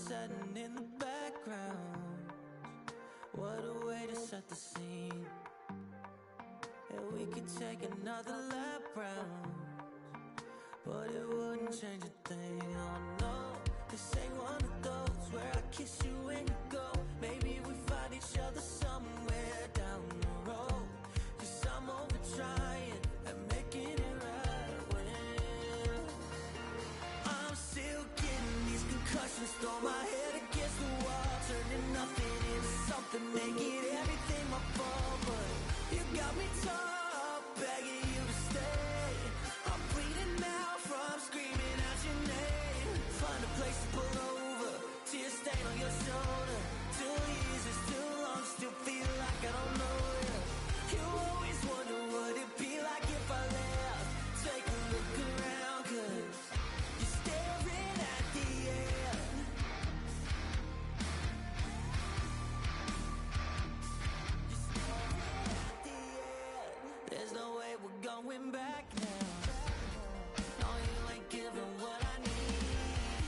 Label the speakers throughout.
Speaker 1: setting in the background. What a way to set the scene. And we could take another lap round, but it wouldn't change a thing. Oh no, this ain't one of those where I kiss you when you go. Maybe we find each other somewhere down the road. Cause I'm over trying and making it right when I'm still getting these concussions. Throw my head against the wall, turning nothing into something, making everything my fault. But you got me torn up, begging you to stay. I'm bleeding now from screaming out your name. Find a place to pull over, tear stain on your shoulder. 2 years is too long, still feel like I don't know you. You always wonder what it'd be like if I left. Take a look around, cause you're staring at the end. You're staring at the end. There's no way we're going back now. No, you ain't giving what I need.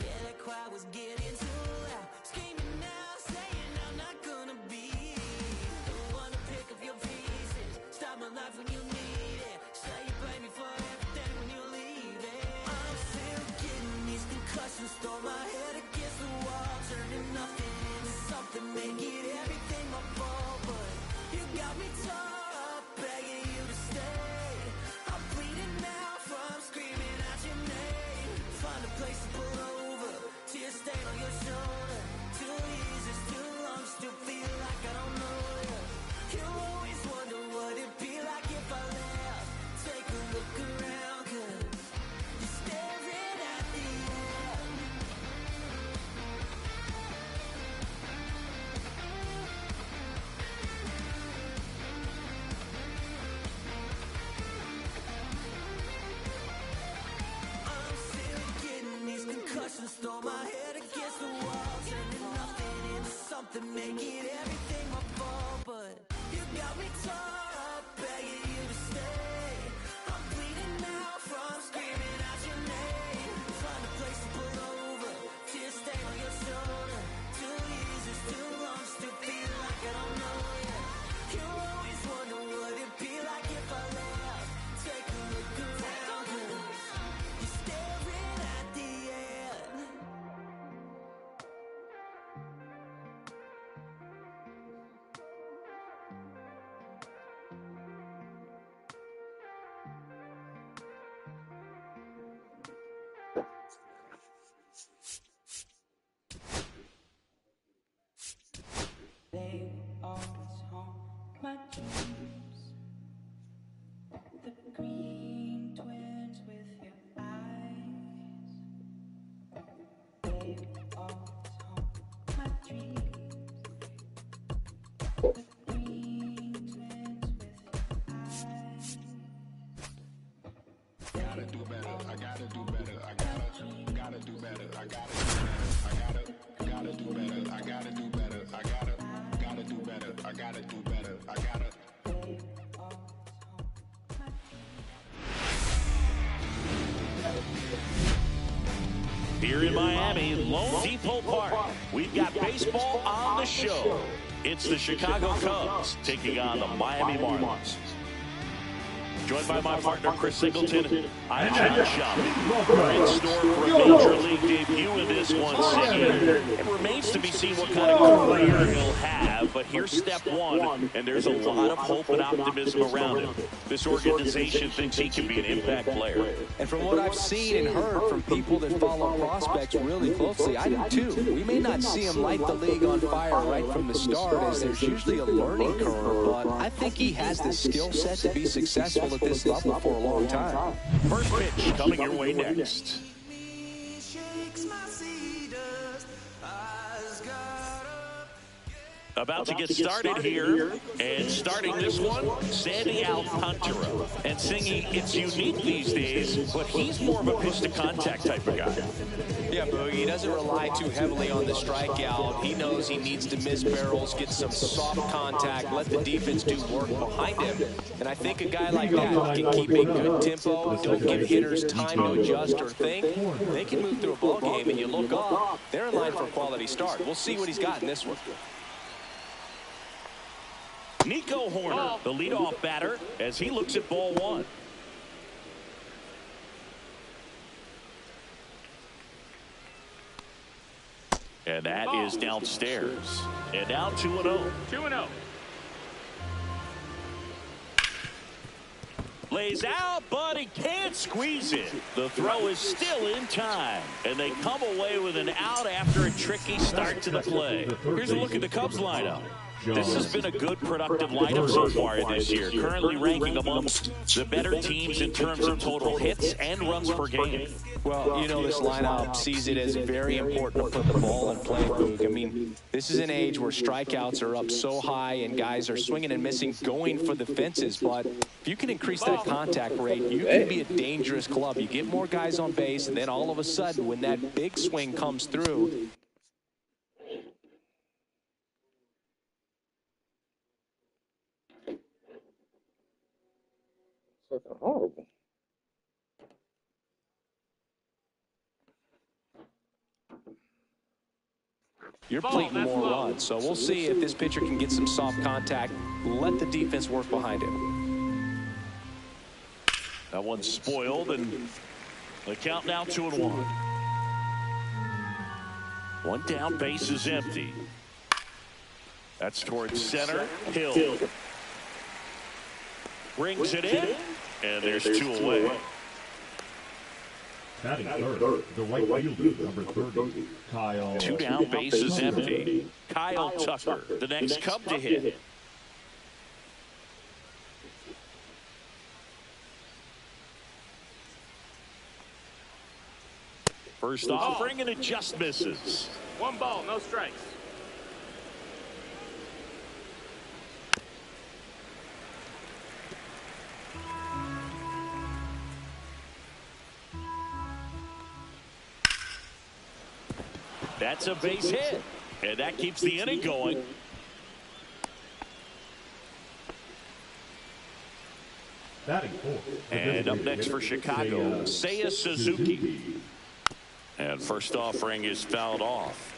Speaker 1: Yeah, that crowd was getting too loud. Screaming now, saying I'm not gonna be the one to pick up your pieces. Stop my life when you need it. Say you blame me for everything when you leave it. I'm still getting these concussions. Throw my head against the wall, turning nothing into something, making everything my fault. But you got me torn up, begging you to stay. I'm bleeding now from screaming out your name. Find a place to pull over, tear stain on your shoulder. 2 years is too long, still feel like I don't know you. You always wonder what it'd be like if I left. Take a look around, cause you're staring at the end. I'm still getting these concussions. Throw my head against the wall, turning nothing into something, making everything my fault. But you got me torn up, begging you to stay. I'm bleeding now from screaming out your name. Find a place to pull over, tear stain on your shoulder. 2 years is too long, still feel like I don't know you. You always wonder what it'd be like if I left. Take a look around, cause you're staring at the end.
Speaker 2: They always haunt my dreams. The green twins with your eyes. They always haunt my dreams. The green twins with your eyes.
Speaker 3: Gotta do better, I gotta do better, I gotta do better, I gotta do better, I gotta do better, I gotta do better, I gotta do better, I gotta do better, I gotta.
Speaker 4: Here in Miami, Lone Depot Park, we've got baseball on the show. It's the Chicago Cubs taking on the Miami Marlins. Joined by my partner, Chris Singleton, I'm John Schaub. We're in store for a Major League debut in this one. It remains to be seen what kind of career he'll have, but here's step one, and there's a lot of hope and optimism around him. This organization thinks he can be an impact player.
Speaker 5: And from what I've seen and heard from people that follow prospects really closely, I do too. We may not see him light the league on fire right from the start, as there's usually a learning curve, but I think he has the skill set to be successful at this level for a long time.
Speaker 4: First pitch coming your way next. About to get started here, and starting this one, Sandy Alcantara. And singing, it's unique these days, but he's more of a pitch-to-contact type of guy.
Speaker 5: Yeah, Boogie, he doesn't rely too heavily on the strikeout. He knows he needs to miss barrels, get some soft contact, let the defense do work behind him. And I think a guy like that can keep a good tempo, don't give hitters time to adjust or think. They can move through a ball game, and you look up, they're in line for a quality start. We'll see what he's got in this one.
Speaker 4: Nico Horner, the leadoff batter, as he looks at ball one. And that is downstairs. And now 2-0.
Speaker 6: 2-0.
Speaker 4: Lays out, but he can't squeeze it. The throw is still in time. And they come away with an out after a tricky start to the play. Here's a look at the Cubs lineup. This has been a good, productive lineup so far this year, currently ranking amongst the better teams in terms of total hits and runs per game.
Speaker 5: Well, you know, this lineup sees it as very important to put the ball in play, Boog. I mean, this is an age where strikeouts are up so high and guys are swinging and missing, going for the fences. But if you can increase that contact rate, you can be a dangerous club. You get more guys on base, and then all of a sudden, when that big swing comes through,
Speaker 7: fucking horrible.
Speaker 5: you're pleating more runs. So we'll see if this pitcher can get some soft contact, let the defense work behind him.
Speaker 4: That one's spoiled, and the count now 2-1. One down, base is empty. That's towards center. Hill brings it in, and there's two away.
Speaker 8: Batting third, the right fielder, number 30, Kyle.
Speaker 4: Two down, base is empty. Kyle Tucker, the next Cub to hit. First offering, and it just misses.
Speaker 6: 1 ball, no strikes.
Speaker 4: That's a base hit, and that keeps the inning going.
Speaker 8: Batting fourth.
Speaker 4: And up next for Chicago, Seiya Suzuki. And first offering is fouled off.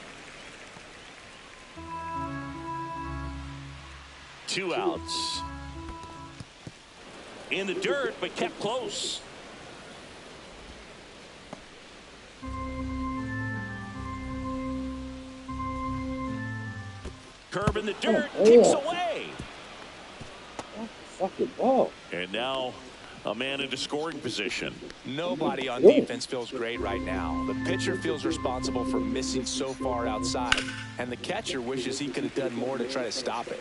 Speaker 4: 2 outs. In the dirt, but kept close. Curve in the dirt, keeps away.
Speaker 7: Fucking ball.
Speaker 4: And now a man into scoring position.
Speaker 5: Nobody on defense feels great right now. The pitcher feels responsible for missing so far outside, and the catcher wishes he could have done more to try to stop it.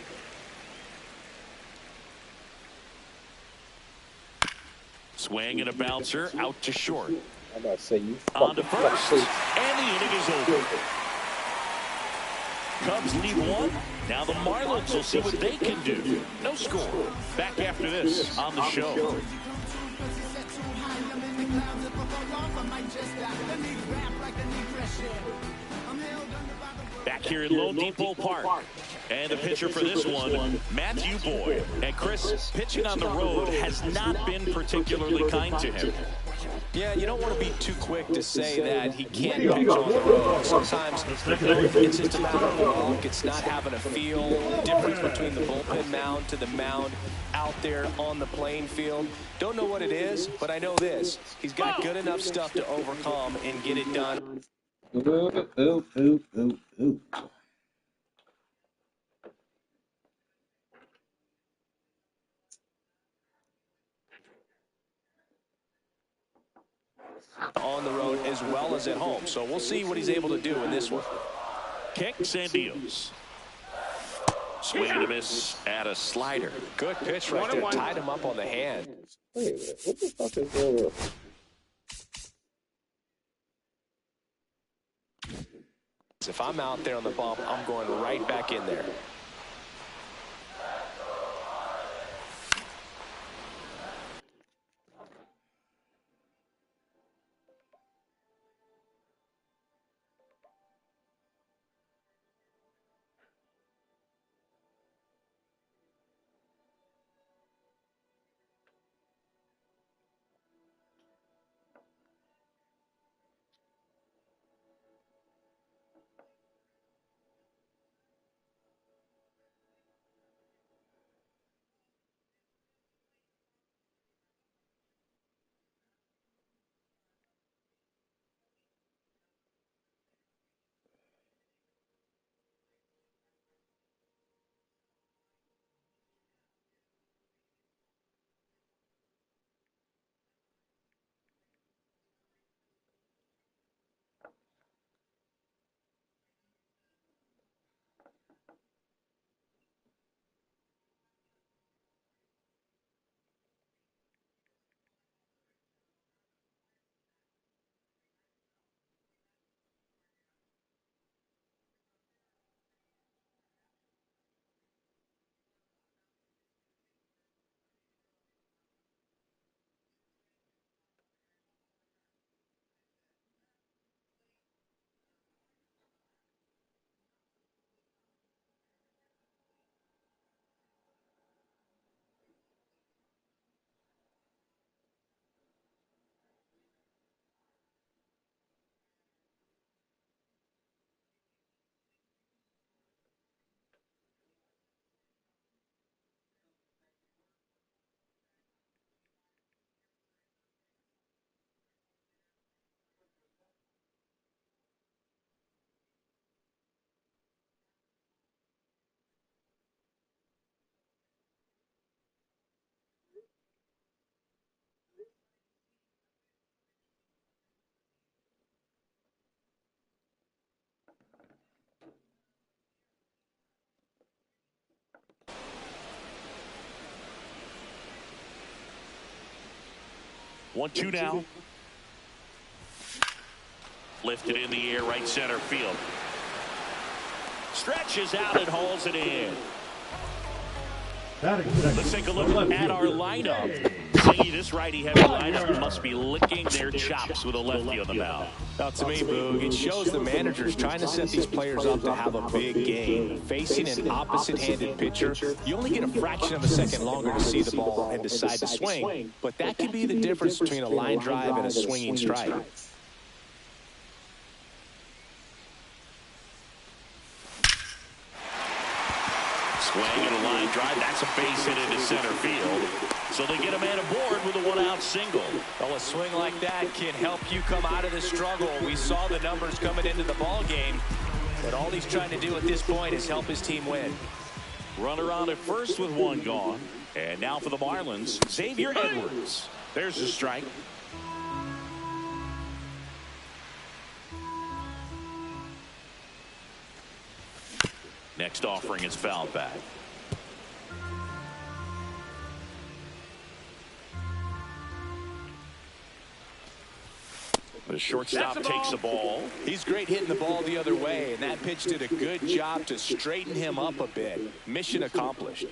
Speaker 4: Swing and a bouncer out to short.
Speaker 7: I'm about to say you
Speaker 4: On to first, and the inning is over. Cubs lead 1. Now the Marlins will see what they can do. No score. Back after this on the show. Back here at Lone Depot Park. And the pitcher for this one, Matthew Boyd. And Chris, pitching on the road has not been particularly kind to him.
Speaker 5: Yeah, you don't want to be too quick to say that he can't pitch on the road. Sometimes it's just a matter of luck. It's not having a feel. Difference between the bullpen mound to the mound out there on the playing field. Don't know what it is, but I know this. He's got good enough stuff to overcome and get it done. On the road as well as at home. So we'll see what he's able to do in this one.
Speaker 4: Kicks and deals. Swing and a miss at a slider.
Speaker 5: Good pitch right there. Tied him up on the hand.
Speaker 7: Wait a minute. What the fuck is going on?
Speaker 5: If I'm out there on the bump, I'm going right back in there.
Speaker 4: 1-2 now. Lifted in the air, right center field. Stretches out and hauls it in. Let's take a look at our lineup. See, this righty-heavy lineup must be licking their chops with a lefty on the mound.
Speaker 5: Now, to me, Boog, it shows the manager's trying to set these players up to have a big game. Facing an opposite-handed pitcher, you only get a fraction of a second longer to see the ball and decide to swing. But that could be the difference between a line drive and a swinging strike.
Speaker 4: Swing and a line drive. That's a base hit into center field. So they get a man aboard with a one-out single.
Speaker 5: Well, a swing like that can help you come out of the struggle. We saw the numbers coming into the ball game, but all he's trying to do at this point is help his team win.
Speaker 4: Runner on at first with one gone. And now for the Marlins, Xavier Edwards. There's a strike. Next offering is fouled back. The shortstop takes the ball.
Speaker 5: He's great hitting the ball the other way, and that pitch did a good job to straighten him up a bit. Mission accomplished.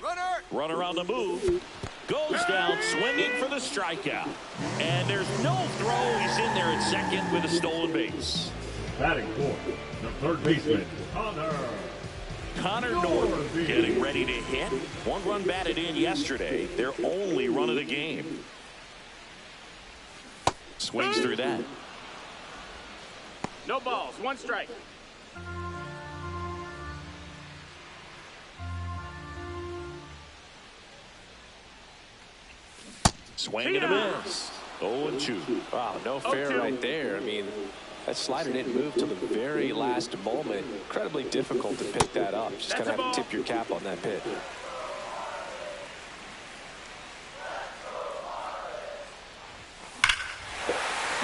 Speaker 4: Runner on the move. Goes down swinging for the strikeout. And there's no throw. He's in there at second with a stolen base.
Speaker 8: Batting fourth, the third baseman,
Speaker 4: Connor Norton getting ready to hit. One run batted in yesterday. Their only run of the game. Swings through that.
Speaker 6: No balls, one strike.
Speaker 4: Swing and a miss. 0-2.
Speaker 5: Wow, no fair right there. I mean, that slider didn't move till the very last moment. Incredibly difficult to pick that up. Just kind of have to tip your cap on that pitch.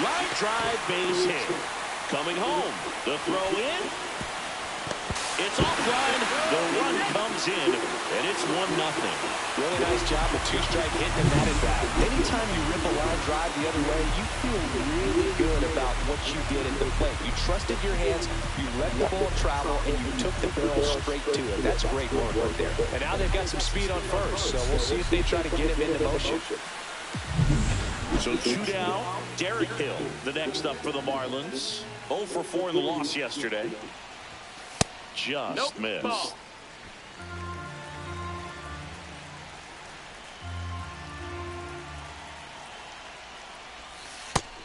Speaker 4: Line drive, base hit. Coming home. The throw in. It's offline. The run comes in, and it's 1-0.
Speaker 5: Really nice job with two-strike hitting and that at bat. Anytime you rip a line drive the other way, you feel really good about what you did at the plate. You trusted your hands, you let the ball travel, and you took the barrel straight to it. That's great work right there. And now they've got some speed on first, so we'll see if they try to get him into motion.
Speaker 4: So 2 down. Derek Hill, the next up for the Marlins. 0 for 4 in the loss yesterday. Just missed.
Speaker 6: Ball.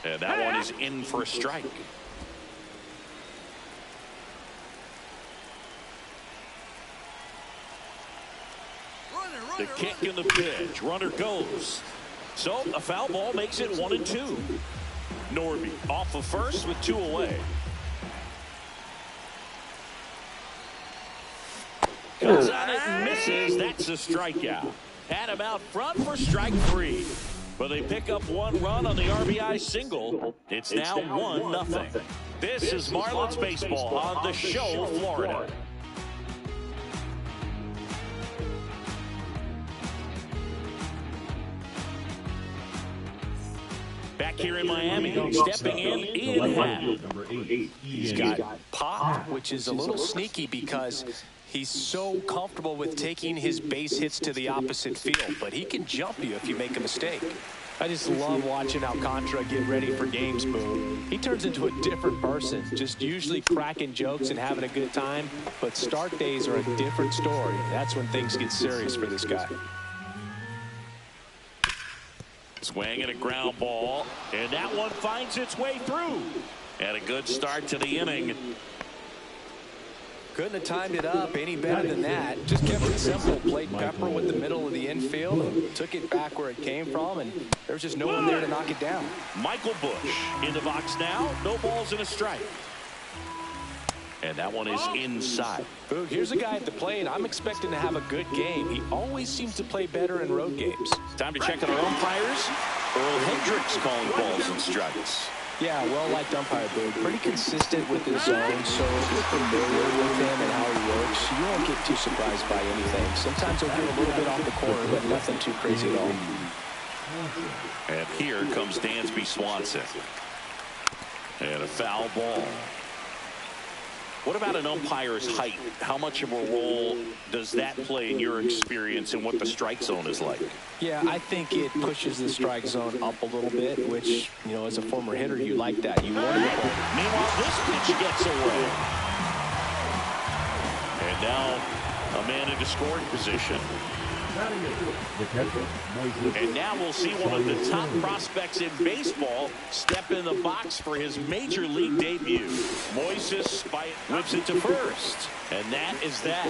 Speaker 4: And that one is in for a strike. The kick and the pitch. Runner goes. So a foul ball makes it 1-2. Norby off of first with 2 away. Comes on it and misses. That's a strikeout. Had him out front for strike 3. But they pick up 1 run on the RBI single. It's now 1-0. This is Marlins baseball on the show, Florida. Back here in Miami, stepping in Ian Happ.
Speaker 8: number 8.
Speaker 5: He's got pop, which is a little sneaky because he's so comfortable with taking his base hits to the opposite field, but he can jump you if you make a mistake. I just love watching Alcantara get ready for games, Boone. He turns into a different person, just usually cracking jokes and having a good time, but start days are a different story. That's when things get serious for this guy.
Speaker 4: Swing and a ground ball, and that one finds its way through. And a good start to the inning.
Speaker 5: Couldn't have timed it up any better than that. Just kept it simple. Played pepper with the middle of the infield and took it back where it came from, and there was just no one there to knock it down.
Speaker 4: Michael Bush in the box now. No balls and a strike. And that one is inside.
Speaker 5: Boog, here's a guy at the plate. I'm expecting to have a good game. He always seems to play better in road games.
Speaker 4: Time to check on our umpires. Earl Hendricks calling balls and strikes.
Speaker 5: Yeah, well-liked umpire, Boog. Pretty consistent with his zone, so if you're familiar with him and how he works, you won't get too surprised by anything. Sometimes he'll get a little bit off the corner, but nothing too crazy at all.
Speaker 4: And here comes Dansby Swanson. And a foul ball. What about an umpire's height? How much of a role does that play in your experience and what the strike zone is like?
Speaker 5: Yeah, I think it pushes the strike zone up a little bit, which, you know, as a former hitter, you like that. You want to get home.
Speaker 4: Meanwhile, this pitch gets away. And now a man into scoring position. And now we'll see one of the top prospects in baseball step in the box for his major league debut. Moises whips it to first. And that is that.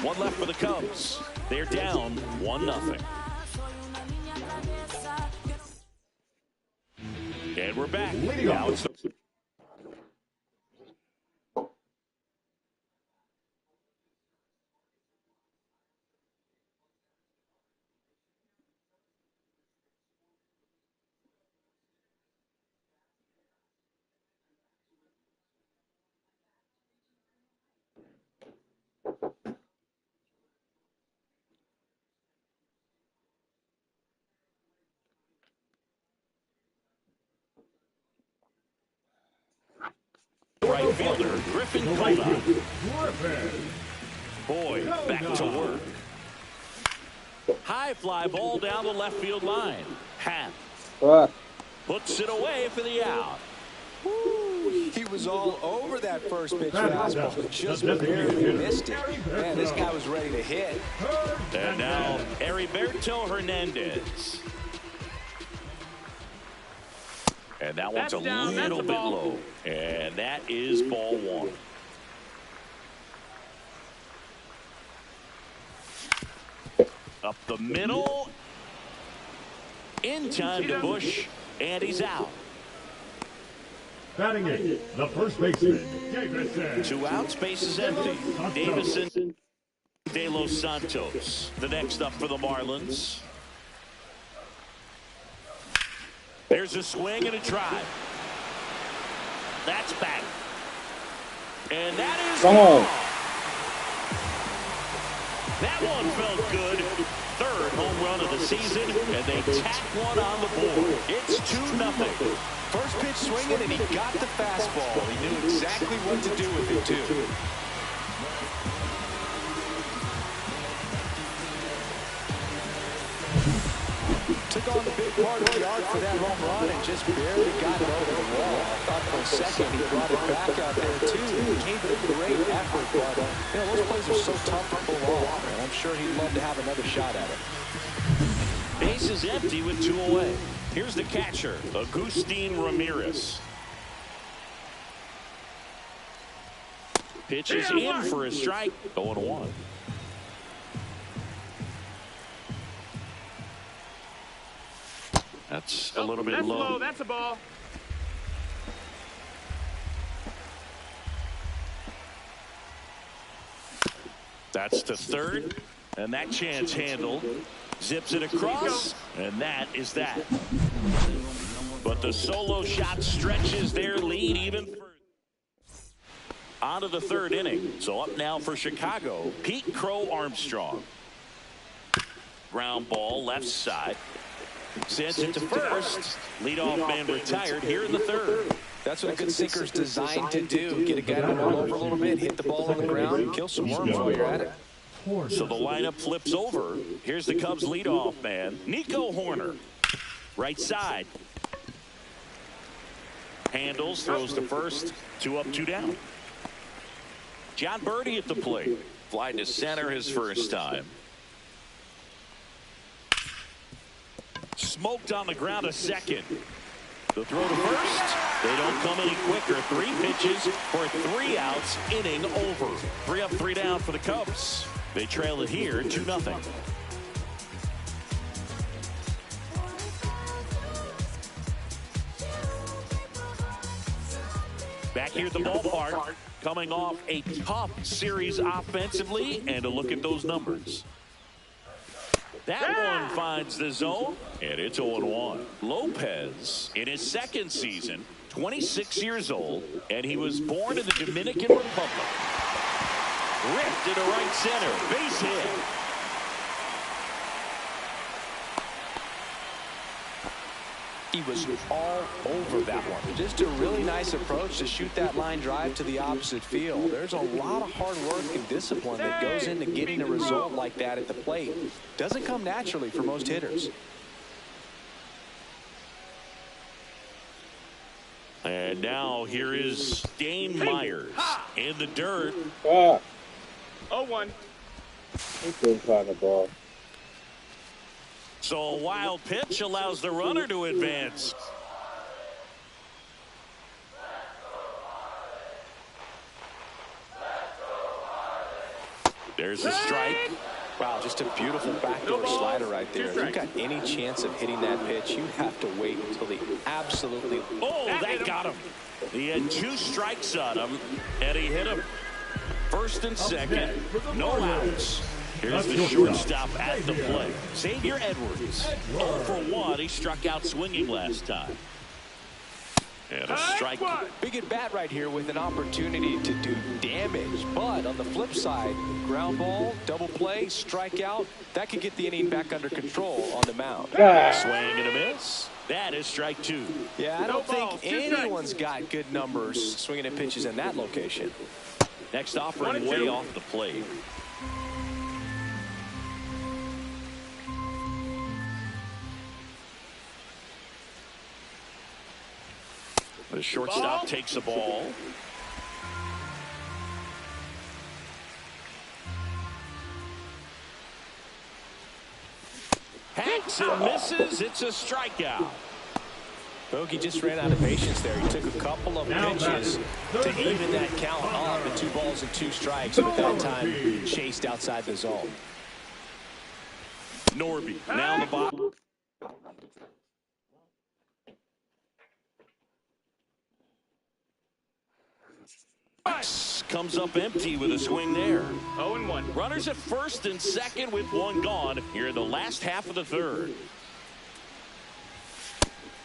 Speaker 4: One left for the Cubs. They're down 1-0. And we're back. Now it's the right fielder, Griffin Coda. Boy, back to work. High fly ball down the left field line. Happ puts it away for the out.
Speaker 5: Woo, he was all over that first pitch fastball. Just barely missed it. Man, this guy was ready to hit.
Speaker 4: And now Heriberto Hernandez. And that one's a little bit low. And that is ball one. Up the middle. In time to Bush. And he's out.
Speaker 8: Batting it, the first baseman, Davison.
Speaker 4: 2 outs, base is empty. Davison, De Los Santos. The next up for the Marlins. There's a swing and a drive. That's back. And that is gone. That one felt good. Third home run of the season, and they tack one on the board. It's 2-0.
Speaker 5: First pitch swinging, and he got the fastball. He knew exactly what to do with it, too. Took on the big part of the arc for that home run and just barely got it over the wall. I thought for a second he brought it back out there, too. He gave it a great effort, but, you know, those plays are so tough to pull off, and I'm sure he'd love to have another shot at it.
Speaker 4: Base is empty with 2 away. Here's the catcher, Agustin Ramirez. Pitch is in for a strike. 0-1. That's a little bit low.
Speaker 6: That's a ball.
Speaker 4: That's the third. And that chance handled. Zips it across. And that is that. But the solo shot stretches their lead even further. On to the third inning. So up now for Chicago, Pete Crow Armstrong. Ground ball left side. Sends it to first. Leadoff man retired here in the third.
Speaker 5: That's what a good sinker's designed to do. Get a guy to roll over a little bit, hit the ball on the ground, kill some worms while you're at it.
Speaker 4: So the lineup flips over. Here's the Cubs leadoff man, Nico Horner. Right side. Handles, throws to first. 2 up, 2 down. John Birdie at the plate. Fly to center his first time. Smoked on the ground a second. The throw to first. They don't come any quicker. 3 pitches for 3 outs. Inning over. 3 up, 3 down for the Cubs. They trail it here 2-0. Back here at the ballpark, coming off a tough series offensively, and a look at those numbers. That one finds the zone, and it's 0-1. Lopez, in his second season, 26 years old, and he was born in the Dominican Republic. Ripped into right center, base hit.
Speaker 5: He was all over that one. Just a really nice approach to shoot that line drive to the opposite field. There's a lot of hard work and discipline that goes into getting a result like that at the plate. Doesn't come naturally for most hitters.
Speaker 4: And now here is Dane Myers in the dirt.
Speaker 7: Ah,
Speaker 6: 0-1.
Speaker 7: he couldn't find the ball.
Speaker 4: So a wild pitch allows the runner to advance. There's a strike.
Speaker 5: Wow, just a beautiful backdoor slider right there. If you've got any chance of hitting that pitch, you have to wait until the absolutely...
Speaker 4: Oh, that got him. He had 2 strikes on him, and he hit him. First and second, no outs. Here's the shortstop at the plate, Xavier Edwards. 0 for 1. He struck out swinging last time. And a strike.
Speaker 5: Big at bat right here with an opportunity to do damage. But on the flip side, ground ball, double play, strikeout, that could get the inning back under control on the mound.
Speaker 4: Swing and a miss. That is strike 2.
Speaker 5: Yeah, I don't think anyone's got good numbers swinging at pitches in that location.
Speaker 4: Next offering way off the plate. The shortstop takes the ball. Hacks and misses. It's a strikeout.
Speaker 5: Bogey just ran out of patience there. He took a couple of pitches to even that count up to 2 balls and 2 strikes, but that time chased outside the zone.
Speaker 4: Norby now in the box. Comes up empty with a swing there.
Speaker 6: 0-1.
Speaker 4: Runners at first and second with 1 gone here in the last half of the 3rd.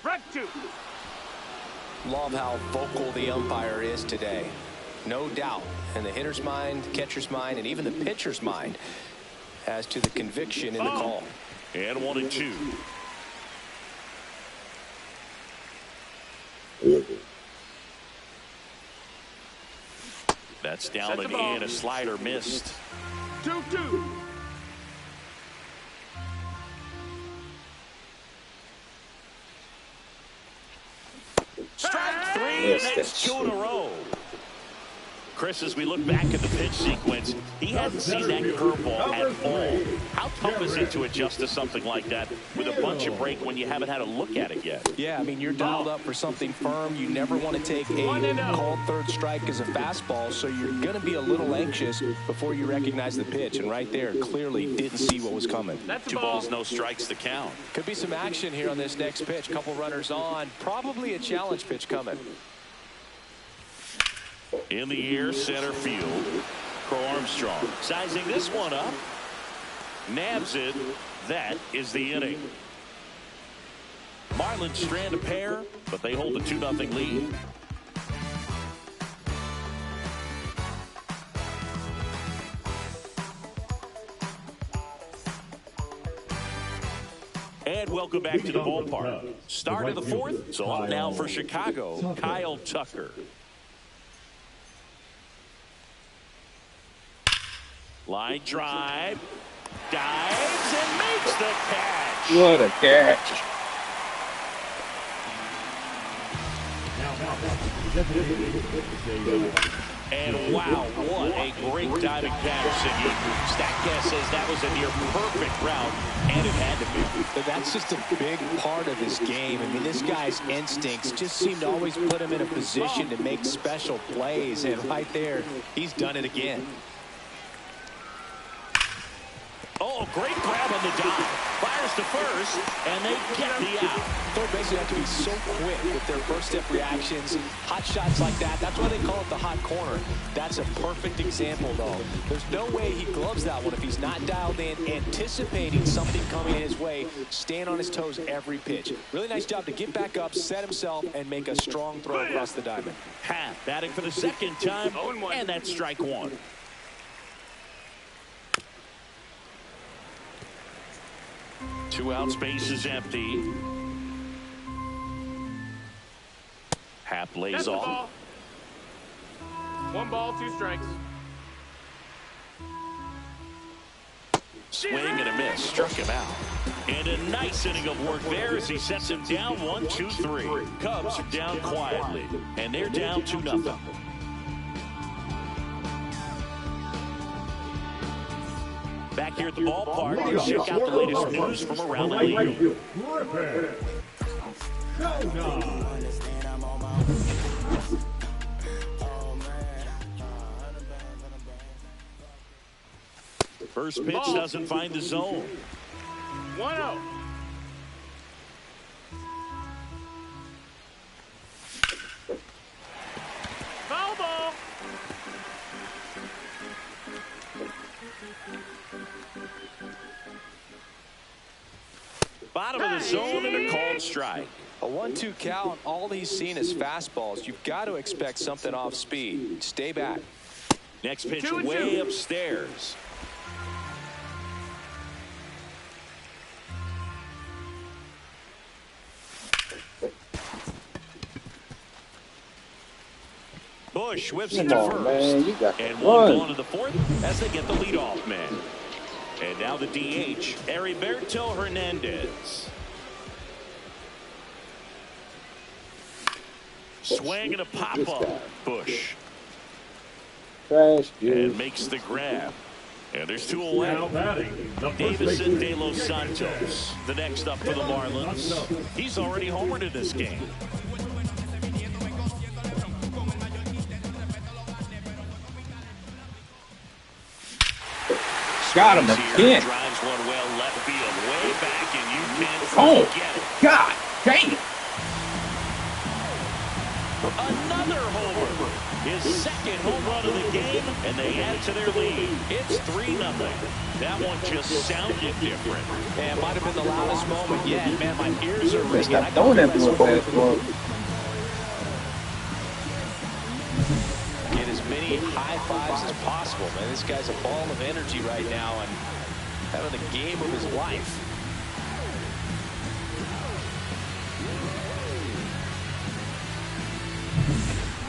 Speaker 6: Strike 2.
Speaker 5: Love how vocal the umpire is today. No doubt in the hitter's mind, catcher's mind, and even the pitcher's mind as to the conviction in the call.
Speaker 4: And 1-2. That's down and in. A slider missed.
Speaker 6: 2-2.
Speaker 4: Strike 3, and that's 2 in a row. Chris, as we look back at the pitch sequence, he hadn't seen that curveball at all. How tough is it to adjust to something like that with a bunch of break when you haven't had a look at it yet?
Speaker 5: Yeah, I mean, you're dialed up for something firm. You never want to take a called 3rd strike as a fastball, so you're going to be a little anxious before you recognize the pitch. And right there, clearly didn't see what was coming.
Speaker 4: 2 balls, no strikes to count.
Speaker 5: Could be some action here on this next pitch. Couple runners on. Probably a challenge pitch coming.
Speaker 4: In the air, center field. Crow Armstrong sizing this one up. Nabs it. That is the inning. Marlins strand a pair, but they hold a 2-0 lead. And welcome back to the ballpark. Start of the 4th. So up now for Chicago, Kyle Tucker. Line drive, dives and makes the catch.
Speaker 7: What a catch.
Speaker 4: And wow, what a great diving catch, Siggy. StatCast says that was a near perfect route, and it had to be.
Speaker 5: But that's just a big part of his game. I mean, this guy's instincts just seem to always put him in a position to make special plays, and right there, he's done it again.
Speaker 4: Oh, great grab on the dive. Fires to first, and they get the out.
Speaker 5: Third basemen have to be so quick with their first step reactions. Hot shots like that, that's why they call it the hot corner. That's a perfect example, though. There's no way he gloves that one if he's not dialed in, anticipating something coming his way, staying on his toes every pitch. Really nice job to get back up, set himself, and make a strong throw across the diamond.
Speaker 4: Half batting for the 2nd time, and that's strike 1. Two out, space is empty. Half lays
Speaker 6: That's the
Speaker 4: off.
Speaker 6: ball. 1 ball, 2 strikes.
Speaker 4: Swing and a miss. Struck him out. And a nice inning of work there as he sets him down 1-2-3. Cubs are down quietly, and they're down 2-0. Back here at the ballpark, let's check out the latest news from around the league. First pitch doesn't find the zone.
Speaker 6: 1-0. Foul ball.
Speaker 4: Bottom of the zone and a called strike.
Speaker 5: A 1-2 count, all he's seen is fastballs. You've got to expect something off speed. Stay back.
Speaker 4: Next pitch
Speaker 6: 2-2.
Speaker 4: way upstairs. Bush whips it
Speaker 7: Come
Speaker 4: to
Speaker 7: on,
Speaker 4: first.
Speaker 7: man. You got to
Speaker 4: And
Speaker 7: run.
Speaker 4: one gone to the fourth as they get the leadoff man. And now the DH, Heriberto Hernandez. Swing and a pop-up. Bush.
Speaker 7: Trash,
Speaker 4: And
Speaker 7: dude.
Speaker 4: makes the grab. And there's 2 away.
Speaker 8: Now batting, the first
Speaker 4: Davison
Speaker 8: baseman,
Speaker 4: De Los Santos, the next up for the Marlins. He's already homered in this game.
Speaker 7: Got him
Speaker 4: Here
Speaker 7: again.
Speaker 4: drives one well left field, way back, and you can't
Speaker 7: Oh,
Speaker 4: forget it.
Speaker 7: God dang it.
Speaker 4: Another homer. His second home run of the game, and they add to their lead. It's 3-0. That one just sounded different.
Speaker 5: Man, might have been the loudest moment yet. Man, my ears are ringing.
Speaker 7: Stop throwing that blue fastball.
Speaker 5: Get as many high fives as possible, man. This guy's a ball of energy right now and having the game of his life.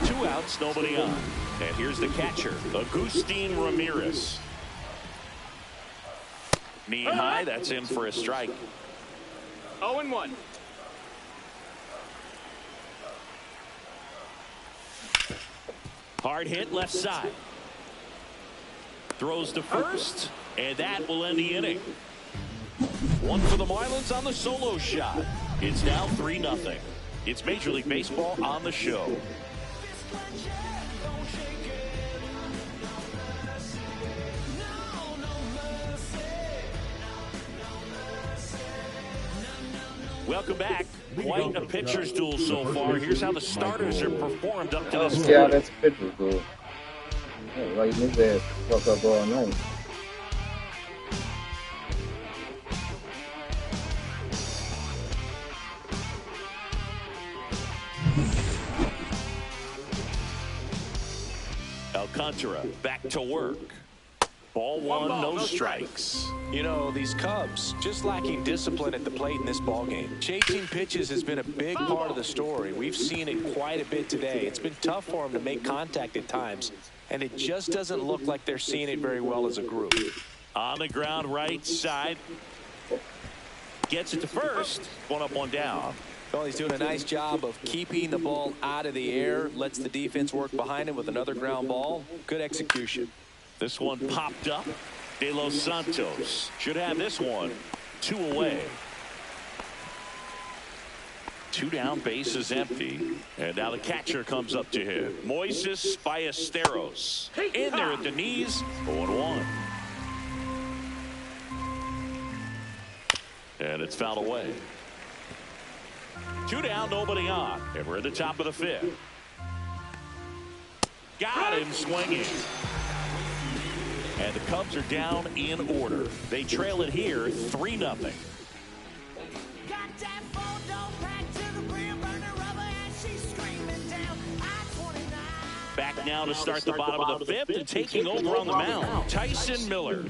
Speaker 4: Two outs, nobody on. And here's the catcher, Agustin Ramirez. Knee high, that's in for a strike.
Speaker 6: 0-1.
Speaker 4: Hard hit left side. Throws to first, and that will end the inning. One for the Marlins on the solo shot. It's now 3-0. It's Major League Baseball on the show. Welcome back. Quite a pitcher's duel so far. Here's how the starters have performed up to this point.
Speaker 7: Yeah, that's pitcher's duel. Yeah, like his ass fuck up all night.
Speaker 4: Alcantara back to work. Ball one, no strikes.
Speaker 5: You know, these Cubs just lacking discipline at the plate in this ballgame. Chasing pitches has been a big part of the story. We've seen it quite a bit today. It's been tough for them to make contact at times, and it just doesn't look like they're seeing it very well as a group.
Speaker 4: On the ground, right side. Gets it to first. One up, one down.
Speaker 5: Well, he's doing a nice job of keeping the ball out of the air, lets the defense work behind him with another ground ball. Good execution.
Speaker 4: This one popped up. De Los Santos should have this one. 2 away. 2 down, base is empty. And now the catcher comes up to him. Moises Ballesteros. In there at the knees. 0-1. And it's fouled away. 2 down, nobody on. And we're at the top of the 5th. Got him swinging. And the Cubs are down in order. They trail it here 3-0.
Speaker 1: Got that photo packed to the brim, burn the rubber, and she's screaming down I-29.
Speaker 4: Back now to start the bottom of the fifth, and taking over on the mound, Tyson Miller.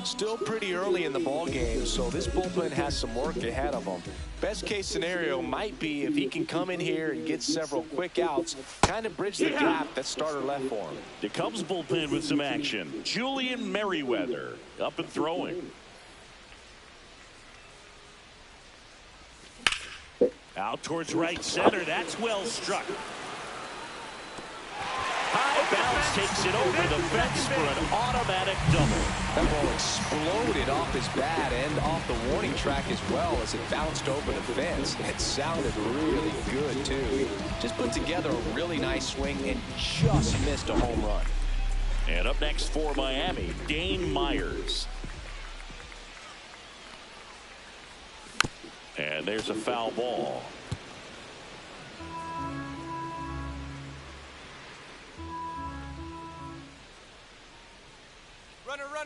Speaker 5: Still pretty early in the ball game, so this bullpen has some work ahead of them. Best case scenario might be if he can come in here and get several quick outs, kind of bridge the gap that starter left for him.
Speaker 4: The Cubs bullpen with some action. Julian Merriweather up and throwing. Out towards right center. That's well struck. High bounce takes it over the fence for an automatic double.
Speaker 5: That ball exploded off his bat and off the warning track as well as it bounced over the fence. It sounded really good, too. He just put together a really nice swing and just missed a home run.
Speaker 4: And up next for Miami, Dane Myers. And there's a foul ball.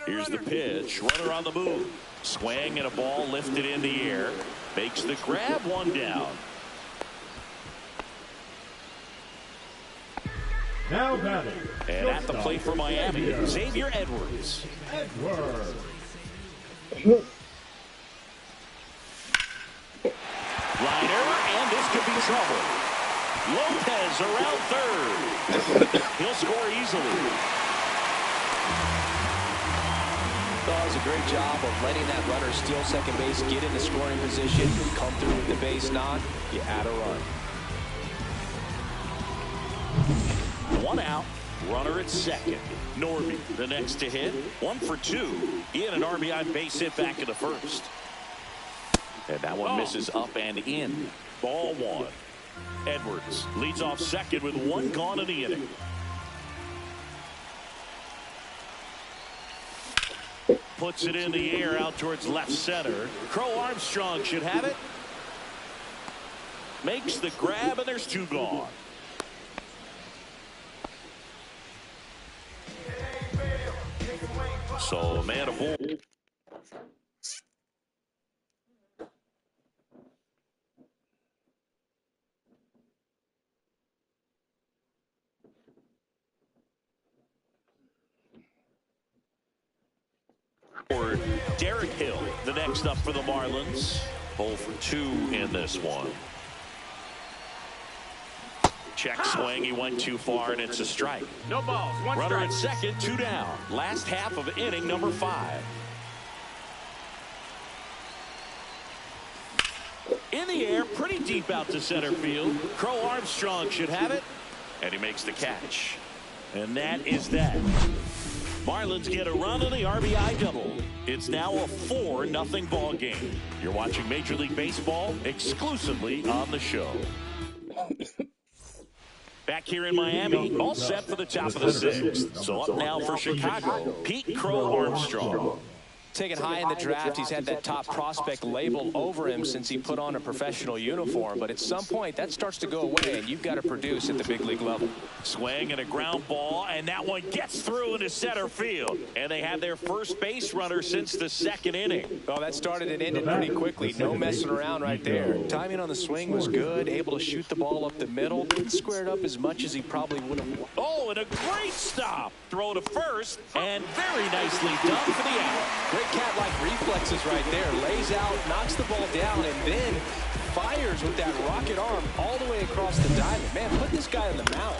Speaker 4: Here's the pitch. Runner on the move. Swing and a ball lifted in the air. Makes the grab, one down.
Speaker 8: Now batting.
Speaker 4: And at the plate for Miami, Xavier Edwards.
Speaker 8: Edwards.
Speaker 4: Liner, and this could be trouble. Lopez around third. He'll score easily.
Speaker 5: Does a great job of letting that runner steal second base, get in the scoring position, come through with the base knock, you add a run.
Speaker 4: One out, runner at second. Norby, the next to hit. 1 for 2. In an RBI base hit back in the first. And that one misses up and in. Ball 1. Edwards leads off second with 1 gone in the inning. Puts it in the air out towards left center. Crow Armstrong should have it. Makes the grab, and there's 2 gone. So a man of bull. Or Derek Hill, the next up for the Marlins. 0 for 2 in this one. Check swing, he went too far, and it's a strike.
Speaker 6: No balls, 1
Speaker 4: Runner
Speaker 6: strike.
Speaker 4: at second, 2 down. Last half of inning number 5. In the air, pretty deep out to center field. Crow Armstrong should have it, and he makes the catch. And that is that. Marlins get a run on the RBI double. It's now a 4-0 ball game. You're watching Major League Baseball exclusively on the show. Back here in Miami, all set for the top of the 6th. So up now for Chicago, Pete Crow Armstrong.
Speaker 5: Taken high in the draft, he's had that top prospect label over him since he put on a professional uniform. But at some point, that starts to go away, and you've got to produce at the big league level.
Speaker 4: Swing and a ground ball, and that one gets through into center field. And they have their first base runner since the 2nd inning.
Speaker 5: Well, that started and ended pretty quickly. No messing around right there. Timing on the swing was good, able to shoot the ball up the middle. Didn't square it up as much as he probably would have.
Speaker 4: Oh, and a great stop. Throw to first, and very nicely done for the out.
Speaker 5: Great cat-like reflexes right there. Lays out, knocks the ball down, and then fires with that rocket arm all the way across the diamond. Man, put this guy on the mound.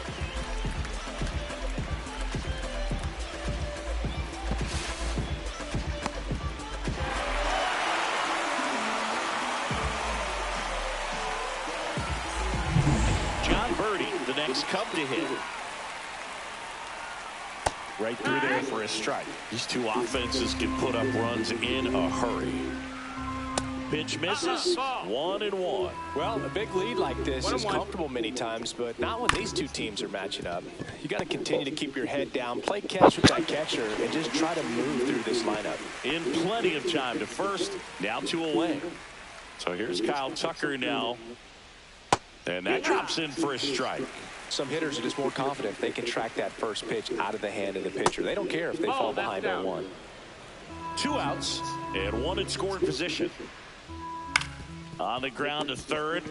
Speaker 4: John Birdie, the next Cub to hit. Right through there for a strike. These two offenses can put up runs in a hurry. Pitch misses. 1-1.
Speaker 5: Well, a big lead like this is comfortable many times, but not when these two teams are matching up. You got to continue to keep your head down, play catch with that catcher, and just try to move through this lineup.
Speaker 4: In plenty of time to first. Now 2 away. So here's Kyle Tucker now. And that drops in for a strike.
Speaker 5: Some hitters are just more confident they can track that first pitch out of the hand of the pitcher. They don't care if they fall behind 0-1.
Speaker 4: 2 outs and 1 in scoring position. On the ground to third.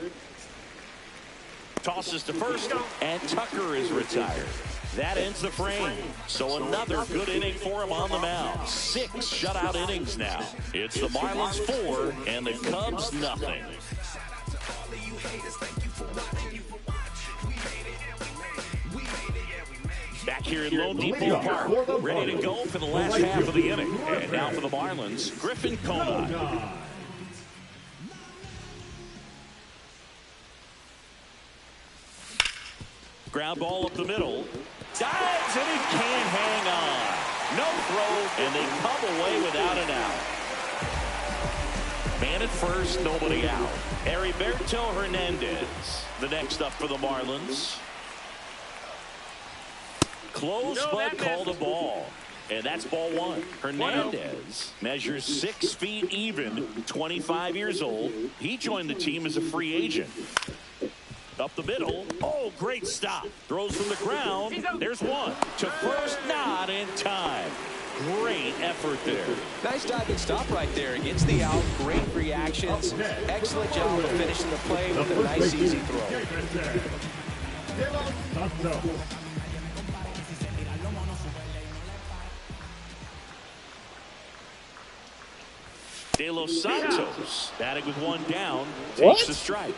Speaker 4: Tosses to first, and Tucker is retired. That ends the frame. So another good inning for him on the mound. 6 shutout innings now. It's the Marlins 4 and the Cubs nothing. Back here in Lone Depot Park, ready to go for the last half of the inning. And now for the Marlins, Griffin Conine. Ground ball up the middle. Dives, and he can't hang on. No throw, and they come away without an out. Man at first, nobody out. Heriberto Hernandez, the next up for the Marlins. Close, but called a ball. And that's ball 1. Hernandez measures 6 feet even, 25 years old. He joined the team as a free agent. Up the middle. Oh, great stop. Throws from the ground. There's one. To first, not in time. Great effort there.
Speaker 5: Nice diving stop right there. Gets the out. Great reactions. Excellent job of finishing the play with a nice, easy throw.
Speaker 4: De Los Santos batting with 1 down. Takes the strike.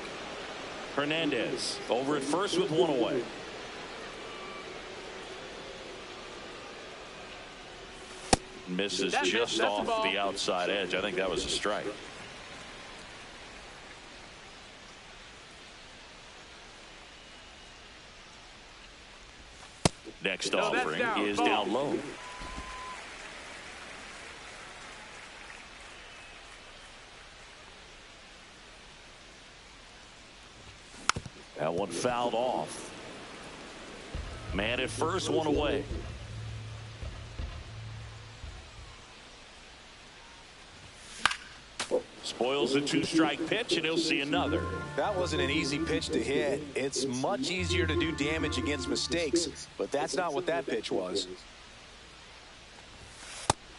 Speaker 4: Hernandez over at first with 1 away. Misses just off the outside edge. I think that was a strike. Next offering is down low. That one fouled off. Man at first, 1 away. Spoils the 2-strike pitch, and he'll see another.
Speaker 5: That wasn't an easy pitch to hit. It's much easier to do damage against mistakes, but that's not what that pitch was.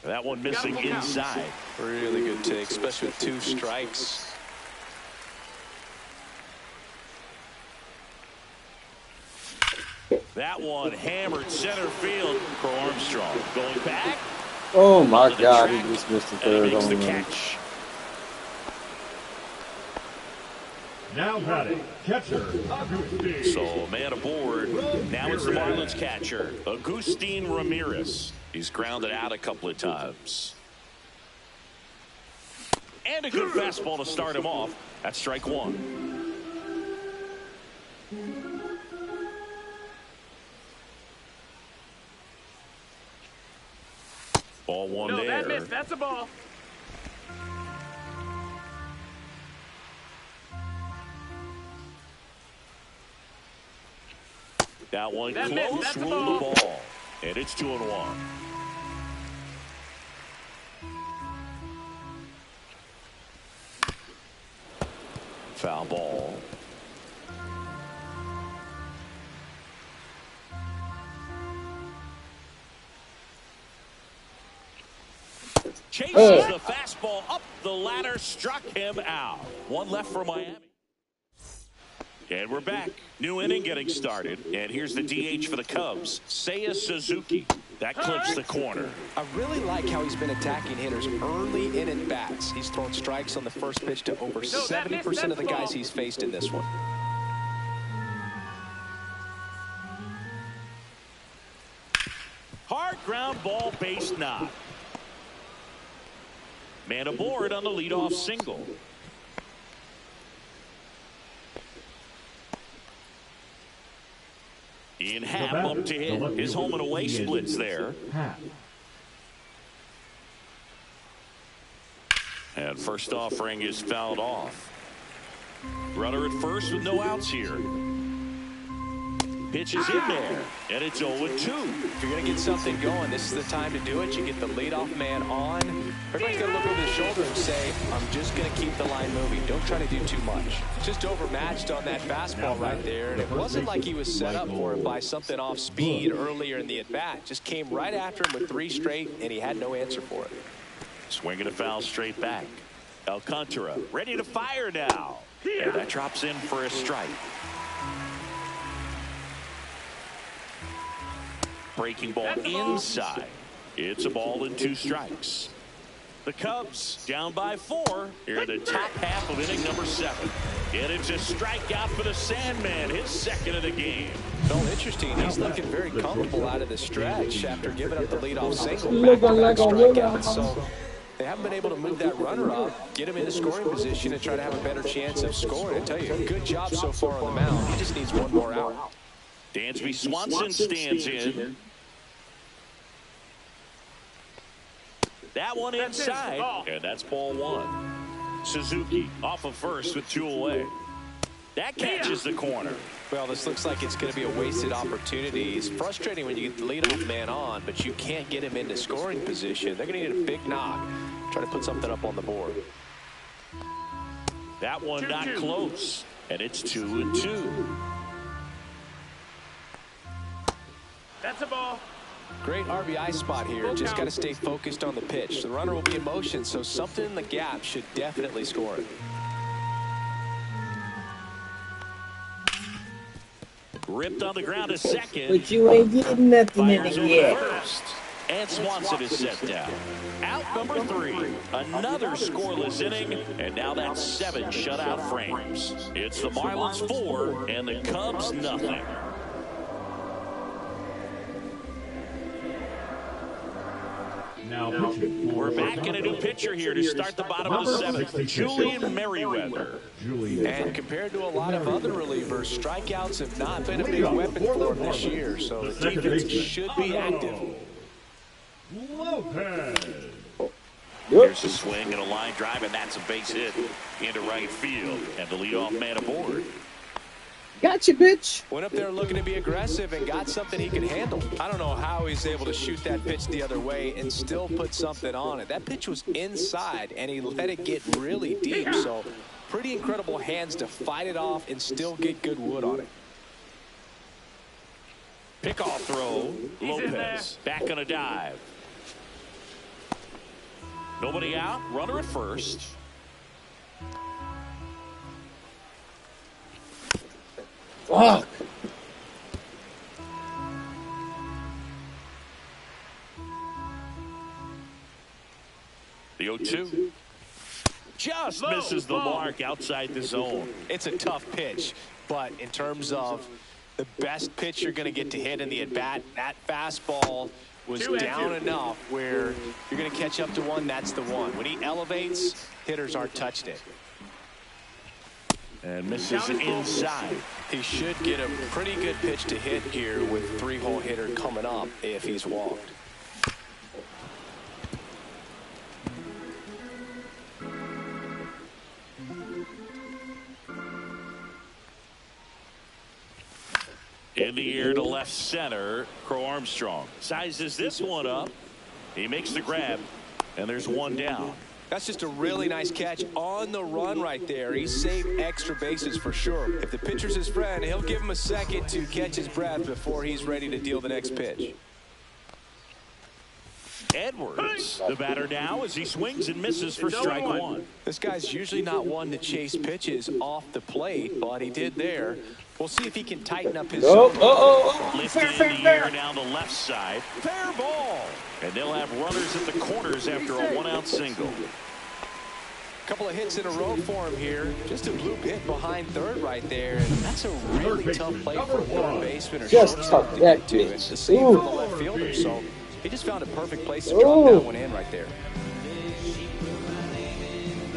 Speaker 4: That one missing inside.
Speaker 5: Really good take, especially with 2 strikes.
Speaker 4: That one hammered center field for Armstrong. Going back.
Speaker 7: Oh my God, he just missed the third
Speaker 4: makes the
Speaker 7: home run.
Speaker 4: catch.
Speaker 8: Now batting, catcher, Agustin.
Speaker 4: So man aboard. Now it's the Marlins catcher, Agustin Ramirez. He's grounded out a couple of times. And a good fastball to start him off. That's strike 1. Ball 1 there.
Speaker 6: That missed. That's a ball.
Speaker 4: That one
Speaker 6: That
Speaker 4: close,
Speaker 6: missed. That's a
Speaker 4: ruled the
Speaker 6: ball.
Speaker 4: ball. And it's 2-1. Foul ball. Chases the fastball up the ladder, struck him out. 1 left for Miami. And we're back. New inning getting started. And here's the DH for the Cubs, Seiya Suzuki. That clips the corner.
Speaker 5: I really like how he's been attacking hitters early in at bats. He's thrown strikes on the first pitch to over 70% of the guys he's faced in this one.
Speaker 4: Hard ground ball, base knock. Man aboard on the leadoff single. Ian Happ up to hit. His home and away splits there. And first offering is fouled off. Runner at first with no outs here. Pitch is in there, and it's 0-2.
Speaker 5: If you're going to get something going, this is the time to do it. You get the leadoff man on. Everybody's going to look over the shoulder and say, I'm just going to keep the line moving. Don't try to do too much. Just overmatched on that fastball right there. And it wasn't like he was set up for it by something off speed earlier in the at-bat. Just came right after him with 3 straight, and he had no answer for it.
Speaker 4: Swinging a foul straight back. Alcantara ready to fire now. And that drops in for a strike. breaking ball inside. It's a ball and 2 strikes. The Cubs down by 4 here in the top half of inning number 7. And it's a strikeout for the Sandman, his second of the game.
Speaker 5: Well, interesting. He's looking very comfortable out of the stretch after giving up the leadoff single. Back-to-back strikeouts. So they haven't been able to move that runner up, get him into scoring position, and try to have a better chance of scoring. I tell you, good job so far on the mound. He just needs one more out.
Speaker 4: Dansby Swanson stands in. That one inside, and that's ball 1. Suzuki off of first with 2 away. That catches the corner.
Speaker 5: Well, this looks like it's going to be a wasted opportunity. It's frustrating when you get the leadoff man on, but you can't get him into scoring position. They're going to need a big knock, try to put something up on the board.
Speaker 4: That one not close, and it's 2-2.
Speaker 6: That's a ball.
Speaker 5: Great RBI spot here. Just got to stay focused on the pitch. The runner will be in motion, so something in the gap should definitely score it.
Speaker 4: Ripped on the ground a second.
Speaker 7: But you ain't getting nothing in
Speaker 4: Fires
Speaker 7: it
Speaker 4: over
Speaker 7: yet.
Speaker 4: first. And Swanson is set down. Out number 3. Another scoreless inning. And now that's 7 shutout frames. It's the Marlins 4 and the Cubs nothing.
Speaker 8: Now pitching.
Speaker 4: We're back in a new pitcher here to start the bottom of the 7th. Julian Merriweather.
Speaker 5: And compared to a lot of other relievers, strikeouts have not been a big weapon for him this year, so the defense should be active.
Speaker 8: Lopez.
Speaker 4: Here's a swing and a line drive, and that's a base hit into right field. And the leadoff man aboard.
Speaker 7: Gotcha, bitch.
Speaker 5: Went up there looking to be aggressive and got something he could handle. I don't know how he's able to shoot that pitch the other way and still put something on it. That pitch was inside, and he let it get really deep. So pretty incredible hands to fight it off and still get good wood on it.
Speaker 4: Pickoff throw. Lopez back on a dive. Nobody out. Runner at first.
Speaker 7: Fuck.
Speaker 4: The 0-2. Just misses the mark outside the zone.
Speaker 5: It's a tough pitch, but in terms of the best pitch you're going to get to hit in the at-bat, that fastball was down enough where you're going to catch up to one. That's the one. When he elevates, hitters aren't touching it.
Speaker 4: And misses inside.
Speaker 5: He should get a pretty good pitch to hit here with 3-hole hitter coming up if he's walked.
Speaker 4: In the air to left center, Crow Armstrong sizes this one up. He makes the grab, and there's one down.
Speaker 5: That's just a really nice catch on the run right there. He saved extra bases for sure. If the pitcher's his friend, he'll give him a second to catch his breath before he's ready to deal the next pitch.
Speaker 4: Edwards, the batter now as he swings and misses for strike 1.
Speaker 5: This guy's usually not one to chase pitches off the plate, but he did there. We'll see if he can tighten up his zone.
Speaker 4: Lifted in the air down the left side. Fair ball. And they'll have runners at the corners after a 1-out single.
Speaker 5: Couple of hits in a row for him here. Just a bloop hit behind third right there. And that's a really tough play for a third baseman or shortstop to get to. It's the same for the left fielder. So he just found a perfect place to drop that one in right there.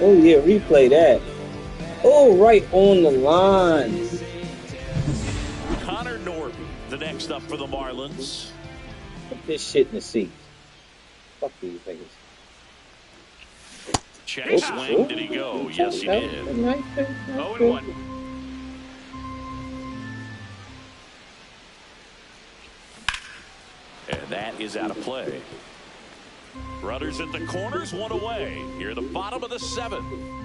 Speaker 7: Oh, yeah, replay that. Oh, right on the line.
Speaker 4: Connor Norby, the next up for the Marlins.
Speaker 7: Put this shit in the seat. Fuck these niggas.
Speaker 4: Check swing. Did he go? Yes, he did.
Speaker 6: 0-1.
Speaker 4: And that is out of play. Runners at the corners, one away. Here, the bottom of the 7th.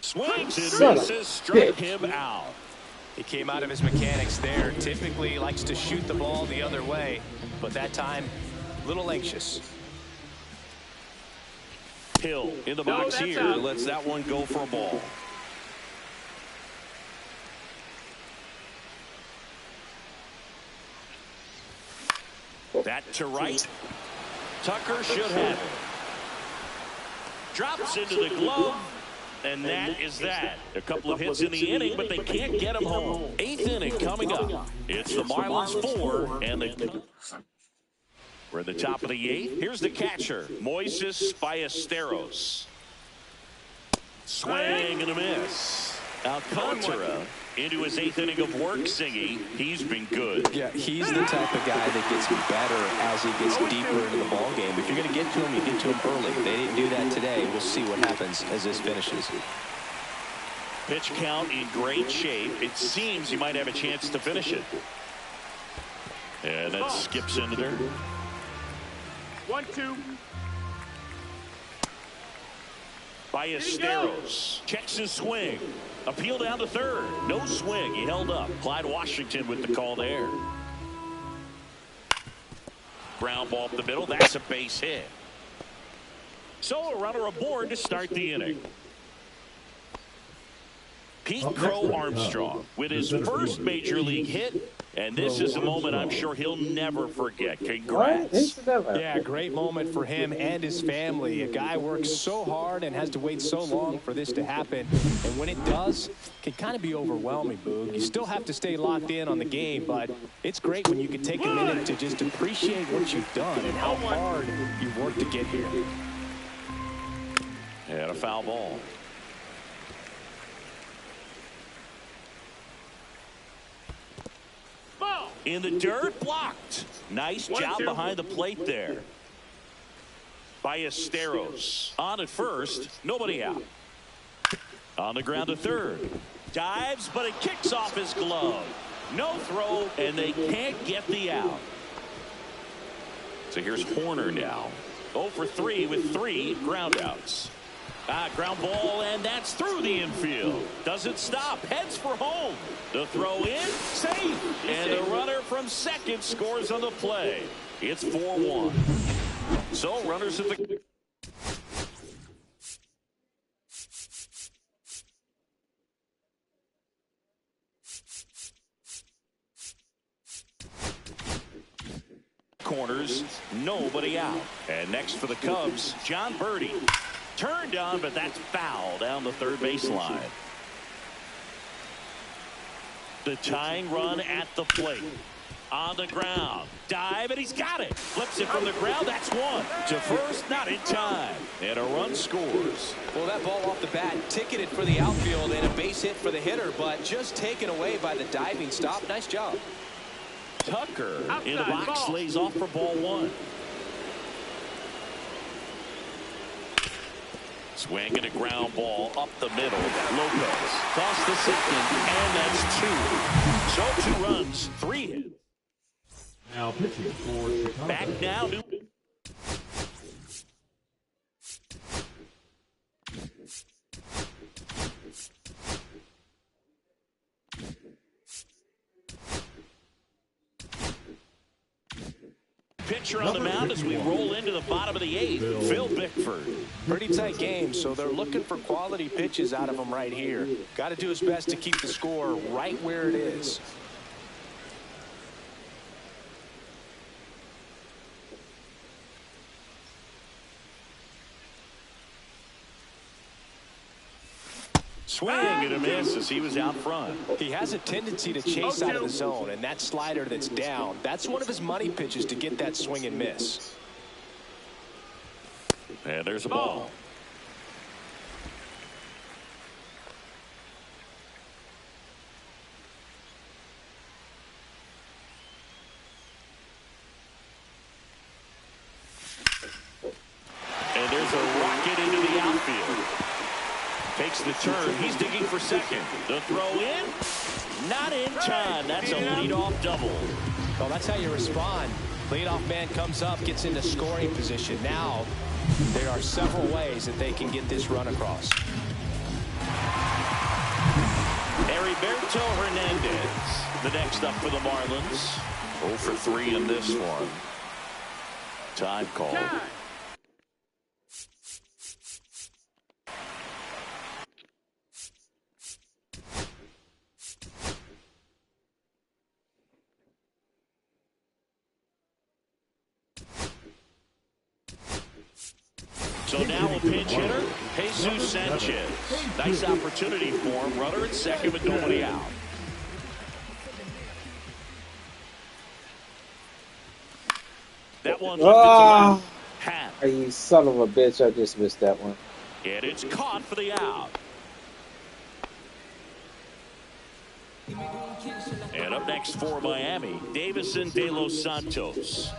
Speaker 4: Swings and misses, struck him out.
Speaker 5: He came out of his mechanics there. Typically he likes to shoot the ball the other way, but that time a little anxious.
Speaker 4: Hill in the box here. Lets that one go for a ball. That to right. Tucker should have it. Drops into the glove. And that is that. A couple of hits in the inning, but they can't get him home. 8th inning coming up. It's the Marlins 4, and we're at the top of the 8th. Here's the catcher, Moises Ballesteros. Swing and a miss. Alcantara into his 8th inning of work, Singy. He's been good.
Speaker 5: Yeah, he's the type of guy that gets better as he gets deeper into the ball game. If you're going to get to him, you get to him early. They didn't do that today. We'll see what happens as this finishes.
Speaker 4: Pitch count in great shape. It seems he might have a chance to finish it. And that skips into there.
Speaker 6: 1-2.
Speaker 4: Ballesteros checks his swing. Appeal down to third. No swing. He held up. Clyde Washington with the call there. Ground ball up the middle. That's a base hit. So a runner aboard to start the inning. Pete Crow Armstrong with his first major league hit. And this is a moment I'm sure he'll never forget. Congrats.
Speaker 5: Yeah, great moment for him and his family. A guy works so hard and has to wait so long for this to happen. And when it does, it can kind of be overwhelming, Boog. You still have to stay locked in on the game, but it's great when you can take a minute to just appreciate what you've done and how hard you've worked to get here.
Speaker 4: And a foul ball. In the dirt, blocked. Nice job behind the plate there. Ballesteros on at first, nobody out. On the ground to third. Dives, but it kicks off his glove. No throw, and they can't get the out. So here's Horner now. 0 for 3 with 3 groundouts. Ground ball, and that's through the infield. Doesn't stop, heads for home. The throw in, safe. And the runner from second scores on the play. It's 4-1. So runners at the... corners, nobody out. And next for the Cubs, John Birdie. Turned on, but that's foul down the third baseline. The tying run at the plate. On the ground. Dive, and he's got it. Flips it from the ground. That's one. To first, not in time. And a run scores.
Speaker 5: Well, that ball off the bat ticketed for the outfield and a base hit for the hitter, but just taken away by the diving stop. Nice job.
Speaker 4: Tucker in the box lays off for ball 1. Swing and a ground ball up the middle. Lopez across the second, and that's 2. So 2 runs, 3 hits.
Speaker 8: Now pitching for Chicago.
Speaker 4: Back now. Pitcher on the mound as we roll into the bottom of the 8th. Phil Bickford.
Speaker 5: Pretty tight game, so they're looking for quality pitches out of him right here. Got to do his best to keep the score right where it is.
Speaker 4: Swing and a miss as he was out front.
Speaker 5: He has a tendency to chase out of the zone, and that slider that's down, that's one of his money pitches to get that swing and miss.
Speaker 4: And there's a ball. And there's a rocket into the outfield. Takes the turn. He's digging for second. The throw in. Not in time. That's a leadoff double.
Speaker 5: Well, that's how you respond. Leadoff man comes up, gets into scoring position. Now, there are several ways that they can get this run across.
Speaker 4: Heriberto Hernandez, the next up for the Marlins. 0 for 3 in this one. Time call. little pinch hitter, Jesus Sanchez. Nice opportunity for him. Runner at second with nobody out. That one's lifted to left. Half.
Speaker 9: You son of a bitch. I just missed that one.
Speaker 4: And it's caught for the out. And up next for Miami, Davison De Los Santos.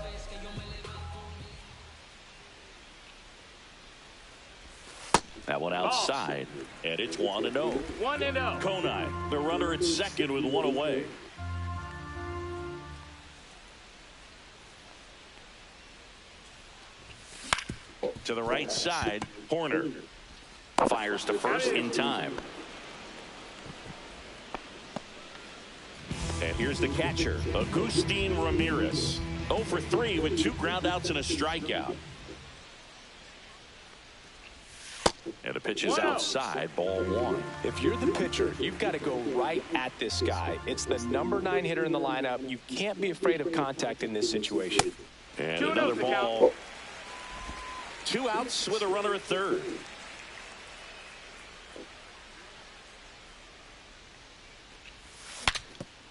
Speaker 4: That one outside, and it's 1-0.
Speaker 6: 1-0.
Speaker 4: Konai, the runner at second with one away. To the right side, Horner fires to first in time. And here's the catcher, Agustin Ramirez. 0 for 3 with 2 groundouts and a strikeout. And the pitch is outside, ball 1.
Speaker 5: If you're the pitcher, you've got to go right at this guy. It's the number 9 hitter in the lineup. You can't be afraid of contact in this situation.
Speaker 4: And another ball. 2 outs with a runner at third.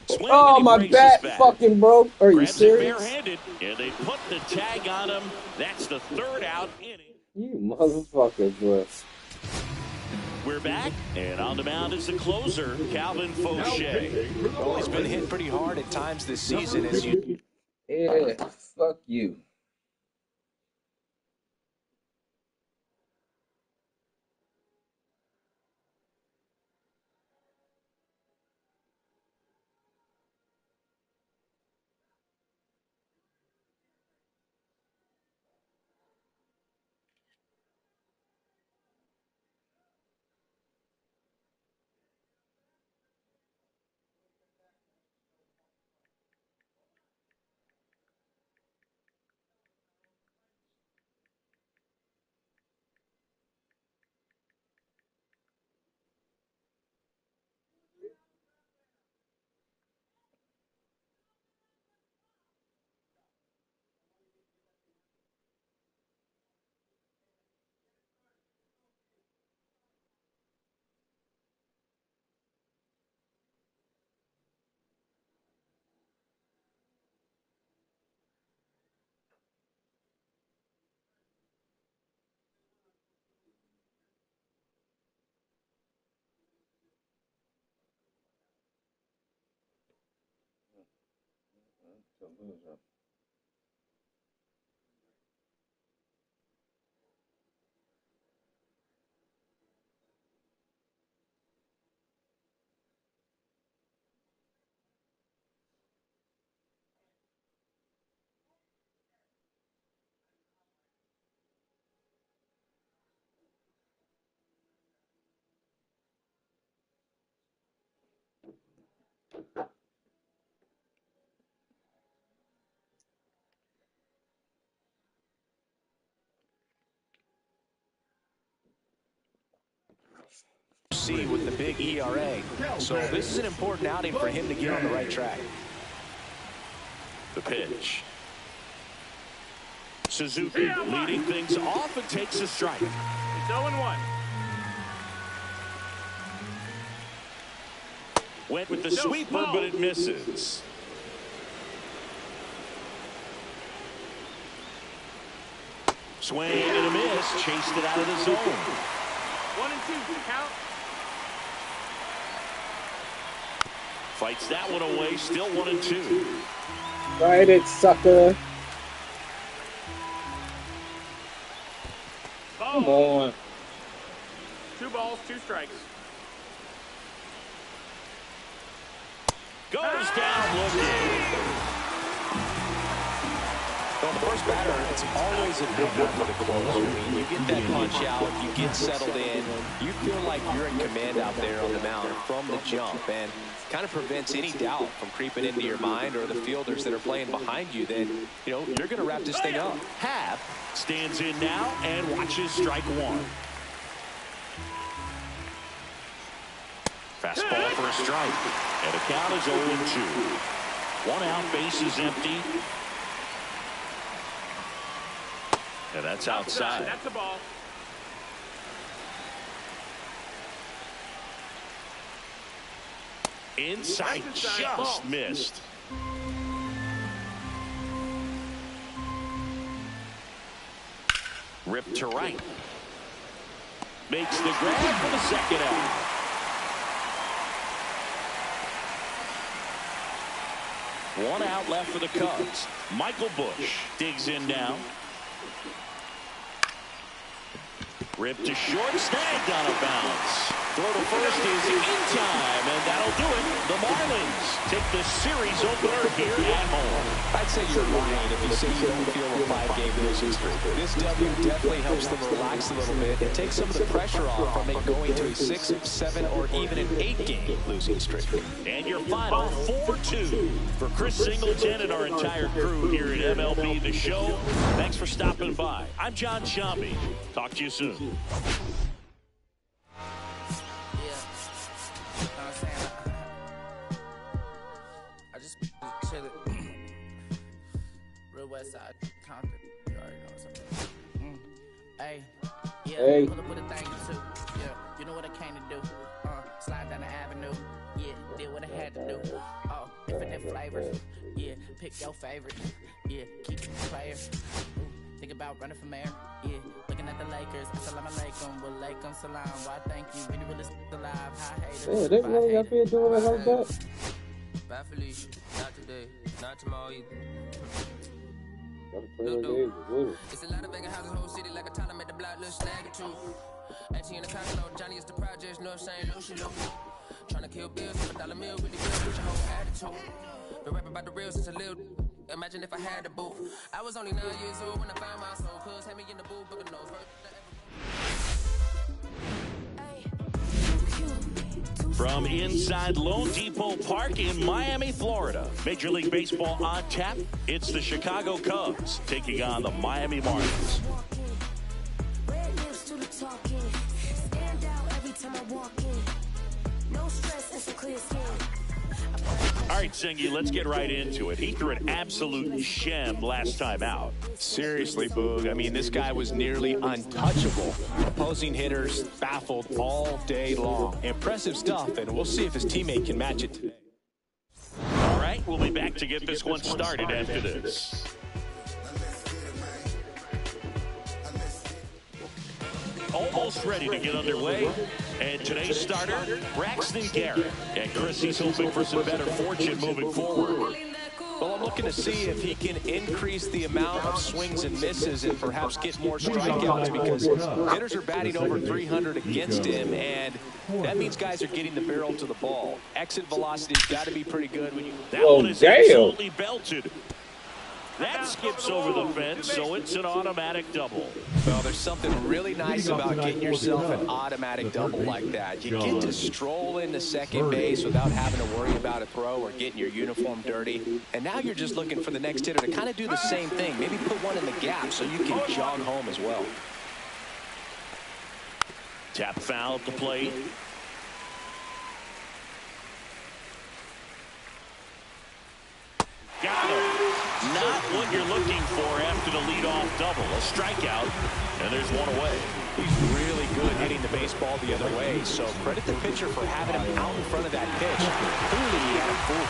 Speaker 4: Swing,
Speaker 9: oh, my bat fucking broke. Are you serious?
Speaker 4: Barehanded, and they put the tag on him. That's the 3rd out inning.
Speaker 9: You motherfucker, bro.
Speaker 4: We're back, and on the mound is the closer, Calvin Fauché.
Speaker 5: Well, he's been hit pretty hard at times this season, as you.
Speaker 9: Yeah, fuck you.
Speaker 5: See with the big ERA. So this is an important outing for him to get on the right track.
Speaker 4: The pitch. Suzuki leading things off and takes a strike.
Speaker 6: It's 0-1.
Speaker 4: Went with the sweeper, but it misses. Swing and a miss. Chased it out of the zone.
Speaker 6: 1-2 count.
Speaker 4: Fights that one away. Still 1-2.
Speaker 9: Ride it, sucker. Come on.
Speaker 6: 2 balls, 2 strikes.
Speaker 4: Goes down looking.
Speaker 5: Well, the first batter, it's always a big one for the closer. I mean, you get that punch out, you get settled in, you feel like you're in command out there on the mound from the jump, and kind of prevents any doubt from creeping into your mind or the fielders that are playing behind you. Then, you know, you're going to wrap this thing up.
Speaker 4: Happ stands in now and watches strike 1. Fastball for a strike, and the count is 0-2. 1 out, base is empty. And that's outside.
Speaker 6: That's a ball.
Speaker 4: Inside, just missed. Ripped to right. Makes the grab for the second out. One out left for the Cubs. Michael Bush digs in now. Ripped to short, snagged out of bounds. Throw to first is in time, and that'll do it. The Marlins take the series opener here at home.
Speaker 5: I'd say you're lying if you say you don't feel a 5-game losing streak. This W definitely helps them relax a little bit and take some of the pressure off from it going to a 6, 7, or even an 8-game losing streak.
Speaker 4: And your final 4-2 for Chris Singleton and our entire crew here at MLB The Show. Thanks for stopping by. I'm John Shambi. Talk to you soon.
Speaker 10: West side, Compton. You already know what's up. Hey, yeah,
Speaker 9: hey.
Speaker 10: Pull up with a thing or two. Yeah, you know what I came to do. Slide down the avenue. Yeah, did what I had to do. Oh, infinite flavors. Yeah, pick your favorite. Yeah, keep it player. Think about running for mayor. Yeah, looking at the Lakers. Assalamu alaikum, wa alaikum salam. Why thank you? Really, really alive. High haters.
Speaker 9: Yeah, they really got me doing it like that.
Speaker 11: Bye, Felicia. Not today. Not tomorrow either.
Speaker 9: It's
Speaker 11: a lot of vacant houses, whole city like a town. I made the block, little snag or two. Auntie in the condo, Johnny is the projects, North St. Lucia. Trying to kill bills, $1 meal, really good with your whole attitude. Been rapping about the real since a little. Imagine if I had the booth. I was only 9 years old when I found my soul. Cuz had me in the booth, booking nose.
Speaker 4: From inside Lone Depot Park in Miami, Florida, Major League Baseball on tap. It's the Chicago Cubs taking on the Miami Marlins. All right, Singy, let's get right into it. He threw an absolute gem last time out.
Speaker 5: Seriously, Boog. I mean, this guy was nearly untouchable. Opposing hitters baffled all day long. Impressive stuff, and we'll see if his teammate can match it today.
Speaker 4: All right, we'll be back to get this one started after this. Almost ready to get underway. And today's starter, Braxton Garrett. And Chris, he's hoping for some better fortune moving forward.
Speaker 5: Well, I'm looking to see if he can increase the amount of swings and misses and perhaps get more strikeouts, because hitters are batting over 300 against him, and that means guys are getting the barrel to the ball. Exit velocity's got to be pretty good.
Speaker 4: That one is absolutely belted. That skips over the fence, so it's an automatic double.
Speaker 5: Well, there's something really nice about getting yourself an automatic double like that. You get to stroll into second base without having to worry about a throw or getting your uniform dirty. And now you're just looking for the next hitter to kind of do the same thing. Maybe put one in the gap so you can jog home as well.
Speaker 4: Tap foul at the plate. Got him. Not what you're looking for after the leadoff double. A strikeout, and there's one away.
Speaker 5: He's really good hitting the baseball the other way, so credit the pitcher for having him out in front of that pitch. Clearly he had him fooled.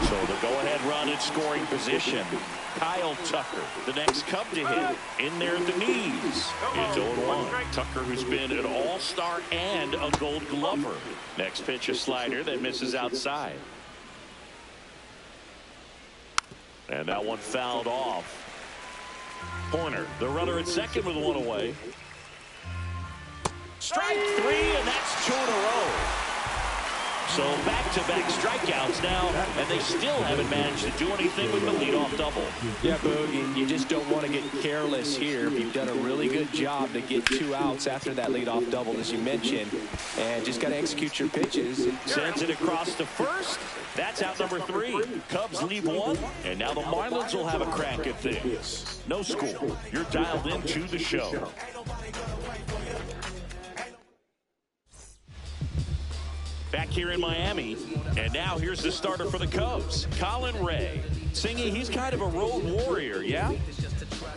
Speaker 4: So the go-ahead run in scoring position. Kyle Tucker, the next Cub to hit, in there at the knees. It's 0-1. Tucker, who's been an all-star and a Gold Glover. Next pitch, a slider that misses outside. And that one fouled off. Corner, the runner at second with one away. Strike three, and that's 2 in a row. So back-to-back strikeouts now, and they still haven't managed to do anything with the leadoff double.
Speaker 5: Yeah, Boog, you just don't want to get careless here. You've done a really good job to get 2 outs after that leadoff double, as you mentioned, and just got to execute your pitches.
Speaker 4: Sends it across to first. That's out number 3. Cubs leave 1, and now the Marlins will have a crack at things. No score. You're dialed into the show. Back here in Miami, and now here's the starter for the Cubs, Colin Ray. Singy, he's kind of a road warrior, yeah?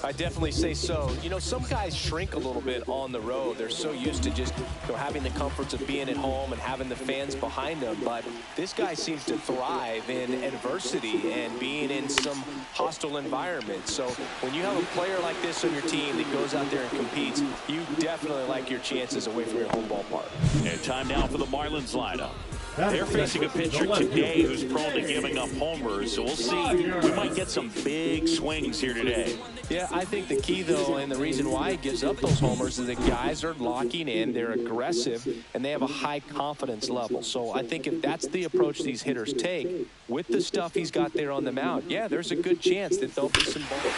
Speaker 5: I definitely say so. You know, some guys shrink a little bit on the road. They're so used to just, you know, having the comforts of being at home and having the fans behind them. But this guy seems to thrive in adversity and being in some hostile environment. So when you have a player like this on your team that goes out there and competes, you definitely like your chances away from your home ballpark.
Speaker 4: And time now for the Marlins lineup. They're facing a pitcher today who's prone to giving up homers, so we'll see. We might get some big swings here today.
Speaker 5: Yeah, I think the key, though, and the reason why he gives up those homers is that guys are locking in, they're aggressive, and they have a high confidence level. So I think if that's the approach these hitters take, with the stuff he's got there on the mound, yeah, there's a good chance that there'll be some balls.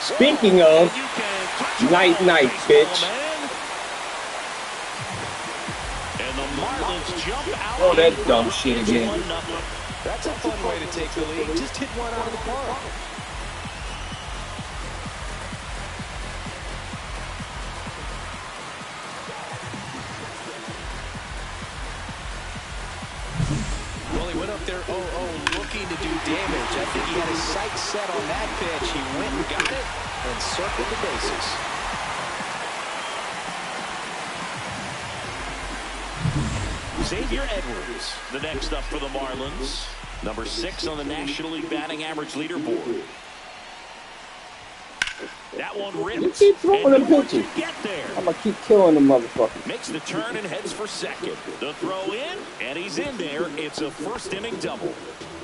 Speaker 9: Speaking of, night, bitch.
Speaker 4: Jump out.
Speaker 9: Oh, that dumb shit again.
Speaker 5: That's a fun way to take the lead. Just hit one out of the park. Well, he went up there 0-0 looking to do damage. I think he had his sights set on that pitch. He went and got it and circled the bases.
Speaker 4: Xavier Edwards, the next up for the Marlins. Number 6 on the National League batting average leaderboard. That one rips.
Speaker 9: Keep throwing them pitches.
Speaker 4: Get there.
Speaker 9: I'm gonna keep killing them motherfuckers.
Speaker 4: Makes the turn and heads for second. The throw in, and he's in there. It's a first inning double.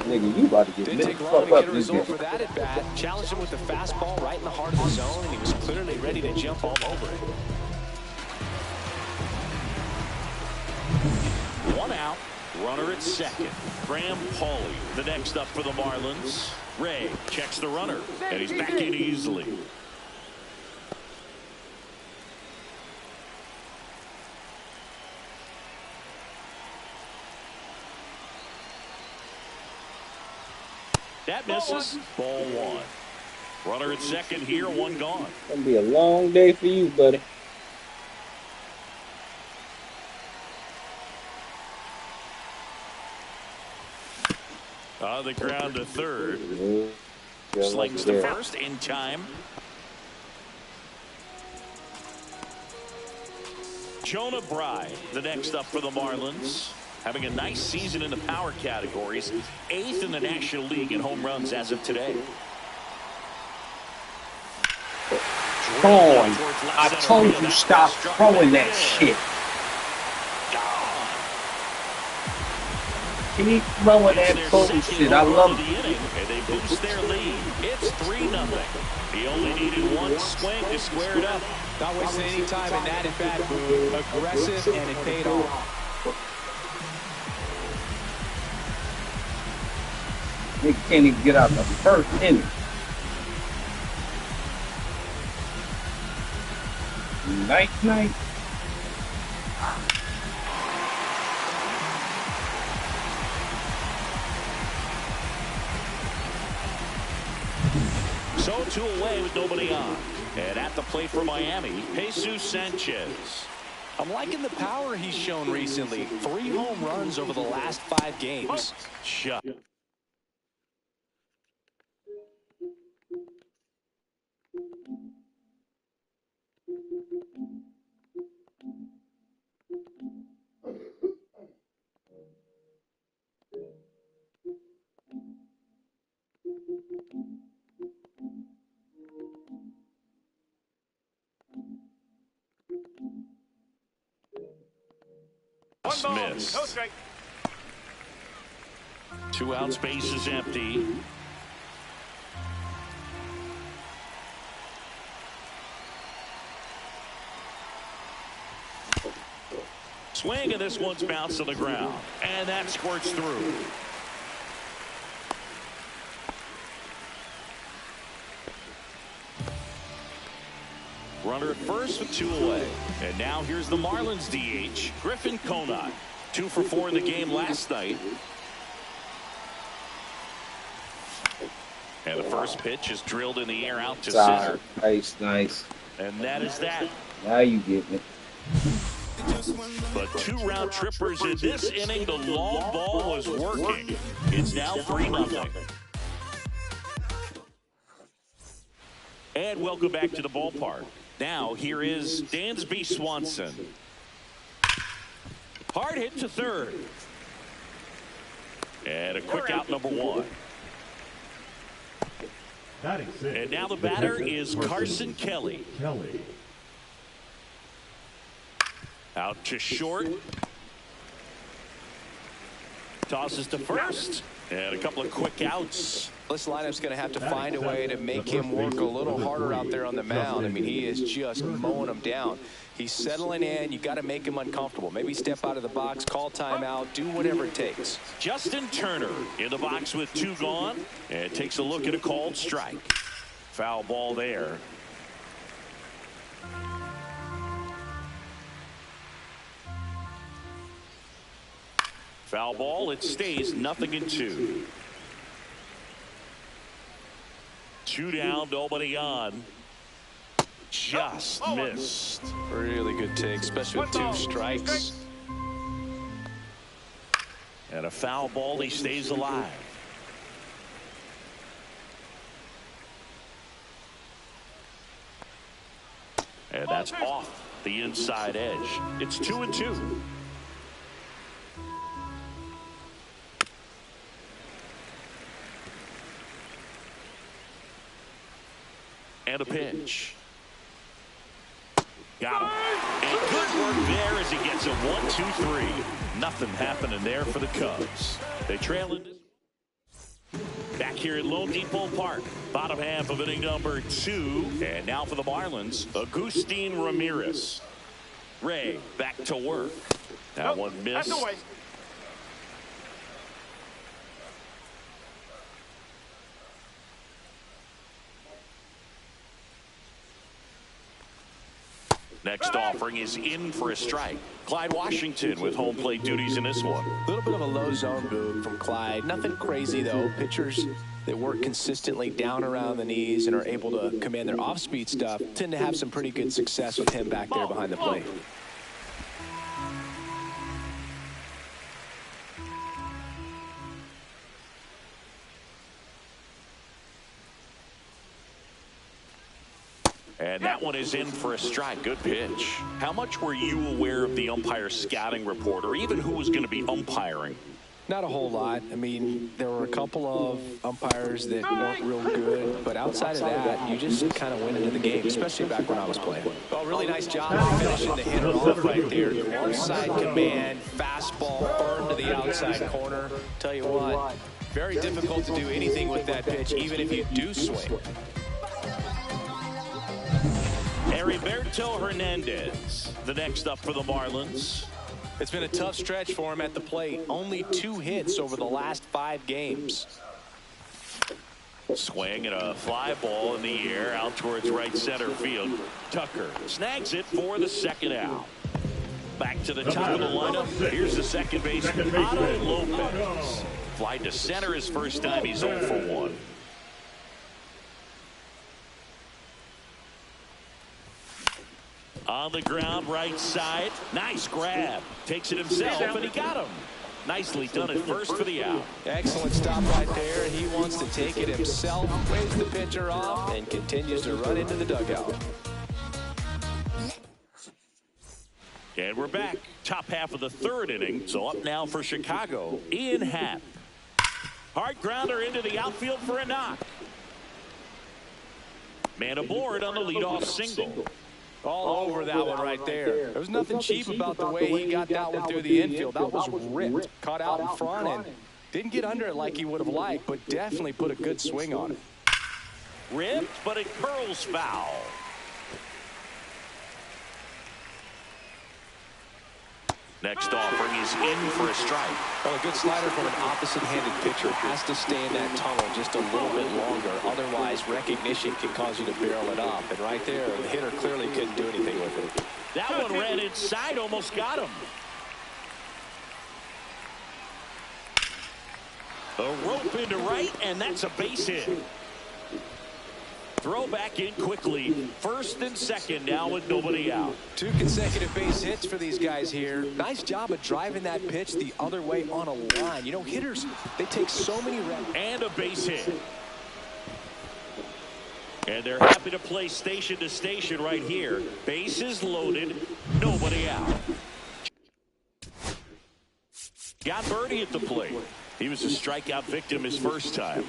Speaker 9: Nigga, you about to get
Speaker 5: Didn't take long to get a result for that at bat. Challenged him with the fastball right in the heart of the zone, and he was clearly ready to jump all over it.
Speaker 4: One out, runner at second. Graham Pauley, the next up for the Marlins. Ray checks the runner, and he's back in easily. That misses. Ball one. Runner at second here, one gone.
Speaker 9: It's gonna be a long day for you, buddy.
Speaker 4: On the ground to third. Slings to first in time. Jonah Bride, the next up for the Marlins. Having a nice season in the power categories. 8th in the National League in home runs as of today.
Speaker 9: Boy, I told you stop throwing that shit. Keep throwing that bullshit. I love it.
Speaker 4: And they boost their lead. It's 3-0. He only needed one swing to square it up.
Speaker 5: Not wasting any time in that at-bat, Boo. Aggressive, and it paid off.
Speaker 9: They can't even get out the first inning. Night.
Speaker 4: So 2 away with nobody on. And at the plate for Miami, Jesus Sanchez.
Speaker 5: I'm liking the power he's shown recently. 3 home runs over the last 5 games.
Speaker 4: Shut. Smith.
Speaker 6: No strike.
Speaker 4: 2 out, space is empty. Swing, and this one's bounced on the ground. And that squirts through. Runner at first with 2 away. And now here's the Marlins DH, Griffin Conant. 2 for 4 in the game last night. And the first pitch is drilled in the air out to center.
Speaker 9: Nice.
Speaker 4: And that is that.
Speaker 9: Now you get me.
Speaker 4: But 2 round trippers in this inning. The long ball was working. It's now 3-0. And welcome back to the ballpark. Now here is Dansby Swanson. Hard hit to third. And a quick out, number 1. And now the batter is Carson Kelly. Out to short. Tosses to first. And a couple of quick outs.
Speaker 5: This lineup's going to have to find a way to make him work a little harder out there on the mound. I mean, he is just mowing them down. He's settling in. You got to make him uncomfortable. Maybe step out of the box, call timeout, do whatever it takes.
Speaker 4: Justin Turner in the box with 2 gone, and takes a look at a called strike. Foul ball there. Foul ball. It stays 0-2. 2 down, nobody on. Just missed.
Speaker 5: Really good take, especially with 2 strikes.
Speaker 4: And a foul ball. He stays alive. And that's off the inside edge. It's 2-2. And a pitch. Got him. And good work there as he gets a 1-2-3. Nothing happening there for the Cubs. They trail in. Back here at Lone Depot Park, bottom half of inning number 2. And now for the Marlins, Agustin Ramirez. Ray back to work. That one missed. Next offering is in for a strike. Clyde Washington with home plate duties in this one.
Speaker 5: A little bit of a low zone move from Clyde. Nothing crazy, though. Pitchers that work consistently down around the knees and are able to command their off-speed stuff tend to have some pretty good success with him back there behind the plate.
Speaker 4: And that one is in for a strike. Good pitch. How much were you aware of the umpire scouting report, or even who was going to be umpiring?
Speaker 5: Not a whole lot. I mean, there were a couple of umpires that weren't real good, but outside of that, you just kind of went into the game, especially back when I was playing. Well, really nice job of finishing the hitter off right there. One side command, fastball, firm to the outside corner. Tell you what, very difficult to do anything with that pitch, even if you do swing.
Speaker 4: Heriberto Hernandez, the next up for the Marlins.
Speaker 5: It's been a tough stretch for him at the plate. Only 2 hits over the last 5 games.
Speaker 4: Swing and a fly ball in the air out towards right center field. Tucker snags it for the second out. Back to the top of the lineup. Here's the second baseman, Otto Lopez. Fly to center his first time. He's 0 for 1. On the ground, right side. Nice grab. Takes it himself, and he got him. Nicely done at first for the out.
Speaker 5: Excellent stop right there. He wants to take it himself, waves the pitcher off, and continues to run into the dugout.
Speaker 4: And we're back. Top half of the 3rd inning. So up now for Chicago, Ian Happ. Hard grounder into the outfield for a knock. Man aboard on the leadoff single.
Speaker 5: All over that one right there. There was nothing cheap about the way he got that one through the infield. That was ripped. Caught out in front and didn't get under it like he would have liked, but definitely put a good swing on it.
Speaker 4: Ripped, but it curls foul. Next offering is in for a strike.
Speaker 5: Well, a good slider from an opposite-handed pitcher has to stay in that tunnel just a little bit longer. Otherwise, recognition can cause you to barrel it up. And right there, the hitter clearly couldn't do anything with it.
Speaker 4: That one ran inside, almost got him. A rope into right, and that's a base hit. Throw back in quickly. First and second now with nobody out.
Speaker 5: 2 consecutive base hits for these guys here. Nice job of driving that pitch the other way on a line. You know, hitters, they take so many reps.
Speaker 4: And a base hit. And they're happy to play station to station right here. Bases loaded, nobody out. Got Birdie at the plate. He was a strikeout victim his first time.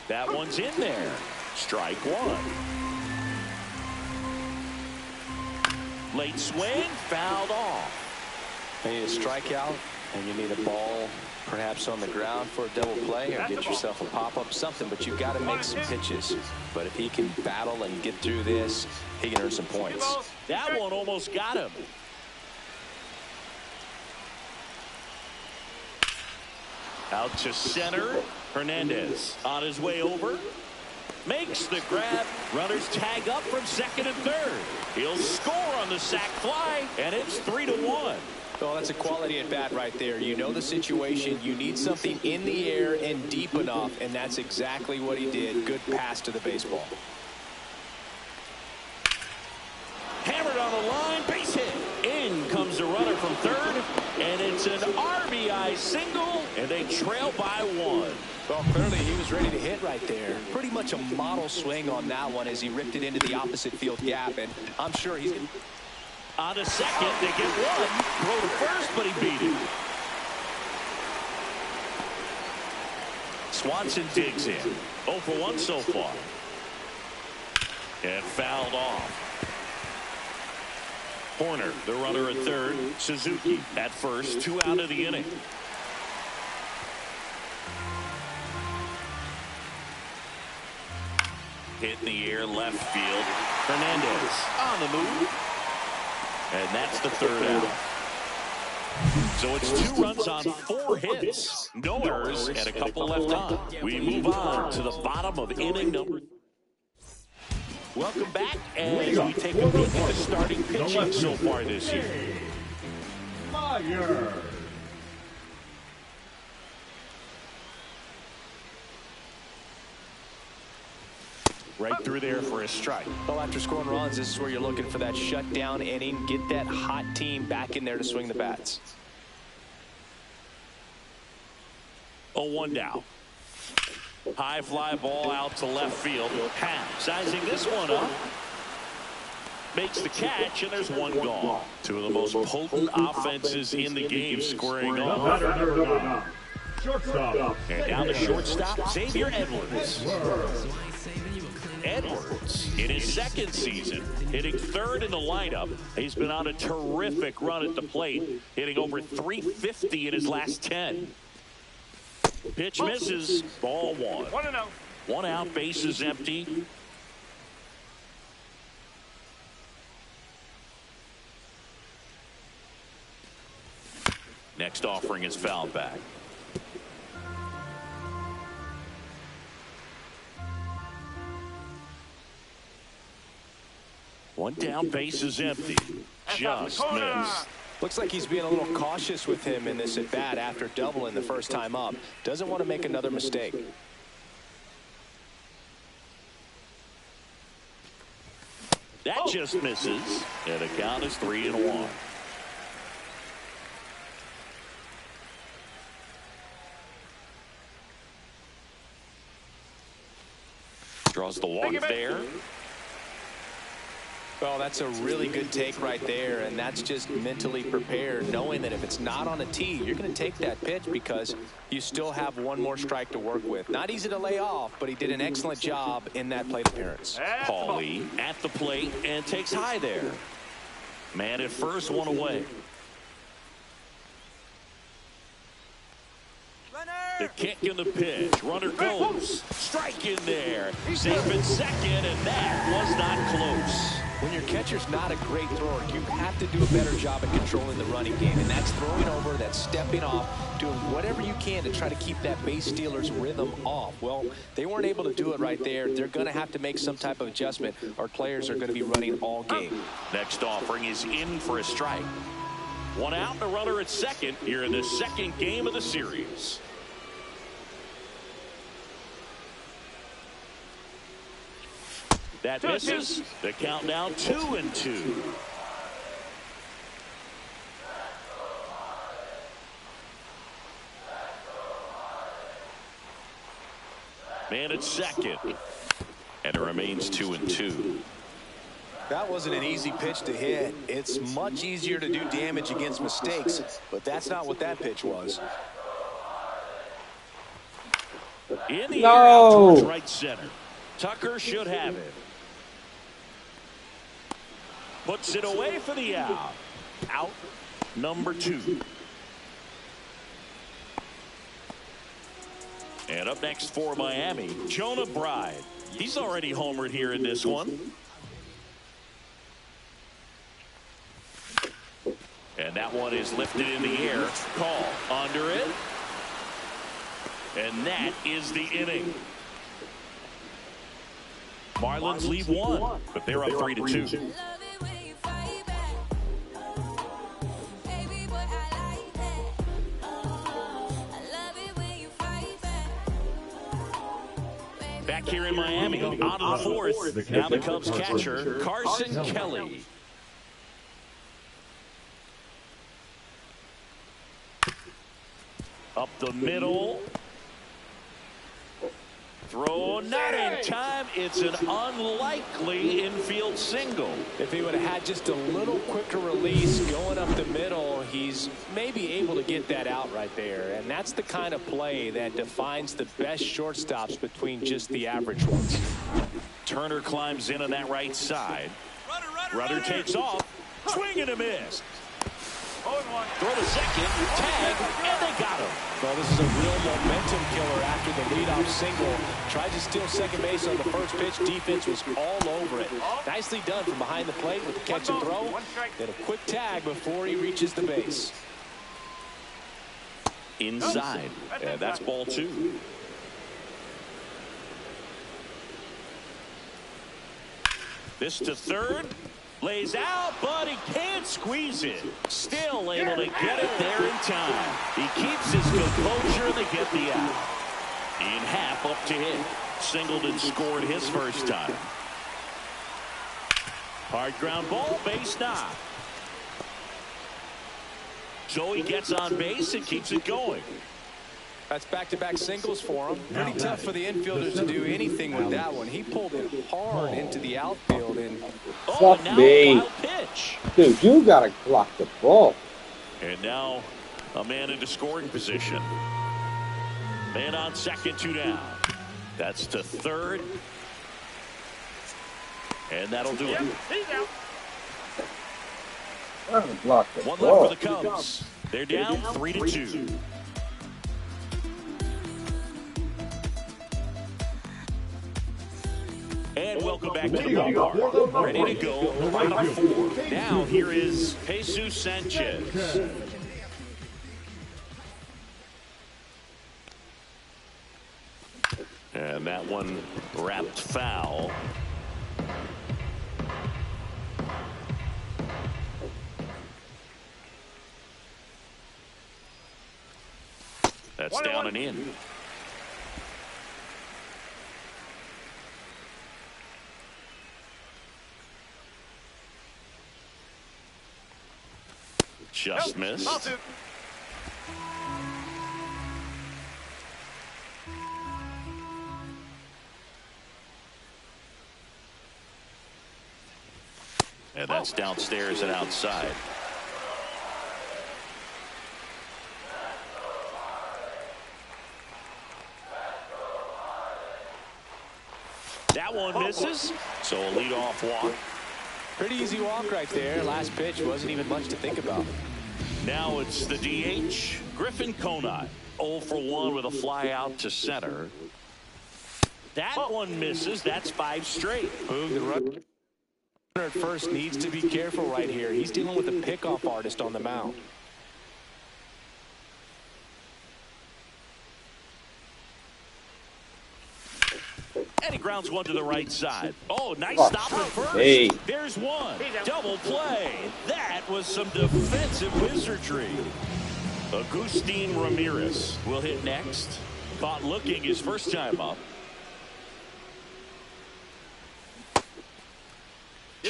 Speaker 4: That one's in there. Strike one. Late swing, fouled off.
Speaker 5: You need a strikeout, and you need a ball perhaps on the ground for a double play, or get yourself a pop-up, something, but you've got to make some pitches. But if he can battle and get through this, he can earn some points.
Speaker 4: That one almost got him. Out to center. Hernandez on his way over. Makes the grab. Runners tag up from second and third. He'll score on the sac fly, and it's 3-1.
Speaker 5: Well, that's a quality at bat right there. You know the situation. You need something in the air and deep enough, and that's exactly what he did. Good pass to the baseball.
Speaker 4: Hammered on the line, base hit. In comes the runner from third, and it's an RBI single, and they trail by one.
Speaker 5: Well, clearly he was ready to hit right there. Pretty much a model swing on that one as he ripped it into the opposite field gap, and I'm sure he's
Speaker 4: on to second. They get one. Throw to first, but he beat it. Swanson digs in. 0 for 1 so far. And fouled off. Horner, the runner at third. Suzuki at first. 2 out of the inning. Hit in the air, left field. Hernandez on the move. And that's the third out. So it's 2 runs on 4 hits. No errors and a couple left on. We move on to the bottom of inning number. Welcome back as we take a look at the starting pitching so far this year.
Speaker 8: Fire.
Speaker 4: Right through there for a strike.
Speaker 5: Well, after scoring runs, this is where you're looking for that shutdown inning. Get that hot team back in there to swing the bats.
Speaker 4: 0-1 down. High fly ball out to left field. Ham sizing this one up. Makes the catch, and there's one gone. 2 of the most potent offenses in the game squaring off.
Speaker 8: Shortstop.
Speaker 4: And down to shortstop, Xavier Edwards. Edwards in his second season, hitting third in the lineup. He's been on a terrific run at the plate, hitting over 350 in his last 10. Pitch misses, ball 1.
Speaker 6: 1-0.
Speaker 4: 1 out, bases empty. Next offering is fouled back. One down, base is empty. Just missed.
Speaker 5: Looks like he's being a little cautious with him in this at bat after doubling the first time up. Doesn't want to make another mistake.
Speaker 4: That just misses, and the count is 3-1. Draws the walk there.
Speaker 5: Well, that's a really good take right there, and that's just mentally prepared, knowing that if it's not on a tee, you're going to take that pitch because you still have one more strike to work with. Not easy to lay off, but he did an excellent job in that plate appearance.
Speaker 4: Paulie at the plate and takes high there. Man at first, 1 away. The kick and the pitch. Runner goes. Strike in there. Safe in second, and that was not close.
Speaker 5: When your catcher's not a great thrower, you have to do a better job at controlling the running game, and that's throwing over, that's stepping off, doing whatever you can to try to keep that base stealer's rhythm off. Well, they weren't able to do it right there. They're going to have to make some type of adjustment. Our players are going to be running all game.
Speaker 4: Next offering is in for a strike. 1 out and a runner at second here in the second game of the series. That misses. The countdown 2-2. Man at second. And it remains 2-2.
Speaker 5: That wasn't an easy pitch to hit. It's much easier to do damage against mistakes, but that's not what that pitch was.
Speaker 4: In the air out towards right center. Tucker should have it. Puts it away for the out. Out number 2. And up next for Miami, Jonah Bride. He's already homered here in this one. And that one is lifted in the air. Call under it. And that is the inning. Marlins lead 1, but they're up 3-2. Back here in Miami, on to the 4th. Now the Cubs catcher, Carson Kelly. Up the middle. Throw not in time. It's an unlikely infield single.
Speaker 5: If he would have had just a little quicker release going up the middle, he's maybe able to get that out right there. And that's the kind of play that defines the best shortstops between just the average ones.
Speaker 4: Turner climbs in on that right side. Rudder takes off. Swing and a miss. Throw to second, tag, and they got him.
Speaker 5: Well, this is a real momentum killer after the leadoff single. Tried to steal second base on the first pitch. Defense was all over it. Nicely done from behind the plate with the catch and throw. Then a quick tag before he reaches the base.
Speaker 4: Inside, and that's ball 2. This to third. Lays out, but he can't squeeze it. Still able to get it there in time. He keeps his composure and they get the out. In half up to hit. Singleton scored his first time. Hard ground ball, base knock. Joey gets on base and keeps it going.
Speaker 5: That's back-to-back singles for him. Pretty tough for the infielders to do anything with that one. He pulled it hard into the outfield. And
Speaker 7: now a wild pitch. Dude, you got to block the ball.
Speaker 4: And now a man into scoring position. Man on second, 2 down. That's to third. And that'll do it.
Speaker 7: Block the
Speaker 4: one
Speaker 7: ball.
Speaker 4: left for the Cubs. They're down 3-2. And welcome back to the ballpark. Ready to go, the final 4. Now here is Jesus Sanchez. And that one wrapped foul. That's down and in. Just missed. And that's downstairs and outside. That one misses. So a leadoff walk.
Speaker 5: Pretty easy walk right there. Last pitch wasn't even much to think about.
Speaker 4: Now it's the DH, Griffin Conant. 0 for 1 with a fly out to center. That one misses. That's 5 straight.
Speaker 5: Boog, the runner at first needs to be careful right here. He's dealing with a pickoff artist on the mound.
Speaker 4: And he grounds one to the right side. Oh, nice stop at first.
Speaker 7: Hey.
Speaker 4: There's one. Double play. That was some defensive wizardry. Agustin Ramirez will hit next. Caught looking his first time up.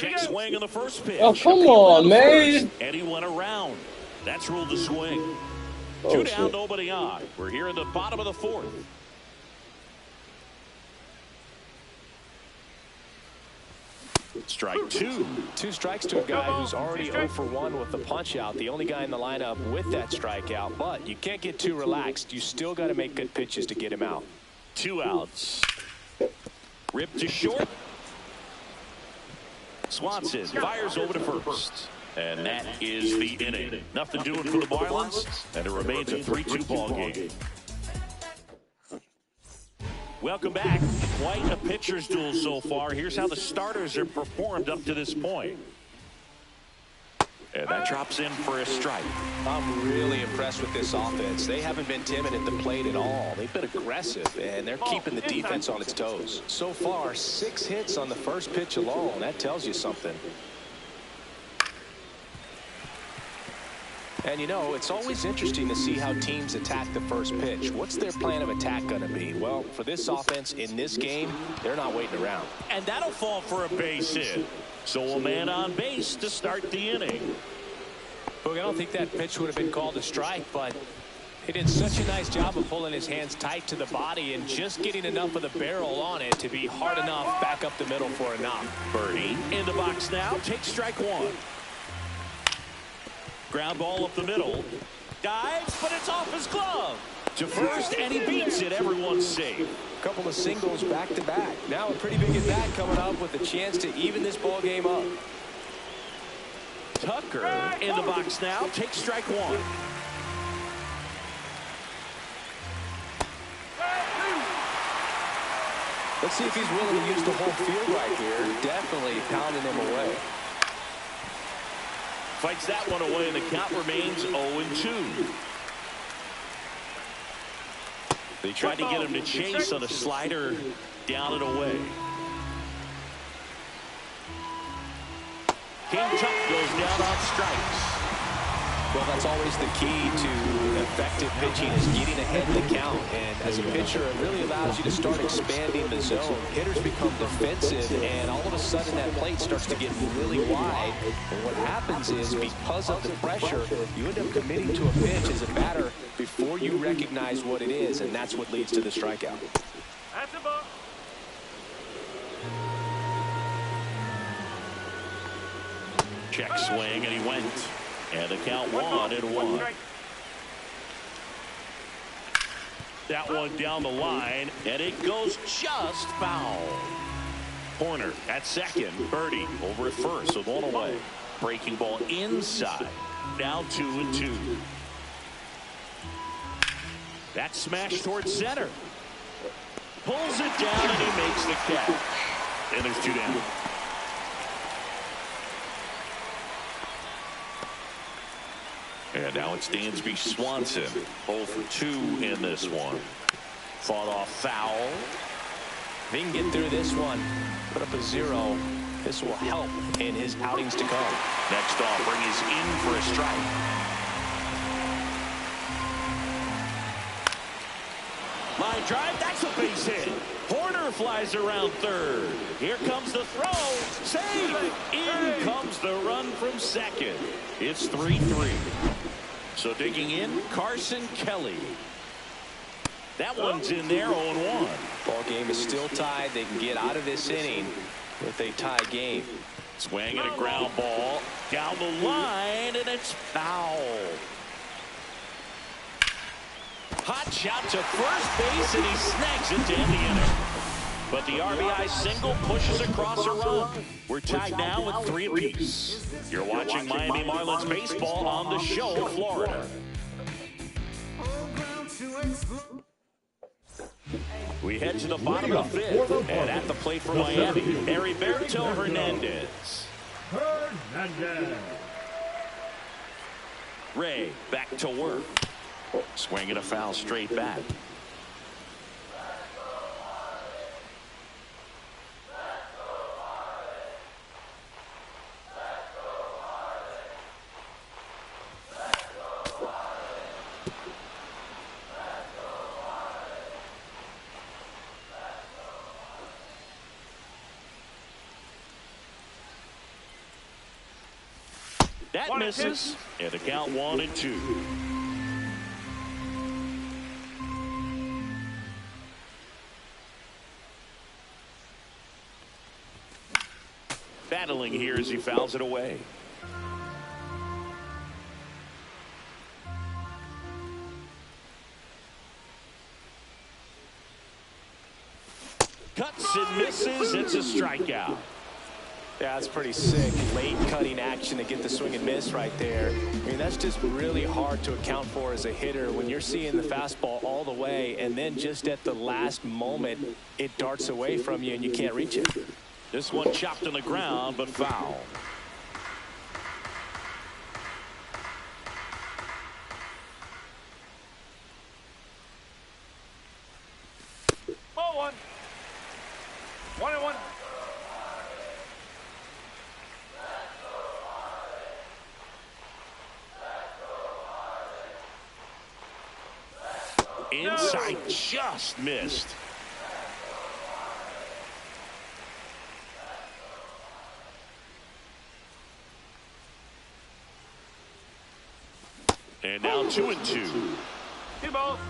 Speaker 4: Check swing on the first pitch.
Speaker 7: Oh, come on, man.
Speaker 4: And he went around. That's ruled a swing.
Speaker 7: Oh,
Speaker 4: 2 down,
Speaker 7: shit.
Speaker 4: nobody on. We're here in the bottom of the 4th. Strike 2.
Speaker 5: 2 strikes to a guy who's already 0 for 1 with the punch out. The only guy in the lineup with that strikeout. But you can't get too relaxed. You still got to make good pitches to get him out.
Speaker 4: 2 outs. Ripped to short. Swanson fires over to first. And that is the inning. Nothing doing for the Marlins. And it remains a 3-2 ball game. Welcome back. Quite a pitcher's duel so far. Here's how the starters have performed up to this point. And that drops in for a strike.
Speaker 5: I'm really impressed with this offense. They haven't been timid at the plate at all. They've been aggressive, and they're keeping the defense on its toes. So far, 6 hits on the first pitch alone. That tells you something. And, you know, it's always interesting to see how teams attack the first pitch. What's their plan of attack going to be? Well, for this offense in this game, they're not waiting around.
Speaker 4: And that'll fall for a base hit. So a man on base to start the inning.
Speaker 5: Look, I don't think that pitch would have been called a strike, but he did such a nice job of pulling his hands tight to the body and just getting enough of the barrel on it to be hard enough back up the middle for a knock.
Speaker 4: Birdie in the box now. Takes strike 1. Ground ball up the middle. Dives, but it's off his glove. To first, and he beats it. Everyone's safe.
Speaker 5: A couple of singles back to back. Now a pretty big at bat coming up with a chance to even this ball game up.
Speaker 4: Tucker in the box now. Takes strike 1.
Speaker 5: Let's see if he's willing to use the whole field right here. Definitely pounding him away.
Speaker 4: Fights that one away, and the count remains 0-2. They tried to get him to chase on a slider down and away. King Tuck goes down on strikes.
Speaker 5: Well, that's always the key to effective pitching is getting ahead of the count. And as a pitcher, it really allows you to start expanding the zone. Hitters become defensive, and all of a sudden that plate starts to get really wide. And what happens is, because of the pressure, you end up committing to a pitch as a batter before you recognize what it is, and that's what leads to the strikeout.
Speaker 6: That's a ball.
Speaker 4: Check swing, and he went. And the count 1-1. That one down the line, and it goes just foul. Corner at second. Birdie over at first, so one away. Breaking ball inside. Now 2-2. That smash towards center. Pulls it down, and he makes the catch. And there's 2 down. And now it's Dansby Swanson. 0 for 2 in this one. Fought off foul.
Speaker 5: If he can get through this one, put up a 0, this will help in his outings to come.
Speaker 4: Next offering is in for a strike. Line drive, that's a base hit. Horner flies around third. Here comes the throw. Save! In comes the run from second. It's 3-3. So digging in, Carson Kelly. That one's in there, 0-1.
Speaker 5: Ball game is still tied. They can get out of this inning with a tie game.
Speaker 4: Swing and a ground ball down the line, and it's foul. Hot shot to first base, and he snags it to end the inning. But the RBI single pushes across a run. We're tied now at 3 apiece. You're watching Miami Marlins baseball on the show, Florida. We head to the bottom of the 5th, and at the plate for Miami, Heriberto Hernandez. Ray back to work. Swinging a foul straight back. That misses. And the count 1-2. Battling here as he fouls it away. Cuts and misses. It's a strikeout.
Speaker 5: Yeah, that's pretty sick. Late cutting action to get the swing and miss right there. I mean, that's just really hard to account for as a hitter when you're seeing the fastball all the way and then just at the last moment it darts away from you and you can't reach it.
Speaker 4: This one chopped on the ground, but foul.
Speaker 6: Ball one. 1-1.
Speaker 4: Inside, just missed. And now 2-2.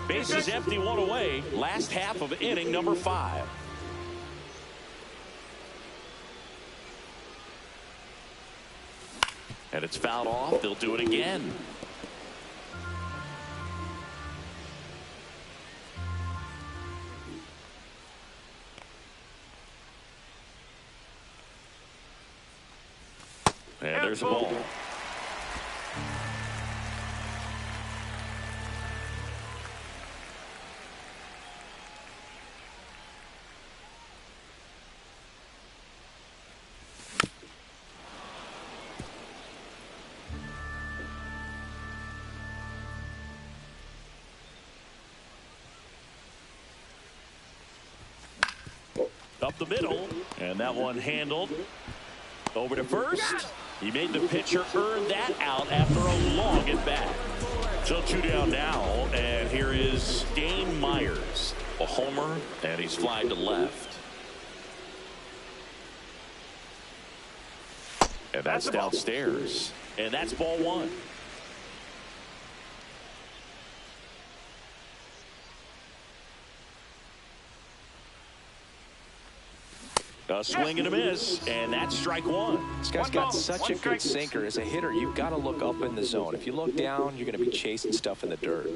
Speaker 4: Bases empty, one away. Last half of inning number 5. And it's fouled off. They'll do it again. And there's a ball. Up the middle, and that one handled. Over to first. He made the pitcher earn that out after a long at bat. So 2 down now, and here is Dane Myers. A homer, and he's flying to left. And that's downstairs. And that's ball 1. A swing and a miss, and that's strike 1.
Speaker 5: This guy's got such a good sinker. As a hitter, you've got to look up in the zone. If you look down, you're going to be chasing stuff in the dirt.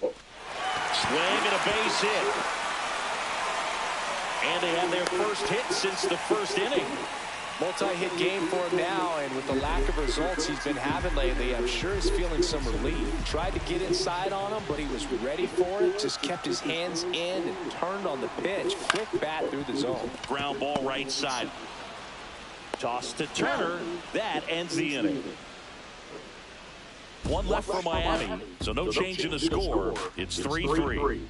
Speaker 4: Swing and a base hit. And they have their first hit since the first inning.
Speaker 5: Multi-hit game for him now, and with the lack of results he's been having lately, I'm sure he's feeling some relief. Tried to get inside on him, but he was ready for it. Just kept his hands in and turned on the pitch. Quick bat through the zone.
Speaker 4: Ground ball right side. Toss to Turner. That ends the inning. One left for Miami, so no change in the score. It's 3-3.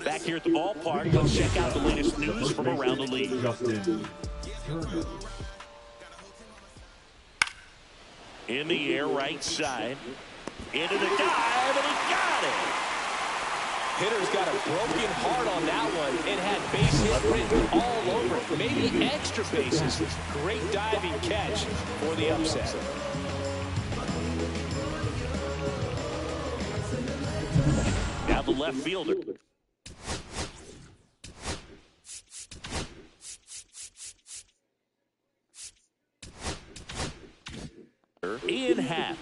Speaker 4: Back here at the ballpark, let's check out the latest news from around the league. In the air, right side. Into the dive, and he got it.
Speaker 5: Hitter's got a broken heart on that one. It had base hit written all over it. Maybe extra bases. Great diving catch for the upset.
Speaker 4: Now the left fielder. Ian Happ.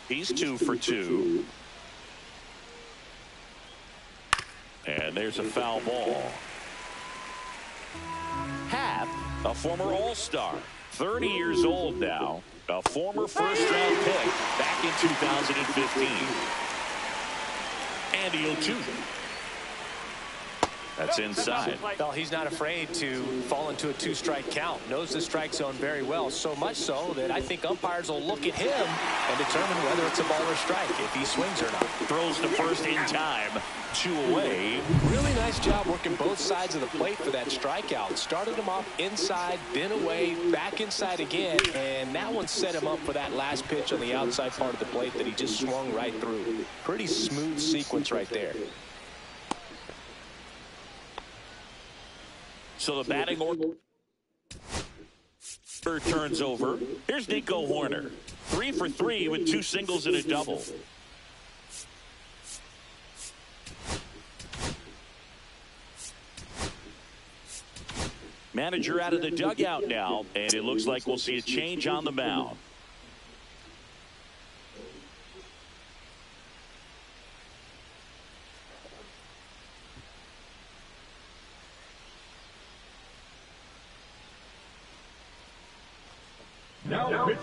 Speaker 4: He's 2 for 2. And there's a foul ball. Happ, a former All-Star, 30 years old now, a former first-round pick back in 2015. And the 0-2. That's inside.
Speaker 5: Well, he's not afraid to fall into a 2-strike count. Knows the strike zone very well, so much so that I think umpires will look at him and determine whether it's a ball or strike, if he swings or not.
Speaker 4: Throws to first in time. 2 away.
Speaker 5: Really nice job working both sides of the plate for that strikeout. Started him off inside, then away, back inside again, and that one set him up for that last pitch on the outside part of the plate that he just swung right through. Pretty smooth sequence right there.
Speaker 4: So the batting order turns over. Here's Nico Horner. 3 for 3 with 2 singles and a double. Manager out of the dugout now, and it looks like we'll see a change on the mound.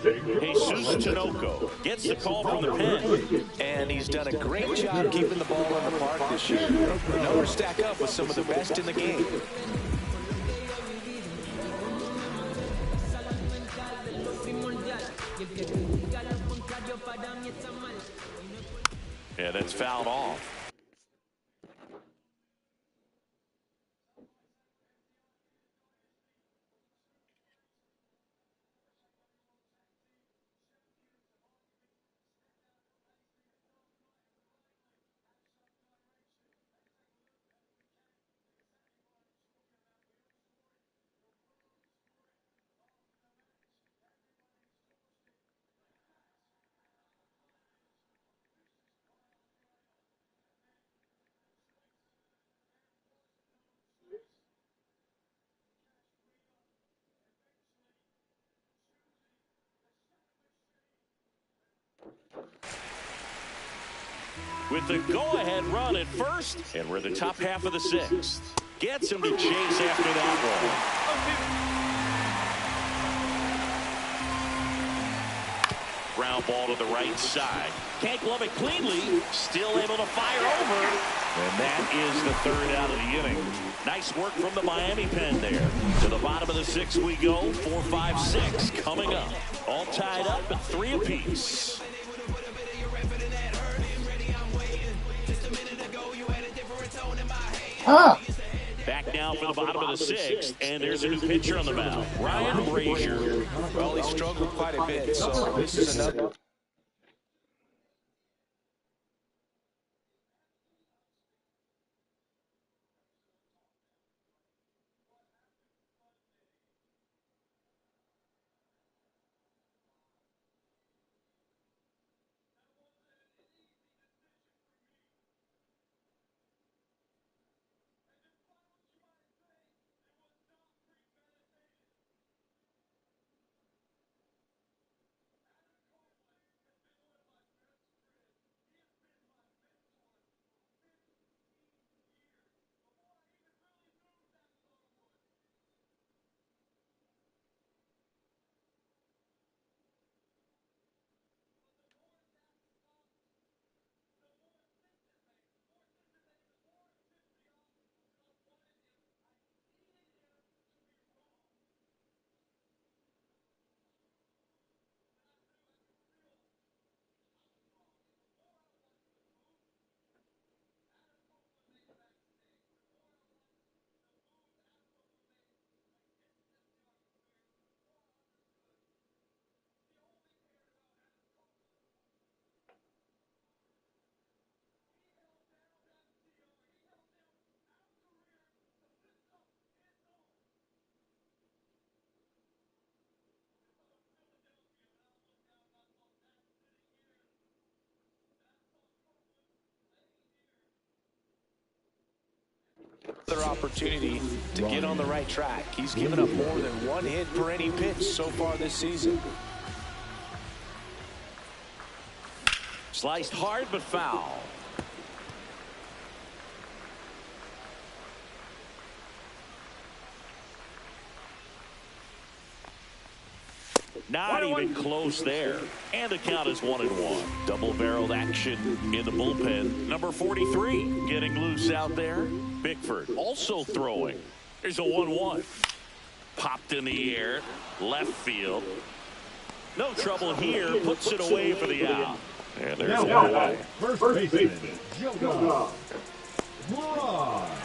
Speaker 4: Jesus Tinoco gets the call from the pen.
Speaker 5: And he's done a great job keeping the ball in the park this year. The numbers stack up with some of the best in the game.
Speaker 4: Yeah, that's fouled off. With the go-ahead run at first, and we're in the top half of the 6th. Gets him to chase after that one. Ground ball to the right side. Can't glove it cleanly. Still able to fire over. And that is the 3rd out of the inning. Nice work from the Miami pen there. To the bottom of the 6th we go. 4, 5, 6 coming up. All tied up at 3 apiece. Back now for the bottom of the 6th, and there's a new pitcher on the mound, Ryan Brazier.
Speaker 5: Well, he struggled quite a bit, so this is another. Opportunity to get on the right track. He's given up more than 1 hit per inning pitch so far this season.
Speaker 4: Sliced hard but foul. Not even close there. And the count is 1-1. Double-barreled action in the bullpen. Number 43 getting loose out there. Bickford also throwing. There's a 1-1. Popped in the air. Left field. No trouble here. Puts it away for the out. And there's one away.
Speaker 8: First baseman, Jonah.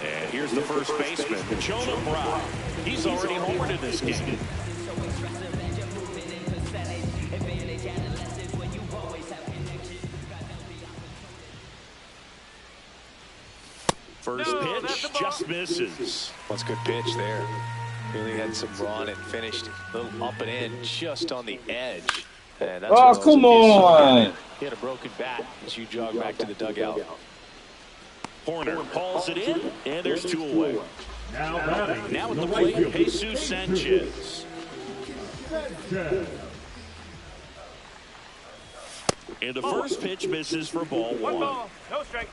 Speaker 4: And here's the first baseman, Jonah Brown. He's already homered in this game. First pitch just misses.
Speaker 5: That's a good pitch there. Really had some run and finished a little up and in just on the edge. And that's
Speaker 9: oh, come on.
Speaker 5: He had a broken bat as you jog back to the dugout.
Speaker 4: Horner hauls it in, and there's 2 away.
Speaker 8: Now batting.
Speaker 4: Now at the plate, Jesus Sanchez. And the first pitch misses for ball 1.
Speaker 6: 1 ball, no strike.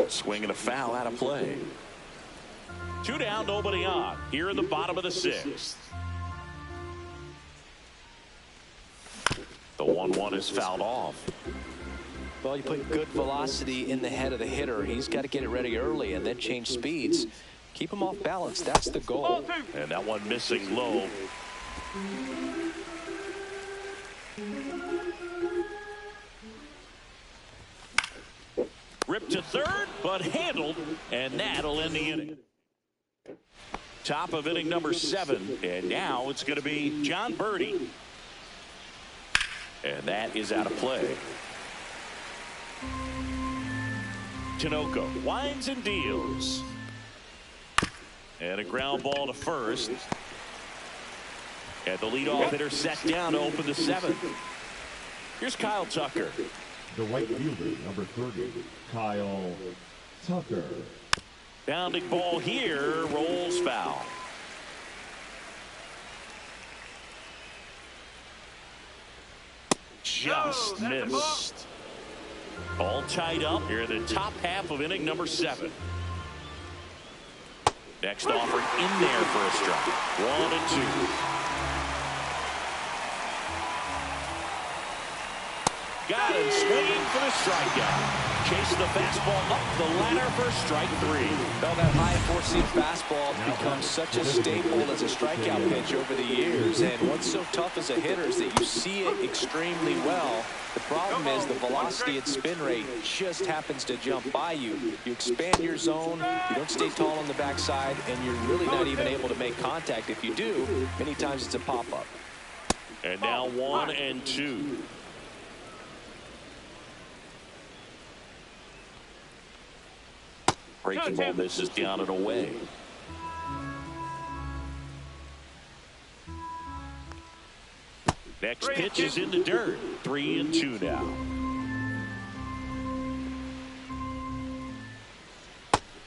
Speaker 4: Swinging a foul out of play. 2 down, nobody on. Here in the bottom of the 6th. The 1-1 is fouled off.
Speaker 5: Well, you put good velocity in the head of the hitter. He's got to get it ready early and then change speeds. Keep him off balance. That's the goal.
Speaker 4: And that one missing low. Ripped to third, but handled, and that'll end the inning. Top of inning number 7, and now it's going to be John Birdie. And that is out of play. Tinoco winds and deals. And a ground ball to first. And the leadoff hitter set down to open the 7th. Here's Kyle Tucker.
Speaker 8: The right fielder, number 30, Kyle Tucker.
Speaker 4: Bounding ball here, rolls foul. Just missed. All tied up here in the top half of inning number 7. Next offering in there for a strike. 1 and 2. Got him swinging for the strikeout. Chasing the fastball up the ladder for strike 3.
Speaker 5: Well, that high four-seam fastball has become such a staple as a strikeout pitch over the years. And what's so tough as a hitter is that you see it extremely well. The problem is the velocity and spin rate just happens to jump by you. You expand your zone, you don't stay tall on the backside, and you're really not even able to make contact. If you do, many times it's a pop-up.
Speaker 4: And now 1 and 2. Breaking ball misses down and away. Next pitch is in the dirt. 3 and 2 now.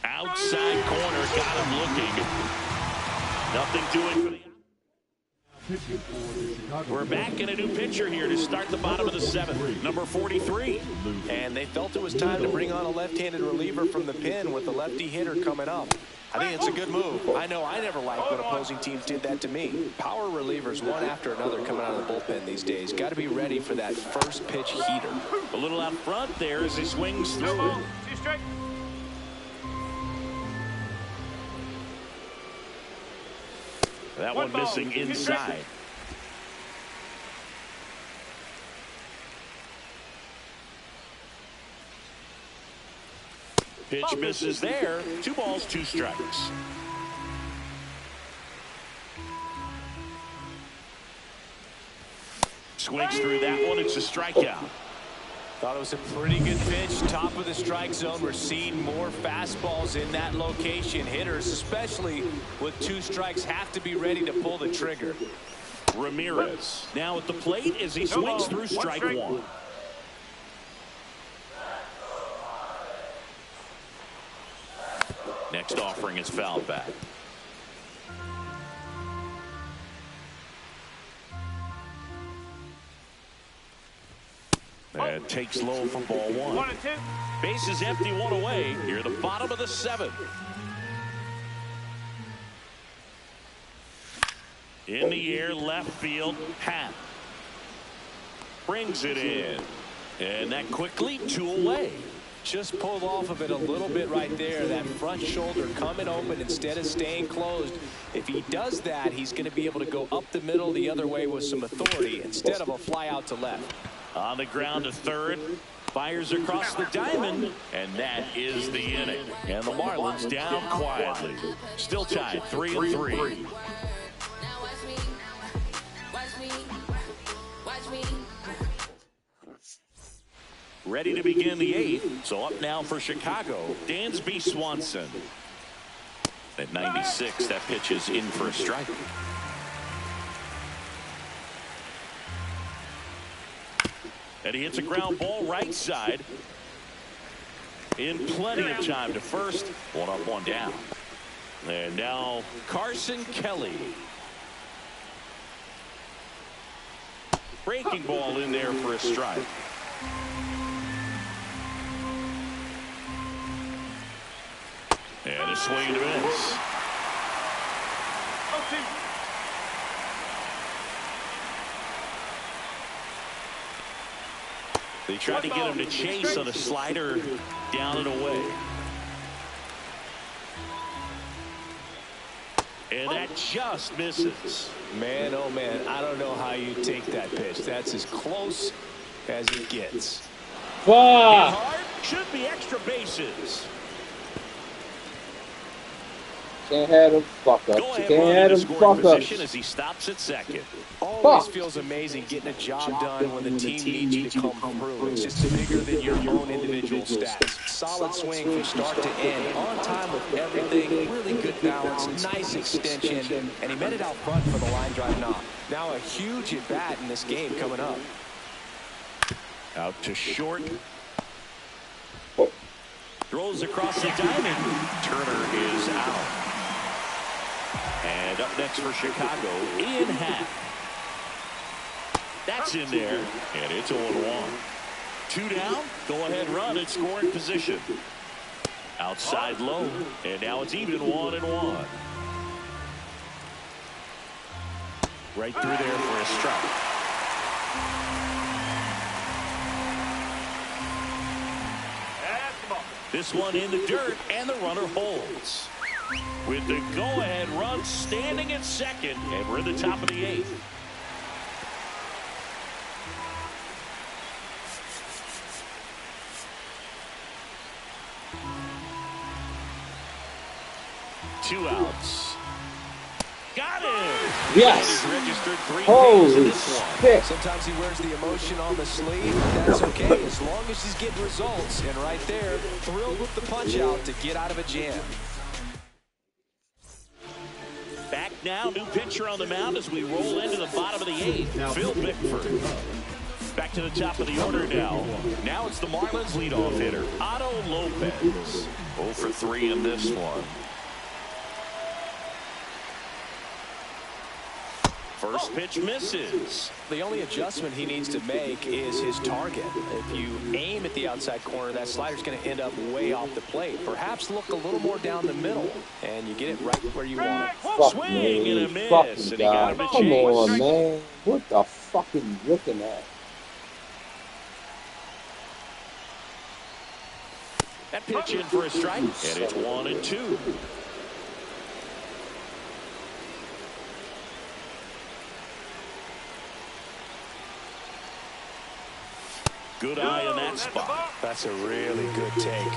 Speaker 4: Outside corner, got him looking. Nothing doing for the. We're back in a new pitcher here to start the bottom of the 7th. Number 43.
Speaker 5: And they felt it was time to bring on a left-handed reliever from the pen with the lefty hitter coming up. I think it's a good move. I know I never liked when opposing teams did that to me. Power relievers one after another coming out of the bullpen these days. Got to be ready for that first pitch heater.
Speaker 4: A little out front there as he swings through.
Speaker 6: 2 strike.
Speaker 4: That one missing inside. Pitch misses there. 2 balls, 2 strikes. Swings through that one. It's a strikeout.
Speaker 5: Thought it was a pretty good pitch. Top of the strike zone. We're seeing more fastballs in that location. Hitters, especially with 2 strikes, have to be ready to pull the trigger.
Speaker 4: Ramirez now at the plate as he swings through strike 1. Next offering is fouled back. And takes low for ball 1.
Speaker 6: 1 and 2.
Speaker 4: Bases empty, 1 away. Here at the bottom of the 7th. In the air, left field, Pat. Brings it in. And that quickly 2 away.
Speaker 5: Just pulled off of it a little bit right there. That front shoulder coming open instead of staying closed. If he does that, he's going to be able to go up the middle the other way with some authority instead of a fly out to left.
Speaker 4: On the ground to third. Fires across the diamond. And that is the inning. And the Marlins down quietly. Still tied 3 and 3. Ready to begin the 8th. So up now for Chicago, Dansby Swanson. At 96, that pitch is in for a strike. And he hits a ground ball right side. In plenty of time to first. 1 up, 1 down. And now Carson Kelly. Breaking ball in there for a strike. And a swing and a miss. They tried to get him to chase on a slider down and away. And that just misses.
Speaker 5: Man, oh man, I don't know how you take that pitch. That's as close as it gets.
Speaker 4: Hard, should be extra bases.
Speaker 7: Can't have him fuck up. Can't have him fuck up.
Speaker 4: As he stops at second.
Speaker 5: Always feels amazing getting a job done when the team needs you to come through. It's just bigger than your own individual stats. Solid swing from start to end. On time with everything. Really good balance. Nice extension. And he met it out front for the line drive knock. Now a huge at bat in this game coming up.
Speaker 4: Out to short. Throws across the diamond. Turner is out. And up next for Chicago, Ian Happ. That's in there, and it's 0-1. 2 down, go-ahead run in scoring position. Outside low, and now it's even 1-1. Right through there for a strike. This one in the dirt, and the runner holds. With the go-ahead run standing at second, and we're in the top of the 8th. Two outs. Got him!
Speaker 7: Yes!
Speaker 5: Holy shit! Sometimes he wears the emotion on the sleeve, but that's okay as long as he's getting results. And right there, thrilled with the punch out to get out of a jam.
Speaker 4: Back now, new pitcher on the mound as we roll into the bottom of the 8th. Phil Bickford. Back to the top of the order now. Now it's the Marlins leadoff hitter, Otto Lopez. 0 for 3 in this one. First pitch misses.
Speaker 5: The only adjustment he needs to make is his target. If you aim at the outside corner, that slider's going to end up way off the plate. Perhaps look a little more down the middle, and you get it right where you want it.
Speaker 7: Fuck
Speaker 4: Swing
Speaker 7: me.
Speaker 4: and a miss.
Speaker 7: Fucking
Speaker 4: And he got him to
Speaker 7: Come
Speaker 4: chase.
Speaker 7: on, man. What the fuck are you looking at?
Speaker 4: That pitch in for a strike, and it's 1-2. Good eye in that spot.
Speaker 5: That's a really good take.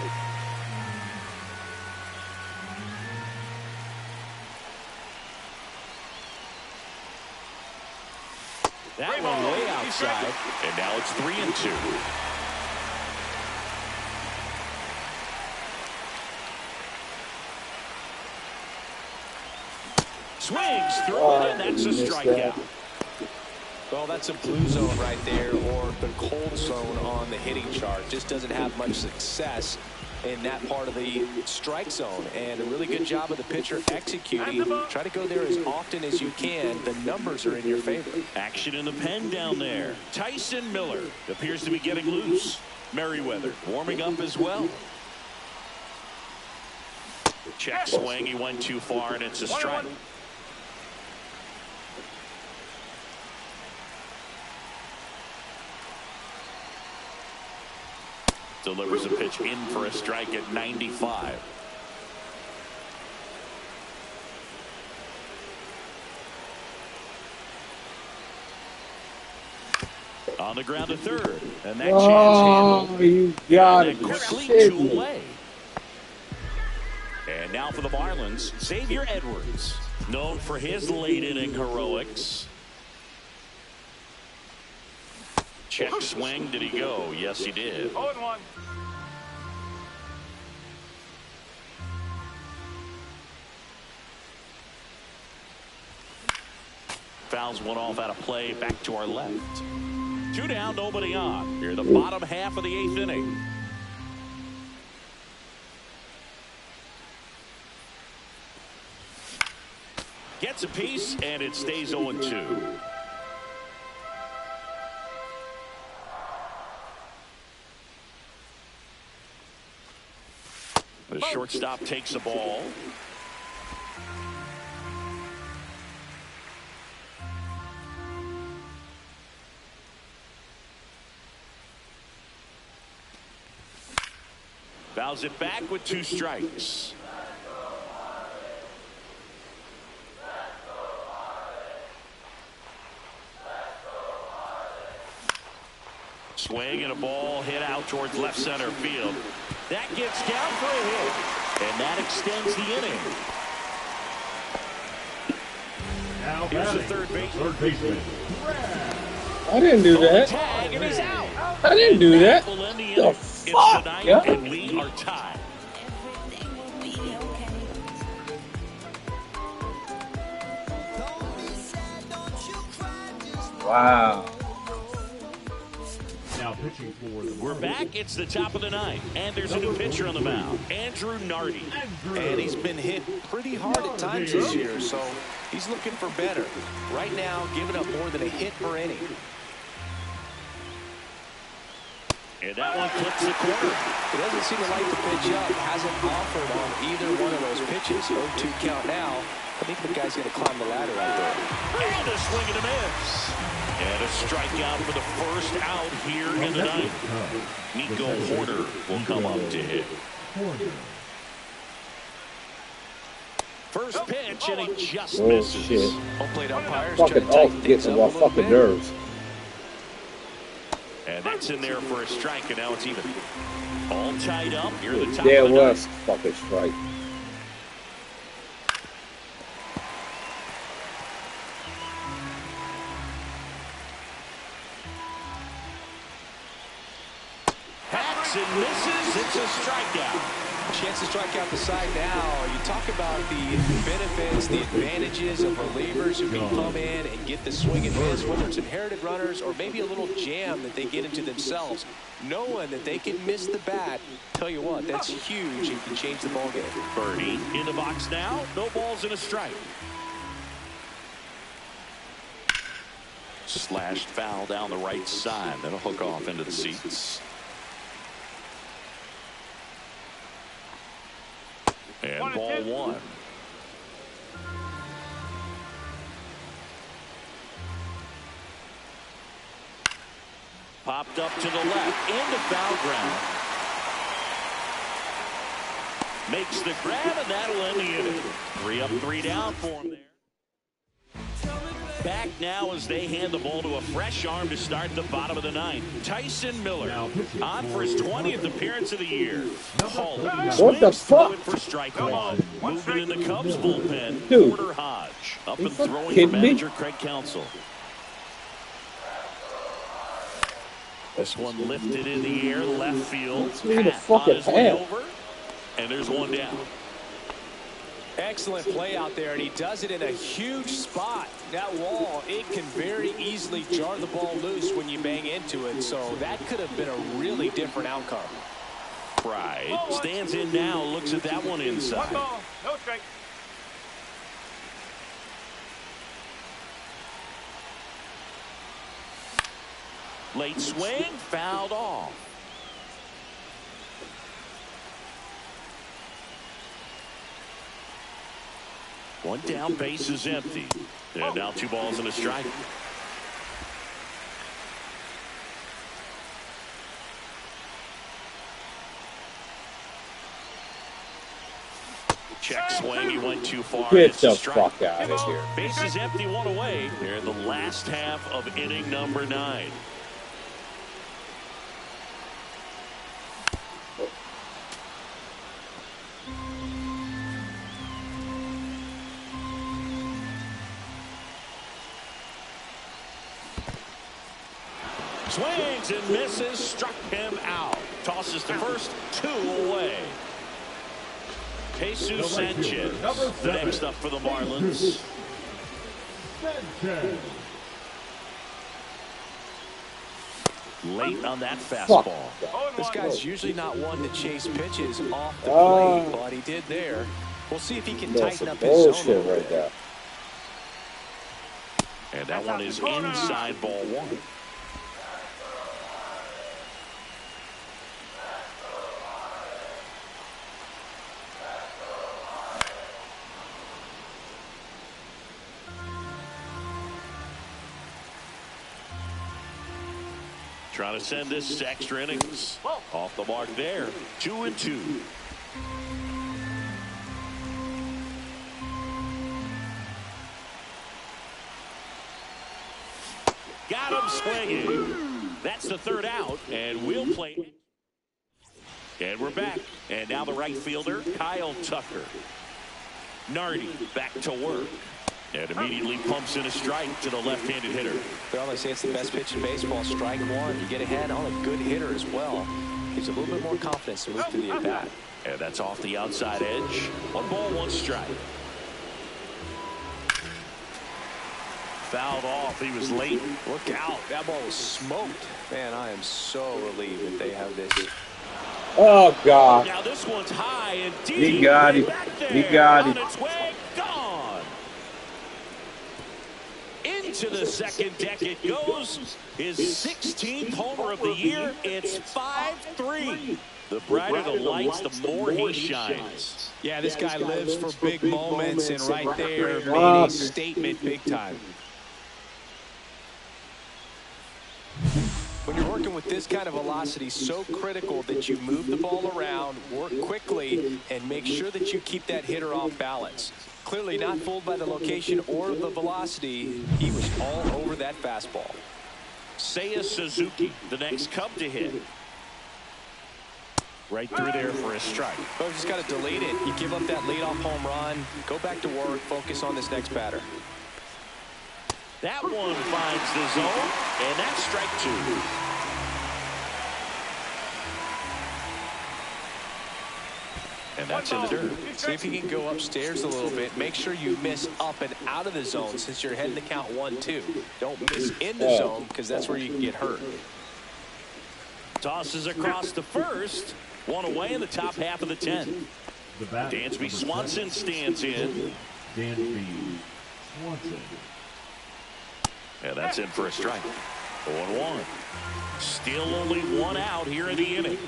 Speaker 4: That one way outside, and now it's 3-2. Swings through it, and that's a strikeout.
Speaker 5: Well, that's a blue zone right there, or the cold zone on the hitting chart. Just doesn't have much success in that part of the strike zone. And a really good job of the pitcher executing. Try to go there as often as you can. The numbers are in your favor.
Speaker 4: Action in the pen down there. Tyson Miller appears to be getting loose. Merriweather warming up as well. Check swing. He went too far, and it's a strike. Delivers a pitch in for a strike at 95. On the ground to third, and that chance handled.
Speaker 7: You got it.
Speaker 4: Quickly 2 away. And now for the Marlins, Xavier Edwards, known for his late inning heroics. Check swing. Did he go? Yes, he did.
Speaker 6: 0-1.
Speaker 4: Fouls one off out of play. Back to our left. 2 down, nobody on. Here, the bottom half of the 8th inning. Gets a piece, and it stays 0-2. The shortstop takes the ball. Fouls it back with 2 strikes. Swing and a ball hit out towards left center field. That gets down for a hit, and that extends the inning.
Speaker 8: Now
Speaker 4: Here's the
Speaker 8: batting,
Speaker 4: third baseman.
Speaker 7: I didn't do that.
Speaker 4: Tag, and he's out.
Speaker 7: I didn't do that.
Speaker 4: Will end the
Speaker 7: The
Speaker 4: inning.
Speaker 7: fuck,
Speaker 4: It's the 9th,
Speaker 7: yeah?
Speaker 4: and we are tied.
Speaker 7: Wow.
Speaker 8: Now pitching for the
Speaker 4: We're back. It's the top of the 9th, and there's a new pitcher on the mound, Andrew Nardi.
Speaker 5: And he's been hit pretty hard at times this year, so he's looking for better. Right now, giving up more than a hit per inning.
Speaker 4: And that one clips the corner.
Speaker 5: He doesn't seem to like the pitch up. Hasn't offered on either one of those pitches. 0-2 count now. I think the guy's going to climb the ladder right there.
Speaker 4: And a swing and a miss. And a strikeout for the first out here in the 9th. Nico Porter will come up to hit. First pitch, and he just misses.
Speaker 7: Shit.
Speaker 5: Home plate umpires
Speaker 7: Fucking Alt gets on my fucking nerves.
Speaker 4: And that's in there for a strike, and now it's even. All tied up. You're the top
Speaker 7: There
Speaker 4: of the
Speaker 7: was
Speaker 4: 9th.
Speaker 7: fucking strike.
Speaker 4: Hacks and misses. It's a strikeout.
Speaker 5: Chance to strike out the side now. You talk about the benefits, the advantages of relievers who can come in and get the swing and miss, whether it's inherited runners or maybe a little jam that they get into themselves. Knowing that they can miss the bat, tell you what, that's huge and can change the ball game.
Speaker 4: Birdie in the box now. No balls and a strike. Slashed foul down the right side. That'll hook off into the seats. And ball 1. Popped up to the left into foul ground. Makes the grab, and that'll end the inning. 3 up, 3 down for him there. Back now as they hand the ball to a fresh arm to start the bottom of the 9th. Tyson Miller on for his 20th appearance of the year.
Speaker 7: What the fuck?
Speaker 4: For strike 1. Moving in the Cubs bullpen.
Speaker 7: Dude.
Speaker 4: Porter Hodge up and throwing for
Speaker 7: kidding me?
Speaker 4: manager Craig Counsell. This one lifted in the air, left field.
Speaker 7: me the
Speaker 4: Pat
Speaker 7: fucking
Speaker 4: on his way
Speaker 7: hat.
Speaker 4: over, and there's one down.
Speaker 5: Excellent play out there, and he does it in a huge spot. That wall, it can very easily jar the ball loose when you bang into it, so that could have been a really different outcome.
Speaker 4: Pride stands in now, looks at that one inside.
Speaker 6: 1 ball, no strike.
Speaker 4: Late swing, fouled off. One down, base is empty. And now 2 balls and a strike. Check swing, he went too far.
Speaker 7: Get
Speaker 4: It's a
Speaker 7: the
Speaker 4: strike.
Speaker 7: fuck out of here.
Speaker 4: Base is empty, 1 away. They're in the last half of inning number 9. Swings and misses, struck him out. Tosses to first, 2 away. Jesus Sanchez, the next up for the Marlins.
Speaker 8: Sanchez.
Speaker 4: Late on that fastball.
Speaker 5: This guy's usually not one to chase pitches off the plate, but he did there. We'll see if he can tighten up his zone right there.
Speaker 4: And that one is inside ball 1. Trying to send this to extra innings. Off the mark there. 2-2. Got him swinging. That's the 3rd out, and we'll play. And we're back. And now the right fielder, Kyle Tucker. Nardi back to work. And immediately pumps in a strike to the left-handed hitter.
Speaker 5: Well, they say it's the best pitch in baseball. Strike 1. You get ahead on a good hitter as well. Gives a little bit more confidence to move to the at-bat.
Speaker 4: And that's off the outside edge. 1 ball, 1 strike. Fouled off. He was late.
Speaker 5: Look out. That ball was smoked. Man, I am so relieved that they have this.
Speaker 7: Oh, God.
Speaker 4: Now this one's high and deep.
Speaker 7: He got it. He got it.
Speaker 4: On its way, gone. Into the second deck it goes. His 16th homer of the year. It's 5-3. The brighter the lights, the more he shines.
Speaker 5: Yeah, this guy lives for big moments, and right there made a statement big time. When you're working with this kind of velocity, so critical that you move the ball around, work quickly, and make sure that you keep that hitter off balance. Clearly not fooled by the location or the velocity. He was all over that fastball.
Speaker 4: Seiya Suzuki, the next Cub to hit. Right through there for a strike.
Speaker 5: But you just got to delete it. You give up that leadoff home run, go back to work, focus on this next batter.
Speaker 4: That one finds the zone, and that's strike 2. And that's in the dirt.
Speaker 5: See if you can go upstairs a little bit. Make sure you miss up and out of the zone since you're heading to count 1-2. Don't miss in the zone because that's where you can get hurt.
Speaker 4: Tosses across to first. 1 away in the top half of the 10. Dansby Swanson stands in.
Speaker 8: Dansby Swanson.
Speaker 4: And that's in for a strike. 0-1. Still only 1 out here in the inning.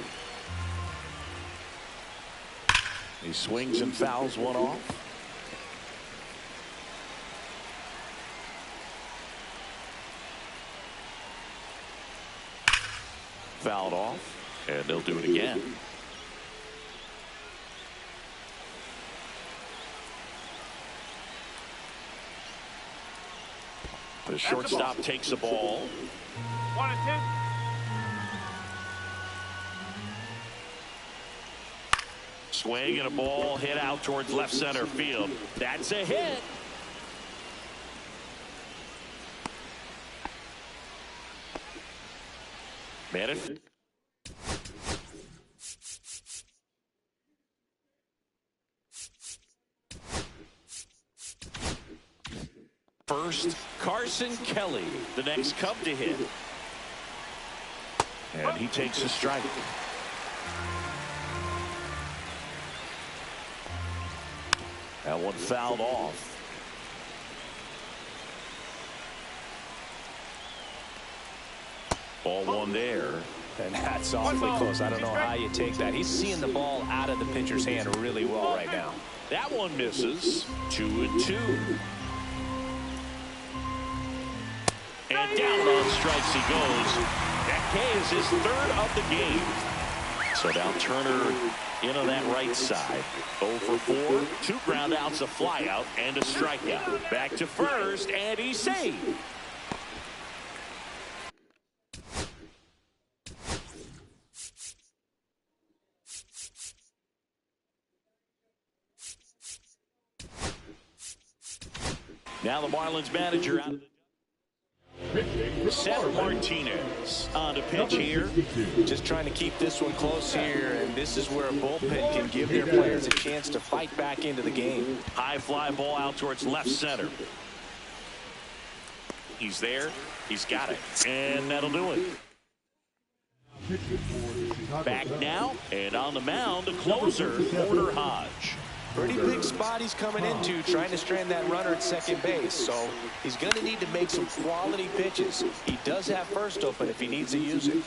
Speaker 4: He swings and fouls 1 off. Fouled off, and they'll do it again. The shortstop takes the ball.
Speaker 6: 1-2.
Speaker 4: Swing and a ball hit out towards left center field. That's a hit. Manif. First, Carson Kelly, the next Cub to hit. And he takes a strike. That one fouled off. Ball 1 there.
Speaker 5: And that's awfully close. I don't know how you take that. He's seeing the ball out of the pitcher's hand really well right now.
Speaker 4: That one misses. 2-2. And down on strikes he goes. That K is his 3rd of the game. So now Turner in on that right side. 0 for 4. 2 ground outs, a fly out, and a strikeout. Back to first, and he's saved. Now the Marlins manager out. Seth Martinez on to pitch here.
Speaker 5: Just trying to keep this one close here, and this is where a bullpen can give their players a chance to fight back into the game.
Speaker 4: High fly ball out towards left center. He's there. He's got it. And that'll do it. Back now, and on the mound, the closer, Porter Hodge.
Speaker 5: Pretty big spot he's coming into, trying to strand that runner at second base. So he's going to need to make some quality pitches. He does have first open if he needs to use it.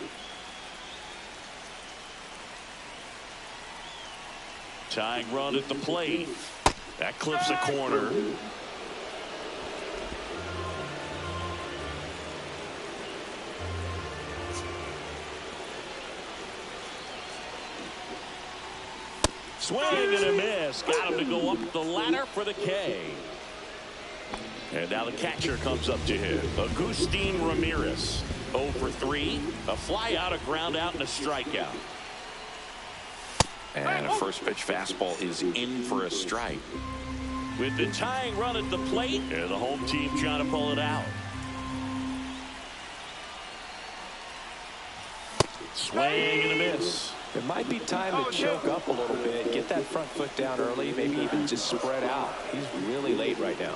Speaker 4: Tying run at the plate. That clips a corner. Swing and a miss. Got him to go up the ladder for the K. And now the catcher comes up to him. Agustin Ramirez. 0 for 3. A fly out, a ground out, and a strikeout. And a first pitch fastball is in for a strike. With the tying run at the plate, and the home team trying to pull it out. Swing and a miss.
Speaker 5: It might be time to choke up a little bit, get that front foot down early, maybe even just spread out. He's really late right now.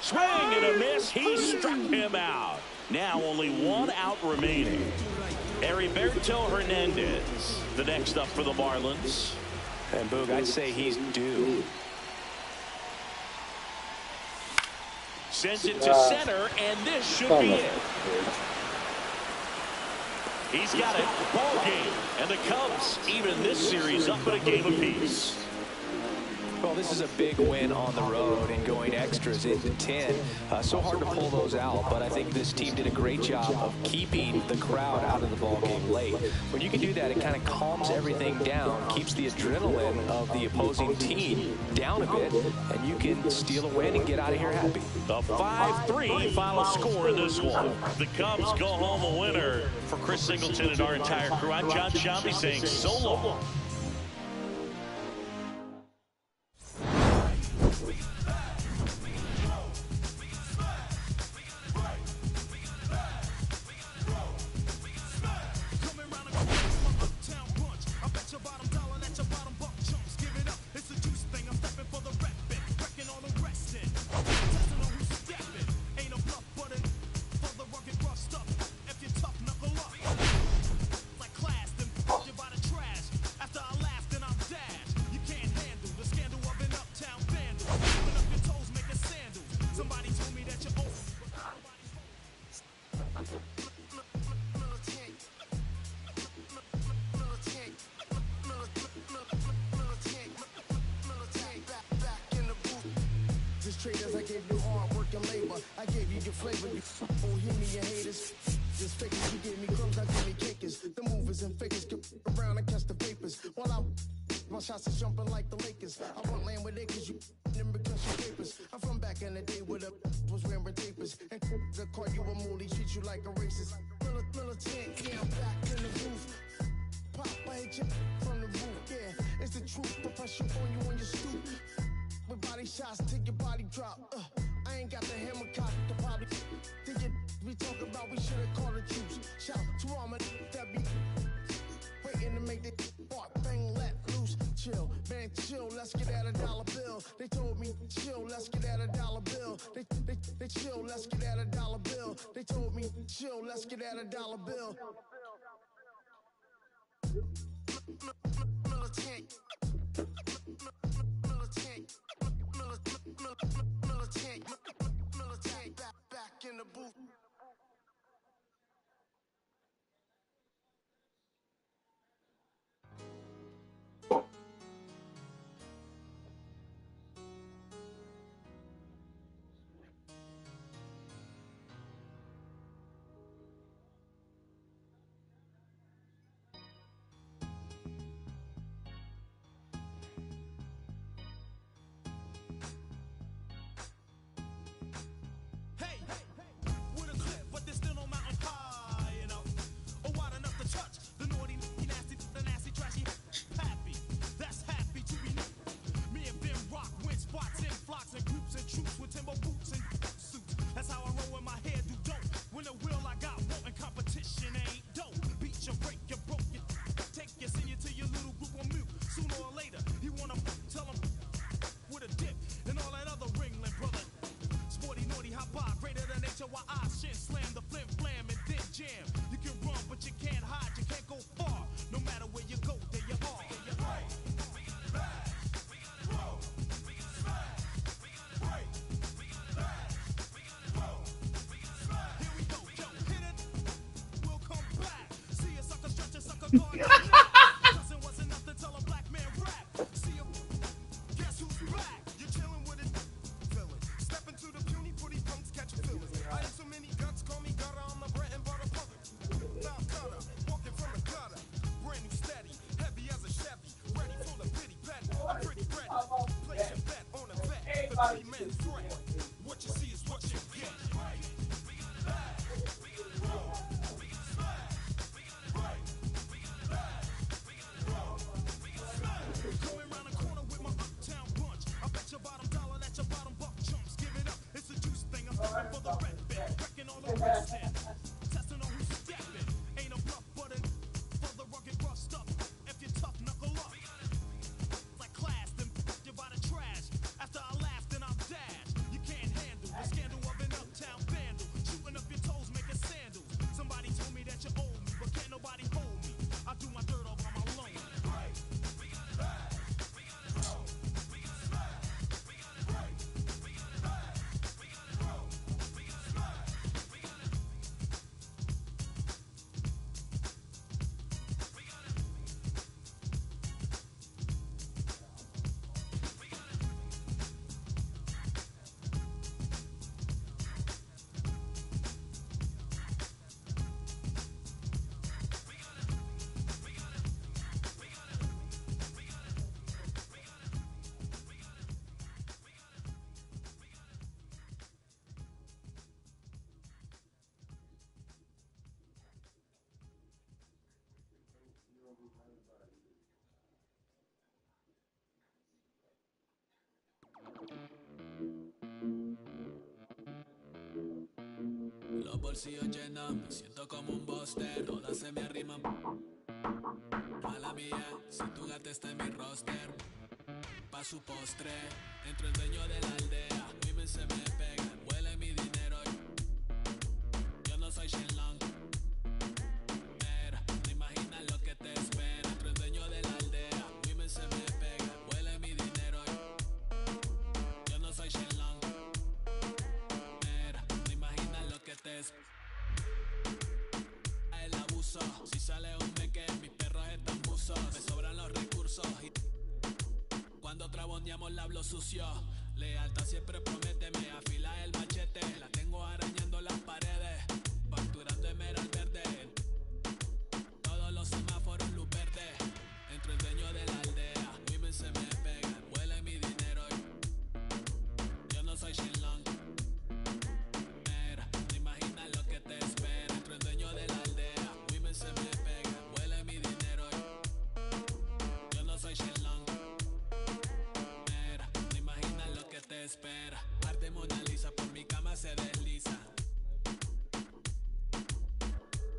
Speaker 4: Swing and a miss. He struck him out. Now only one out remaining. Heriberto Hernandez, the next up for the Marlins.
Speaker 5: And Boog, I'd say he's due.
Speaker 4: Sends it to center, and this should be it. He's got it. Ball game. And the Cubs even this series up at a game apiece.
Speaker 5: Well, this is a big win on the road and going extras into 10. So hard to pull those out, but I think this team did a great job of keeping the crowd out of the ball game late. When you can do that, it kind of calms everything down, keeps the adrenaline of the opposing team down a bit, and you can steal a win and get out of here happy.
Speaker 4: The 5-3 final score in this one. The Cubs go home a winner. For Chris Singleton and our entire crew, I'm John Shambi saying so long.
Speaker 12: Traders, I gave you hard work and labor. I gave you your flavor. You hear me, your haters. Just fakers, you gave me crumbs, I gave me cakers. The movers and fakers get around and catch the vapors. While my shots is jumping like the Lakers. I want land with acres, you them because you papers. I'm from back in the day where the was wearing tapers. And the call you a moolie, treat you like a racist. Militant, yeah, I'm back in the booth. Pop, I hit you from the roof, yeah. It's the truth, but pressure on you on your stoop. With body shots till your body drop. I ain't got the hammer cock to probably think it. We talk about we should've called the troops. Shout to all my that be waiting to make the part bang let loose. Chill, man, chill. Let's get at $1 bill. They told me chill. Let's get at $1 bill. They chill. Let's get at $1 bill. They told me chill. Let's get at $1 bill. Militant. Militant, back in the booth. What you see is what you get. Going round the corner with my uptown bunch. I bet your bottom dollar that your bottom buck chumps. Give it up, it's a juice thing. I'm stepping for the red bit, wrecking all the rest in. Testing on who's stepping. Ain't a bluff, but a for the rugged rough stuff. If you're tough, knuckle up. Like class, then you by the trash. After I laugh, then I'll dash. You can't handle the scandal of an uptown vandal. Shooting up your toes, making sandals. Somebody told me that you owe me, but can't nobody hold me. I do my dirt all by my loan.
Speaker 13: Los bolsillos llenos, me siento como un buster. Todas se me arriman. Mala mía, si tu gata está en mi roster. Pa' su postre, entro el dueño de la aldea. Women se me pegan, huele mi dinero. Yo no soy Shenlong. Mira, no imaginas lo que te espera. Entro el dueño de la aldea. Women se me pegan, huele mi dinero. Yo no soy Shenlong. Mira, no imaginas lo que te espera. El abuso, si sale un meque, mis perros están buzos. Me sobran los recursos y cuando traboneamos la hablo sucio. Lealtad siempre prométeme, afila el machete. La tengo arañando las paredes, facturando emerald verde. Todos los semáforos luz verde. Entro el dueño de la aldea, women se me pegan, huele mi dinero. Yo no soy Shenlong. Mira, no imaginas lo que te espera. Entro el dueño de la aldea, women se me pegan, huele mi dinero. Yo no soy Shenlong. Mira, no imaginas lo que te espera. Arte Mona Lisa por mi cama se desliza.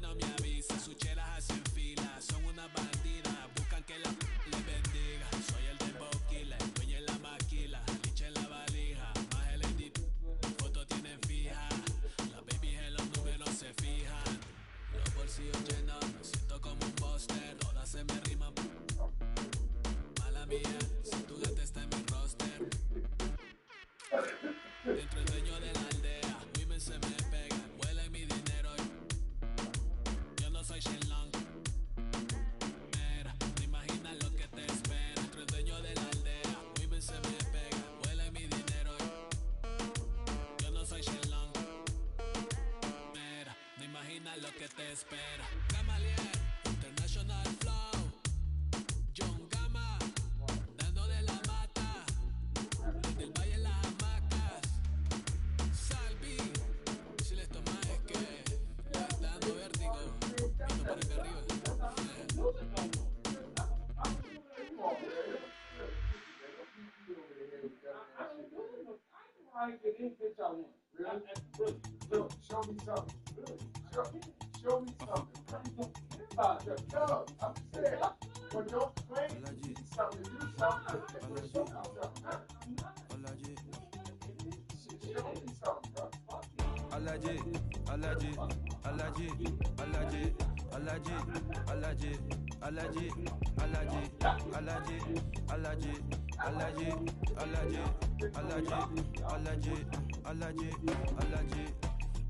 Speaker 13: No me avisa, sus chelas hacen fila. Son unas bandidas, buscan que la les bendiga. Soy el dembow killer, el dueño en la maquila. Liche en la valija, más el edit. Mi foto tienen fija. Las babies en los números se fijan. Los bolsillos llenos, me siento como un buster. Todas se me riman. Mala mía, si tu gata está en mi roster. Dentro el dueño de la aldea, women se me pegan, huele mi dinero. Yo no soy Shenlong. Mira, no imaginas lo que te espera. Dentro el dueño de la aldea, women se me pegan, huele mi dinero. Yo no soy Shenlong. Mira, no imaginas lo que te espera. Camalier, International Flow, John Gama, dando de la mata, desde el valle en las hamacas. Salvi, si les tomas es que le está dando vértigo. Viendo por acá arriba.
Speaker 14: Look, show me something. Really, show me something. I'm saying, but don't claim to be something. Do something. Show me something. Show me something, bro.
Speaker 15: Alaji, Alaji, Alaji, Alaji, Alaji, Alaji, Alaji, Alaji, Alaji, Alaji, Alaji, Alaji, Alaji, Alaji, Alaji.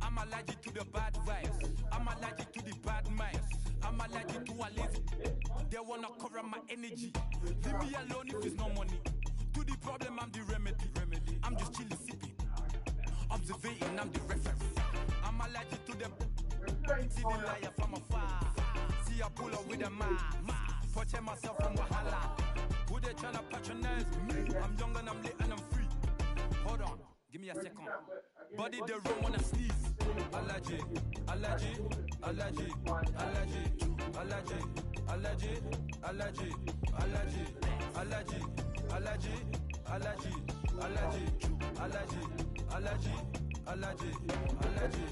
Speaker 16: I'm allergic to the bad vibes. I'm allergic to the bad minds.
Speaker 15: I'm allergic to a lazy. They wanna cover my energy. Leave me alone if it's no money. To the problem, I'm the remedy. I'm just chilling, sipping. Observating, I'm the reference. I'm allergic to them. See the liar from afar. See I pull up with a man. Protect myself from Wahala. Who they tryna patronize me? I'm young and I'm lit and I'm free. Hold on, give me a second. Body the room when I sneeze. Allergy, allergy, allergy, allergy, allergy, allergy, allergy, allergy, allergy, allergy, allergy, allergy, allergy, allergy, allergy, allergy.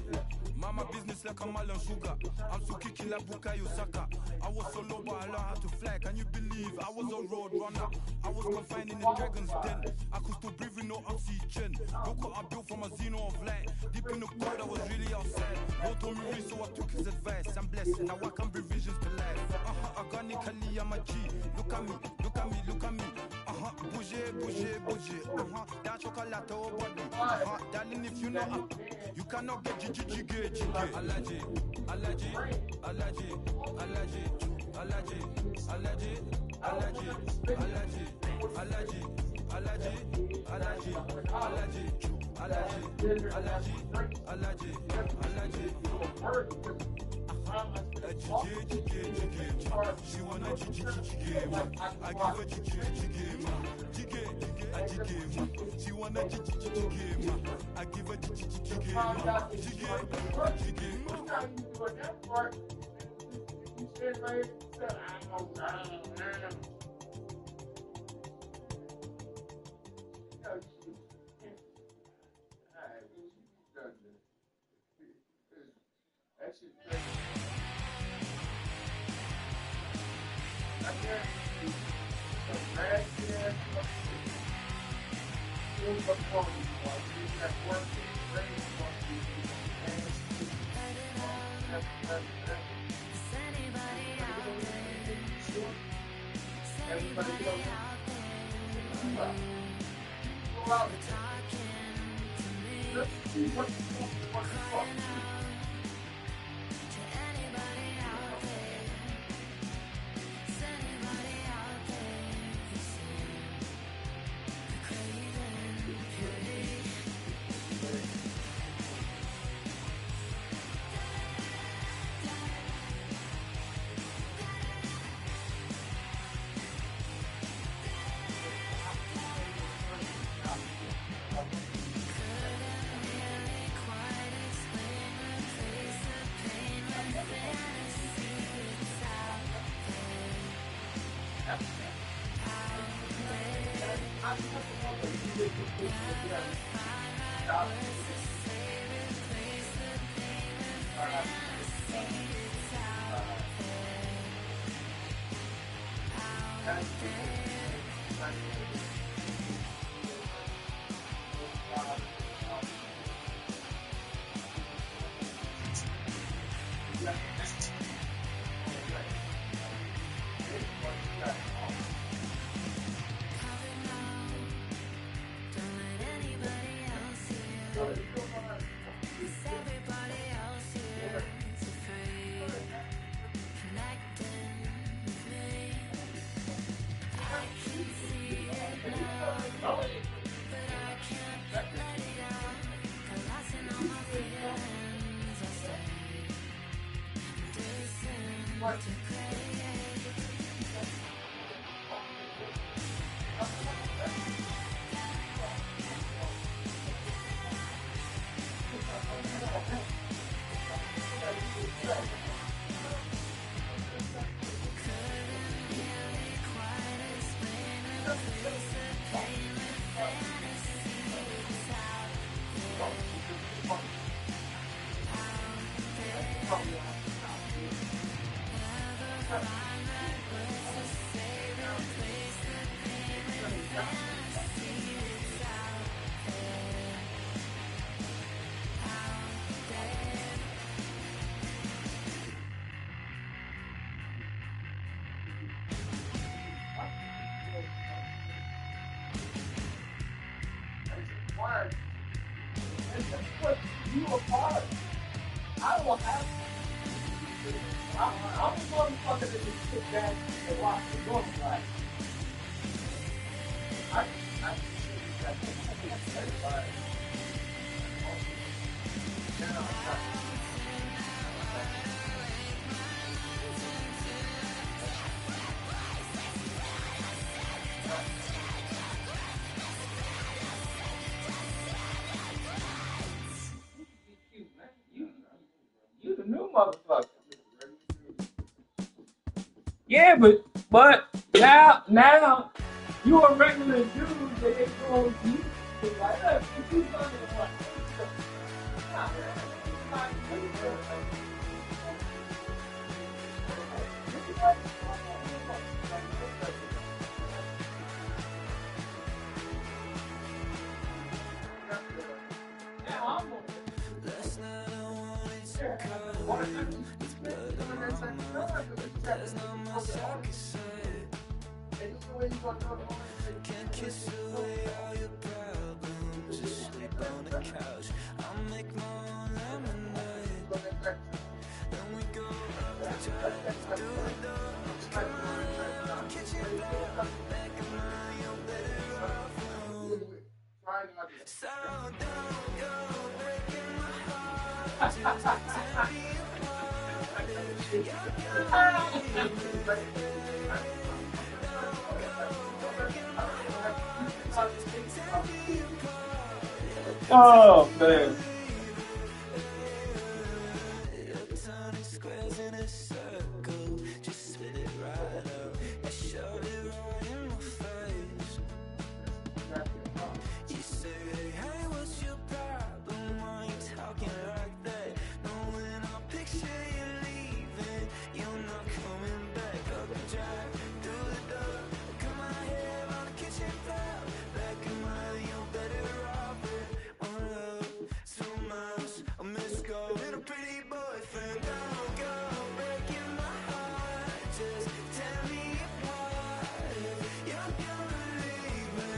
Speaker 15: Mama business like a melon sugar. I'm so kicking like Bukayo Saka. I was so low, but I learned how to fly. Can you believe I was a road runner? I was confined in the dragon's den. I could still breathe with no oxygen. Look what I built from a xeno of light. Deep in the cold, I was really outside. Lord told me read, so I took his advice. I'm blessed, now I can bring visions to life. Organically, I'm a G. Look at me, look at me, look at me. Bouger, bouger, bouger. That chocolate, oh body. Darling, if you know, you cannot get jiggy. Allergy, allergy, allergy, allergy, allergy, allergy, allergy, allergy, allergy, allergy, allergy, allergy, allergy, allergy, she wanna jiggy. I give her jiggy. She wanna jiggy. I give her jiggy.
Speaker 14: You apart. I will have I'm the motherfucker that just sit back and watch the normal life. You the new motherfucker. Yeah, but now you a regular dude that they go to you. Like, look, if you fucking what? Nah, man, it's not you.
Speaker 1: Can't kiss away all your problems. Just sleep on the couch. I'll make my own lemonade. Then we go up to the door. Come on, kitchen floor. Back in my own better off. So don't go breaking my heart. Just tell me
Speaker 14: Oh man.
Speaker 1: turning squares in a circle. Just spit it right out. You shove it right in my face. You say, hey, what's your problem? Why you talking like that? Knowing I'll picture you leaving. You're not coming back. Up the drive, through the door. Cut my hair on the kitchen floor. Back in my, you're better off with 1 love, 2 miles, a missed call. Little pretty boyfriend, don't go breaking my heart. Just tell me apart. You're gonna leave me.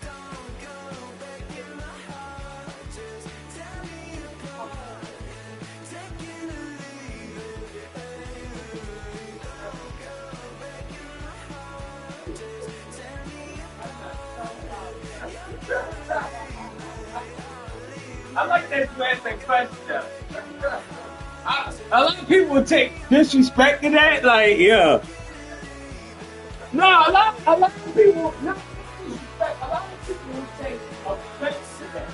Speaker 1: Don't go breaking my heart. Just tell me apart. Take it or leave it. Don't go breaking my heart. Just tell me
Speaker 14: I like that you asked that question. A lot of people would take disrespect to that, like, yeah. No, a lot of people, not disrespect, a lot of people would take offense to that.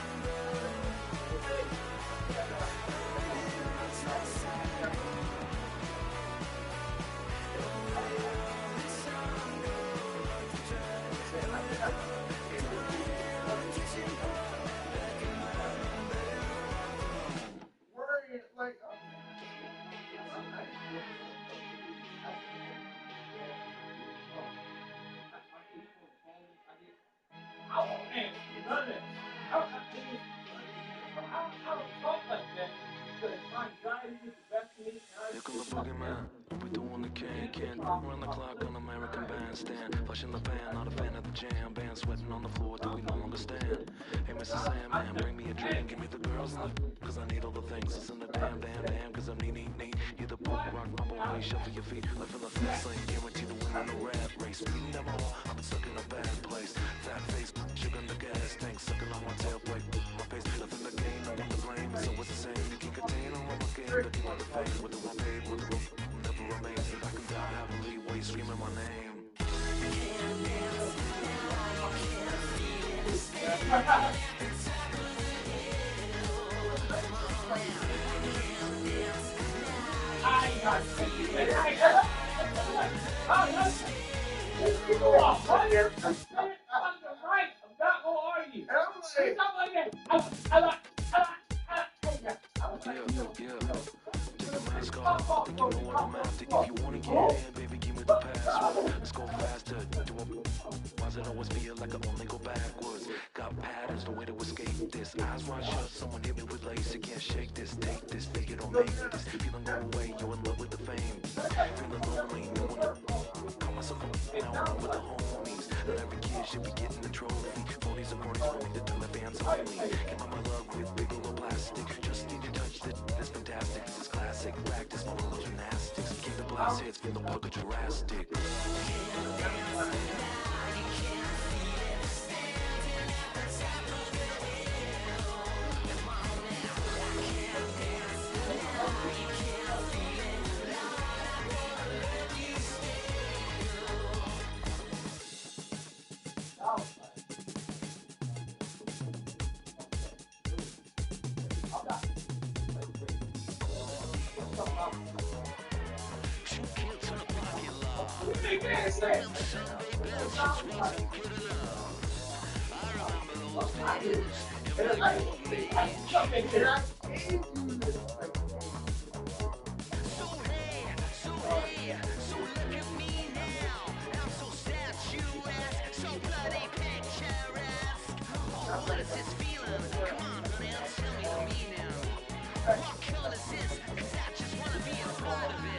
Speaker 12: Like,
Speaker 16: Here comes the boogeyman. We doing the can. Run the clock on American Bandstand. Flushing the fan, not a fan of the jam. Band sweating on the floor till we no longer stand. Hey, Mr. Sandman, bring me a drink. Give me the girls left. Cause I need all the things. Listen to damn. Cause I'm neat. You the poop, rock, bumble, way, shuffle your feet. I feel the fast lane, guarantee to win in the rat race. Beating them all, I've been stuck in a bad place. Fat face, sugar in the gas tank. Sucking on my tailplate. My face, left in the game, no one to blame. So it's the same, you can contain on my game. Looking like the fame, with the one paid, with the roof. Never remains. If I can die happily, while you screaming my name. Take your mask off, think you know what I'm after. If you wanna get in, baby, give me the password. Let's go faster, do a why does it always feel like I only go backwards? Got patterns, no way to escape this. Eyes wide shut, someone hit me with lace. You can't shake this, take this, fake it or make this. Feeling go away, you're in love with the fame. Feeling lonely, no one to call myself now I'm with the homies. Not every kid should be getting the trophy. 40s and 40s for me to do my bands only. Get my love with big old plastic. Just need to touch it, it's fantastic, this is classic. in the park of Jurassic.
Speaker 1: What is this feeling? Come on, honey, tell me the meaning. What color is this? 'Cause I just wanna be a part of it.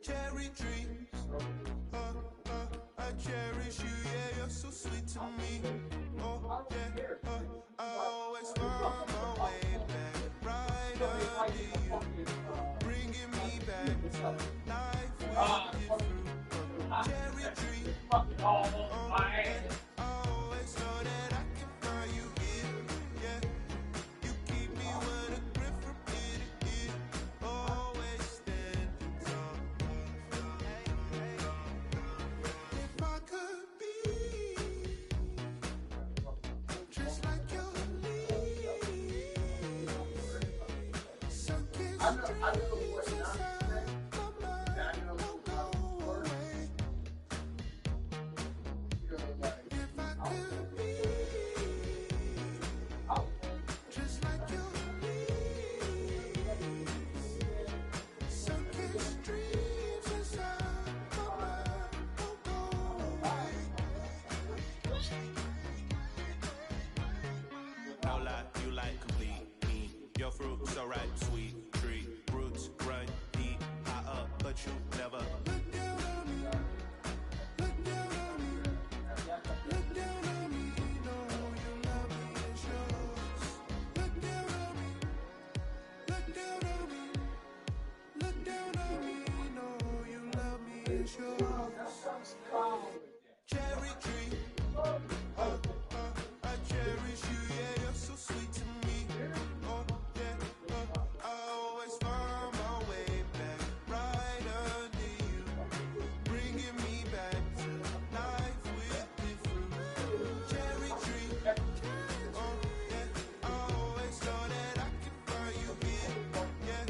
Speaker 17: Cherry dreams, I cherish you, yeah, you're so sweet to me. Oh, yeah, I always found my way back, right under you, bringing me back to life with you through. Cherry dreams, I always know that I can find you here, yeah. You keep me with a grip from ear to ear, always standing tall. If I could be just like your leaves, sunken streams inside my mind won't go away. If I could be just like your leaves, sunken streams inside my mind won't go away.
Speaker 15: No lie, you like complete me. Your fruit so ripe, sweet tree. Roots run deep, high up, but you never
Speaker 17: Look down on me, look down on me, look down on me. No, you love me, it's yours. Look down on me, look down on me, look down on me. No, you love me, it's yours. Cherry tree, I cherish you, yeah, you're so sweet to me. Oh, yeah, I always found my way back, right under you, bringing me back to life with the fruit. Cherry tree, oh, yeah, I always know that I can find you here, yeah.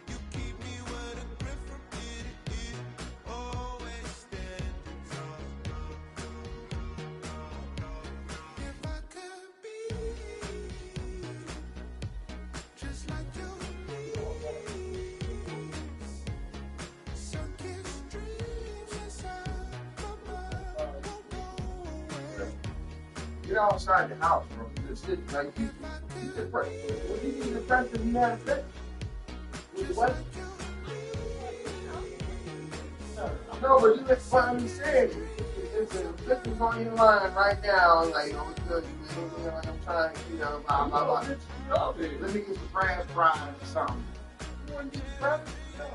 Speaker 17: You keep me with a grip from ear to ear, always standing tall. If I could be just like your leaves, sunken streams inside my mind won't go away.
Speaker 14: Get outside the house, bro. This is like you depressed. What do you mean depressed in the United States? What? No, but you just what I'm saying. It's a business on your line right now. Like, oh, it's good. You know, like I'm trying to, blah, blah, blah. Let me get some brass fries or something. You want to get brass? No.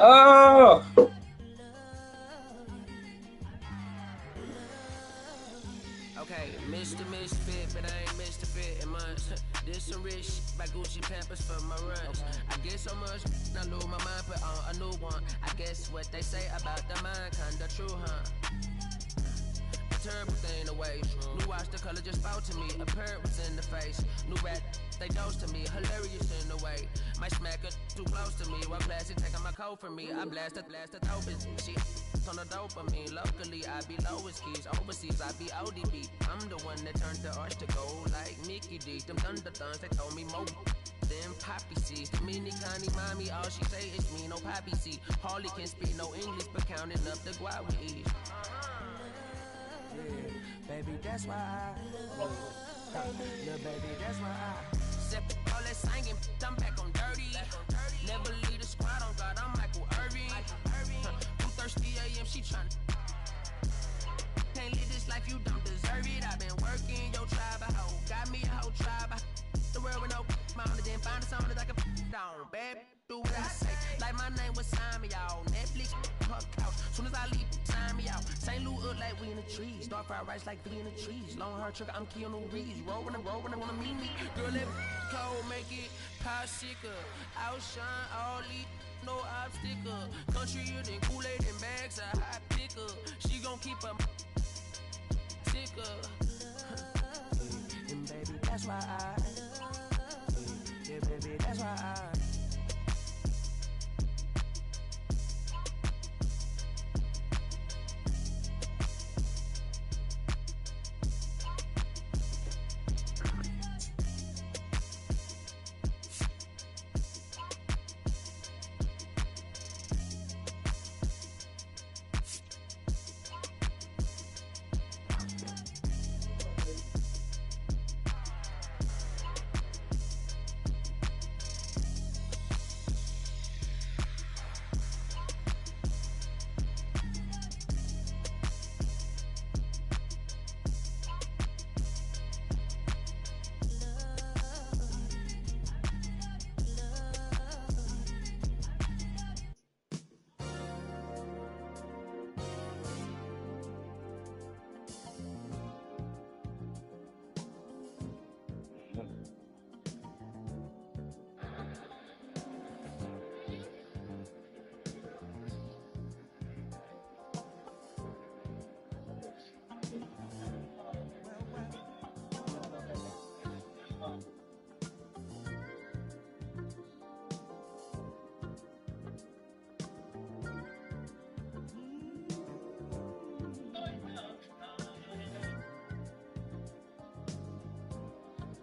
Speaker 9: Oh!
Speaker 11: Okay, Mr. Misfit, but I ain't Mr. Fit in mine. This some rich shit by Gucci Pampers for my runs. I get so much, I lose my mind, put on a new one. I guess what they say about the mind, kinda true, huh? A terrible thing to waste. New watch, the color just spoke to me. A parrot was in the face. New rat, they dose to me. Hilarious in the way. My smack it too close to me. While plastic taking my coat from me. I blast it, open. She on the dopamine. Locally, I be lowest keys. Overseas, I be ODB. I'm the one that turned the arch to gold like Mickey D. Them thunder thuns, they told me more. Them poppy seeds. The mini Connie mommy, all she say is me, no poppy seed. Hardly can speak no English, but counting up the guap with ease. Yeah, baby, that's why I little baby, that's why I sip all that singing, I'm back on dirty. Never leave the squad on God, I'm Michael Irving. 2:30 a.m. she tryna. Can't live this life, you don't deserve it. I've been working, your tribe a hoe. Got me a whole tribe. The world with no mountain, then find a song that I can down. Bad, do what I say. Like my name was sign me out. Netflix, her couch. Soon as I leave, sign me out. St. Louis up like we in the trees. Dark fried rice like we in the trees. Long hair trigger, I'm Keanu Reeves. Rolling, wanna meet me. Girl, let cold, make it popsicle. Outshine all these, no obstacle. Country, then Kool-Aid and bags, a hot picker. She gon' keep a ticker. And baby, that's why yeah, baby, that's why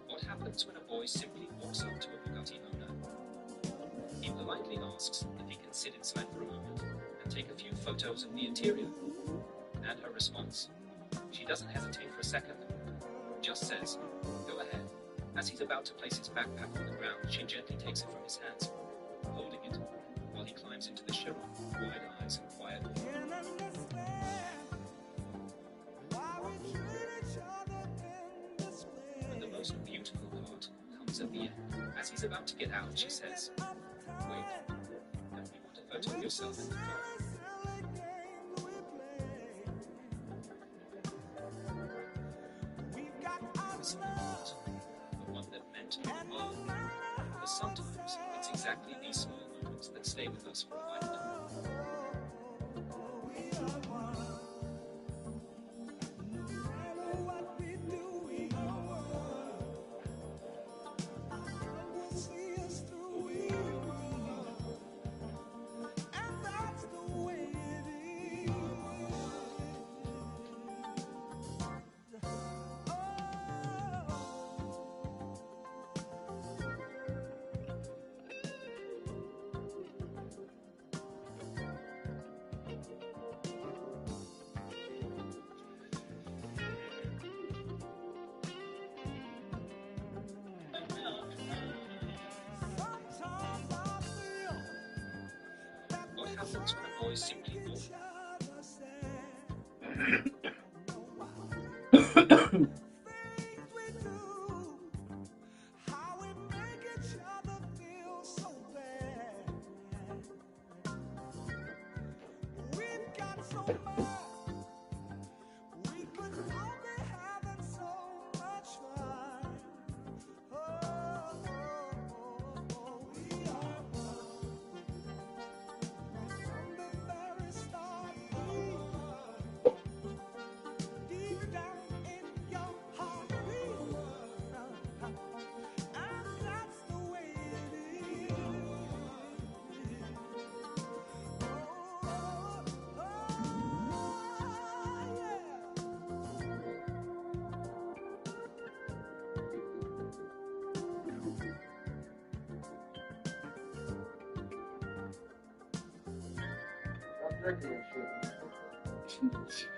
Speaker 18: What happens when a boy simply walks up to a Bugatti owner? He politely asks if he can sit inside for a moment and take a few photos of the interior. And her response? She doesn't hesitate for a second. Just says, go ahead. As he's about to place his backpack on the ground, she gently takes it from his hands, holding it, while he climbs into the Chiron, wide eyes and quiet. And the most beautiful part comes at the end. As he's about to get out, she says, wait, don't you want a photo of yourself in the car? A small part, but one that meant to be more. Because sometimes it's exactly these small moments that stay with us for a lifetime. What happens when a boy simply walks?
Speaker 12: We could all be having so much fun. Oh.
Speaker 14: drinking and shit.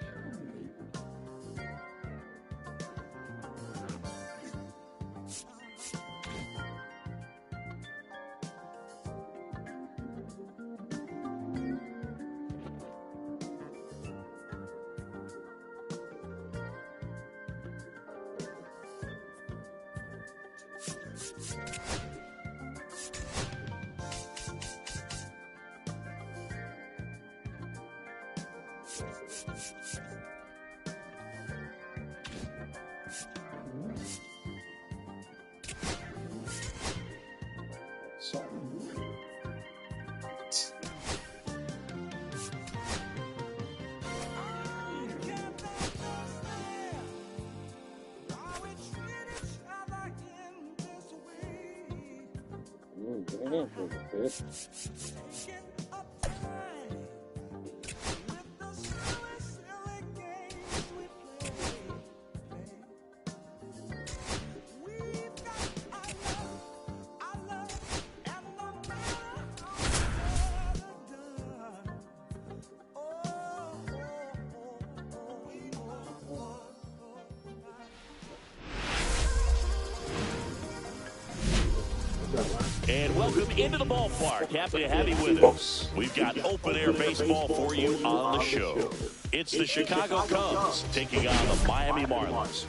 Speaker 4: And welcome into the ballpark. Happy to have you with us. We've got open-air baseball for you on the show. It's the Chicago Cubs taking on the Miami Marlins.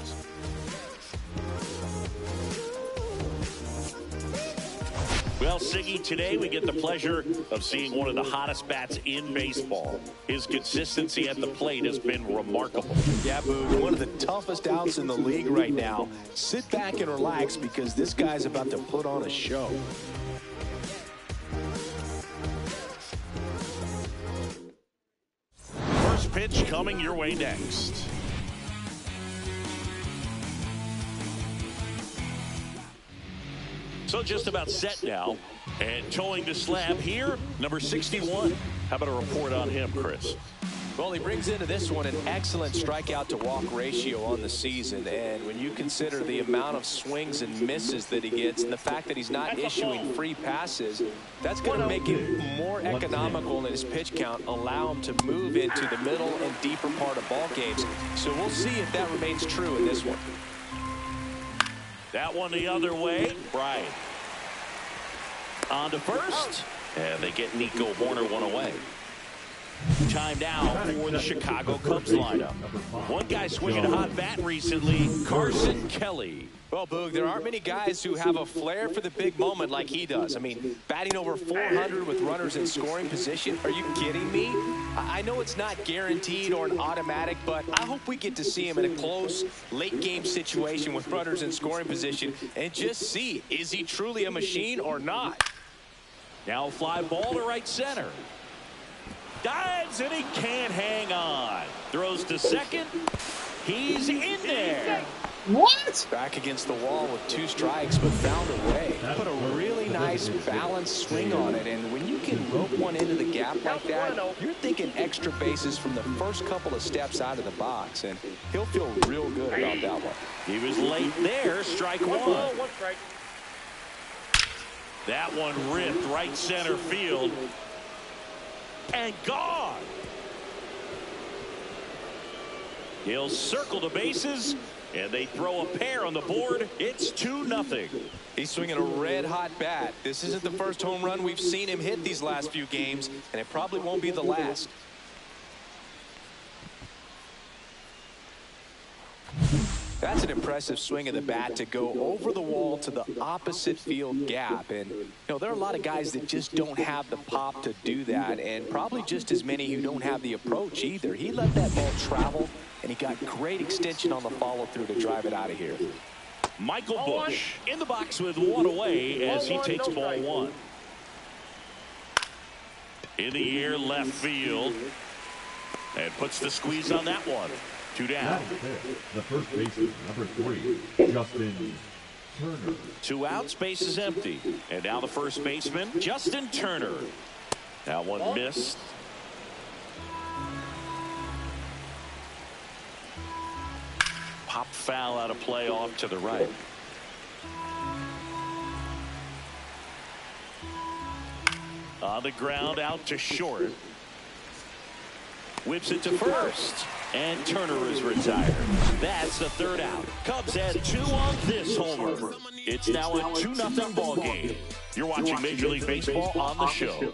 Speaker 4: Well, Siggy, today we get the pleasure of seeing one of the hottest bats in baseball. His consistency at the plate has been remarkable.
Speaker 5: Yeah, Boog, one of the toughest outs in the league right now. Sit back and relax because this guy's about to put on a show.
Speaker 4: First pitch coming your way next. So just about set now. And towing the slab here, number 61. How about a report on him, Chris?
Speaker 5: Well, he brings into this one an excellent strikeout to walk ratio on the season. And when you consider the amount of swings and misses that he gets and the fact that he's not issuing free passes, that's going to make him more economical in his pitch count, allow him to move into the middle and deeper part of ball games. So we'll see if that remains true in this one.
Speaker 4: That one the other way. Bryant on to first. And they get Nico Horner one away. Time now for the Chicago Cubs lineup. One guy swinging a hot bat recently, Carson Kelly.
Speaker 5: Well, Boog, there aren't many guys who have a flair for the big moment like he does. I mean, batting over 400 with runners in scoring position. Are you kidding me? I know it's not guaranteed or an automatic, but I hope we get to see him in a close, late-game situation with runners in scoring position and just see, is he truly a machine or not?
Speaker 4: Now fly ball to right center. Dives and he can't hang on. Throws to second. He's in there.
Speaker 5: What? Back against the wall with 2 strikes, but found a way. Put a really nice balanced swing on it, and when you can rope one into the gap like that, you're thinking extra bases from the first couple of steps out of the box, and he'll feel real good about that one.
Speaker 4: He was late there. Strike one.
Speaker 6: One strike.
Speaker 4: That one ripped right center field. And gone. He'll circle the bases, and they throw a pair on the board. It's 2-0.
Speaker 5: He's swinging a red-hot bat. This isn't the first home run we've seen him hit these last few games, and it probably won't be the last. That's an impressive swing of the bat to go over the wall to the opposite field gap. And, you know, there are a lot of guys that just don't have the pop to do that, and probably just as many who don't have the approach either. He let that ball travel, and he got great extension on the follow-through to drive it out of here.
Speaker 4: Michael Busch in the box with one away as he takes ball one. In the air left field. And puts the squeeze on that one. 2 down.
Speaker 8: The first baseman, number 3, Justin Turner.
Speaker 4: 2 outs, base is empty. And now the first baseman, Justin Turner. That one missed. Pop foul out of play off to the right. On the ground out to short. Whips it to first. And Turner is retired. That's the third out. Cubs had 2 on this homer. It's now a 2-0 ball game. You're watching Major League Baseball on the show.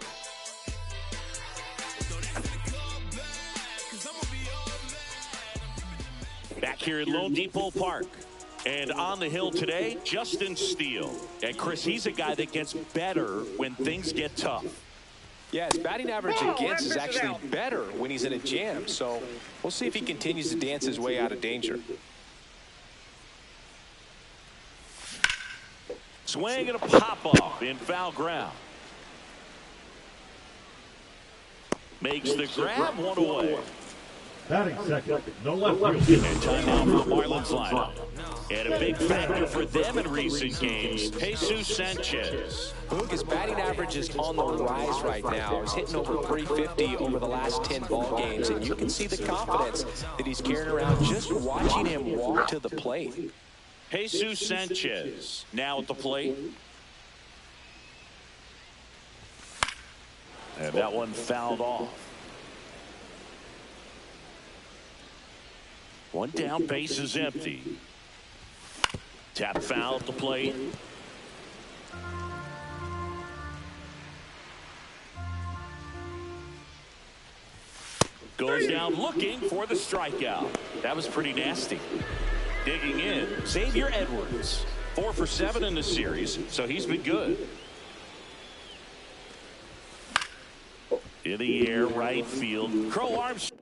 Speaker 4: Back here at Lone Depot Park. And on the hill today, Justin Steele. And Chris, he's a guy that gets better when things get tough.
Speaker 5: Yeah, his batting average against is actually better when he's in a jam. So we'll see if he continues to dance his way out of danger.
Speaker 4: Swing and a pop-up in foul ground. Makes the grab, 1 away.
Speaker 8: Batting second, no left field.
Speaker 4: And time now for the Marlins lineup. And a big factor for them in recent games, Jesus Sanchez.
Speaker 5: Boog, his batting average is on the rise right now. He's hitting over 350 over the last 10 ball games, and you can see the confidence that he's carrying around just watching him walk to the plate.
Speaker 4: Jesus Sanchez now at the plate. And that one fouled off. One down, base is empty. Tap foul at the plate. Goes down looking for the strikeout. That was pretty nasty. Digging in, Xavier Edwards. 4 for 7 in the series, so he's been good. In the air, right field. Crow arms.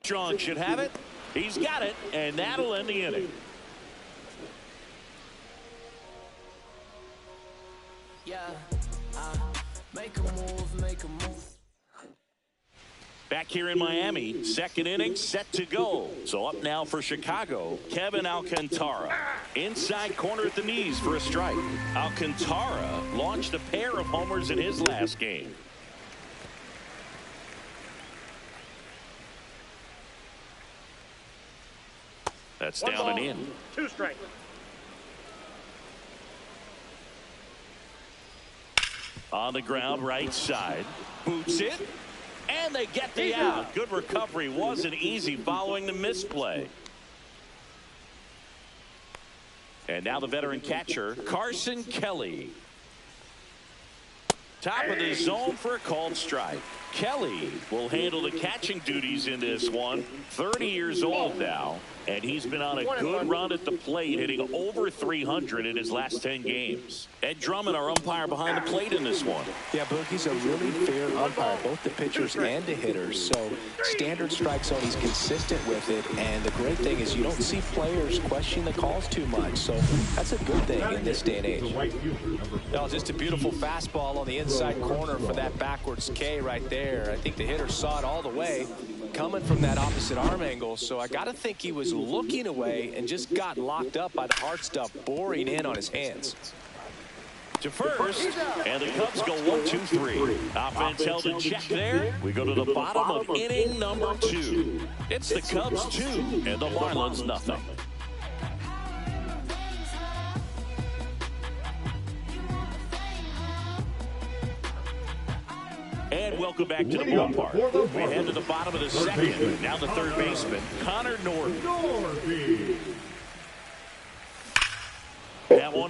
Speaker 4: Strong should have it. He's got it, and that'll end the inning.
Speaker 10: Yeah, make a move, make a move.
Speaker 4: Back here in Miami, second inning set to go. So up now for Chicago, Kevin Alcantara. Inside corner at the knees for a strike. Alcantara launched a pair of homers in his last game. That's down and in.
Speaker 6: 2 strikes.
Speaker 4: On the ground, right side. Boots it. And they get the out. Good recovery. Wasn't easy following the misplay. And now the veteran catcher, Carson Kelly. Top of the zone for a called strike. Kelly will handle the catching duties in this one. 30 years old now. And he's been on a good run at the plate, hitting over 300 in his last 10 games. Ed Drummond, our umpire behind the plate in this one.
Speaker 5: Yeah, Boogie's a really fair umpire, both the pitchers and the hitters. So standard strike zone, he's consistent with it. And the great thing is you don't see players question the calls too much. So that's a good thing in this day and age. No, just a beautiful fastball on the inside corner for that backwards K right there. I think the hitter saw it all the way, coming from that opposite arm angle. So I got to think he was looking away and just got locked up by the hard stuff boring in on his hands.
Speaker 4: To first, and the Cubs go 1, 2, 3. Offense held in check there. We go to the bottom of inning number 2. It's the Cubs 2 and the Marlins nothing. And welcome back to the ballpark. We head to the bottom of the second. Now the third baseman, Connor Norby.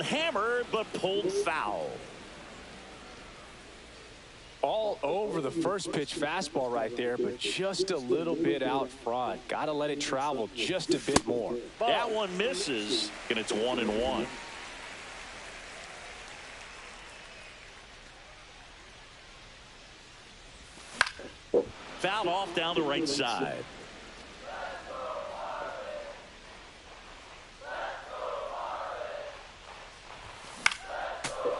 Speaker 4: hammered, but pulled foul.
Speaker 5: All over the first pitch fastball right there, but just a little bit out front. Got to let it travel just a bit more.
Speaker 4: That one misses, and it's 1-1. Fouled off down the right side.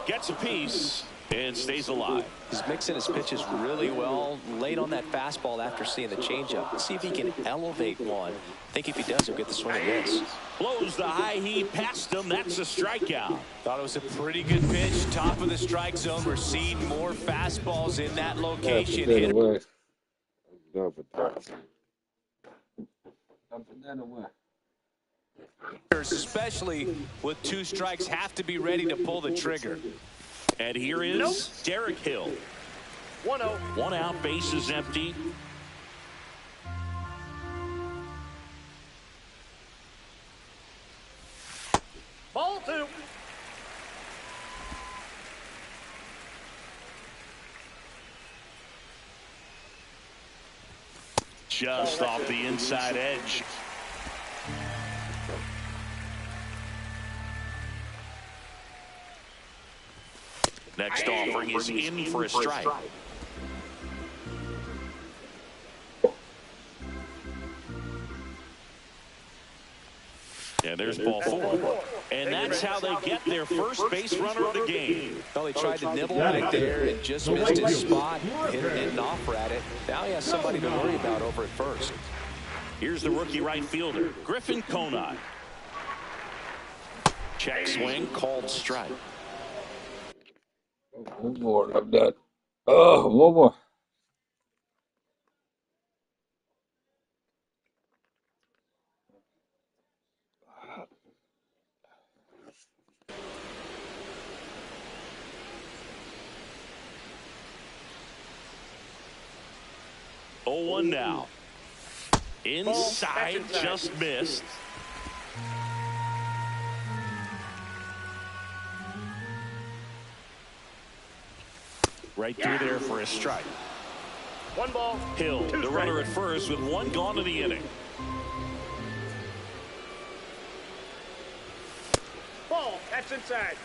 Speaker 4: Gets a piece and stays alive.
Speaker 5: He's mixing his pitches really well. Late on that fastball after seeing the changeup. Let's see if he can elevate one. I think if he does, he'll get the swing and miss.
Speaker 4: Blows the high heat past him. That's a strikeout.
Speaker 5: Thought it was a pretty good pitch. Top of the strike zone. We're seeing more fastballs in that location. Especially with 2 strikes, have to be ready to pull the trigger.
Speaker 4: And here is Derek Hill.
Speaker 6: 1-0.
Speaker 4: 1 out, base is empty.
Speaker 6: Ball 2.
Speaker 4: Just off the inside edge. Next offering is in for a strike. And there's ball 4. And that's how they get their first base runner of the game.
Speaker 5: Well, he tried to nibble at it there and just missed his spot. Hit an offer at it. Now he has somebody to worry about over at first.
Speaker 4: Here's the rookie right fielder, Griffin Conine. Check swing, called strike.
Speaker 7: One more of that. Oh, one more.
Speaker 4: Oh, 1 now. Inside, just missed. Right through there for a strike.
Speaker 6: 1 ball.
Speaker 4: Hill, the runner at first with 1 gone in the inning.
Speaker 6: Ball. That's inside.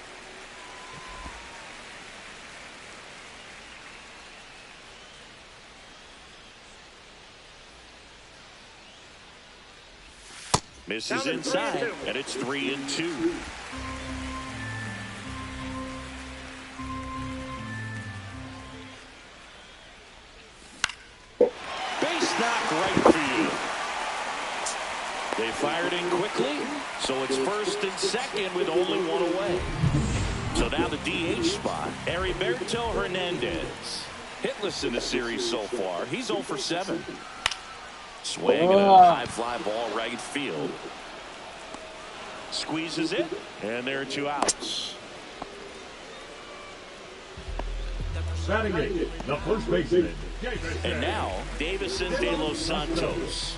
Speaker 4: Misses inside, and it's 3-2. Base knock right field. They fired in quickly, so it's first and second with only 1 away. So now the DH spot, Heriberto Hernandez. Hitless in the series so far. He's 0 for 7. Swing and a high fly ball right field. Squeezes it, and there are 2 outs.
Speaker 8: Batting eighth, the first baseman.
Speaker 4: And now, Davison De Los Santos.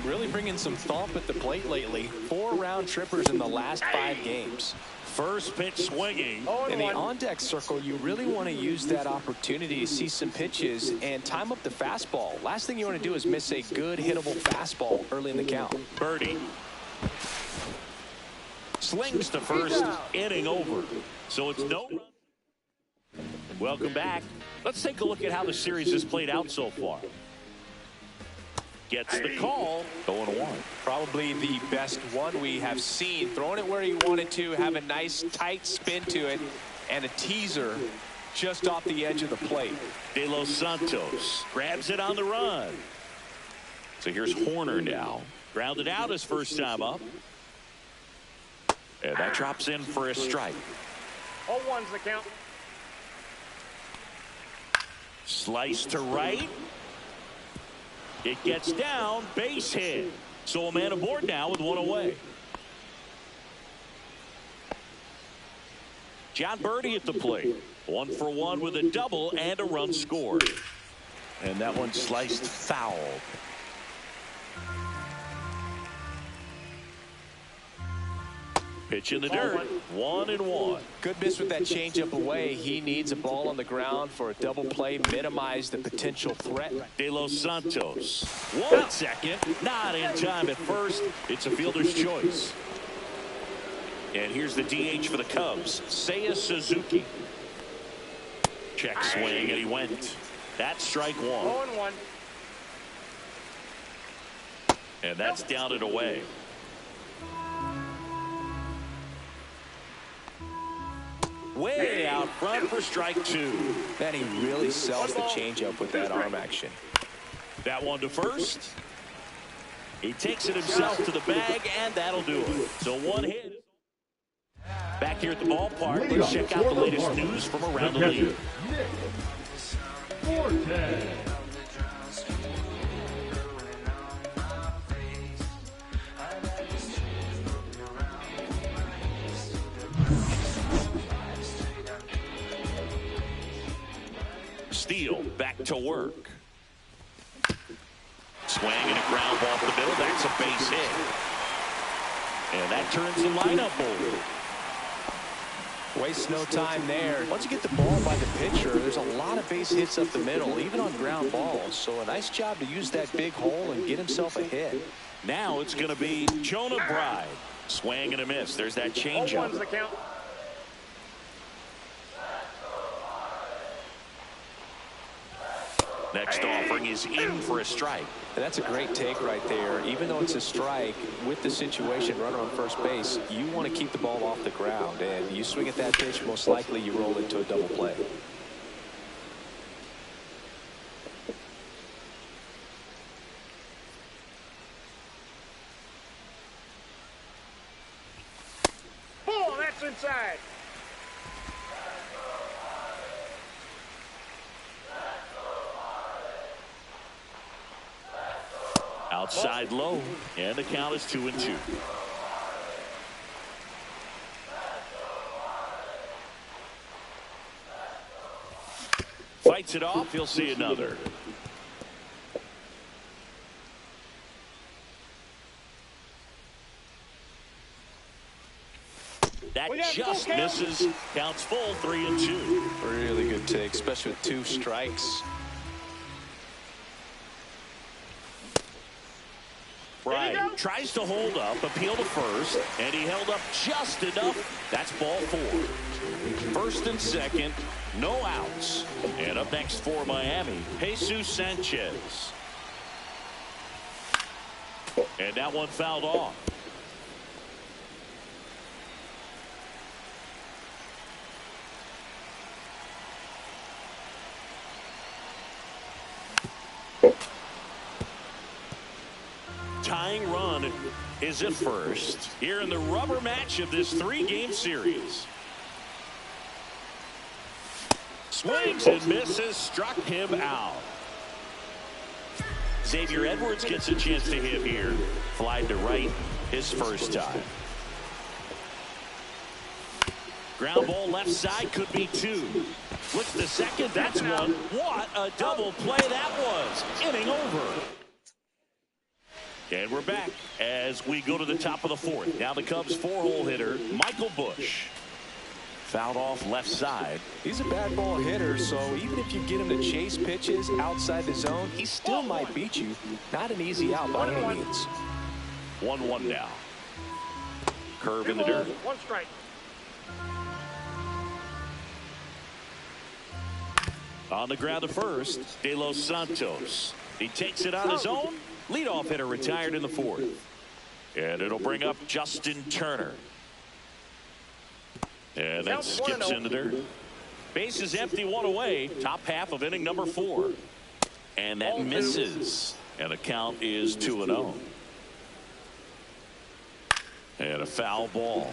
Speaker 5: Really bringing some thump at the plate lately. 4 round trippers in the last 5 games.
Speaker 4: First pitch swinging.
Speaker 5: In the on-deck circle, you really want to use that opportunity to see some pitches and time up the fastball. Last thing you want to do is miss a good hittable fastball early in the count.
Speaker 4: Birdie. Slings to first, inning over. So it's no run. Welcome back. Let's take a look at how the series has played out so far. Gets the call, 0-1.
Speaker 5: Probably the best one we have seen. Throwing it where he wanted to, have a nice tight spin to it, and a teaser just off the edge of the plate.
Speaker 4: De Los Santos grabs it on the run. So here's Horner now. Grounded out his first time up. And that drops in for a strike.
Speaker 6: 0-1's the count.
Speaker 4: Slice to right. It gets down, base hit. So a man aboard now with 1 away. John Birdie at the plate. 1 for 1 with a double and a run scored. And that one sliced foul. Pitch in the dirt. 1-1.
Speaker 5: Good miss with that changeup away. He needs a ball on the ground for a double play, minimize the potential threat.
Speaker 4: De Los Santos. 1 second. Not in time at first. It's a fielder's choice. And here's the DH for the Cubs, Seiya Suzuki. Check swing, and he went. That's strike 1.
Speaker 6: 0-1.
Speaker 4: And that's down and away. Way out front for strike 2.
Speaker 5: Man, he really sells the changeup with that arm action.
Speaker 4: That one to first. He takes it himself to the bag, and that'll do it. So 1 hit. Back here at the ballpark, let's check out the latest news from around the league. Steele back to work. Swing and a ground ball up the middle. That's a base hit. And that turns the lineup over.
Speaker 5: Waste no time there. Once you get the ball by the pitcher, there's a lot of base hits up the middle, even on ground balls. So a nice job to use that big hole and get himself a hit.
Speaker 4: Now it's going to be Jonah Bride. Swing and a miss. There's that changeup.
Speaker 6: 0-1's the count.
Speaker 4: Next offering is in for a strike.
Speaker 5: And that's a great take right there. Even though it's a strike, with the situation, runner on first base, you want to keep the ball off the ground. And you swing at that pitch, most likely you roll into a double play.
Speaker 6: Ball, that's inside.
Speaker 4: Outside low, and the count is 2-2. Fights it off. He'll see another. That just misses. Counts full. 3-2.
Speaker 5: Really good take, especially with 2 strikes.
Speaker 4: Right. Tries to hold up, appeal to first, and he held up just enough. That's ball 4. First and second, no outs. And up next for Miami, Jesus Sanchez. And that one fouled off. Tying run is at first here in the rubber match of this 3-game series. Swings and misses, struck him out. Xavier Edwards gets a chance to hit here. Flied to right his first time. Ground ball left side, could be 2. Looks the second, that's 1. What a double play that was. Inning over. And we're back as we go to the top of the 4th. Now the Cubs 4-hole hitter, Michael Busch. Fouled off left side.
Speaker 5: He's a bad ball hitter, so even if you get him to chase pitches outside the zone, he still might beat you. Not an easy out by any means.
Speaker 4: 1-1 now. Curve in the dirt.
Speaker 6: 1 strike.
Speaker 4: On the ground to first, De Los Santos. He takes it on his own. Leadoff hitter retired in the 4th. And it'll bring up Justin Turner. And that skips in the dirt. Base is empty, 1 away. Top half of inning number 4. And that misses. And the count is 2-0. And a foul ball.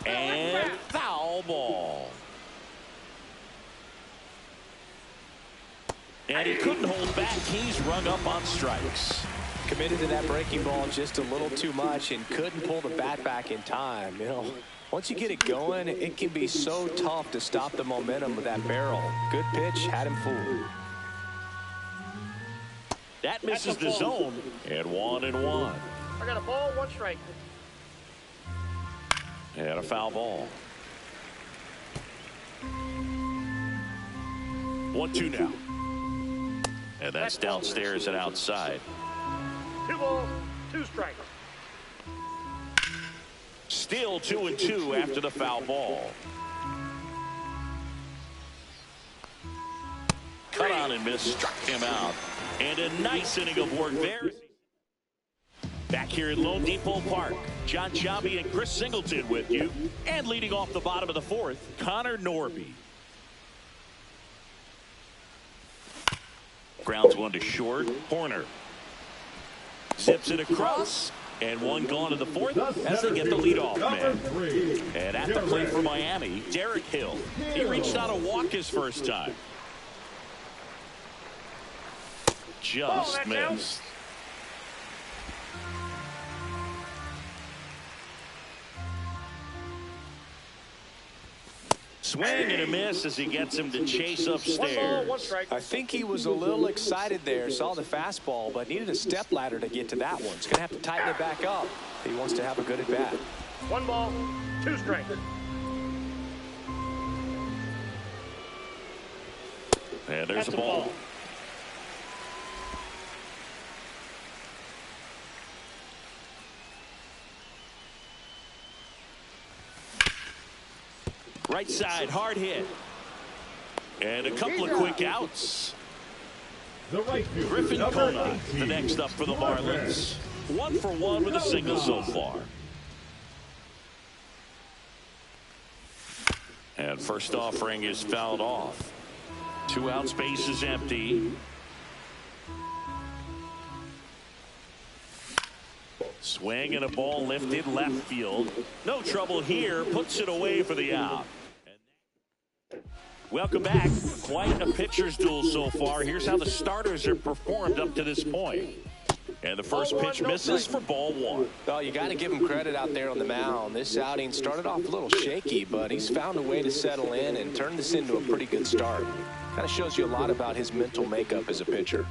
Speaker 4: And foul ball. And he couldn't hold back. He's rung up on strikes.
Speaker 5: Committed to that breaking ball just a little too much and couldn't pull the bat back in time. You know, once you get it going, it can be so tough to stop the momentum of that barrel. Good pitch, had him fooled.
Speaker 4: That misses the zone, and 1-1.
Speaker 6: I got a ball, 1 strike.
Speaker 4: And a foul ball. 1-2 now. And that's downstairs and outside.
Speaker 6: 2 balls, 2 strikes.
Speaker 4: Still 2-2 after the foul ball. Cut on and miss, struck him out. And a nice inning of work there. Back here at Lone Depot Park, John Chobby and Chris Singleton with you. And leading off the bottom of the 4th, Connor Norby. Grounds one to short. Horner zips it across. And 1 gone to the 4th as they get the leadoff man. And at the plate for Miami, Derek Hill. He reached out a walk his first time. Just missed. Swing and a miss as he gets him to chase upstairs.
Speaker 6: 1 ball, 1 strike.
Speaker 5: I think he was a little excited there, saw the fastball, but needed a step ladder to get to that one. He's going to have to tighten it back up if he wants to have a good at bat.
Speaker 6: 1 ball, 2 strikes.
Speaker 4: And there's a ball. Right side, hard hit. And a couple of quick outs. Griffin Kona, the next up for the Marlins. 1 for 1 with a single so far. And first offering is fouled off. 2 outs, base is empty. Swing and a ball lifted left field. No trouble here. Puts it away for the out. Welcome back. Quite a pitcher's duel so far. Here's how the starters have performed up to this point. And the first pitch misses for ball 1.
Speaker 5: Well, you got to give him credit out there on the mound. This outing started off a little shaky, but he's found a way to settle in and turn this into a pretty good start. Kind of shows you a lot about his mental makeup as a pitcher.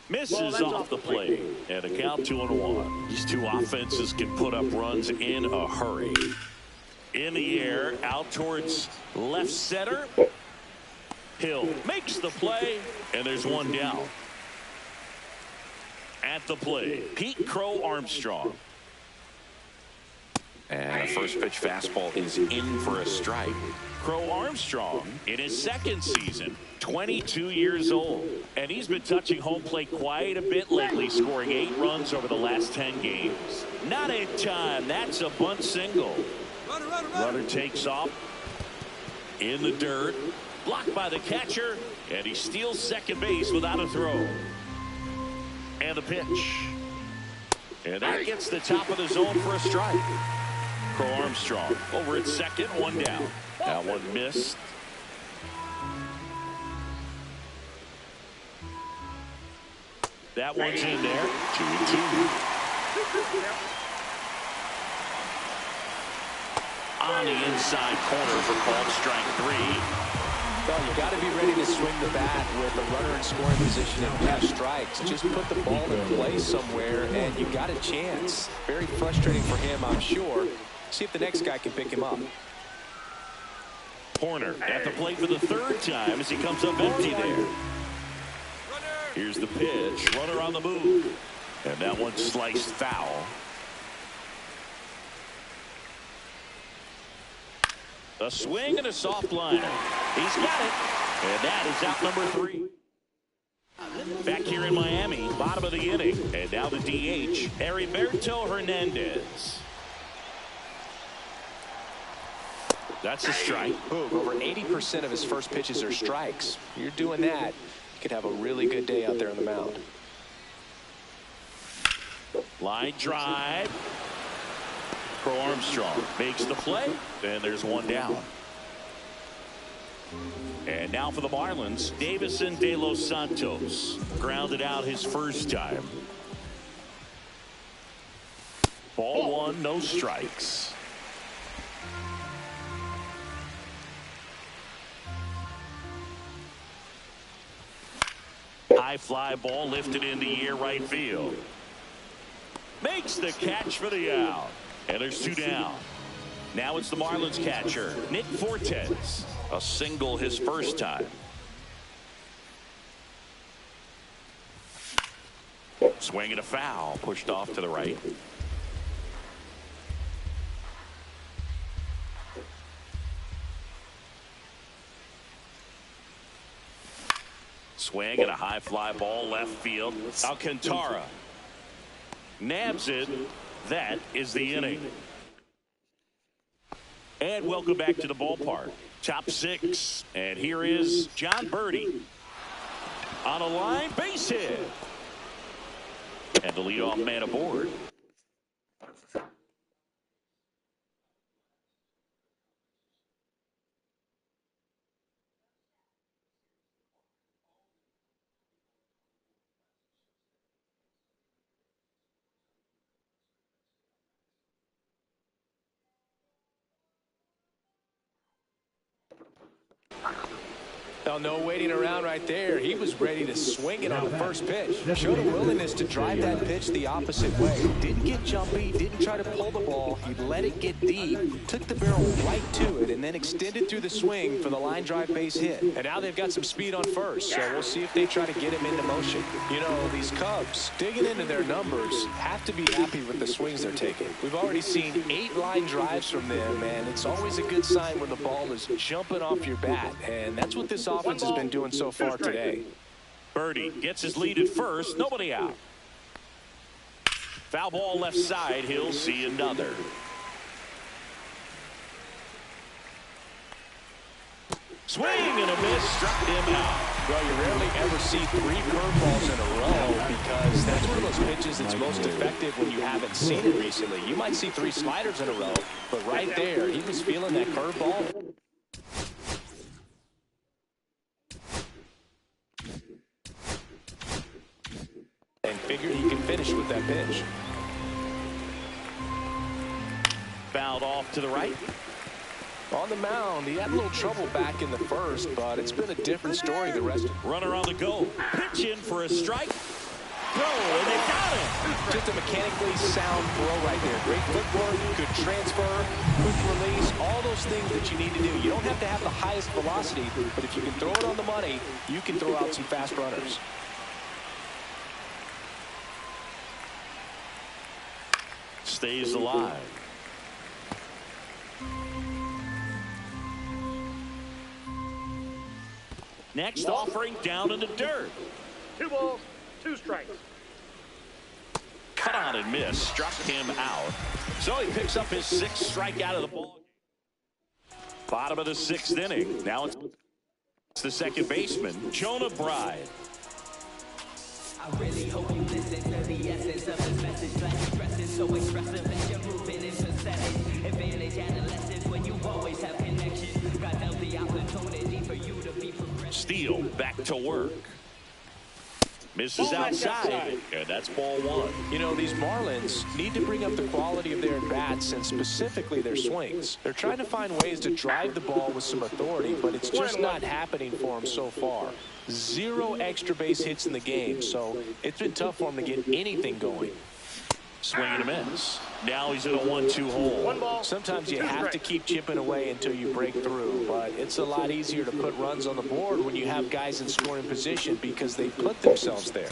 Speaker 4: Misses off the plate. And a count 2-1. These two offenses can put up runs in a hurry. In the air, out towards left center. Hill makes the play, and there's 1 down. At the plate, Pete Crow Armstrong. And a first pitch fastball is in for a strike. Crow Armstrong in his 2nd season, 22 years old. And he's been touching home plate quite a bit lately, scoring 8 runs over the last 10 games. Not in time. That's a bunt single. Runner takes off in the dirt. Blocked by the catcher. And he steals second base without a throw. And the pitch. And that gets the top of the zone for a strike. Crow Armstrong over at second, 1 down. That one missed. That one's in there. 2-2. On the inside corner for called strike 3.
Speaker 5: Well, you got to be ready to swing the bat with a runner in scoring position and 2 strikes. Just put the ball in play somewhere, and you got a chance. Very frustrating for him, I'm sure. See if the next guy can pick him up.
Speaker 4: Horner at the plate for the 3rd time as he comes up empty there. Here's the pitch. Runner on the move. And that one sliced foul. A swing and a soft line. He's got it. And that is out number 3. Back here in Miami, bottom of the inning. And now the DH, Heriberto Hernandez. That's a strike.
Speaker 5: Over 80% of his first pitches are strikes. You're doing that, you could have a really good day out there on the mound.
Speaker 4: Line drive. Crow Armstrong makes the play. And there's 1 down. And now for the Marlins, Davison De Los Santos. Grounded out his first time. Ball 1, no strikes. High high fly ball lifted in the air right field. Makes the catch for the out. And there's 2 down. Now it's the Marlins catcher, Nick Fortes. A single his first time. Swing and a foul. Pushed off to the right. Swing and a high fly ball left field. Alcantara nabs it. That is the inning. And welcome back to the ballpark. Top 6. And here is John Birdie. On a line, base hit. And the leadoff man aboard.
Speaker 5: Oh, no waiting around right there. He was ready to swing it on the first pitch. Showed a willingness to drive that pitch the opposite way. Didn't get jumpy, didn't try to pull the ball. He let it get deep, took the barrel right to it, and then extended through the swing for the line drive base hit. And now they've got some speed on first, so we'll see if they try to get him into motion. You know, these Cubs, digging into their numbers, have to be happy with the swings they're taking. We've already seen 8 line drives from them, and it's always a good sign when the ball is jumping off your bat, and that's what this offense has been doing so far today.
Speaker 4: Birdie gets his lead at first. Nobody out. Foul ball left side. He'll see another. Swing and a miss. Struck him out.
Speaker 5: Well, you rarely ever see 3 curveballs in a row because that's one of those pitches that's most effective when you haven't seen it recently. You might see 3 sliders in a row, but right there, he was feeling that curveball. And figured he can finish with that pitch.
Speaker 4: Fouled off to the right.
Speaker 5: On the mound, he had a little trouble back in the first, but it's been a different story the rest of.
Speaker 4: Runner on the go. Pitch in for a strike. Throw, and they got him.
Speaker 5: Just a mechanically sound throw right there. Great footwork, good transfer, quick release, all those things that you need to do. You don't have to have the highest velocity, but if you can throw it on the money, you can throw out some fast runners.
Speaker 4: Stays alive. Next offering down in the dirt.
Speaker 6: 2 balls, 2 strikes.
Speaker 4: Cut on and miss. Struck him out. So he picks up his 6th strikeout of the ball. Bottom of the 6th inning. Now it's the second baseman, Jonah Bride.
Speaker 1: I really hope you listen to the essence of this message. Like expressing so expressive and you're moving in percentage. Advantage adolescence when you always have connections. God dealt the opportunity for you to be progressive.
Speaker 4: Steele back to work. Misses outside, and that's ball 1.
Speaker 5: You know, these Marlins need to bring up the quality of their at-bats and specifically their swings. They're trying to find ways to drive the ball with some authority, but it's just not happening for them so far. 0 extra base hits in the game, so it's been tough for them to get anything going.
Speaker 4: Swing and a miss. Now he's in a 1-2 hole.
Speaker 5: Sometimes you have to keep chipping away until you break through, but it's a lot easier to put runs on the board when you have guys in scoring position because they put themselves there.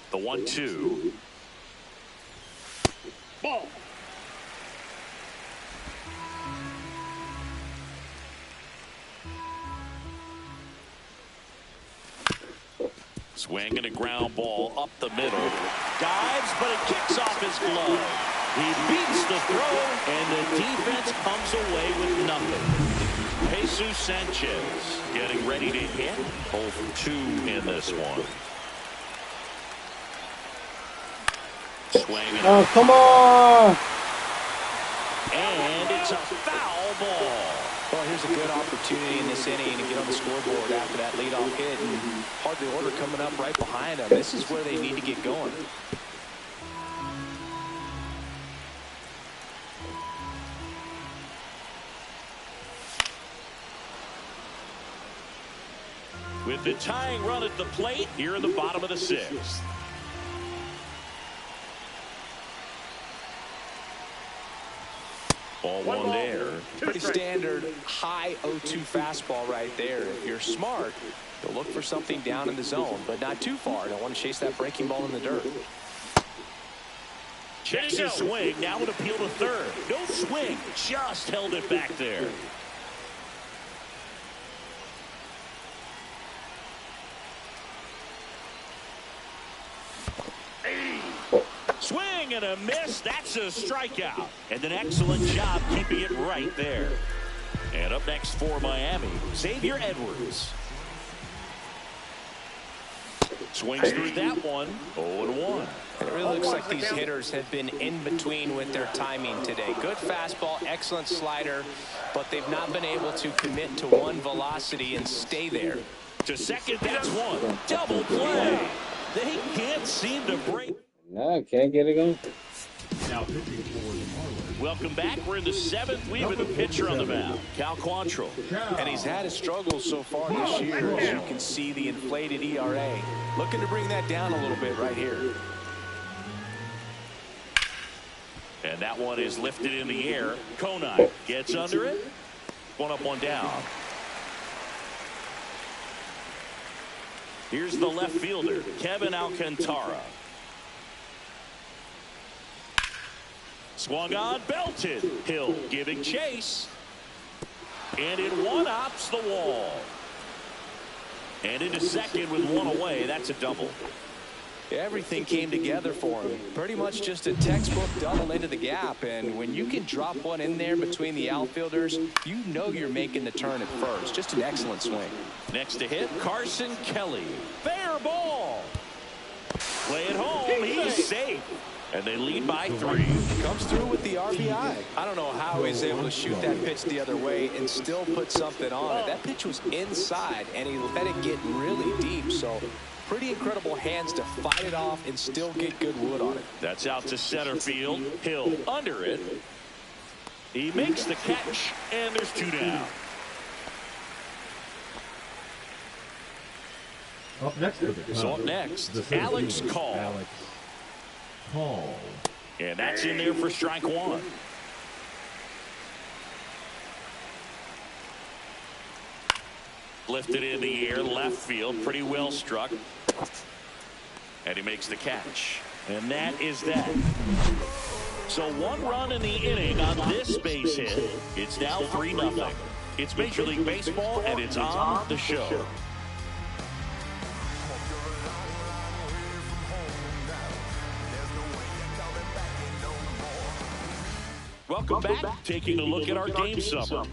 Speaker 4: The 1-2.
Speaker 6: Ball.
Speaker 4: Swing and a ground ball up the middle. Dives, but it kicks off his glove. He beats the throw, and the defense comes away with nothing. Jesus Sanchez getting ready to hit. 0 for 2 in this one. Swing.
Speaker 7: Oh, come on!
Speaker 4: And it's a foul ball.
Speaker 5: Well, here's a good opportunity in this inning to get on the scoreboard after that leadoff hit, and hardly order coming up right behind them. This is where they need to get going.
Speaker 4: with the tying run at the plate here in the bottom of the sixth. Ball one there.
Speaker 5: Pretty standard high 0-2 fastball right there. If you're smart, you'll look for something down in the zone, but not too far. Don't want to chase that breaking ball in the dirt.
Speaker 4: Checks his swing. Now an appeal to third. No swing. Just held it back there. Swing and a miss. That's a strikeout. And an excellent job keeping it right there. And up next for Miami, Xavier Edwards. Swings through that one. 0-1.
Speaker 5: It really looks like these hitters have been in between with their timing today. Good fastball, excellent slider, but they've not been able to commit to one velocity and stay there.
Speaker 4: To second, that's one. Double play. They can't seem to break.
Speaker 7: No, can't get it going.
Speaker 8: Now pitching for the Marlins.
Speaker 4: Welcome back. We're in the seventh. We have a pitcher on the mound, Cal Quantrill.
Speaker 5: And he's had his struggles so far this year. As you can see, the inflated ERA. Looking to bring that down a little bit right here.
Speaker 4: And that one is lifted in the air. Conine gets under it. One up, one down. Here's the left fielder, Kevin Alcantara. Swung on, belted. Hill giving chase. And it one-ups the wall. And into second with one away. That's a double.
Speaker 5: Everything came together for him. Pretty much just a textbook double into the gap. And when you can drop one in there between the outfielders, you know you're making the turn at first. Just an excellent swing.
Speaker 4: Next to hit, Carson Kelly. Fair ball. Play it home. He's safe. And they lead by 3.
Speaker 5: Comes through with the RBI. I don't know how he's able to shoot that pitch the other way and still put something on it. That pitch was inside, and he let it get really deep. So pretty incredible hands to fight it off and still get good wood on it.
Speaker 4: That's out to center field. Hill under it. He makes the catch, and there's 2 down.
Speaker 8: Up next to the Cubs,
Speaker 4: So up next, Alex Call.
Speaker 8: Alex Call.
Speaker 4: And that's in there for strike 1. Lifted in the air, left field, pretty well struck. And he makes the catch. And that is that. So 1 run in the inning on this base hit. It's now 3-0. It's Major League Baseball, and it's on the show. Welcome back. Taking a look at our game summer.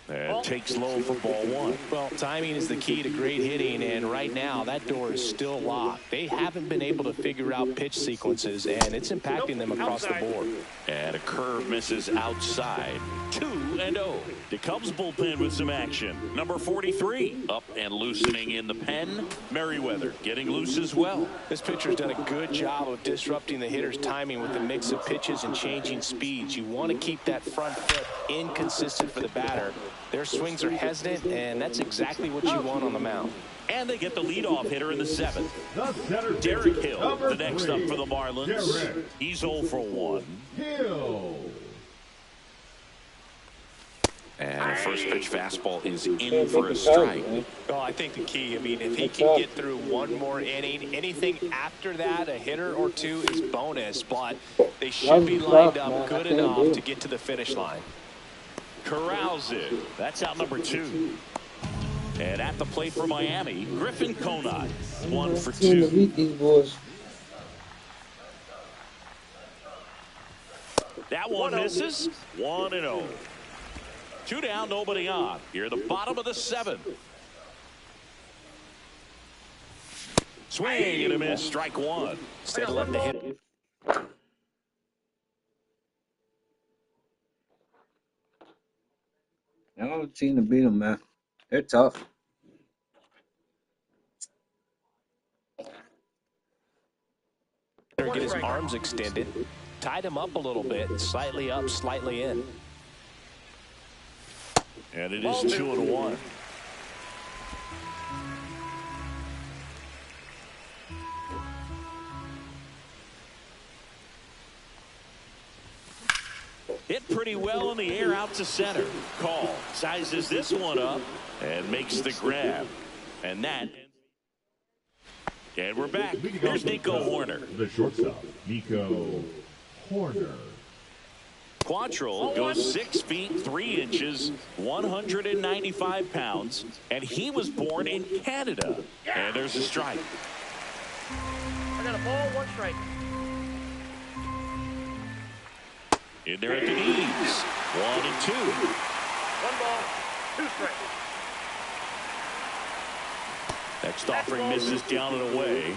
Speaker 4: And takes low for ball 1.
Speaker 5: Well, timing is the key to great hitting, and right now that door is still locked. They haven't been able to figure out pitch sequences, and it's impacting them across the board.
Speaker 4: And a curve misses outside. 2-0. The Cubs bullpen with some action. Number 43 up and loosening in the pen. Merriweather getting loose as well.
Speaker 5: This pitcher's done a good job of disrupting the hitter's timing with the mix of pitches and changing speeds. You want to keep that front foot inconsistent for the batter. Their swings are hesitant, and that's exactly what you want on the mound.
Speaker 4: And they get the leadoff hitter in the 7th. Derek Hill, the next up for the Marlins. He's 0 for 1.
Speaker 8: Hill.
Speaker 4: And a first pitch fastball is in for a strike.
Speaker 5: Well, I think the key, if he can get through one more inning, anything after that, a hitter or 2 is bonus, but they should be lined up good enough to get to the finish line.
Speaker 4: Corrals it. That's out number 2. And at the plate for Miami, Griffin Conine, 1 for 2. That one misses. 1-0. 2 down, nobody on. Here, the bottom of the 7th. Swing and a miss. Strike 1.
Speaker 5: Instead of letting the hit.
Speaker 7: I don't team to beat them, man. They're tough.
Speaker 5: hitter get his arms extended. Tied him up a little bit, slightly up, slightly in.
Speaker 4: And it is 2-1. Hit pretty well in the air out to center. Call sizes this one up and makes the grab. And we're back. Here's Nico Hoerner.
Speaker 8: The shortstop, Nico Hoerner.
Speaker 4: Quantrill goes 6 feet 3 inches, 195 pounds, and he was born in Canada. And there's a strike.
Speaker 6: I got a ball, 1 strike.
Speaker 4: In there at the knees. 1 and 2.
Speaker 6: 1 ball, 2 strikes.
Speaker 4: Next offering misses down and away.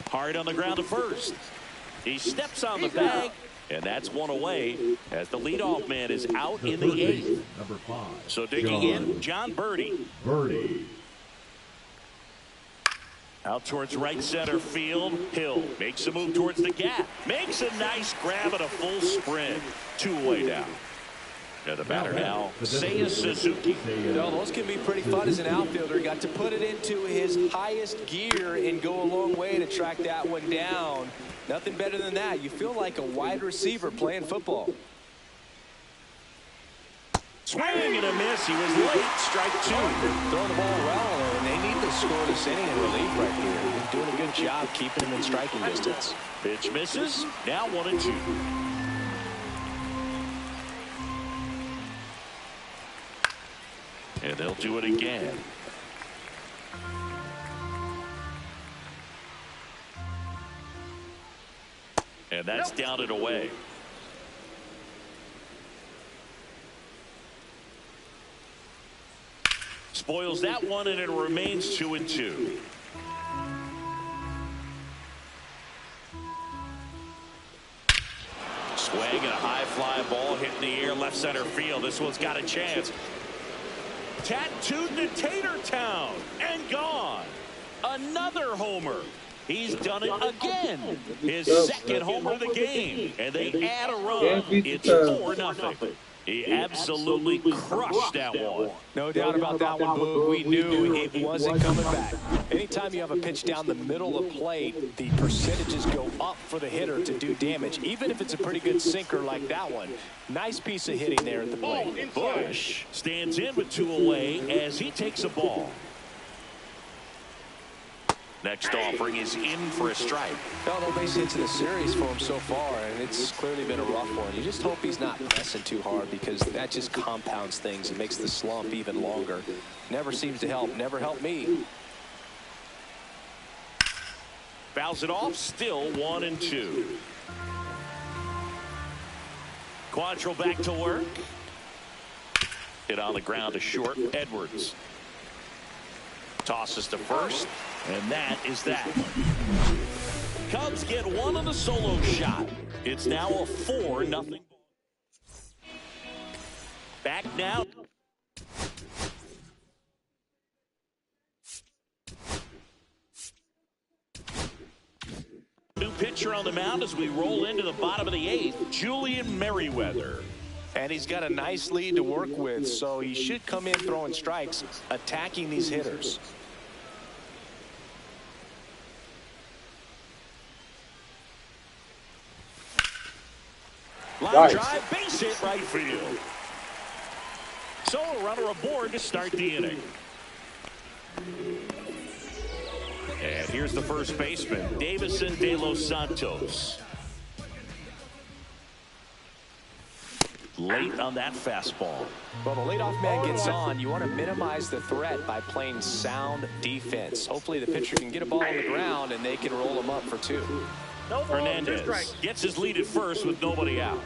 Speaker 4: Hard on the ground to first. He steps on the bag, and that's 1 away as the leadoff man is out in the 8th.
Speaker 8: Number 5.
Speaker 4: So digging in, John Birdie.
Speaker 8: Birdie.
Speaker 4: Out towards right center field. Hill makes a move towards the gap. Makes a nice grab at a full sprint. 2 away down. And the batter now, Seiya Suzuki.
Speaker 5: No, those can be pretty fun as an outfielder. Got to put it into his highest gear and go a long way to track that one down. Nothing better than that. You feel like a wide receiver playing football.
Speaker 4: Swing and a miss. He was late. Strike 2.
Speaker 5: Throwing the ball well, and they need to score this inning in relief right here. They're doing a good job keeping him in striking distance.
Speaker 4: Pitch misses. Now 1 and 2. And they'll do it again. And that's down and away. Spoils that one, and it remains 2 and 2. Swing and a high fly ball hit in the air left center field. This one's got a chance. Tattooed to Tatertown and gone. Another homer. He's done it again. His second homer of the game. And they add a run. It's 4-0. He absolutely crushed that one.
Speaker 5: No doubt about that one, Boog. We knew it wasn't coming back. Anytime you have a pitch down the middle of the plate, the percentages go up for the hitter to do damage, even if it's a pretty good sinker like that one. Nice piece of hitting there at the plate.
Speaker 4: Bush stands in with 2 away as he takes a ball. Next offering is in for a strike.
Speaker 5: No base hits in the series for him so far, and it's clearly been a rough one. You just hope he's not pressing too hard because that just compounds things and makes the slump even longer. Never seems to help. Never helped me.
Speaker 4: Fouls it off. Still 1 and 2. Quantrill back to work. Hit on the ground to short. Edwards tosses to first. And that is that. Cubs get 1 on the solo shot. It's now a 4-0. Back now. New pitcher on the mound as we roll into the bottom of the 8th, Julian Merriweather.
Speaker 5: And he's got a nice lead to work with, so he should come in throwing strikes, attacking these hitters.
Speaker 4: Line drive, base hit right field. So a runner aboard to start the inning. And here's the first baseman, Davison De Los Santos. Late on that fastball.
Speaker 5: Well, the leadoff man gets on. You want to minimize the threat by playing sound defense. Hopefully the pitcher can get a ball on the ground and they can roll him up for 2.
Speaker 4: Hernandez gets his lead at first with nobody out.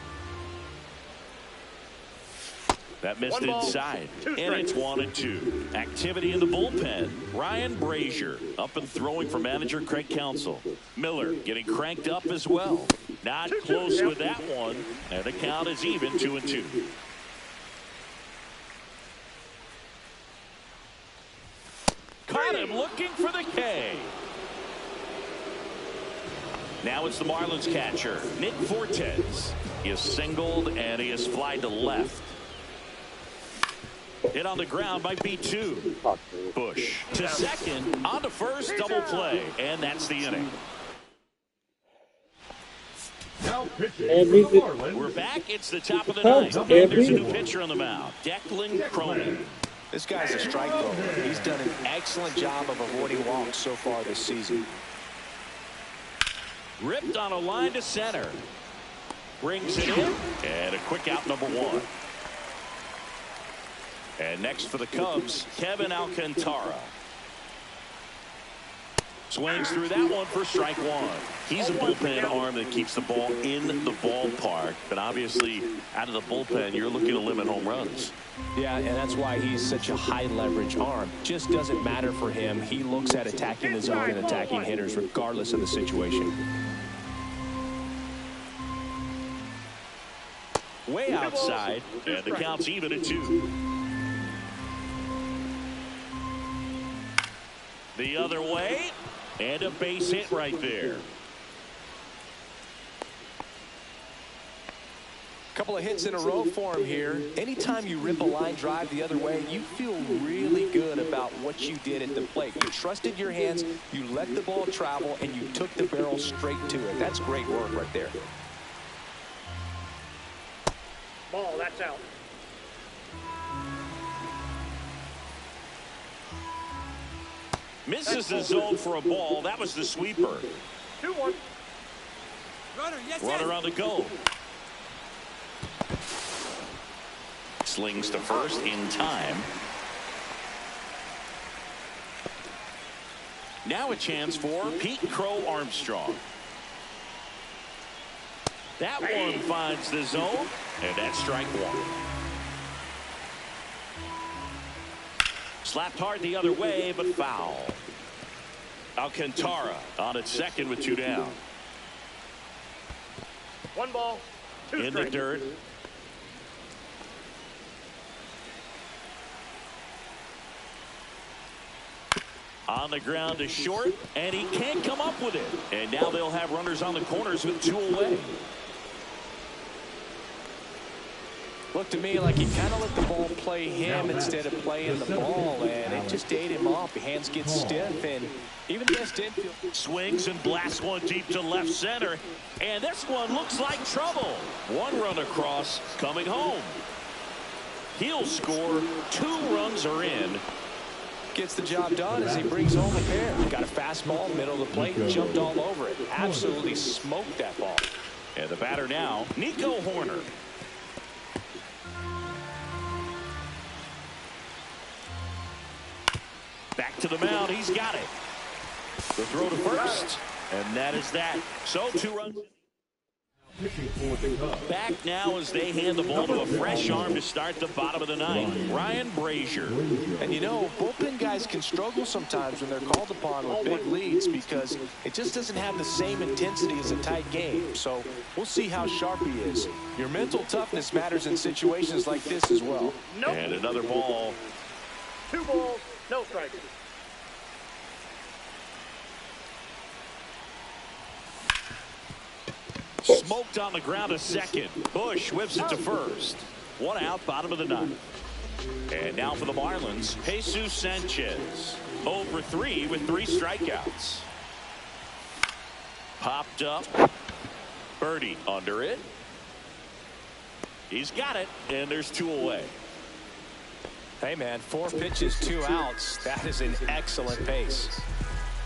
Speaker 4: That missed inside, and it's 1 and 2. Activity in the bullpen. Ryan Brazier up and throwing for manager Craig Counsell. Miller getting cranked up as well. Not close with that one, and the count is even 2 and 2. got him looking for the K. Now it's the Marlins catcher, Nick Fortes. He is singled and he is flied to left. Hit on the ground by B2. Bush to second, on to first, double play, and that's the inning.
Speaker 8: Now pitching for the Marlins.
Speaker 4: We're back. It's the top of the ninth. And there's a new pitcher on the mound, Declan Cronin.
Speaker 5: This guy's a strike thrower. He's done an excellent job of avoiding walks so far this season.
Speaker 4: Ripped on a line to center. Brings it in. And a quick out, number one. And next for the Cubs, Kevin Alcantara. Swings through that one for strike one. He's a bullpen arm that keeps the ball in the ballpark. But obviously, out of the bullpen, you're looking to limit home runs.
Speaker 5: Yeah, and that's why he's such a high leverage arm. Just doesn't matter for him. He looks at attacking the zone and attacking hitters regardless of the situation.
Speaker 4: Way outside, and the count's even at 2. The other way, and a base hit right there.
Speaker 5: Couple of hits in a row for him here. Anytime you rip a line drive the other way, you feel really good about what you did at the plate. You trusted your hands, you let the ball travel, and you took the barrel straight to it. That's great work right there.
Speaker 6: Ball, that's out.
Speaker 4: Misses the zone for a ball. That was the sweeper.
Speaker 6: 2-1.
Speaker 4: Runner on the go. Slings to first in time. Now a chance for Pete Crow Armstrong. That one finds the zone, and that's strike one. Slapped hard the other way, but foul. Alcantara on at second with 2 down.
Speaker 6: 1 ball, 2
Speaker 4: in the dirt. On the ground to short, and he can't come up with it. And now they'll have runners on the corners with 2 away.
Speaker 5: Looked to me like he kind of let the ball play him instead of playing the ball, and it just ate him off. The hands get stiff, and even the best infield
Speaker 4: swings and blasts one deep to left center, and this one looks like trouble. 1 run across, coming home. He'll score. 2 runs are in.
Speaker 5: Gets the job done as he brings home a pair. Got a fastball, middle of the plate, jumped all over it. Absolutely smoked that ball.
Speaker 4: And the batter now, Nico Horner. Back to the mound. He's got it. The throw to first. And that is that. So 2 runs. Back now as they hand the ball to a fresh arm to start the bottom of the ninth. Ryan Brazier.
Speaker 5: And you know, bullpen guys can struggle sometimes when they're called upon with big leads because it just doesn't have the same intensity as a tight game. So we'll see how sharp he is. Your mental toughness matters in situations like this as well.
Speaker 4: And another ball.
Speaker 6: 2 balls, no strikes.
Speaker 4: Smoked on the ground to second. Bush whips it to first. 1 out, bottom of the ninth. And now for the Marlins, Jesus Sanchez. 0 for 3 with 3 strikeouts. Popped up. Birdie under it. He's got it, and there's 2 away.
Speaker 5: Hey, man, 4 pitches, 2 outs. That is an excellent pace.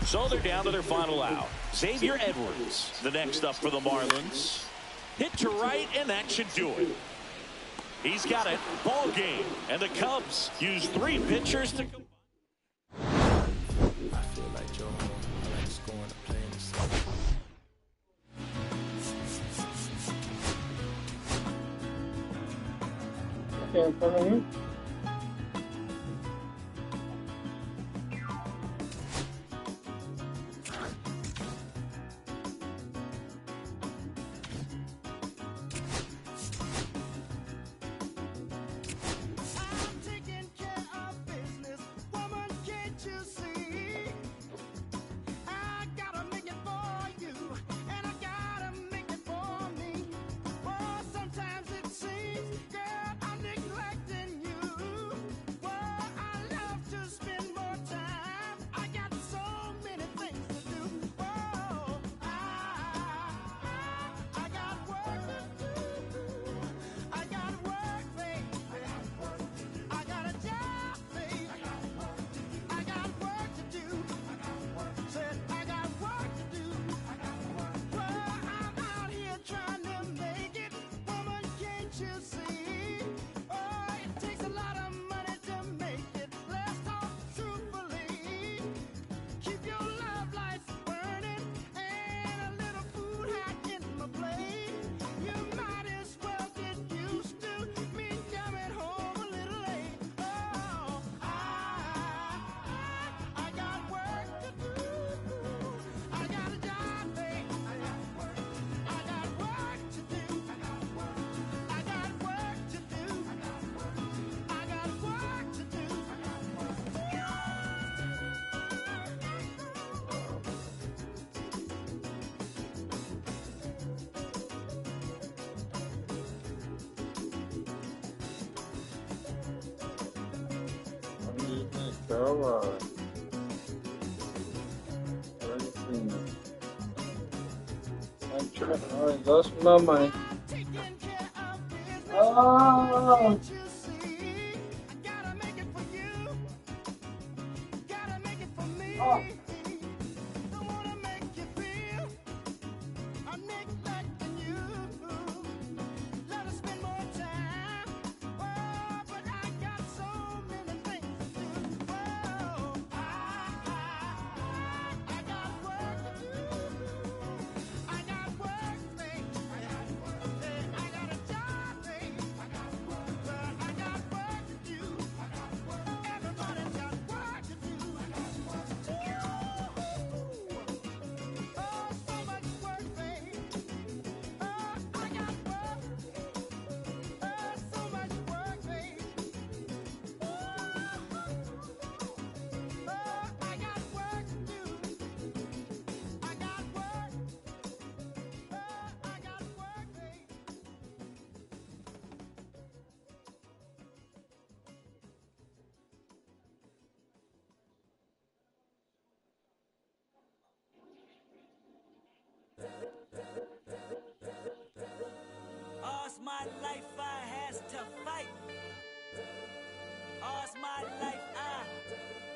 Speaker 4: So they're down to their final out. Xavier Edwards, the next up for the Marlins. Hit to right, and that should do it. He's got it. Ball game. And the Cubs use 3 pitchers to go.
Speaker 1: I feel like Joe. I like scoring and playing this.
Speaker 7: Okay, in front of you.
Speaker 12: I'm taking care of business. Woman, can't you see?
Speaker 7: alright. Alright, lost my money. Oh! Oh!
Speaker 1: All's my life I has to fight. All's my life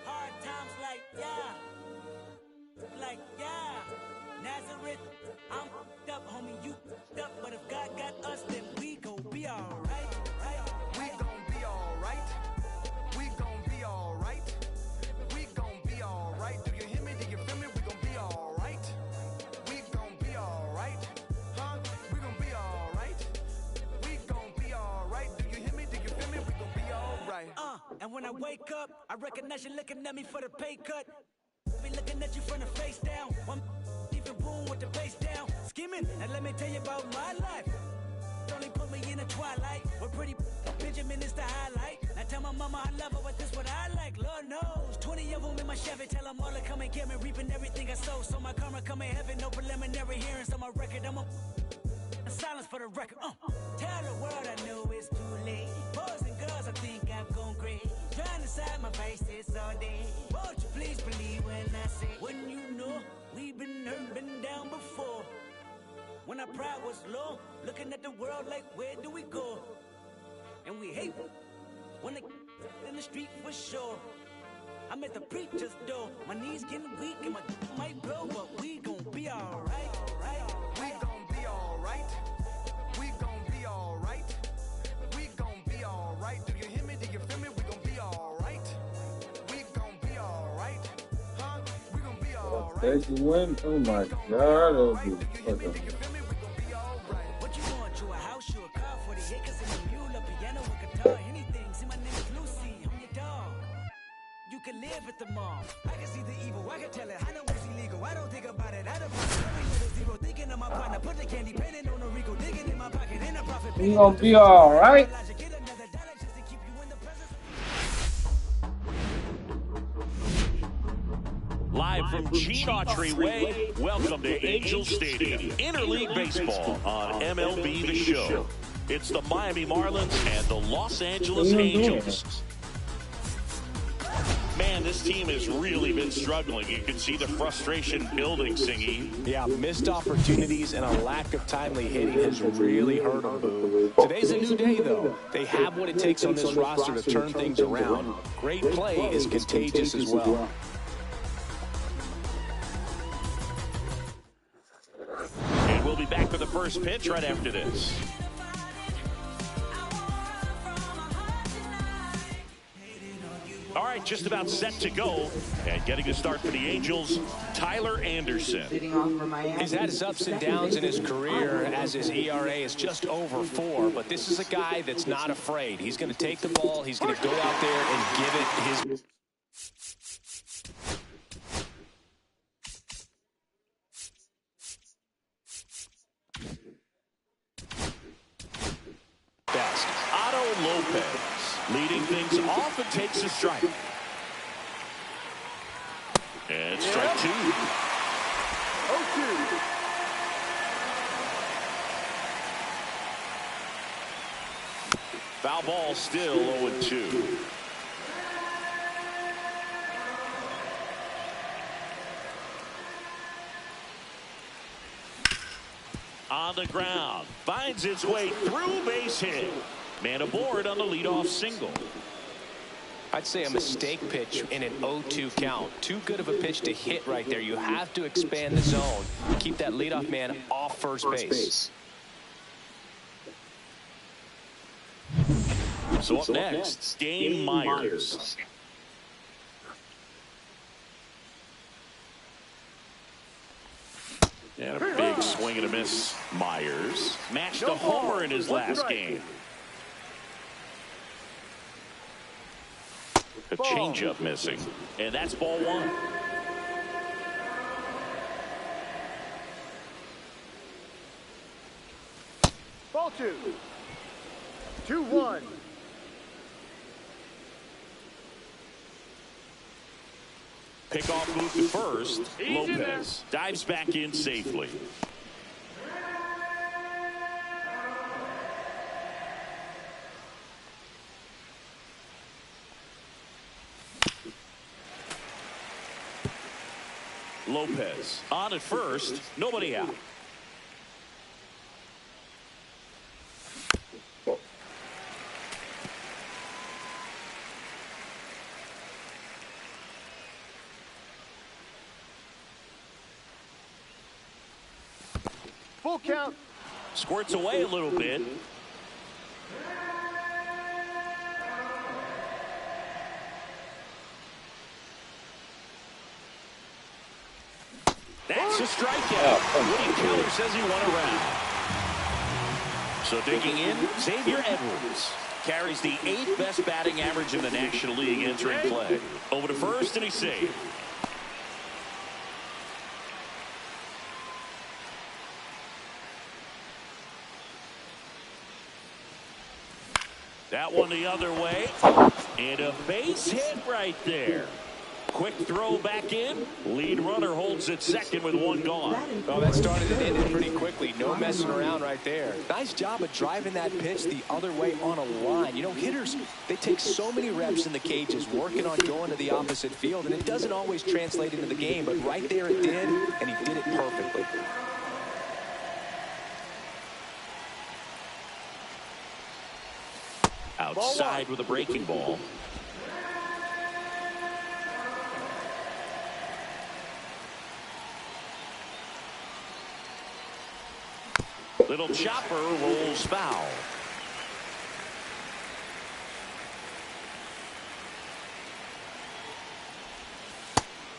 Speaker 1: hard times like Nazareth. I'm f***ed up, homie, you f***ed up, but if God got us, then we gon' be alright.
Speaker 17: We gon' be alright. We gon' be alright. We gon' be alright. Do you hear me? Do you feel me? We gon' be alright. We gon' be alright. Huh? We gon' be alright. We gon' be alright. Do you hear me? Do you feel me? We gon' be alright.
Speaker 1: And when I wake up, I recognize you looking at me for the pay cut. Be looking at you from the face down. One even boom with the face down. Skimming, and let me tell you about my life. Only put me in the twilight. We're pretty Benjamin is the highlight. I tell my mama I love her, but this what I like. Lord knows, 20 of them in my Chevy. Tell them all to come and get me, reaping everything I sow. So my karma come in heaven, no preliminary hearings on my record. I'm a silence for the record. Tell the world I know it's too late. Boys and girls, I think I've gone crazy. Trying to side my face this all day. Won't you please believe when I say, when you know we've been hurt, been down before. When our pride was low, looking at the world like, where do we go? And we hate when they in the street for sure. I'm at the preacher's door. My knees getting weak and my might blow, but we gon' be alright.
Speaker 17: We gon' be alright. We gon' be alright. We gon' be alright. Do you hear me? Do you feel me? We gon' be alright. We gon' be alright. Huh? We gon' be alright.
Speaker 7: Take the win. Oh my God. Oh, okay.
Speaker 1: What you want? You a house, you a car, 40 acres and a mule, a piano, a guitar, anything. See, my name is Lucy, I'm your dog. You can live at the mall. I can see the evil, I can tell it. I know it's illegal. I don't think about it. I don't zero thinking of my partner. Put the candy painting on the Rico, digging in my pocket. In a profit.
Speaker 7: We gonna be alright.
Speaker 4: Live from Gene Way, welcome to Angel Stadium. Interleague Baseball on MLB The Show. It's the Miami Marlins and the Los Angeles Angels. Man, this team has really been struggling. You can see the frustration building, Singy.
Speaker 5: Yeah, missed opportunities and a lack of timely hitting has really hurt them, Boo. Today's a new day, though. They have what it takes on this roster to turn things around. Great play is contagious as well.
Speaker 4: And we'll be back for the first pitch right after this. All right, just about set to go. And getting a start for the Angels, Tyler Anderson.
Speaker 5: He's had his ups and downs in his career as his ERA is just over 4. But this is a guy that's not afraid. He's going to take the ball. He's going to go out there and give it his... best.
Speaker 4: Otto Lopez leading things off and takes a strike. And strike 2.
Speaker 14: 0-2.
Speaker 4: Foul ball, still 0-2. On the ground. Finds its way through, base hit. Man aboard on the leadoff single.
Speaker 5: I'd say a mistake pitch in an 0-2 count. Too good of a pitch to hit right there. You have to expand the zone. Keep that leadoff man off first base.
Speaker 4: So up next, Dane Myers. And a big swing and a miss. Myers matched a homer in his last game. A changeup missing, and that's ball one.
Speaker 6: Ball two. 2-1.
Speaker 4: Pickoff move to first. Lopez dives back in safely. Lopez on at first, nobody out.
Speaker 6: Full count.
Speaker 4: Squirts away a little bit. That's a strikeout. Woody Keller says he won a round. So digging in, Xavier Edwards carries the 8th best batting average in the National League entering play. Over to first, and he's safe. That one the other way. And a base hit right there. Quick throw back in. Lead runner holds at second with one gone.
Speaker 5: Oh, that started and ended pretty quickly. No messing around right there. Nice job of driving that pitch the other way on a line. You know, hitters, they take so many reps in the cages working on going to the opposite field, and it doesn't always translate into the game, but right there it did, and he did it perfectly.
Speaker 4: Outside with a breaking ball. Little chopper rolls foul.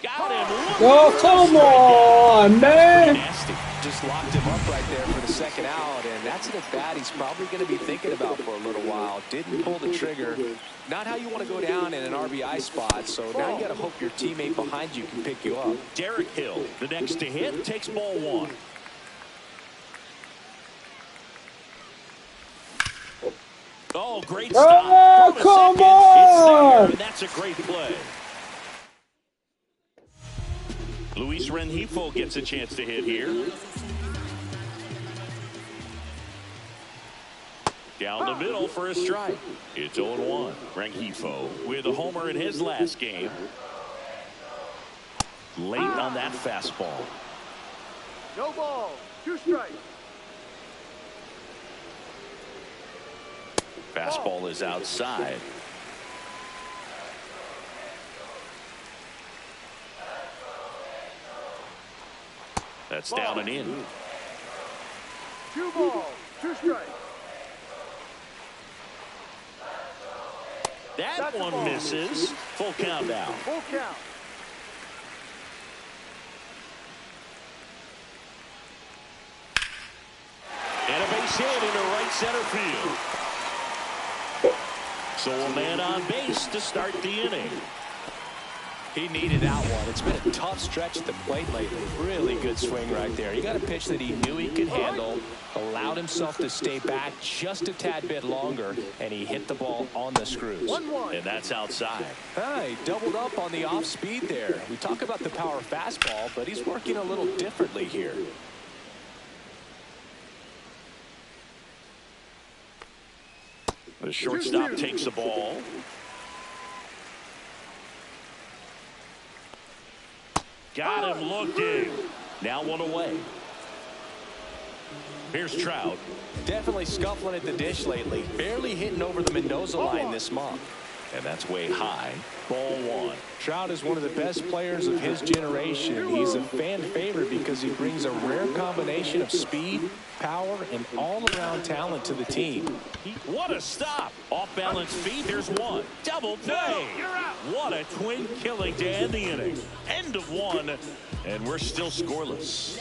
Speaker 4: Got him.
Speaker 9: Oh, come on, man.
Speaker 5: Nasty. Just locked him up right there for the second out, and that's an at-bat he's probably going to be thinking about for a little while. Didn't pull the trigger. Not how you want to go down in an RBI spot, so now you got to hope your teammate behind you can pick you up.
Speaker 4: Derek Hill, the next to hit, takes ball one. Oh, great stop.
Speaker 9: Oh, come on!
Speaker 4: It's there, and that's a great play. Luis Rengifo gets a chance to hit here. Down the middle for a strike. It's 0-1. Rengifo with a homer in his last game. Late on that fastball.
Speaker 6: No ball. 2 strikes.
Speaker 4: Fastball is outside. That's down and in.
Speaker 6: 2 balls. 2 strikes.
Speaker 4: That one misses. Full count now.
Speaker 6: Full count.
Speaker 4: And a base hit into right center field. So a man on base to start the inning.
Speaker 5: He needed that one. It's been a tough stretch at the plate lately. Really good swing right there. He got a pitch that he knew he could handle, allowed himself to stay back just a tad bit longer, and he hit the ball on the screws.
Speaker 6: 1-1.
Speaker 4: And that's outside.
Speaker 5: He doubled up on the off speed there. We talk about the power fastball, but he's working a little differently here.
Speaker 4: The shortstop takes the ball. Got him looking. Now one away. Here's Trout.
Speaker 5: Definitely scuffling at the dish lately. Barely hitting over the Mendoza line this month.
Speaker 4: And that's way high. Ball one.
Speaker 5: Trout is one of the best players of his generation. He's a fan favorite because he brings a rare combination of speed, power, and all-around talent to the team.
Speaker 4: What a stop. Off-balance feet. There's one. Double play. What a twin killing to end the inning. End of one. And we're still scoreless.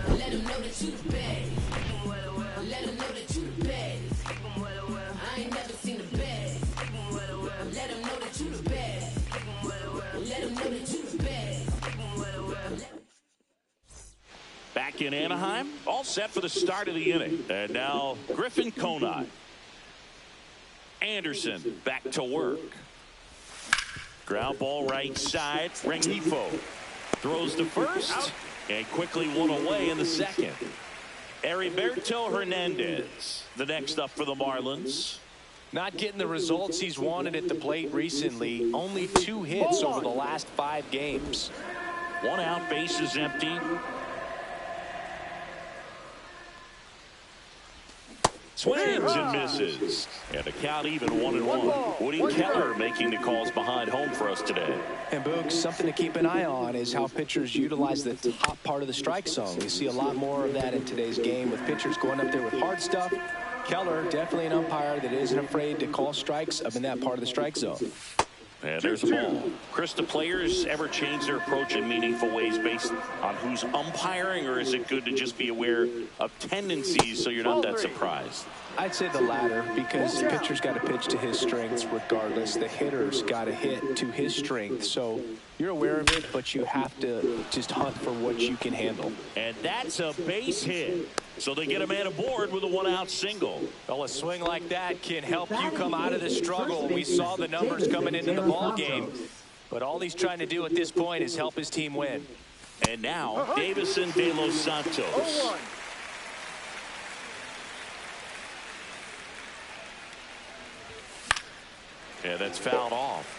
Speaker 19: Let him know that you the best. Let him know that you the best. I ain't never seen the best. Let him know that you the best. Let him know that you the best.
Speaker 4: Back in Anaheim, all set for the start of the inning. And now Griffin Conine. Anderson back to work. Ground ball right side. Rengifo throws to first. And quickly one away in the second. Heriberto Hernandez, the next up for the Marlins.
Speaker 5: Not getting the results he's wanted at the plate recently. Only 2 hits over the last 5 games.
Speaker 4: 1 out, bases empty. Swings and misses. And the count even 1-1. Woody Keller making the calls behind home for us today.
Speaker 5: And Boog, something to keep an eye on is how pitchers utilize the top part of the strike zone. You see a lot more of that in today's game with pitchers going up there with hard stuff. Keller, definitely an umpire that isn't afraid to call strikes up in that part of the strike zone.
Speaker 4: And there's the ball. Chris, do players ever change their approach in meaningful ways based on who's umpiring, or is it good to just be aware of tendencies so you're not that surprised?
Speaker 5: I'd say the latter, because the pitcher's got to pitch to his strengths regardless. The hitter's got to hit to his strength. So you're aware of it, but you have to just hunt for what you can handle.
Speaker 4: And that's a base hit. So they get a man aboard with a 1-out single.
Speaker 5: Well, a swing like that can help you come out of the struggle. We saw the numbers coming into the ball game, but all he's trying to do at this point is help his team win.
Speaker 4: And now Davison De Los Santos. Yeah, that's fouled off.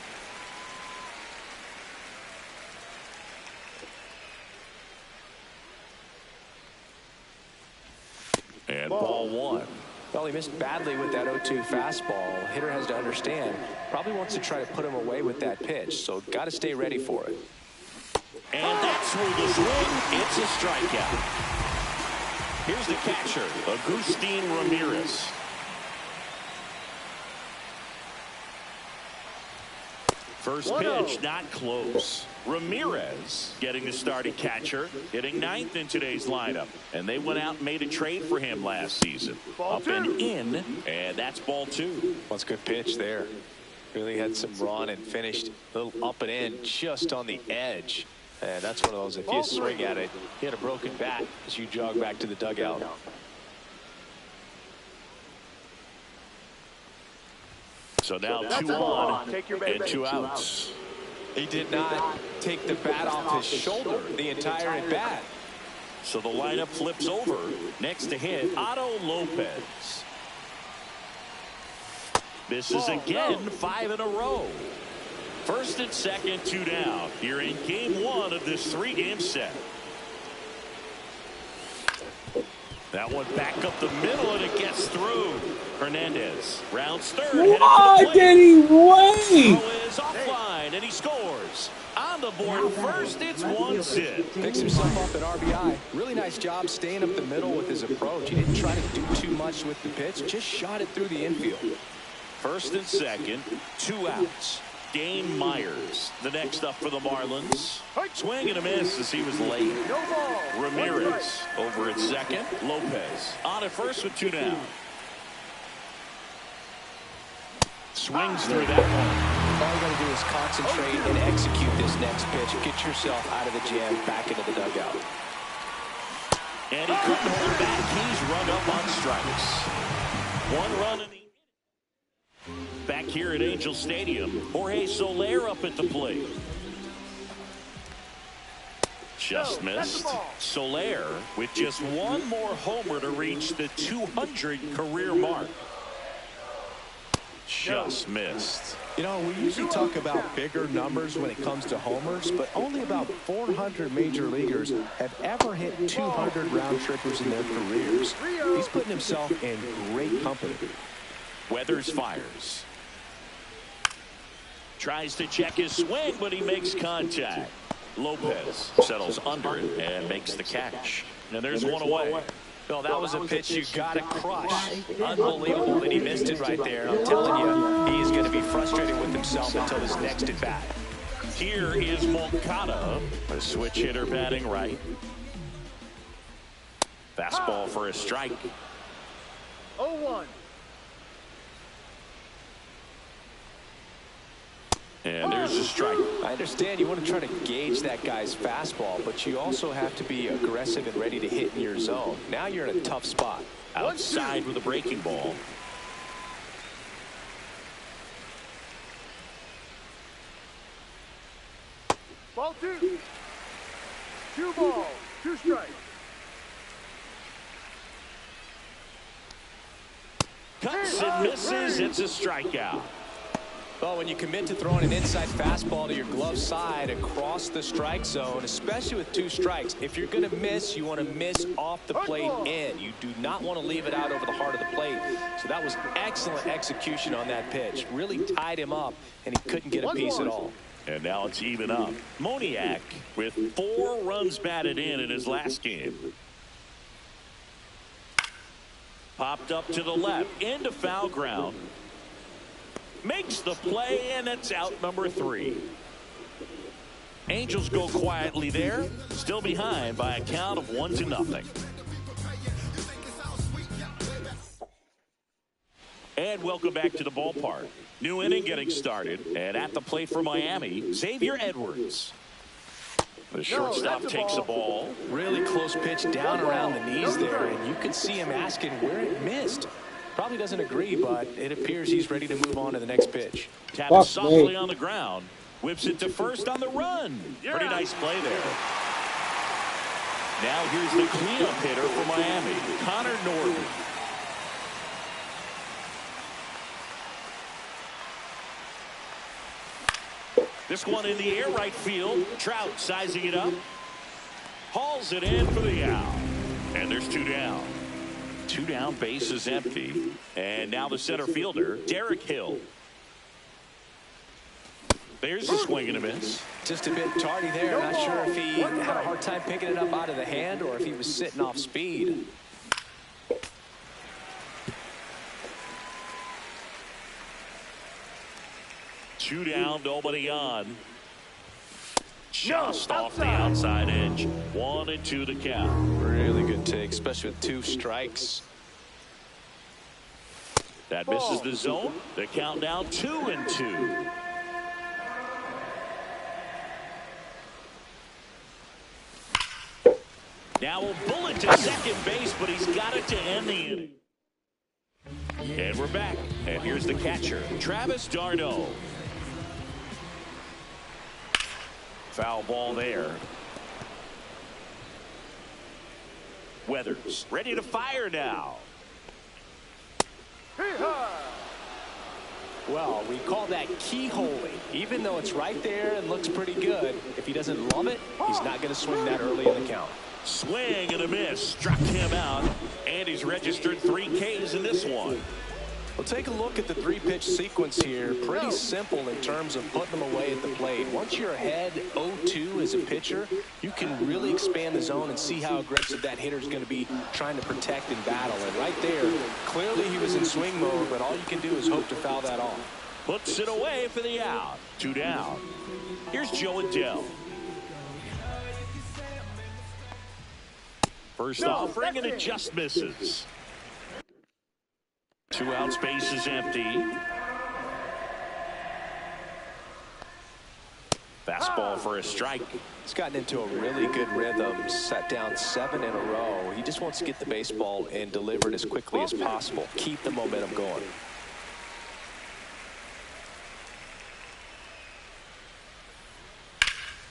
Speaker 4: And ball one.
Speaker 5: Well, he missed badly with that 0-2 fastball. Hitter has to understand, probably wants to try to put him away with that pitch, so got to stay ready for it.
Speaker 4: And that's through the swing. It's a strikeout. Here's the catcher, Agustin Ramirez. First pitch, not close. Ramirez getting the starting catcher, hitting 9th in today's lineup. And they went out and made a trade for him last season. Up and in, and that's ball 2.
Speaker 5: Well, that's a good pitch there. Really had some run and finished a little up and in just on the edge. And that's one of those, if you swing at it, you had a broken bat as you jog back to the dugout.
Speaker 4: So now 2 on and 2 outs.
Speaker 5: He did not take the bat off his shoulder the entire at bat.
Speaker 4: So the lineup flips over. Next to hit, Otto Lopez. Misses again, 5 in a row. First and second, 2 down. Here in game 1 of this 3-game set. That one back up the middle, and it gets through. Hernandez rounds third.
Speaker 9: Why did he wait?
Speaker 4: Throw is offline, and he scores. On the board first, it's 1 sit.
Speaker 5: Picks himself up at RBI. Really nice job staying up the middle with his approach. He didn't try to do too much with the pitch, just shot it through the infield.
Speaker 4: First and second, 2 outs. Dane Myers, the next up for the Marlins. Swing and a miss as he was late. Ramirez over at second. Lopez on at first with 2 down. Swings through that one.
Speaker 5: All you got to do is concentrate and execute this next pitch. Get yourself out of the jam, back into the dugout.
Speaker 4: And he couldn't hold back. He's run up on strikes. 1 run in the back here at Angel Stadium. Jorge Soler up at the plate. Just missed. Soler with just 1 more homer to reach the 200 career mark. just missed.
Speaker 5: You know, we usually talk about bigger numbers when it comes to homers, but only about 400 major leaguers have ever hit 200 round trippers in their careers. He's putting himself in great company.
Speaker 4: Weathers fires. Tries to check his swing, but he makes contact. Lopez settles under it and makes the catch. And there's one away.
Speaker 5: Well, that was a pitch you got to crush. Unbelievable that he missed it right there. I'm telling you, he's going to be frustrated with himself until his next at bat.
Speaker 4: Here is Moncada, a switch hitter batting right. Fastball for a strike.
Speaker 6: 0-1.
Speaker 4: And there's a strike.
Speaker 5: I understand you want to try to gauge that guy's fastball, but you also have to be aggressive and ready to hit in your zone. Now you're in a tough spot.
Speaker 4: Outside with a breaking ball.
Speaker 6: Ball 2. 2 balls, 2 strikes.
Speaker 4: Cuts and misses. It's a strikeout.
Speaker 5: Well, when you commit to throwing an inside fastball to your glove side across the strike zone, especially with 2 strikes, if you're going to miss, you want to miss off the plate in. You do not want to leave it out over the heart of the plate. So that was excellent execution on that pitch. Really tied him up, and he couldn't get a piece at all.
Speaker 4: And now it's even up. Moniak with 4 runs batted in his last game. Popped up to the left into foul ground. Makes the play, and it's out number 3. Angels go quietly there, still behind by a count of 1-0. And welcome back to the ballpark. New inning getting started, and at the plate for Miami, Xavier Edwards. The shortstop takes the ball.
Speaker 5: Really close pitch down around the knees there, and you can see him asking where it missed. Probably doesn't agree, but it appears he's ready to move on to the next pitch.
Speaker 4: Taps softly on the ground. Whips it to first on the run. Pretty nice play there. Now here's the cleanup hitter for Miami, Connor Norton. This one in the air right field. Trout sizing it up. Hauls it in for the out. And there's 2 down. 2 down, base is empty. And now the center fielder, Derek Hill. There's a swing and a miss.
Speaker 5: Just a bit tardy there. Not sure if he had a hard time picking it up out of the hand or if he was sitting off speed.
Speaker 4: Two down, nobody on. Just off the outside edge. 1-2 the count.
Speaker 5: Really good take, especially with 2 strikes.
Speaker 4: That misses the zone. The count now 2-2. Now a bullet to second base, but he's got it to end the inning. And we're back. And here's the catcher, Travis d'Arnaud. Foul ball there. Weathers ready to fire now.
Speaker 5: Well, we call that keyholing. Even though it's right there and looks pretty good, if he doesn't love it, he's not going to swing that early in the count.
Speaker 4: Swing and a miss. Struck him out. And he's registered 3 Ks in this one.
Speaker 5: Well, take a look at the 3-pitch sequence here. Pretty simple in terms of putting them away at the plate. Once you're ahead 0-2 as a pitcher, you can really expand the zone and see how aggressive that hitter is going to be trying to protect and battle. And right there, clearly he was in swing mode, but all you can do is hope to foul that off.
Speaker 4: Puts it away for the out. 2 down. Here's Joe Adell. First offering, and it just misses. 2 outs, base is empty. Fastball for a strike.
Speaker 5: He's gotten into a really good rhythm, set down 7 in a row. He just wants to get the baseball and deliver it as quickly as possible. Keep the momentum going.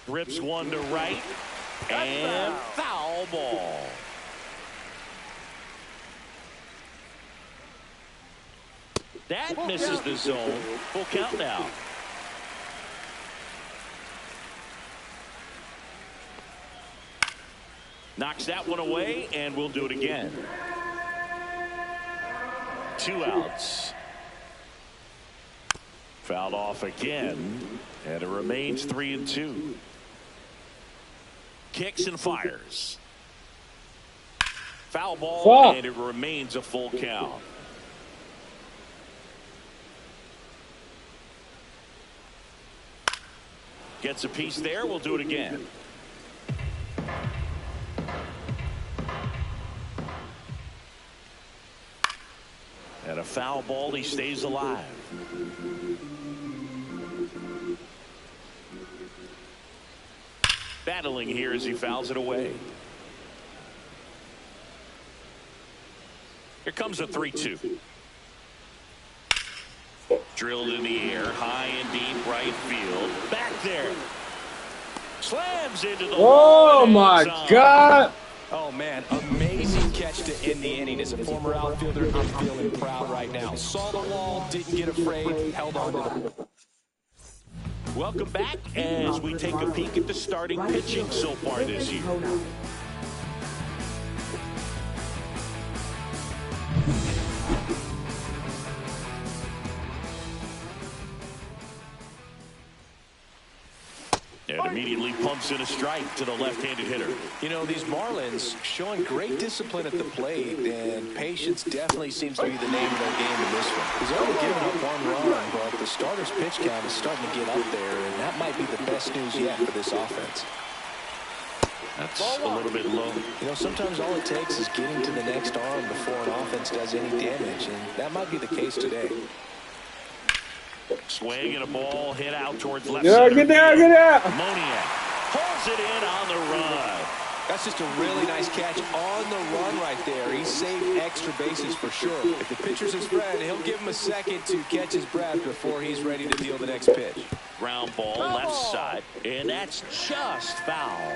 Speaker 4: Rips one to right, and foul ball. That misses the zone. Full count now. Knocks that one away, and we'll do it again. 2 outs. Fouled off again, and it remains 3-2. Kicks and fires. Foul ball, and it remains a full count. Gets a piece there. We'll do it again. And a foul ball. He stays alive. Battling here as he fouls it away. Here comes a 3-2. Drilled in the air, high and deep right field. Back there. Slams into the wall.
Speaker 9: Oh my God.
Speaker 5: Oh man, amazing catch to end the inning. As a former outfielder, I'm feeling proud right now. Saw the wall, didn't get afraid, held on to the.
Speaker 4: Welcome back as we take a peek at the starting pitching so far this year. And immediately pumps in a strike to the left-handed hitter.
Speaker 5: You know, these Marlins showing great discipline at the plate, and patience definitely seems to be the name of their game in this one. He's only given up 1 run, but the starter's pitch count is starting to get up there, and that might be the best news yet for this offense.
Speaker 4: That's a little bit low.
Speaker 5: You know, sometimes all it takes is getting to the next arm before an offense does any damage, and that might be the case today.
Speaker 4: Swing and a ball hit out towards left
Speaker 9: Get
Speaker 4: center.
Speaker 9: get there, get there.
Speaker 4: Moniak holds it in on the run.
Speaker 5: That's just a really nice catch on the run right there. He saved extra bases for sure. If the pitcher's his friend, he'll give him a second to catch his breath before he's ready to deal the next pitch.
Speaker 4: Ground ball left side, and that's just foul.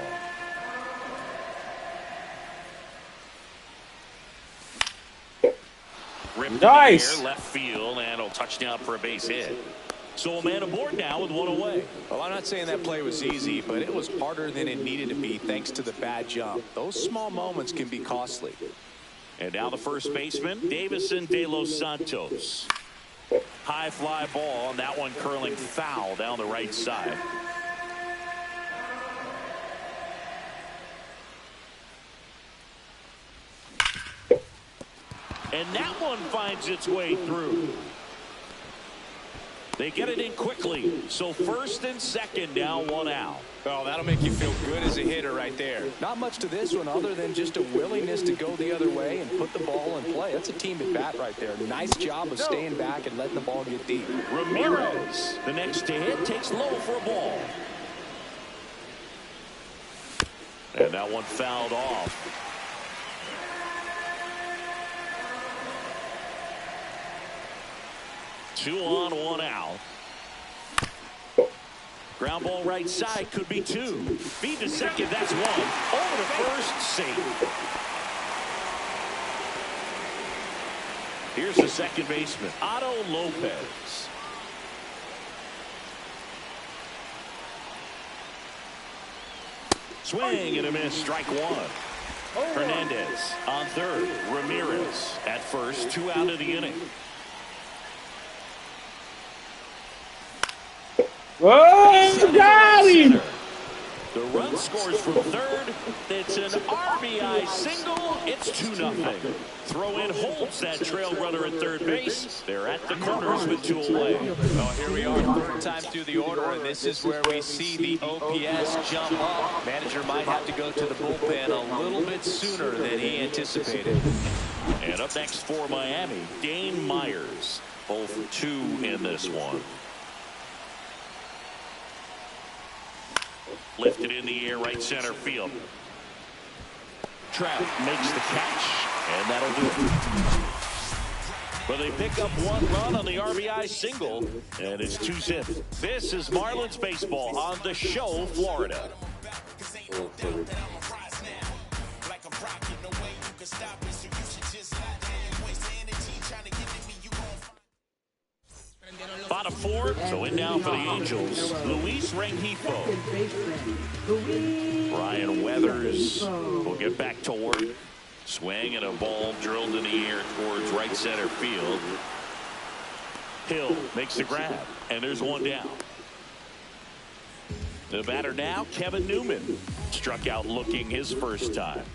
Speaker 4: Ripped
Speaker 9: Nice.
Speaker 4: in the air, left field, and a touchdown for a base hit. So a man aboard now with 1 away.
Speaker 5: Well, I'm not saying that play was easy, but it was harder than it needed to be thanks to the bad jump. Those small moments can be costly.
Speaker 4: And now the first baseman, Davison De Los Santos. High fly ball, and that one curling foul down the right side. And that one finds its way through. They get it in quickly. So first and second, now 1 out.
Speaker 5: Oh, that'll make you feel good as a hitter right there. Not much to this one other than just a willingness to go the other way and put the ball in play. That's a team at bat right there. Nice job of staying back and letting the ball get deep.
Speaker 4: Ramirez, the next to hit, takes low for a ball. And that one fouled off. Two on, 1 out. Ground ball right side, could be 2. Feed to second, that's 1. Over to first, safe. Here's the second baseman, Otto Lopez. Swing and a miss, strike 1. Hernandez on third. Ramirez at first, 2 out of the inning.
Speaker 9: Oh, got him!
Speaker 4: The run scores from third. It's an RBI single. It's 2-0. Throw in holds that trail runner at third base. They're at the corners with 2 away.
Speaker 5: Well, here we are, 3rd time through the order, and this is where we see the OPS jump up. Manager might have to go to the bullpen a little bit sooner than he anticipated.
Speaker 4: And up next for Miami, Dane Myers. Both 2 in this one. Lifted in the air, right center field. Trout makes the catch, and that'll do it. But they pick up 1 run on the RBI single, and it's 2-zip. This is Marlins baseball on the show, Florida. Bottom four, so in now for the Angels, Luis Rengifo. Ryan Weathers will get back to work. Swing and a ball drilled in the air towards right center field. Hill makes the grab, and there's one down. The batter now, Kevin Newman. Struck out looking his first time.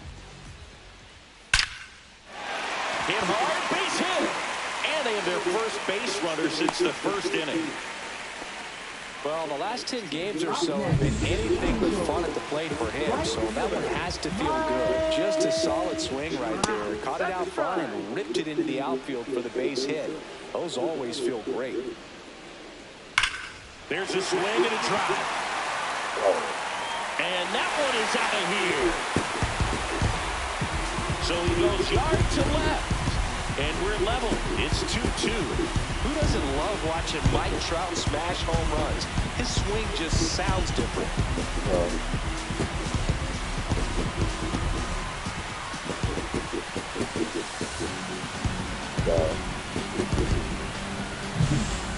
Speaker 4: Hit hard, base hit. And they have their first base runner since the first inning.
Speaker 5: Well, the last 10 games or so have been anything but fun at the plate for him, so that one has to feel good. Just a solid swing right there. Caught it out front and ripped it into the outfield for the base hit. Those always feel great.
Speaker 4: There's a swing and a drive. And that one is out of here. So he goes yard to left. And we're level. It's 2-2.
Speaker 5: Who doesn't love watching Mike Trout smash home runs? His swing just sounds different.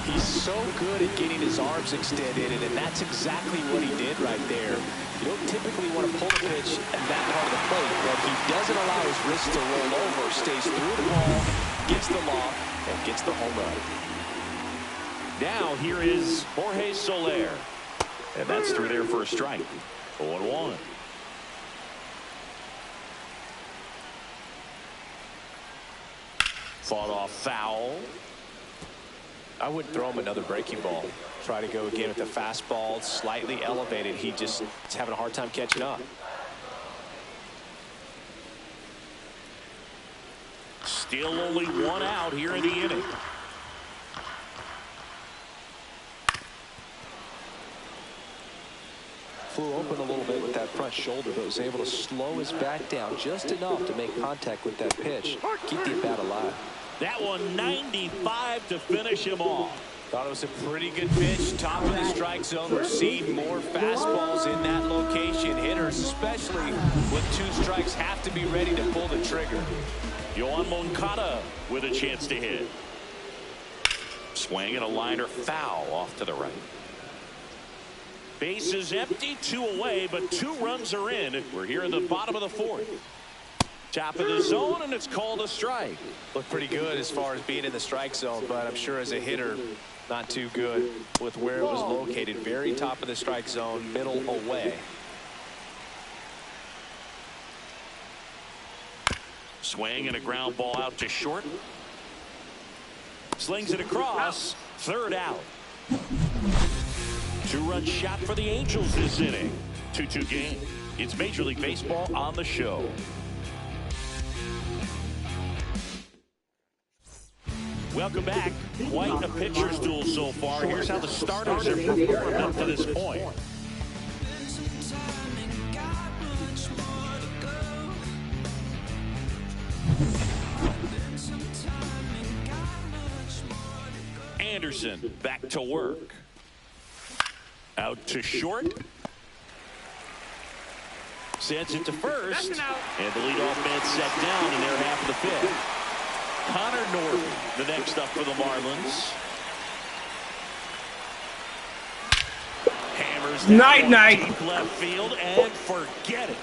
Speaker 5: He's so good at getting his arms extended, and that's exactly what he did right there. You don't typically want to pull a pitch at that part of the plate, but he doesn't allow his wrists to roll over, stays through the ball, gets the lob, and gets the home run.
Speaker 4: Now here is Jorge Soler. And that's through there for a strike. 0-1. Fought off foul.
Speaker 5: I wouldn't throw him another breaking ball. Try to go again with the fastball, slightly elevated. He just is having a hard time catching up.
Speaker 4: Still only one out here in the inning.
Speaker 5: Flew open a little bit with that front shoulder, but was able to slow his back down just enough to make contact with that pitch. Keep the at-bat alive.
Speaker 4: That one 95 to finish him off.
Speaker 5: Thought it was a pretty good pitch. Top of the strike zone. We're seeing more fastballs in that location. Hitters, especially with 2 strikes, have to be ready to pull the trigger.
Speaker 4: Yohan Moncada with a chance to hit. Swing and a liner foul off to the right. Base is empty, 2 away, but 2 runs are in. We're here in the bottom of the 4th. Top of the zone, and it's called a strike.
Speaker 5: Looked pretty good as far as being in the strike zone, but I'm sure as a hitter, not too good with where it was located. Very top of the strike zone, middle away.
Speaker 4: Swing and a ground ball out to short. Slings it across. 3rd out. 2-run shot for the Angels this inning. 2-2 game. It's Major League Baseball on the show. Welcome back. Quite a pitcher's duel so far. Here's how the starters have performed up to this point. Anderson back to work. Out to short. Sends it to first. And the leadoff man set down in their half of the 5th. Connor Norton, the next up for the Marlins. Hammers down deep left field and forget it.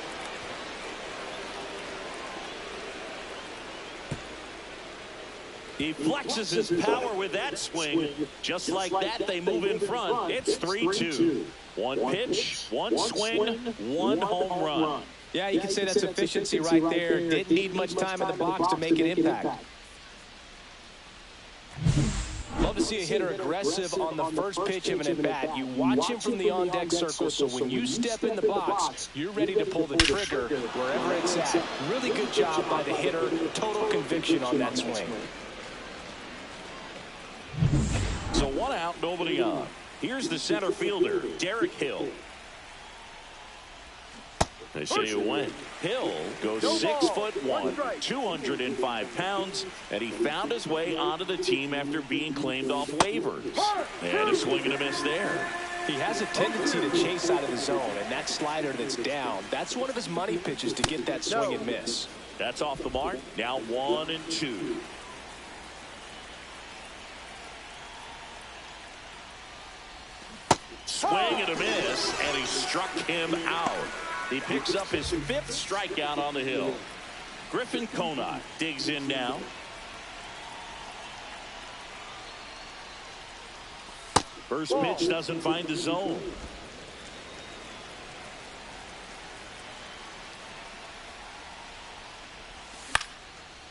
Speaker 4: He flexes his power with that swing. Just like that, they move in front. It's 3-2. 1 pitch, 1 swing, 1 home run.
Speaker 5: Yeah, you can say that's efficiency right there. Didn't need much time in the box to make an impact. Love to see a hitter aggressive on the first pitch of an at-bat. You watch him from the on-deck circle, so when you step in the box, you're ready to pull the trigger wherever it's at. Really good job by the hitter. Total conviction on that swing.
Speaker 4: So 1 out, nobody on. Here's the center fielder, Derek Hill. They say who went. Hill goes 6'1", 205 pounds, and he found his way onto the team after being claimed off waivers. And a swing and a miss there.
Speaker 5: He has a tendency to chase out of the zone, and that slider that's down, that's one of his money pitches to get that swing and miss.
Speaker 4: That's off the mark. Now 1-2. Swing and a miss, and he struck him out. He picks up his 5th strikeout on the hill. Griffin Conant digs in now. First pitch doesn't find the zone.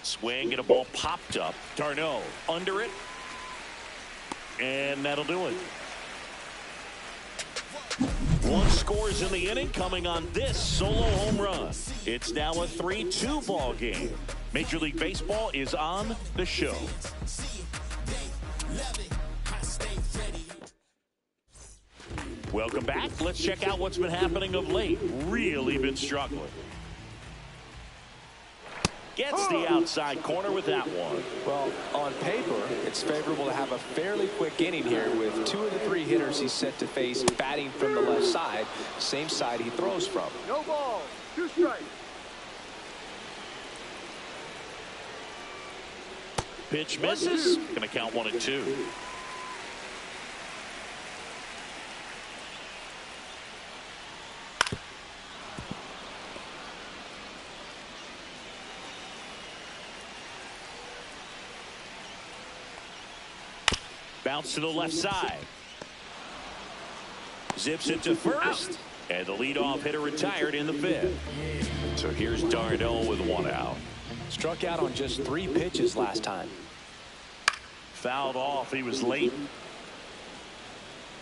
Speaker 4: Swing and a ball popped up. Darno under it. And that'll do it. 1 scores in the inning, coming on this solo home run. It's now a 3-2 ball game. Major League Baseball is on the show. Welcome back. Let's check out what's been happening of late. Really been struggling. Gets the outside corner with that one.
Speaker 5: Well, on paper, it's favorable to have a fairly quick inning here with 2 of the 3 hitters he's set to face batting from the left side, same side he throws from.
Speaker 6: No ball, 2 strikes.
Speaker 4: Pitch misses. Going to count 1-2. Bounce to the left side. Zips it to first. And the leadoff hitter retired in the 5th. So here's Darno with 1 out.
Speaker 5: Struck out on just 3 pitches last time.
Speaker 4: Fouled off. He was late.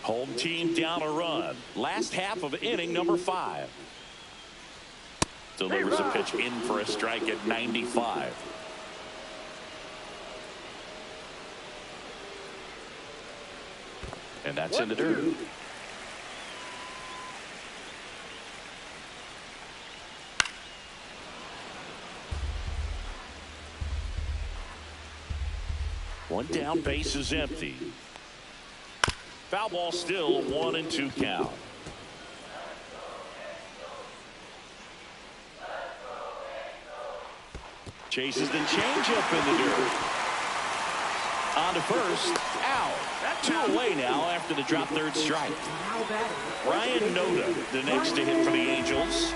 Speaker 4: Home team down a run. Last half of inning number 5. Delivers a pitch in for a strike at 95. And that's in the dirt. One down, base is empty. Foul ball still, 1-2 count. Chases the changeup in the dirt. On to first, out. 2 away now after the drop 3rd strike. Ryan Noda, the next to hit for the Angels.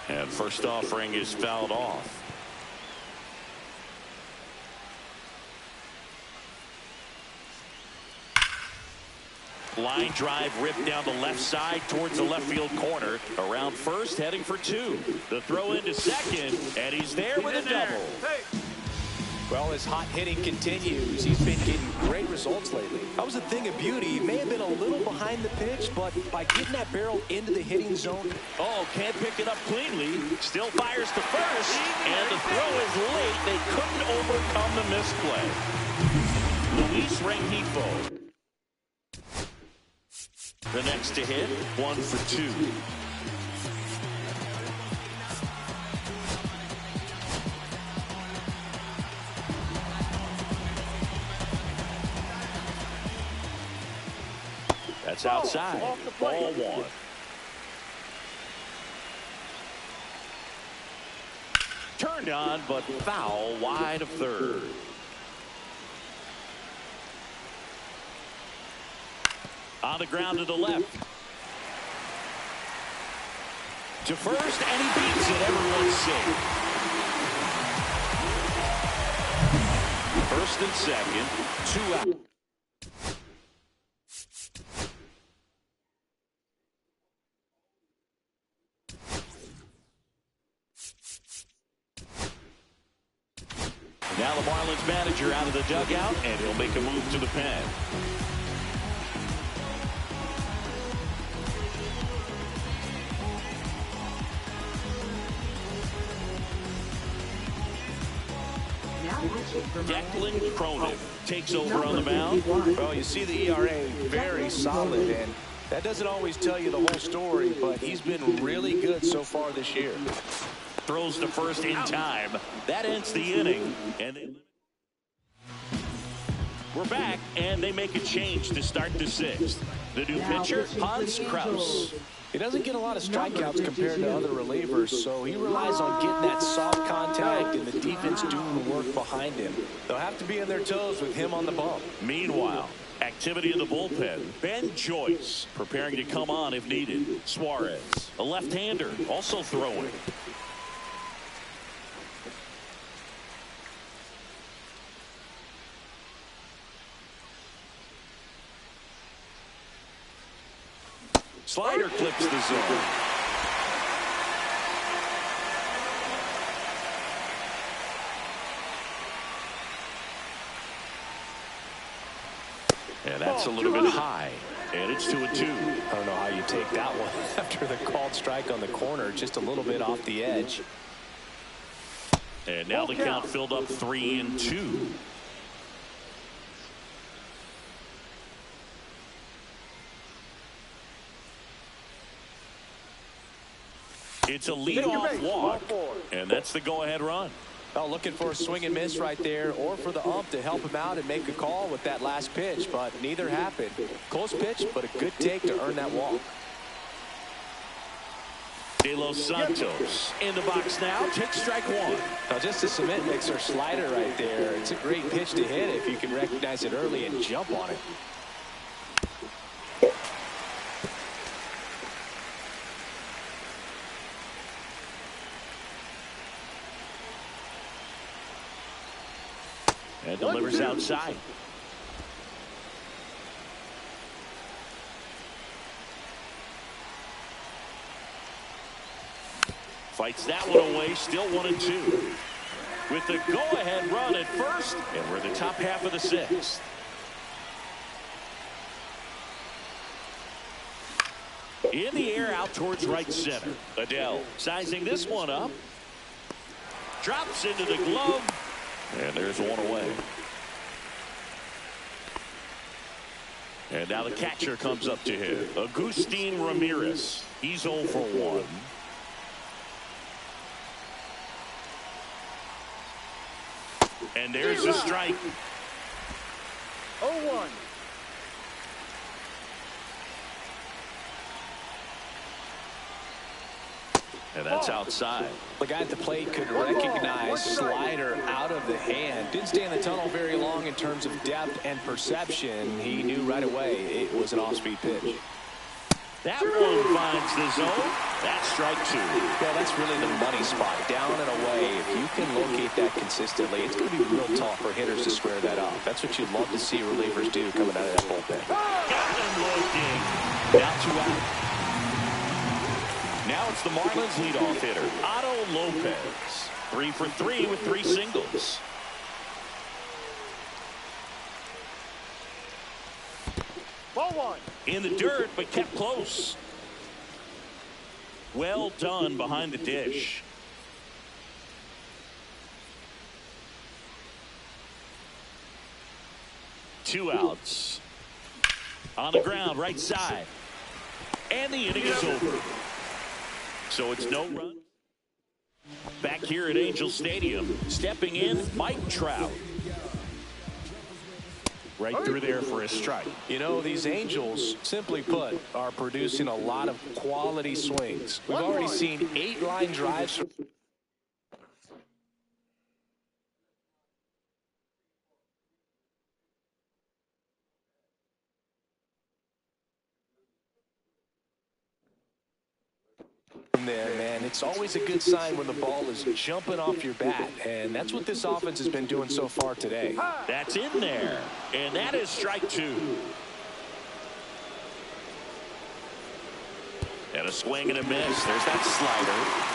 Speaker 4: And first offering is fouled off. Line drive ripped down the left side towards the left field corner. Around first, heading for 2. The throw into second, and he's there with a double.
Speaker 5: Well, his hot hitting continues. He's been getting great results lately. That was a thing of beauty. He may have been a little behind the pitch, but by getting that barrel into the hitting zone.
Speaker 4: Oh, can't pick it up cleanly. Still fires to first, and the throw is late. They couldn't overcome the misplay. Luis Rengifo, the next to hit, 1 for 2. That's outside. Ball 1. Turned on, but foul wide of third. On the ground to the left. To first, and he beats it. Everyone's safe. First and second, 2 out. Now the Marlins manager out of the dugout, and he'll make a move to the pen. Declan Cronin takes over on the mound.
Speaker 5: Well, you see the ERA very solid, and that doesn't always tell you the whole story, but he's been really good so far this year.
Speaker 4: Throws to first in time. That ends the inning. And we're back, and they make a change to start the 6th. The new pitcher, Hans Kraus.
Speaker 5: He doesn't get a lot of strikeouts compared to other relievers, so he relies on getting that soft contact and the defense doing the work behind him. They'll have to be on their toes with him on the bump.
Speaker 4: Meanwhile, Activity in the bullpen. Ben Joyce preparing to come on if needed. Suarez, a left-hander, also throwing. Slider clips the zone. And that's a little bit high. And it's 2-2.
Speaker 5: I don't know how you take that one after the called strike on the corner. Just a little bit off the edge.
Speaker 4: And now the count filled up 3-2. It's a leadoff walk, and that's the go-ahead run.
Speaker 5: Well, looking for a swing and miss right there, or for the ump to help him out and make a call with that last pitch, but neither happened. Close pitch, but a good take to earn that walk.
Speaker 4: De Los Santos in the box now. Takes strike one.
Speaker 5: Now, just a cement mixer slider right there. It's a great pitch to hit if you can recognize it early and jump on it.
Speaker 4: And delivers outside. Fights that one away, still 1-2. With the go-ahead run at first, and we're in the top half of the sixth. In the air, out towards right center. Adele sizing this one up. Drops into the glove. And there's one away. And now the catcher comes up to him. Agustin Ramirez. He's 0 for 1. And there's the strike.
Speaker 6: 0-1.
Speaker 4: And that's outside.
Speaker 5: The guy at the plate could recognize slider out of the hand. Didn't stay in the tunnel very long in terms of depth and perception. He knew right away it was an off-speed pitch.
Speaker 4: That one finds the zone. That's strike two.
Speaker 5: Yeah, that's really the money spot. Down and away. If you can locate that consistently, it's going to be real tough for hitters to square that up. That's what you'd love to see relievers do coming out of that bullpen.
Speaker 4: Got them looking. Now 2 out. Now it's the Marlins leadoff hitter, Otto Lopez. 3 for 3 with 3 singles.
Speaker 6: Ball 1.
Speaker 4: In the dirt, but kept close. Well done behind the dish. Two outs. On the ground, right side. And the inning is over. So it's no run. Back here at Angel Stadium, stepping in, Mike Trout. Right through there for a strike.
Speaker 5: You know, these Angels, simply put, are producing a lot of quality swings. We've already seen 8 line drives. There, man, it's always a good sign when the ball is jumping off your bat, and that's what this offense has been doing so far today.
Speaker 4: That's in there, and that is strike 2. And a swing and a miss. There's that slider.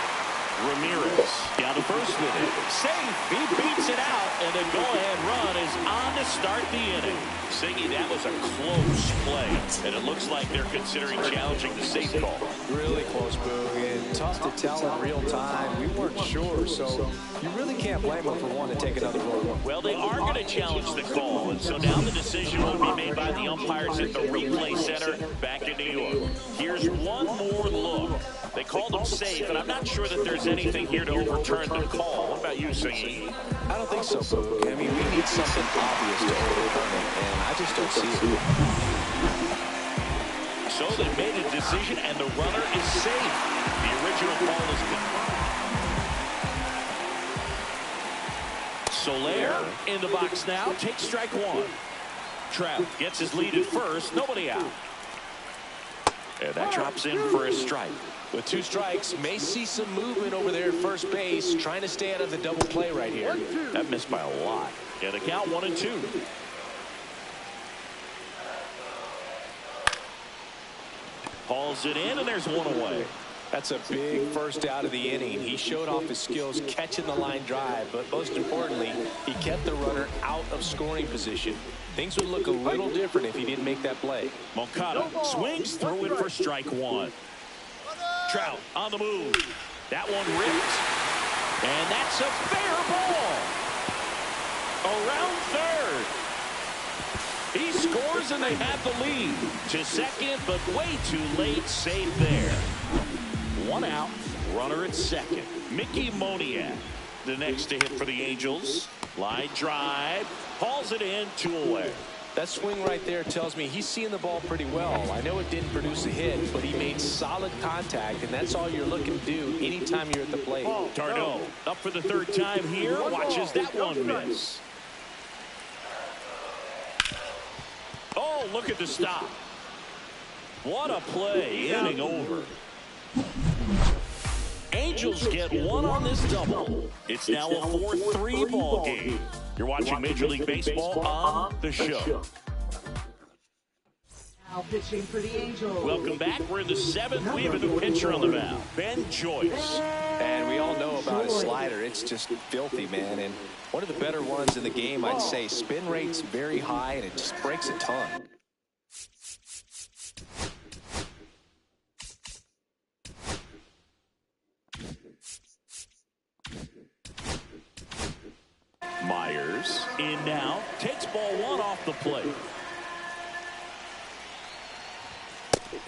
Speaker 4: Ramirez down to first with it. Safe. He beats it out, and the go-ahead run is on to start the inning. Siggy, that was a close play, and it looks like they're considering challenging the safe call.
Speaker 5: Really close, Boog, and tough to tell in real time. We weren't sure, so you really can't blame them for wanting to take another roll.
Speaker 4: Well, they are going to challenge the call, and so now the decision will be made by the umpires at the replay center back in New York. Here's one more look. They called him safe, and I'm not sure that there's anything here to overturn the call. What about you, Siggy?
Speaker 5: I don't think so, Boog. I mean, we need something obvious to overturn it, and I just don't see it.
Speaker 4: So they made a decision, and the runner is safe. The original call is good. Soler in the box now. Takes strike 1. Trout gets his lead at first. Nobody out. And that drops in for a strike.
Speaker 5: With 2 strikes, may see some movement over there at first base, trying to stay out of the double play right here.
Speaker 4: That missed by a lot. And the count 1-2. Hauls it in, and there's one away.
Speaker 5: That's a big first out of the inning. He showed off his skills catching the line drive, but most importantly, he kept the runner out of scoring position. Things would look a little different if he didn't make that play.
Speaker 4: Moncada swings through it for strike 1. Trout on the move. That one ripped. And that's a fair ball. Around third. He scores and they have the lead. To second, but way too late. Save there. 1 out. Runner at second. Mickey Moniak, the next to hit for the Angels. Line drive. Hauls it in. 2 away.
Speaker 5: That swing right there tells me he's seeing the ball pretty well. I know it didn't produce a hit, but he made solid contact, and that's all you're looking to do anytime you're at the plate.
Speaker 4: Tardo up for the 3rd time here. Watches that one miss. Oh, look at the stop. What a play. Inning over. Angels get 1 on this double. It's now a 4-3 ball game. You're watching Major League Baseball on the show.
Speaker 2: Now pitching for the Angels.
Speaker 4: Welcome back. We're in the 7th. We have a new pitcher on the mound, Ben Joyce.
Speaker 5: And we all know about his slider. It's just filthy, man. And one of the better ones in the game, I'd say. Spin rate's very high, and it just breaks a ton.
Speaker 4: Myers in now, takes ball 1 off the plate.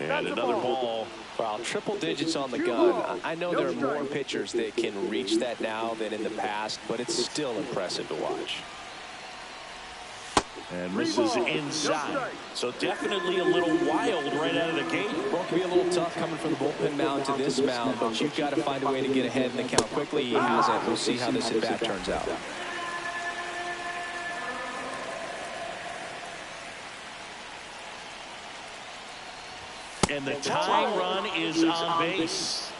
Speaker 4: And another ball.
Speaker 5: Wow, triple digits on the gun. I know there are more pitchers that can reach that now than in the past, but it's still impressive to watch.
Speaker 4: And misses inside. So definitely a little wild right out of the gate.
Speaker 5: Well, it can be a little tough coming from the bullpen mound to this mound, but you've got to find a way to get ahead in the count quickly. He hasn't. We'll see how this at-bat turns out.
Speaker 4: And the tying run is on base.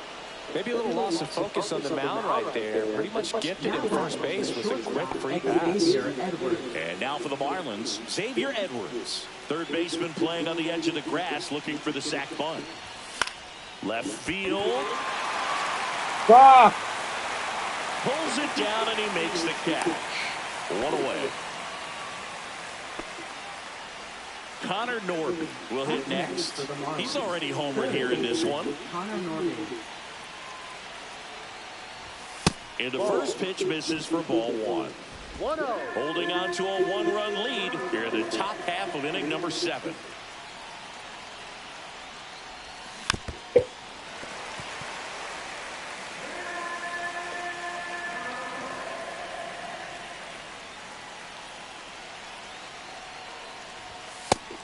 Speaker 5: Maybe a little loss of focus on the mound right there. Pretty much gifted at first base with a quick free pass.
Speaker 4: And now for the Marlins, Xavier Edwards. 3rd baseman playing on the edge of the grass, looking for the sac bunt. Left field. Pulls it down and he makes the catch. 1 away. Connor Norby will hit next. He's already homered here in this one.
Speaker 2: Connor Norby.
Speaker 4: And the first pitch misses for ball 1. Holding on to a 1-run lead here in the top half of inning number 7.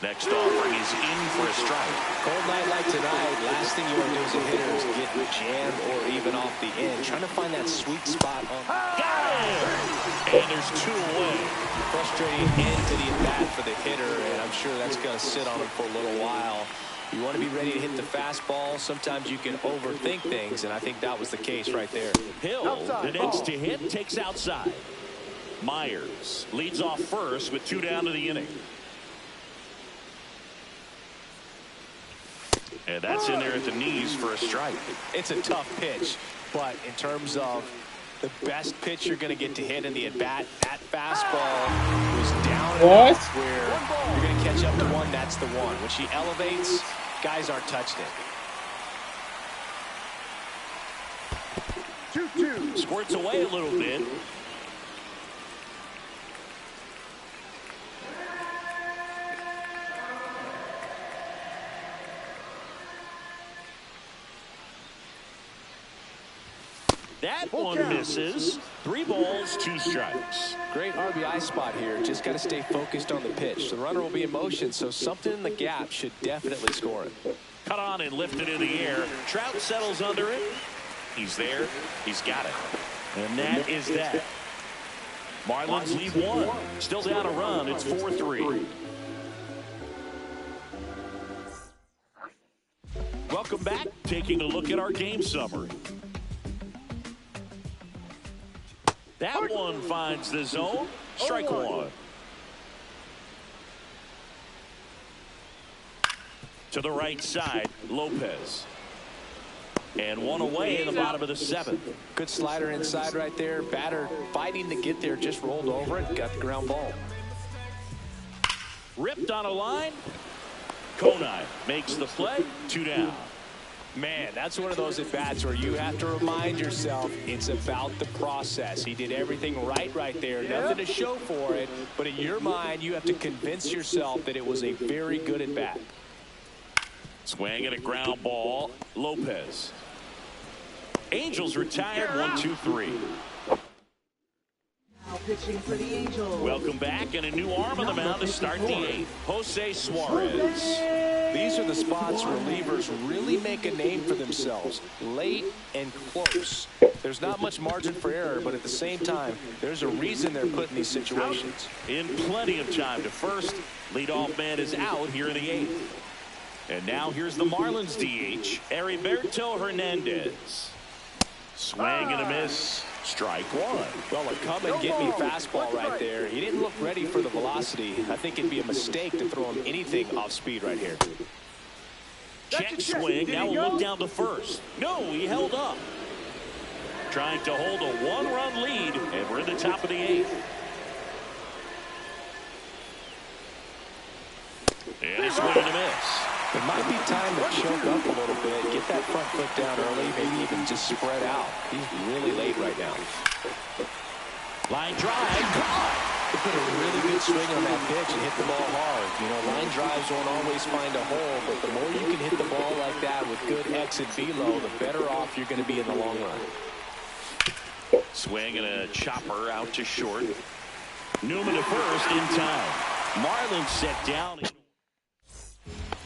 Speaker 4: Next offering is in for a strike.
Speaker 5: Cold night like tonight, last thing you want to do as a hitter is get jammed or even off the end. Trying to find that sweet spot on.
Speaker 4: Got it! And there's 2 away.
Speaker 5: Frustrating end to the at-bat for the hitter, and I'm sure that's going to sit on him for a little while. You want to be ready to hit the fastball. Sometimes you can overthink things, and I think that was the case right there.
Speaker 4: Hill, the next to hit, takes outside. Myers leads off first with 2 down to the inning. And that's in there at the knees for a strike.
Speaker 5: It's a tough pitch, but in terms of the best pitch you're going to get to hit in the at-bat, that fastball was down enough where you're going to catch up to one. That's the one. When she elevates, guys aren't touching it.
Speaker 4: 2-2. Squirts away a little bit. That one misses. 3 balls, 2 strikes.
Speaker 5: Great RBI spot here. Just got to stay focused on the pitch. The runner will be in motion, so something in the gap should definitely score it.
Speaker 4: Cut on and lifted in the air. Trout settles under it. He's there. He's got it. And that is that. Marlins lead 1. Still down a run. It's 4-3. Welcome back. Taking a look at our game summary. That one finds the zone. Strike one. To the right side, Lopez. And one away in the bottom of the seventh.
Speaker 5: Good slider inside right there. Batter fighting to get there, just rolled over it, got the ground ball.
Speaker 4: Ripped on a line. Konai makes the play. 2 down.
Speaker 5: Man, that's one of those at-bats where you have to remind yourself it's about the process. He did everything right there. Nothing to show for it. But in your mind, you have to convince yourself that it was a very good at-bat.
Speaker 4: Swing and a ground ball. Lopez. Angels retired. 1-2-3.
Speaker 1: Pitching for the Angels.
Speaker 4: Welcome back, and a new arm on the mound to start the eighth. Jose Suarez.
Speaker 5: These are the spots relievers really make a name for themselves. Late and close. There's not much margin for error, but at the same time, there's a reason they're put in these situations.
Speaker 4: In plenty of time to first. Leadoff man is out here in the eighth. And now here's the Marlins DH, Heriberto Hernandez. Swing and a miss. Strike one.
Speaker 5: Well, a come and get me fastball right there. He didn't look ready for the velocity. I think it'd be a mistake to throw him anything off speed right here.
Speaker 4: Check swing. Now we'll look down to first. No, he held up. Trying to hold a one-run lead, and we're in the top of the eighth. And a swing and a miss.
Speaker 5: It might be time to choke up a little bit, get that front foot down early, maybe even just spread out. He's really late right now.
Speaker 4: Line drive, gone.
Speaker 5: He put a really good swing on that pitch and hit the ball hard. You know, line drives won't always find a hole, but the more you can hit the ball like that with good exit velo, the better off you're going to be in the long run.
Speaker 4: Swing and a chopper out to short. Newman to first in time. Marlins set down.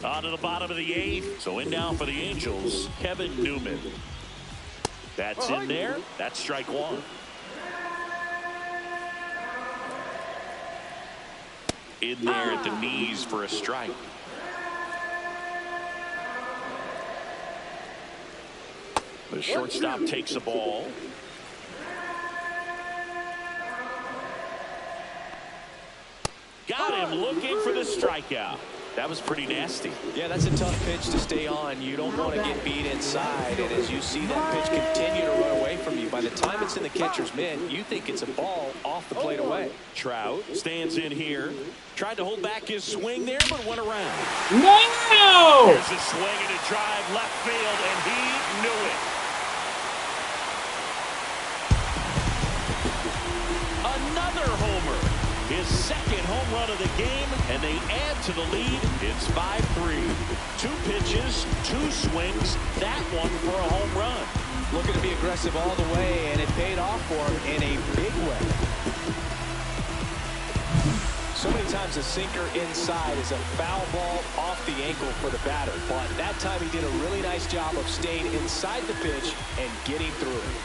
Speaker 4: On to the bottom of the eighth. So in now for the Angels, Kevin Newman. That's in there. That's strike one. In there at the knees for a strike. The shortstop takes the ball. Got him looking for the strikeout. That was pretty nasty.
Speaker 5: Yeah, that's a tough pitch to stay on. You don't want to get beat inside, and as you see that pitch continue to run away from you, by the time it's in the catcher's mitt, you think it's a ball off the plate away.
Speaker 4: Trout stands in here. Tried to hold back his swing there, but went around.
Speaker 9: No!
Speaker 4: There's a swing and a drive left field, and he knew it. Another homer. His second home run of the game, and they add to the lead. It's 5-3. 2 pitches, 2 swings, that one for a home run.
Speaker 5: Looking to be aggressive all the way, and it paid off for him in a big way. So many times a sinker inside is a foul ball off the ankle for the batter, but that time he did a really nice job of staying inside the pitch and getting through it.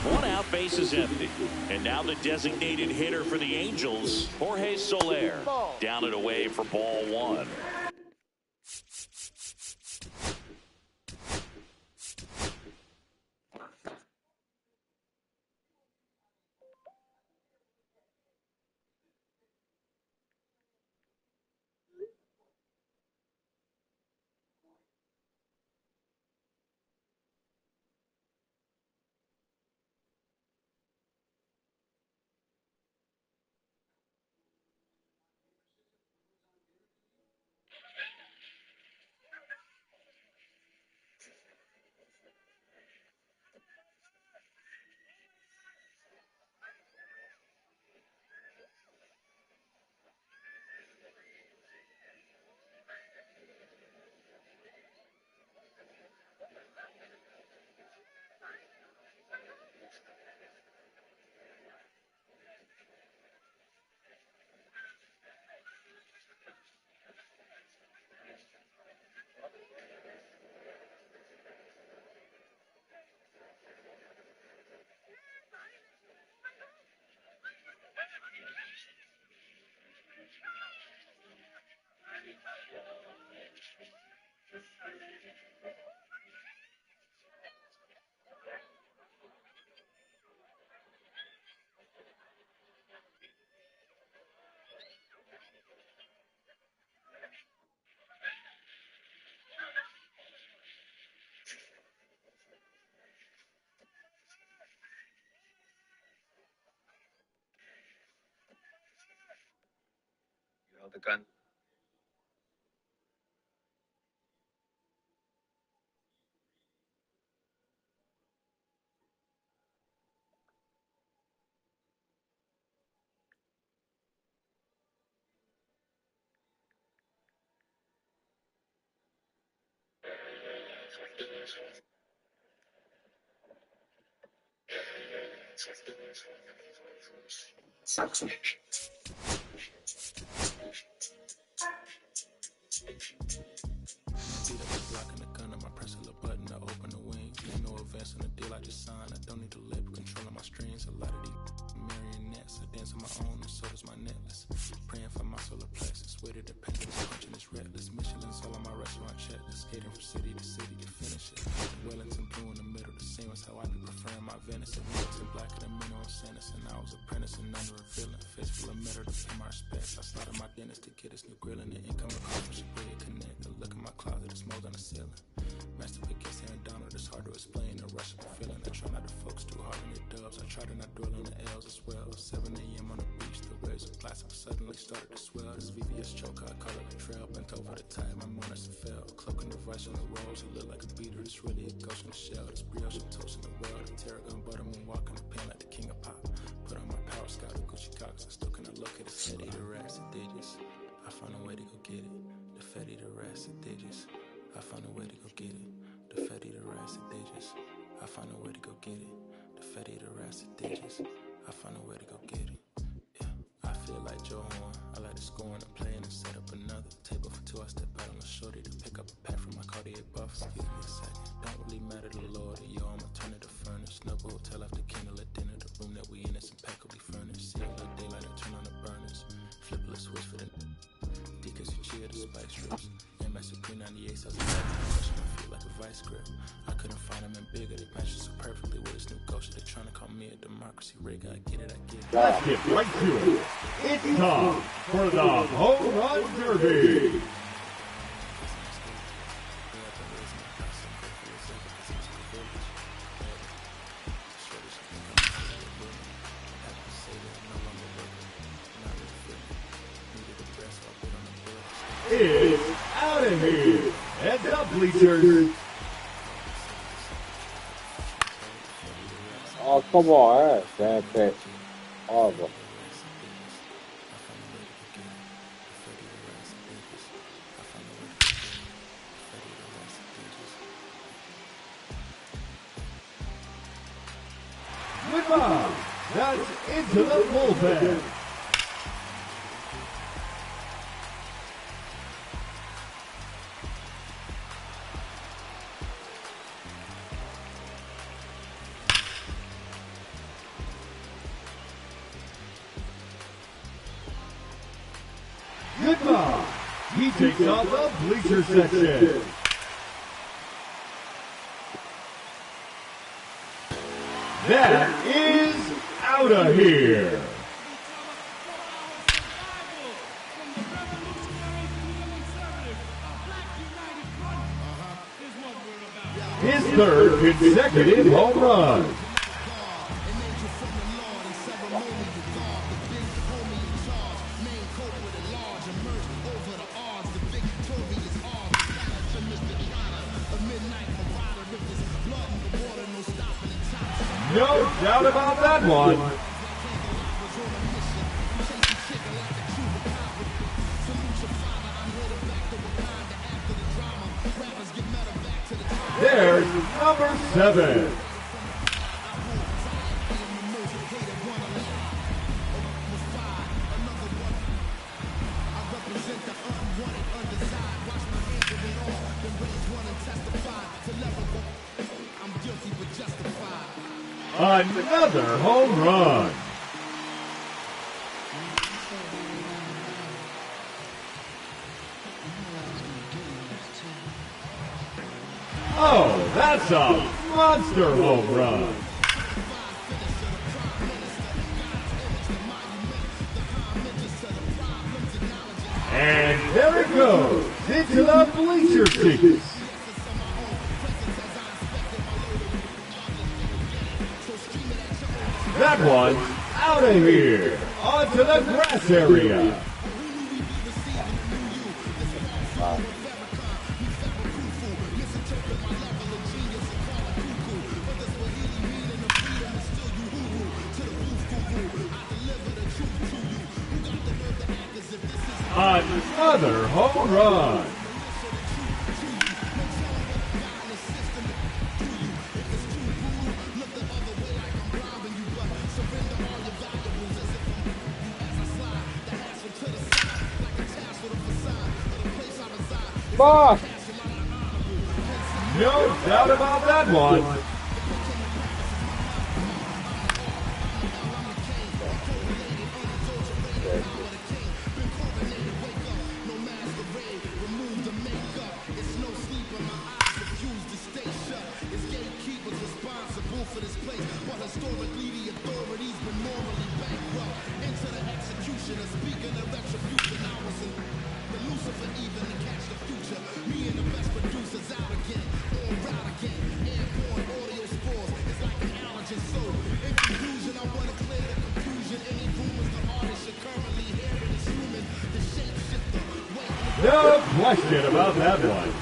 Speaker 4: 1 out, base is empty. And now the designated hitter for the Angels, Jorge Soler. Down and away for ball 1.
Speaker 7: You held the gun.
Speaker 13: Beat up the block and the gun on my press a little button to open the wings. Ain't no advance on the deal I just signed. I don't need to label controlling my strings. A lot of these marionettes. I dance on my own and so does my necklace. Praying for my solar plexus. Way to depend on this punching this reckless. Michelin's all on my restaurant checklist. Skating from city to city to finish it. Wellington blue in the middle. The same as how I be preferring my venison. Wellington blacker than minimum sentence. And I was apprentice and none revealing. Face full of metal to pay my respects. I started my dentist to get this new grilling. The incoming call from Shibaya Connect. A look in my closet, it's mold on the ceiling. Master pick gets Aaron Donald, it's hard to explain the rush of the feeling. I try not to focus too hard on the dubs. I try to not dwell on the L's as well. 7 a.m. on the beach, the waves of plastic suddenly started to swell. This VVS choker, I call it a trail. Bent over the tide, my monitor fell. Cloaking the device on the rolls, it look like a beater. It's really a ghost in the shell. This brioche and toast in the world. The tarragon butterman walking the pen like the king of pop. Put on my power scout, the Gucci Cox. I still cannot look at his head, the rats and digits. I found a way to go get it. The Fetty, the rats and digits. I found a way to go get it. The Fetty, the rats and digits. I found a way to go get it. The Fetty, the rats and digits. I found a way to go get it. Yeah, I feel like Joe Horn. I like to score and play and set up another table for two. I step out on the shorty to pick up a pack from my Cartier buff. Excuse me a second. Don't really matter to the Lord. Yo, I'ma turn it to furnace. Snuggle hotel after candle at dinner. The room that we in is impeccably furnished. See a little daylight and turn on the burners. Flip a little switch for the Cause you cheer the spice strips. MS Green 98 sounds like crushing my feet like a vice grip. I couldn't find them in bigger. They match so perfectly with this new ghost. They're trying to call me a democracy rig. I get it, I get it.
Speaker 8: Let's get right to it. It's time for the Home Run Derby. Is out of here. Heads up, bleachers.
Speaker 7: Oh, come on. Bad pitch. Horrible.
Speaker 8: Goodbye. That's into the bullpen. Goodbye. He takes on the bleacher section. That is out of here. His third consecutive home run. No doubt about that one. There's number 7. Another home run. Oh, that's a monster home run. And there it goes into the bleacher seats. That one's out of here. Onto the grass area. Another home run.
Speaker 7: Fuck!
Speaker 8: No doubt about that one. No question about that one.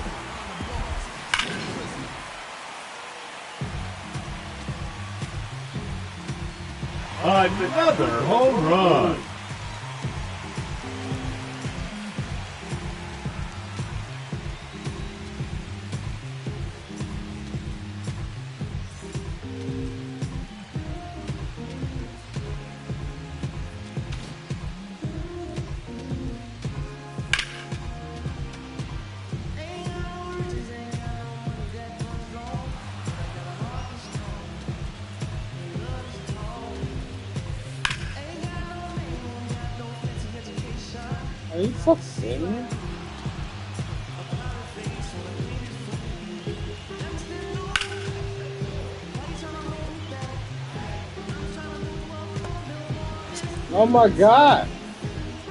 Speaker 8: Another home run.
Speaker 7: Are you fucking serious? Oh my god!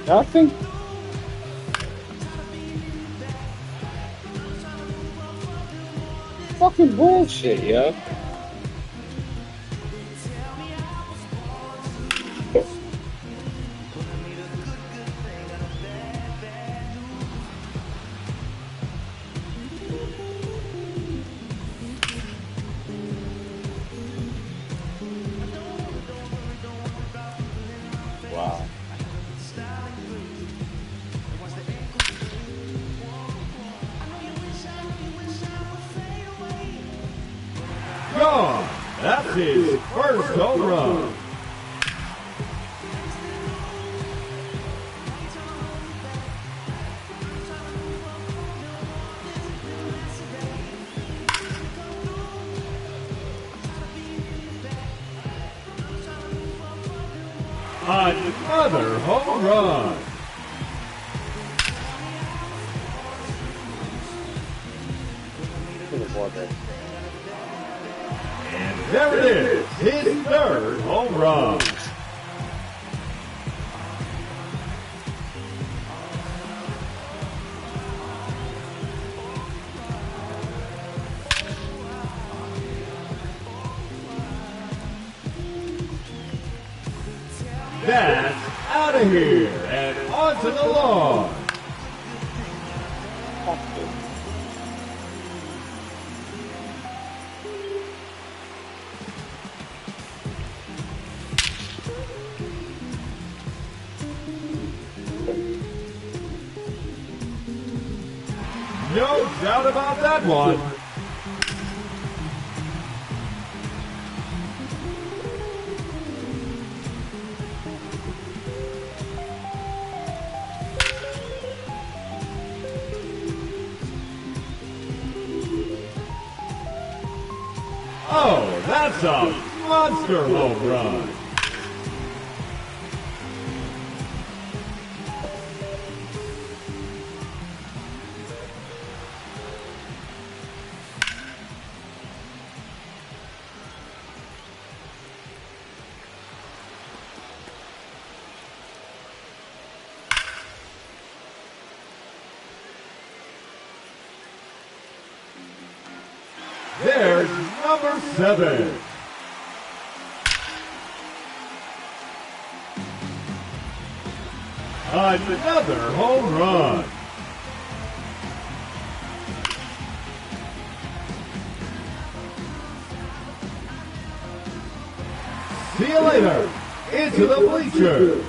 Speaker 7: I think fucking bullshit, yo. Wow.
Speaker 8: Gone. That's his first home run. Another home run. And there it is, his third home run. That's out of here and onto the lawn. No doubt about that one. Oh, that's a monster home run. There's number 7. Another home run. See you later. Into the bleachers.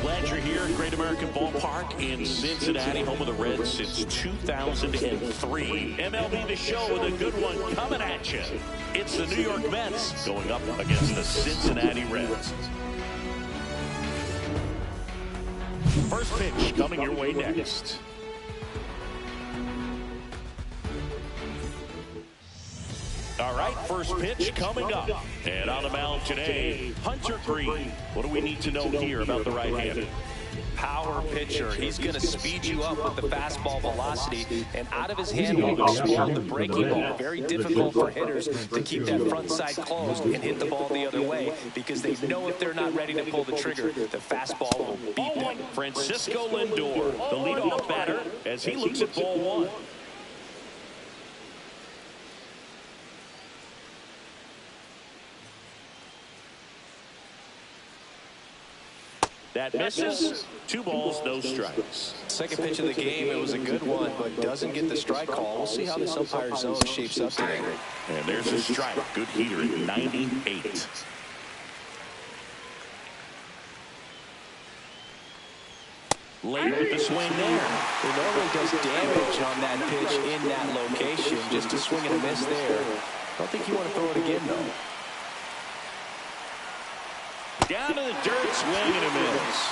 Speaker 4: Glad you're here at Great American Ballpark in Cincinnati, home of the Reds since 2003. MLB The Show with a good one coming at you. It's the New York Mets going up against the Cincinnati Reds. First pitch coming your way next. All right, first pitch coming up. And on the mound today, Hunter Green. What do we need to know here about the right-hander?
Speaker 5: Power pitcher. He's going to speed you up with the fastball velocity, and out of his hand will explode the breaking ball. Very difficult for hitters to keep that front side closed and hit the ball the other way, because they know if they're not ready to pull the trigger, the fastball will beat them.
Speaker 4: Francisco Lindor, the leadoff batter, as he looks at ball one. That misses. 2 balls, no strikes.
Speaker 5: Second pitch of the game, it was a good one, but doesn't get the strike call. We'll see how this umpire zone shapes up today.
Speaker 4: And there's a strike. Good heater at 98. Late with the swing there.
Speaker 5: He normally does damage on that pitch in that location. Just a swing and a miss there. I don't think you want to throw it again, though.
Speaker 4: Down to the dirt, swing and a miss.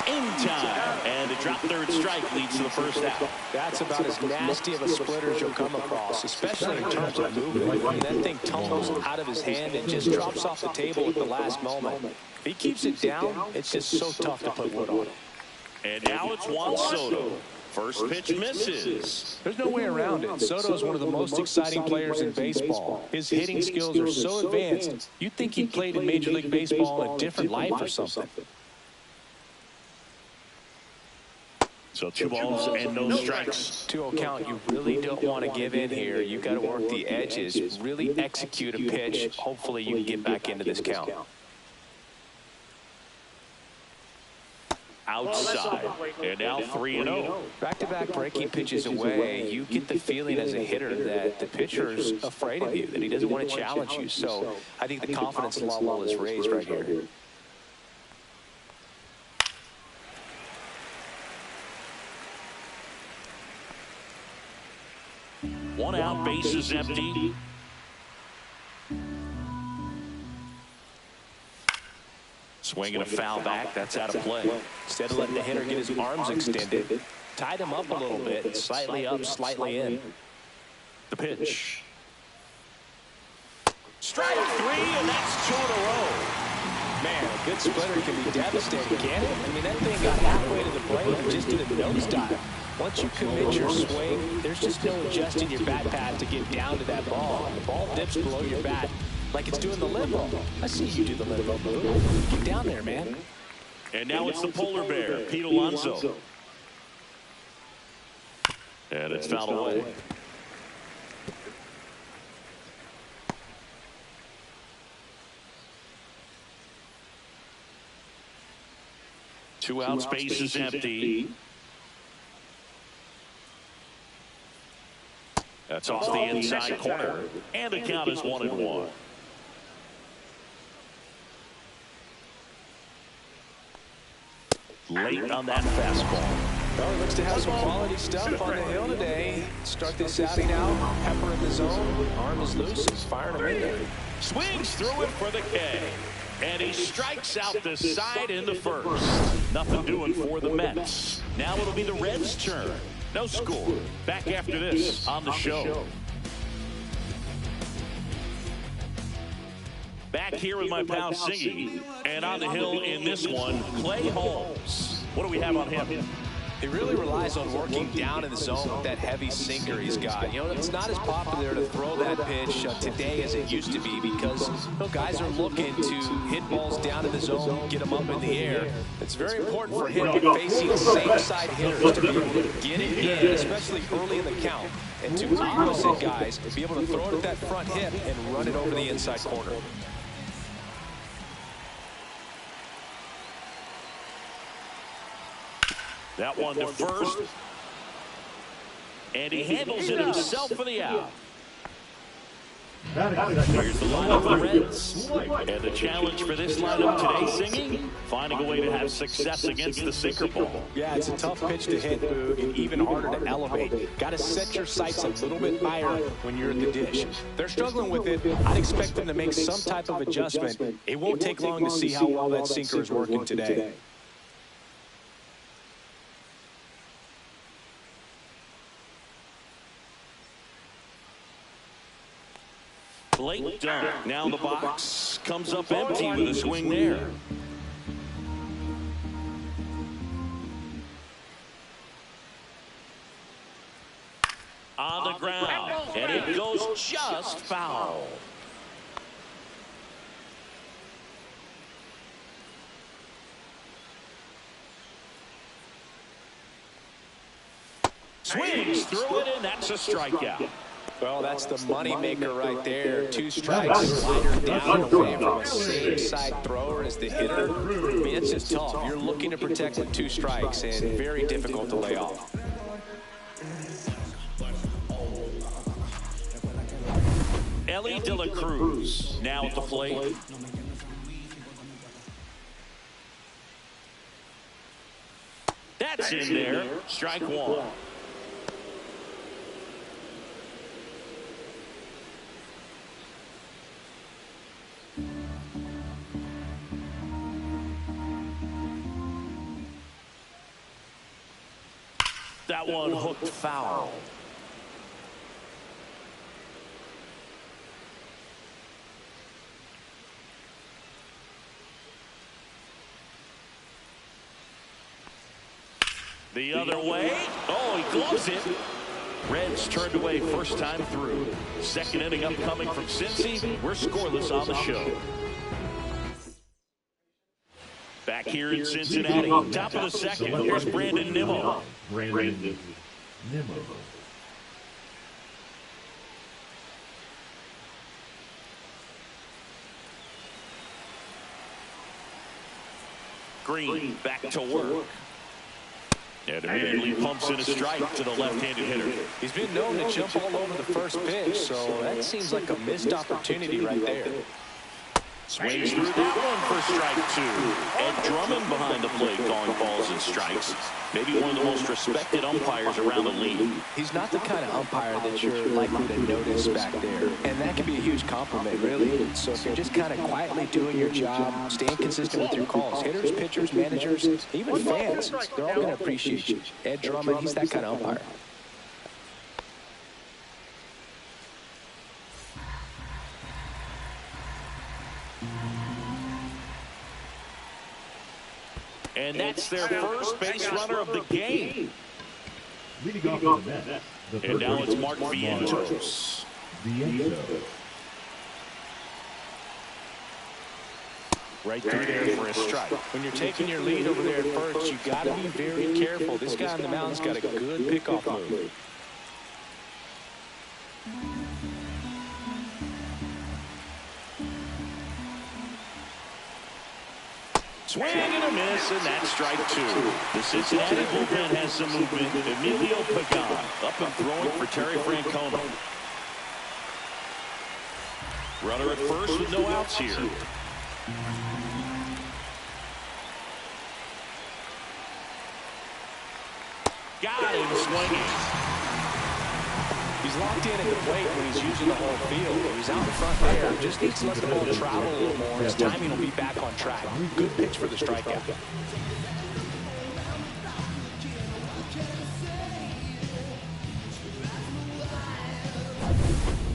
Speaker 4: In time, and a drop third strike leads to the first out.
Speaker 5: That's about as nasty of a splitter as you'll come across, especially in terms of movement. I mean, that thing tumbles out of his hand and just drops off the table at the last moment. If he keeps it down, it's just so tough to put wood on it.
Speaker 4: And now it's Juan Soto. First pitch misses.
Speaker 5: There's no way around it. Soto is one of the most exciting players in baseball. His hitting skills are so advanced, you'd think he played in Major League Baseball in a different life or something.
Speaker 4: So 2 balls and no strikes.
Speaker 5: 2-0 count. You really don't want to give in here. You've got to work the edges, really execute a pitch. Hopefully you can get back into this count.
Speaker 4: Outside, and now 3-0.
Speaker 5: Back-to-back breaking pitches away, you get the feeling as a hitter that the pitcher's afraid of you, that he doesn't want to challenge you. So I think the confidence level is raised right here.
Speaker 4: One out, bases empty. Swinging a foul back, that's out of play.
Speaker 5: Instead of letting the hitter get his arms extended, tied him up a little bit, slightly up, slightly in.
Speaker 4: The pitch. Strike 3, and that's 2 in a row.
Speaker 5: Man, a good splitter can be devastating, can't it? I mean, that thing got halfway to the plate and just did a nosedive. Once you commit your swing, there's just no adjusting your bat pad to get down to that ball. The ball dips below your bat like it's doing the limbo. I see you do the limbo move. Get down there, man.
Speaker 4: And now it's the polar bear, Pete Alonso. And it's fouled away. Two outs, base is empty. That's off the inside corner. And the count is 1-1. Late on that fastball.
Speaker 5: Well, he looks to have some quality stuff on the hill today. Start this outing out. Pepper in the zone. Arm is loose. He's firing him in there.
Speaker 4: Swings through it for the K. And he strikes out the side in the first. Nothing doing for the Mets. Now it'll be the Reds' turn. No score. Back after this on the show. Back here with my pal Singy. And on the hill in this one, Clay Holmes. What do we have on him?
Speaker 5: He really relies on working down in the zone with that heavy sinker he's got. You know, it's not as popular to throw that pitch today as it used to be because guys are looking to hit balls down in the zone, get them up in the air. It's very important for him facing same-side hitters to be able to get it in, especially early in the count, and to opposite guys be able to throw it at that front hip and run it over the inside corner.
Speaker 4: That one to first. And he handles it himself for the out. Here's the lineup for the Reds. And the challenge for this lineup today, Singing, finding a way to have success against the sinker ball.
Speaker 5: Yeah, it's a tough pitch to hit, Boog, and even harder to elevate. Got to set your sights a little bit higher when you're at the dish. They're struggling with it. I'd expect them to make some type of adjustment. It won't take long to see how well that sinker is working today.
Speaker 4: Late dunk. Now the box comes up empty with a swing there. On the ground. And it goes just foul. Swings through it, and that's a strikeout.
Speaker 5: Well, that's the money maker right there. 2 strikes, slider down away from a same-side thrower as the hitter. I mean, it's just tough. You're looking to protect with 2 strikes, and very difficult to lay off.
Speaker 4: Ellie De La Cruz now at the plate. That's in there. Strike 1. That one hooked foul. The other way. Oh, he gloves it. Reds turned away first time through. Second inning upcoming from Cincy. We're scoreless on the show. Back here in Cincinnati, top of the second. Here's Brandon Nimmo.
Speaker 8: Brandon Nimmo.
Speaker 4: Green back to work. And immediately pumps in a strike to the left-handed hitter.
Speaker 5: He's been known to jump all over the first pitch, so that seems like a missed opportunity right there.
Speaker 4: Swings through that one for strike two. Ed Drummond behind the plate calling balls and strikes. Maybe one of the most respected umpires around the league.
Speaker 5: He's not the kind of umpire that you're likely to notice back there. And that can be a huge compliment, really. So if you're just kind of quietly doing your job, staying consistent with your calls, hitters, pitchers, managers, even fans, they're all going to appreciate you. Ed Drummond, he's that kind of umpire.
Speaker 4: And that's their first base runner of the game.
Speaker 8: Leading off the net.
Speaker 4: And now it's Mark Vientos.
Speaker 5: Right through there for a strike. When you're taking your lead over there at first, you got to be very careful. This guy on the mound's got a good pickoff move.
Speaker 4: Swing and a miss, and that's strike two. The Cincinnati bullpen has some movement. Emilio Pagan up and throwing for Terry Francona. Runner at first with no outs here. Got him swinging.
Speaker 5: He's locked in at the plate when he's using the whole field. He's out in front there. Just needs to let the ball travel a little more. His timing will be back on track. Good pitch for the strikeout.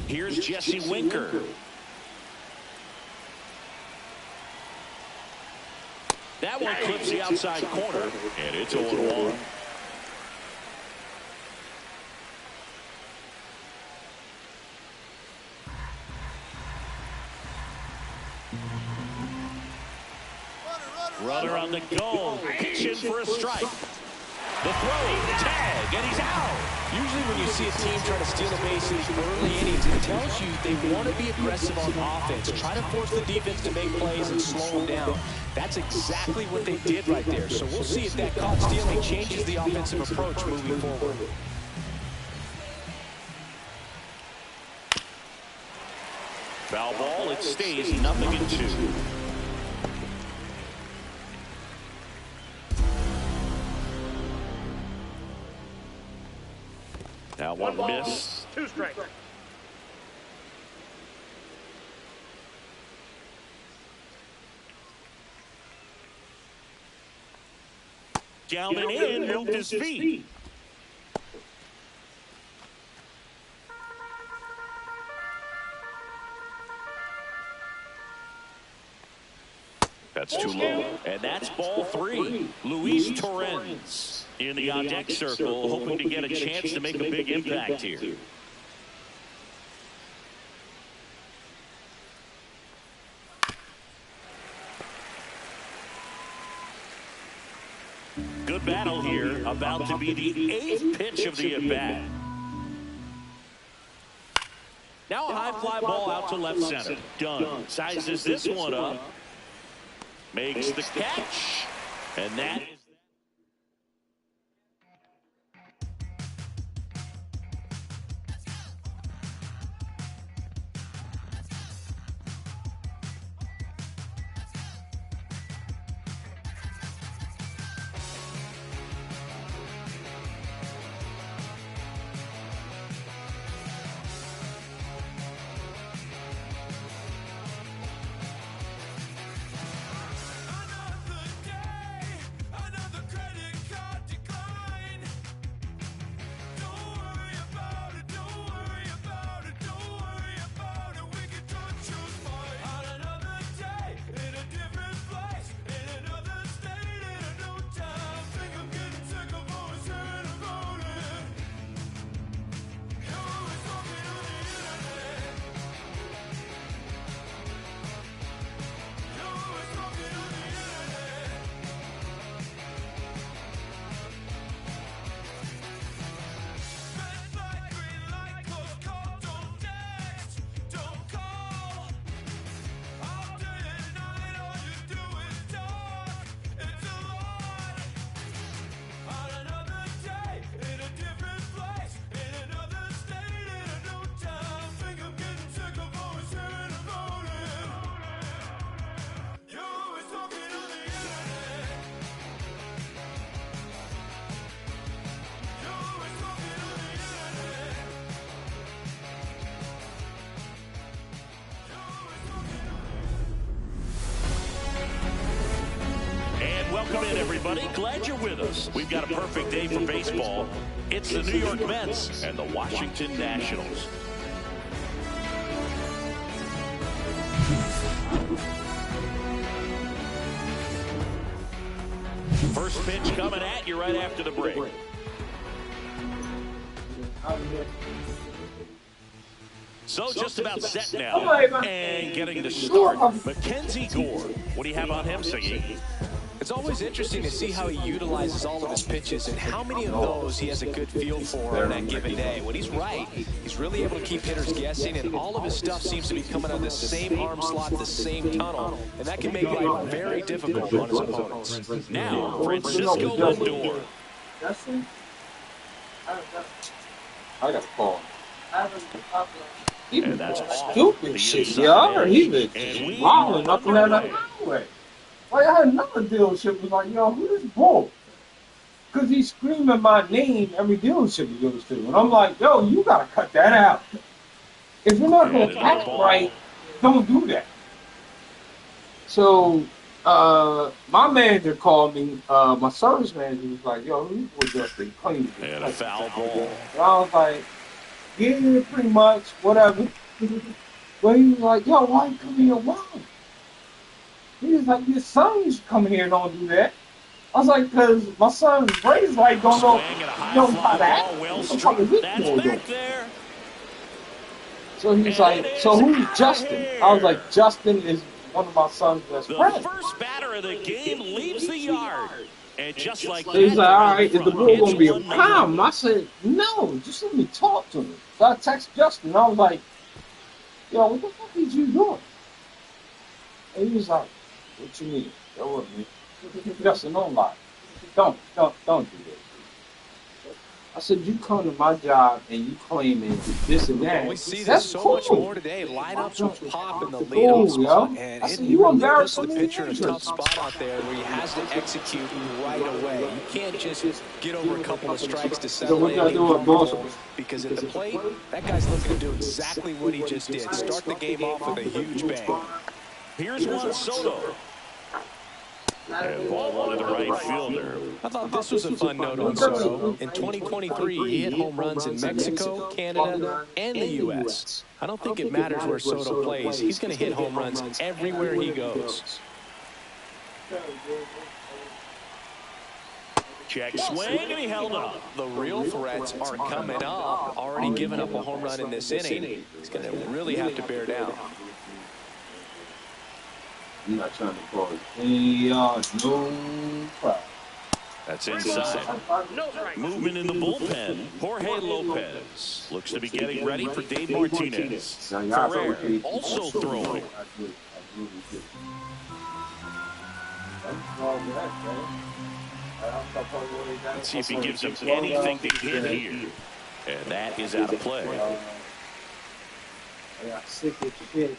Speaker 4: Here's Jesse Winker. That one clips the outside corner, and it's 0-1. Runner on the go, pitching for a strike. The throw, tag, and he's out.
Speaker 5: Usually when you see a team try to steal a base in the early innings, it tells you they want to be aggressive on offense, try to force the defense to make plays and slow them down. That's exactly what they did right there. So we'll see if that caught stealing changes the offensive approach moving forward.
Speaker 4: Foul ball, it stays 0-2. Now one miss.
Speaker 6: 2 strikes.
Speaker 4: Down and in, moved his feet. That's too low. And that's ball 3. Luis Torrens in the on-deck circle, hoping to get a chance to make a big impact here. Good battle here, about to be the 8th pitch of the at-bat. Now a high fly ball out to left center. Dunn sizes this one up. Makes the catch. And that is... welcome in, everybody. Glad you're with us. We've got a perfect day for baseball. It's the New York Mets and the Washington Nationals. First pitch coming at you right after the break. So just about set now and getting the start. Mackenzie Gore. What do you have on him, Siggy?
Speaker 5: It's always interesting to see how he utilizes all of his pitches and how many of those he has a good feel for on that given day. When he's right, he's really able to keep hitters guessing, and all of his stuff seems to be coming out of the same arm slot, the same tunnel, and that can make life very difficult on his opponents.
Speaker 4: Now, Francisco Lindor.
Speaker 7: I got a call.
Speaker 4: And that's
Speaker 7: Stupid shit, y'all. He was wilding up and down the highway. Like, I had another dealership was like, yo, who this bull? Because he's screaming my name every dealership he goes to. And I'm like, yo, you got to cut that out. If you're not going to act right, don't do that. So, my manager called me, my service manager was like, yo, who was just clean?
Speaker 4: And a foul ball.
Speaker 7: And I was like, yeah, pretty much, whatever. But he was like, yo, why you come here wild? He was like, your son used to come here and don't do that. I was like, because my son's raised like don't know how to act.
Speaker 4: That's back there.
Speaker 7: So he was like, so who's Justin? I was like, Justin is one of my son's best friends.
Speaker 4: The first batter of the game leaves the yard. And just like
Speaker 7: so he's like, all right, is the ball going to be a problem? I said, no, just let me talk to him. So I texted Justin. I was like, yo, what the fuck is you doing? And he was like, what you mean? That wasn't me. Justin, don't lie. Don't do this. I said, you come to my job and you claiming this and that.
Speaker 5: We see
Speaker 7: That's
Speaker 5: this so
Speaker 7: cool.
Speaker 5: much more today. Lineups will pop in the leadoff spot, and
Speaker 7: I said,
Speaker 5: it
Speaker 7: you
Speaker 5: really
Speaker 7: embarrass
Speaker 5: puts the
Speaker 7: me.
Speaker 5: pitcher in a tough spot out there where he has to execute right away. You can't just get over a couple of strikes to settle in and comfortable, because at the plate, that guy's looking to do exactly what he just did. Start the game off with a huge bang.
Speaker 4: Here's Juan Soto. And ball one to the right fielder.
Speaker 5: I thought this was a fun note on Soto. In 2023, he hit home runs in Mexico, Canada, and the U.S. I don't think it matters where Soto plays. He's going to hit home runs everywhere he goes.
Speaker 4: Check swing, and he held up.
Speaker 5: The real threats are coming up. Already given up a home run in this inning. He's going to really have to bear down.
Speaker 7: I'm not trying to call it no problem.
Speaker 4: That's inside. Movement in the bullpen. Jorge Lopez looks to be getting ready for Dave Martinez. Ferrer also throwing. Let's see if he gives him anything to hit here. And that is out of play.
Speaker 7: I got sick with the shit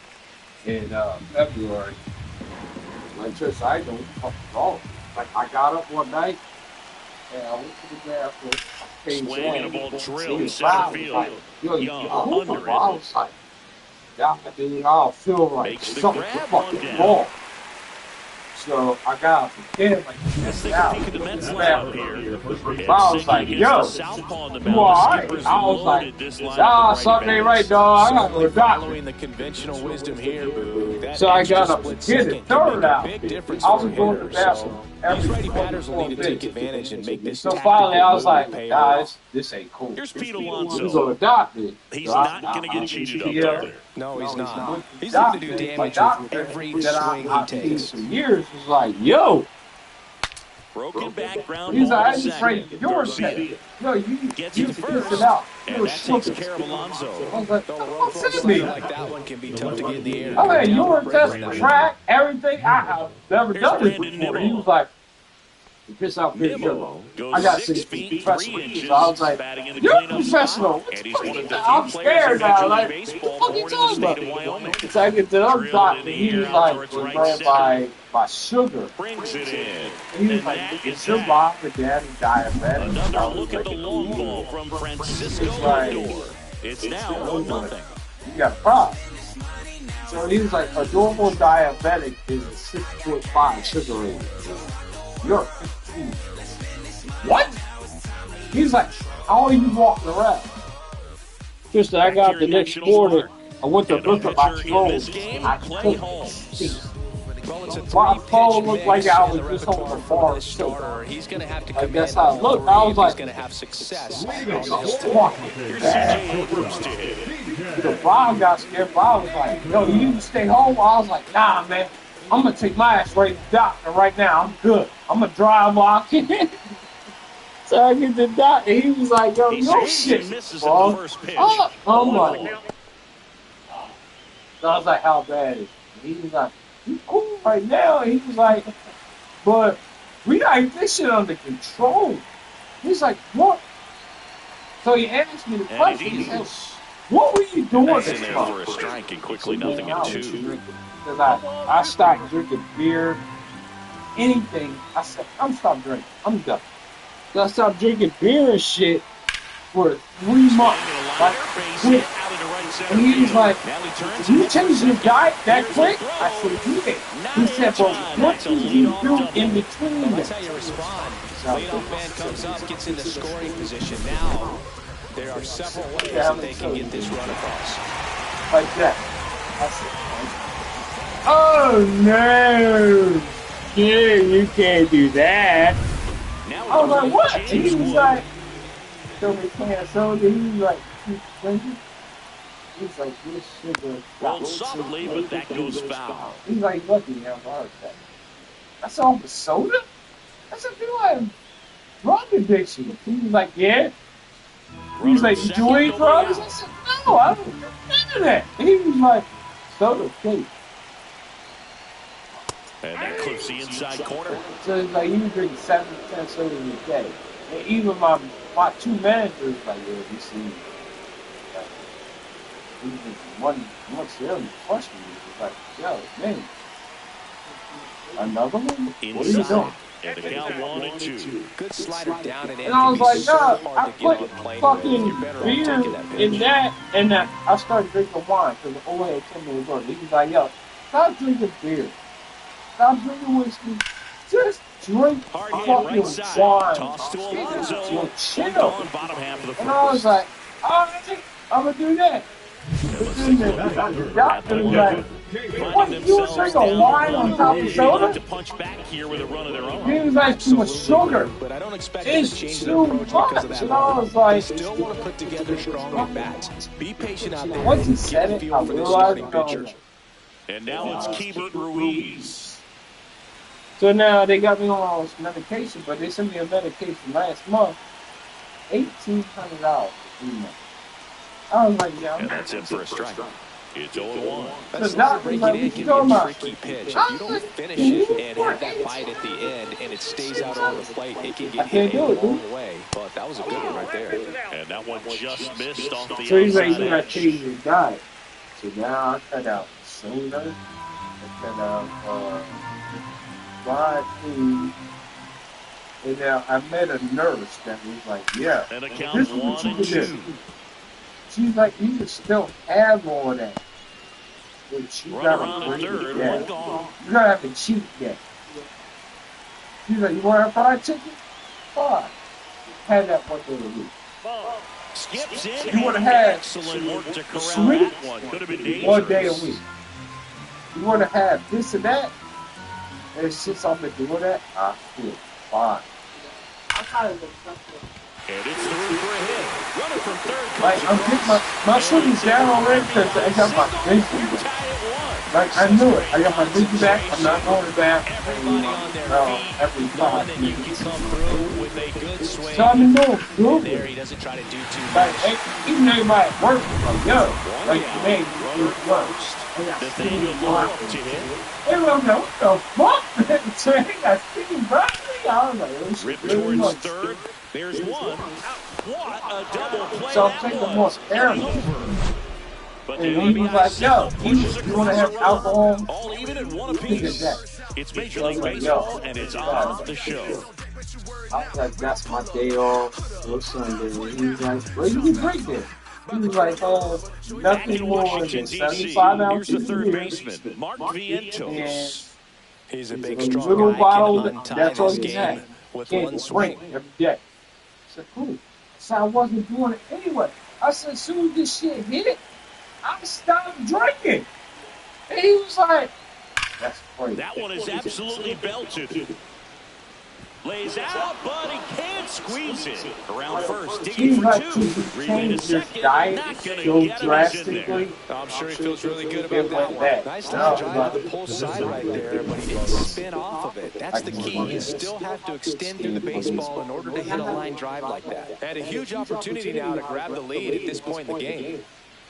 Speaker 7: in February. Like, just I don't fucking know. Like, I got up one night and I went to the bathroom. I came
Speaker 4: swinging a ball drilled
Speaker 7: center
Speaker 4: field.
Speaker 7: Like,
Speaker 4: Young under it.
Speaker 7: I was like, yeah, dude, I don't feel like
Speaker 4: Makes the
Speaker 7: something
Speaker 4: grab
Speaker 7: fucking
Speaker 4: on down.
Speaker 7: ball. So I got up again, like,
Speaker 4: Let's take a peek at the Mets lineup here.
Speaker 7: I was like, yo, you alright? I was like, nah, something ain't right, dog. I gotta go to the doctor.
Speaker 5: Following the conventional wisdom here, Boo.
Speaker 7: So I got up again, third out.
Speaker 5: Big difference
Speaker 7: I was
Speaker 5: for
Speaker 7: going to the
Speaker 5: hitters.
Speaker 7: bathroom.
Speaker 5: These righty batters will need to take advantage and make this.
Speaker 7: So finally, I was like, guys, this ain't cool.
Speaker 4: Here's Pete
Speaker 7: He's
Speaker 4: Alonso.
Speaker 7: going to doctor.
Speaker 4: He's not going to get cheated up there.
Speaker 5: No, he's not. He's looking to do damage with every swing he takes.
Speaker 7: For years, was like, yo.
Speaker 4: Broken background.
Speaker 7: He's like, I
Speaker 4: ball
Speaker 7: just
Speaker 4: to
Speaker 7: prayed
Speaker 4: second.
Speaker 7: your pay. Yo, you
Speaker 4: Gets
Speaker 7: you
Speaker 4: it
Speaker 7: can
Speaker 4: first.
Speaker 7: it out.
Speaker 4: And that takes care of Alonso.
Speaker 7: I was like,
Speaker 5: Don't
Speaker 7: what's me?
Speaker 5: like that one can be tough to get in the air.
Speaker 7: I mean, you were testing track, everything. I have never done this before. He was like, piss out here. I got 6 feet, 3 inches. So I was like, you're professional.
Speaker 4: And he's one of the
Speaker 7: I'm
Speaker 4: few players
Speaker 7: scared
Speaker 4: in
Speaker 7: now.
Speaker 4: Major
Speaker 7: Like,
Speaker 4: League
Speaker 7: what the
Speaker 4: Baseball
Speaker 7: fuck you
Speaker 4: born in the
Speaker 7: talking
Speaker 4: state
Speaker 7: about?
Speaker 4: of Wyoming.
Speaker 7: So I get to the other
Speaker 4: Drilled
Speaker 7: side,
Speaker 4: it in
Speaker 7: and
Speaker 4: the
Speaker 7: he
Speaker 4: air
Speaker 7: was
Speaker 4: out
Speaker 7: like,
Speaker 4: towards
Speaker 7: we're
Speaker 4: right
Speaker 7: going
Speaker 4: center.
Speaker 7: by sugar.
Speaker 4: Brings it in.
Speaker 7: And he was
Speaker 4: And
Speaker 7: like,
Speaker 4: that
Speaker 7: it's
Speaker 4: is
Speaker 7: your
Speaker 4: that.
Speaker 7: mom and dad and diabetic.
Speaker 4: Another look at the long ball from Francisco Lindor. It's now 1-0.
Speaker 7: You got a problem. So he was like, a normal diabetic is a 6'5" sugar rating. you're 52. What? He's like, how are you walking around? Just I got the next morning. I went to look at my phone. I couldn't see.
Speaker 5: Well, it's a
Speaker 7: My phone
Speaker 5: three-pitch
Speaker 7: looked like
Speaker 5: mix
Speaker 7: I
Speaker 5: in
Speaker 7: was
Speaker 5: the
Speaker 7: just on
Speaker 5: repertoire
Speaker 7: the
Speaker 5: for
Speaker 7: bar.
Speaker 5: the starter. He's going to have to
Speaker 7: Like
Speaker 5: command
Speaker 7: that's how it
Speaker 5: all
Speaker 7: looked.
Speaker 5: three
Speaker 7: I was
Speaker 5: if
Speaker 7: like,
Speaker 5: he's going to have success on the
Speaker 7: fucking
Speaker 5: hill.
Speaker 7: bad. The Bob got scared. Bob was like, yo, you need to stay home. I was like, nah, man. I'm going to take my ass right to the doctor right now. I'm good. I'm going to drive while I can. So I get to the doctor. He was like, yo, no shit, bro. I'm like, so I was like, how bad is it? He was like, you cool right now. He was like, but we got this shit under control. He's like, what? So he asked me the question. He said, what were you doing
Speaker 4: That's
Speaker 7: this
Speaker 4: in there
Speaker 7: month?
Speaker 4: for a strike and quickly nothing in two.
Speaker 7: Because I stopped drinking beer, anything. I said, I'm stopped drinking. I'm done. So I stopped drinking beer and shit for 3 months. Like, quick. And he was like, you changed your diet that quick? I said, yeah. He said, well, what did you do in between
Speaker 5: Well,
Speaker 7: that?
Speaker 5: that's how you respond. Leadoff man comes up, gets in the scoring position. Now, there are several ways that they can get this run across.
Speaker 7: Like that. I said, oh no! Yeah, you can't do that. I was like, what? And he was like, show me can of soda. He was like, keep drinking. He's like, this sugar.
Speaker 4: Rolled softly, but that goes foul.
Speaker 7: He's like, lucky you have a heart attack. That's all for soda? I said, do I have drug addiction? He was like, yeah. He was like, did you eat drugs? I said, no, I don't do none of that. And he was like, soda, please.
Speaker 4: And that clips the inside corner.
Speaker 7: So it's like, you drink 7 to 10 sodas a day. And even my two managers like, yeah, you see, one sale question me. It's like, yo, man, another one? What are you doing?
Speaker 4: And the count 1-2.
Speaker 5: Good slider down and in.
Speaker 7: And I was like,
Speaker 5: so
Speaker 7: nah,
Speaker 5: hard
Speaker 7: I
Speaker 5: to get
Speaker 7: put
Speaker 5: on a plane
Speaker 7: fucking
Speaker 5: with. You're better off
Speaker 7: beer
Speaker 5: taking that pitch.
Speaker 7: in that, and I started drinking wine because the old head told me to go. He was like, yo, stop drinking beer. Stop drinking whiskey. Just drink fucking wine.
Speaker 4: Toss to Alonso.
Speaker 7: Chill.
Speaker 4: Bottom half of the
Speaker 7: And I was like, all right, I'm going to do that. The doctor was like, what, you would drink a wine on top of soda?
Speaker 4: To punch back here with a run of their own.
Speaker 7: He was like, too much sugar.
Speaker 5: But I don't expect
Speaker 7: it's
Speaker 5: to change
Speaker 7: too
Speaker 5: their approach because of
Speaker 7: much.
Speaker 5: that.
Speaker 7: And I was like,
Speaker 5: Still want to put together strong at bats. Be patient out there.
Speaker 7: Once he said it, I realized,
Speaker 4: and now it's Keibert Ruiz.
Speaker 7: So now they got me on all this medication, but they sent me a medication last month, $1,800 for 3 months. I was like, yeah.
Speaker 4: And that's it for a strike. It's 0-1.
Speaker 5: That's not break it in can be a tricky pitch. If you don't finish it and have that bite at the end and it stays out on the plate, it can get hit a long way. But that was a good one right there.
Speaker 4: And that one just missed off the outside.
Speaker 7: So he's like, you got to change your diet. So now I cut out soda, I cut out fried food. And now I met a nurse that was like, yeah,
Speaker 4: and a count
Speaker 7: this is what you can do. She's like, you can still have all that. But you gotta bring it down. You gotta have to cheat that. She's like, you want to have fried chicken? Fine. Have that one day a week.
Speaker 4: Skips in.
Speaker 7: You want to have
Speaker 4: excellent work to corral
Speaker 7: sweet
Speaker 4: that one. Could have been dangerous.
Speaker 7: 1 day a week. You want to have this and that? And since I've been doing that, I feel fine.
Speaker 4: And it's through for a hit. Running from third.
Speaker 7: Like, I'm getting my sugar's down already because I got my vision back. Like, I knew it. I got my vision back. I'm not going back. Every 5 minutes. So I've been doing good.
Speaker 5: There, he doesn't try to do too much.
Speaker 7: Like, even everybody at work was like, yo, like today, you work. They don't know what the fuck. So they got skinny broccoli. I was like, oh,
Speaker 4: Rip towards third. There's one. What a double play.
Speaker 7: So I'm taking more terrible. And he was like, yo, you want to have alcohol?
Speaker 4: All even at one apiece. It's Major League Baseball, and it's on the show.
Speaker 7: I was like, that's my day off. It was Sunday. And he was like, where did you break it? He was like, nothing more than 75 ounces.
Speaker 4: Here's the third baseman, Mark Vientos.
Speaker 5: He's a
Speaker 7: He's
Speaker 5: big,
Speaker 7: a
Speaker 5: strong
Speaker 7: little
Speaker 5: guy,
Speaker 7: bottle.
Speaker 5: can untie
Speaker 7: That's all
Speaker 5: this
Speaker 7: he's
Speaker 5: game
Speaker 7: had.
Speaker 5: with
Speaker 7: Can't
Speaker 5: one
Speaker 7: drink
Speaker 5: swing.
Speaker 7: every day. I said, cool. I said, I wasn't doing it anyway. I said, as soon as this shit hit, I stopped drinking. And he was like, that's crazy.
Speaker 4: That one is absolutely belted. Lays out, but he can't squeeze it. Around first, digging
Speaker 7: Seems
Speaker 4: for
Speaker 7: like
Speaker 4: two.
Speaker 7: to
Speaker 4: Relay
Speaker 7: change
Speaker 4: to
Speaker 7: your
Speaker 4: second.
Speaker 7: diet
Speaker 4: Not going to
Speaker 7: so
Speaker 4: get him. He's in there.
Speaker 7: drastically.
Speaker 5: I'm sure he feels really good about
Speaker 7: It
Speaker 5: that
Speaker 7: went
Speaker 5: one.
Speaker 7: back.
Speaker 5: Nice
Speaker 7: Now
Speaker 5: line
Speaker 7: it's
Speaker 5: drive to
Speaker 7: like-
Speaker 5: the pull side right there, but he didn't spin off of it. That's the key. You still have to extend through the baseball in order to hit a line drive like that. And a huge opportunity now to grab the lead at this point in the game.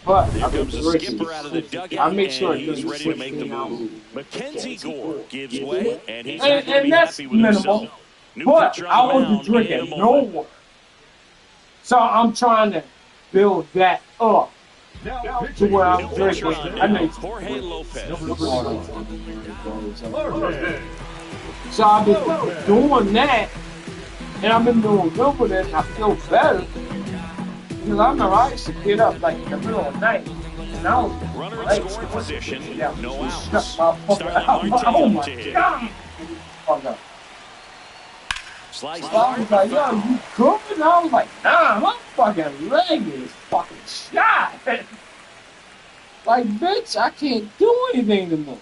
Speaker 7: But
Speaker 4: Here
Speaker 7: I've been
Speaker 4: comes the
Speaker 7: drinking.
Speaker 4: skipper out of the
Speaker 7: I
Speaker 4: dugout,
Speaker 7: make
Speaker 4: and
Speaker 7: sure
Speaker 4: he's ready to make the move. Mackenzie Gore gives way, and he's not going to
Speaker 7: and
Speaker 4: be
Speaker 7: that's
Speaker 4: happy with
Speaker 7: minimal.
Speaker 4: himself. New
Speaker 7: But
Speaker 4: pitcher
Speaker 7: I
Speaker 4: on the
Speaker 7: wasn't
Speaker 4: mound in a
Speaker 7: drinking no
Speaker 4: moment.
Speaker 7: water. So I'm trying to build that up to where I'm
Speaker 4: New pitcher
Speaker 7: drinking.
Speaker 4: on
Speaker 7: I know
Speaker 4: now,
Speaker 7: you
Speaker 4: Jorge Lopez.
Speaker 7: So I've been doing that, and I've been doing good with it, and I feel better. Because I remember I used to get up like in the middle of the night, and I was
Speaker 4: Runner in
Speaker 7: late.
Speaker 4: scoring position,
Speaker 7: Yeah,
Speaker 4: no outs.
Speaker 7: shut my fucking
Speaker 4: Starling
Speaker 7: mouth.
Speaker 4: Marte
Speaker 7: Oh
Speaker 4: up
Speaker 7: my
Speaker 4: to hit.
Speaker 7: God. Fuck up.
Speaker 4: Slice
Speaker 7: So I was like, yo, you cooking? I was like, nah, my fucking leg is fucking shot. Like, bitch, I can't do anything anymore.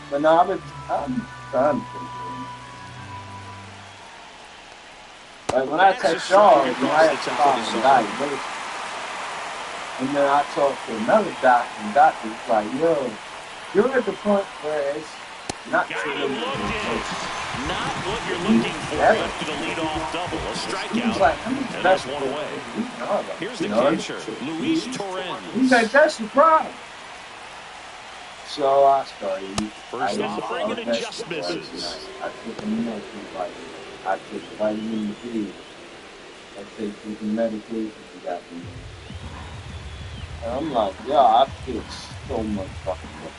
Speaker 7: But now I'm trying to. Like, when I text y'all, you know, I have to call some diabetes. And then I talked to another doctor, and the doctor's like, yo, you're at the point where it's not too late.
Speaker 4: Not what you're looking for after the leadoff double. A strikeout, and that's one away. Here's the catcher, Luis Torrens.
Speaker 7: He's like, that's the problem. So I started.
Speaker 4: First offering and it just misses.
Speaker 7: I took a medicine, like, I took vitamin D. I take different medications you got me. And I'm like, yeah, I feel so much fucking better.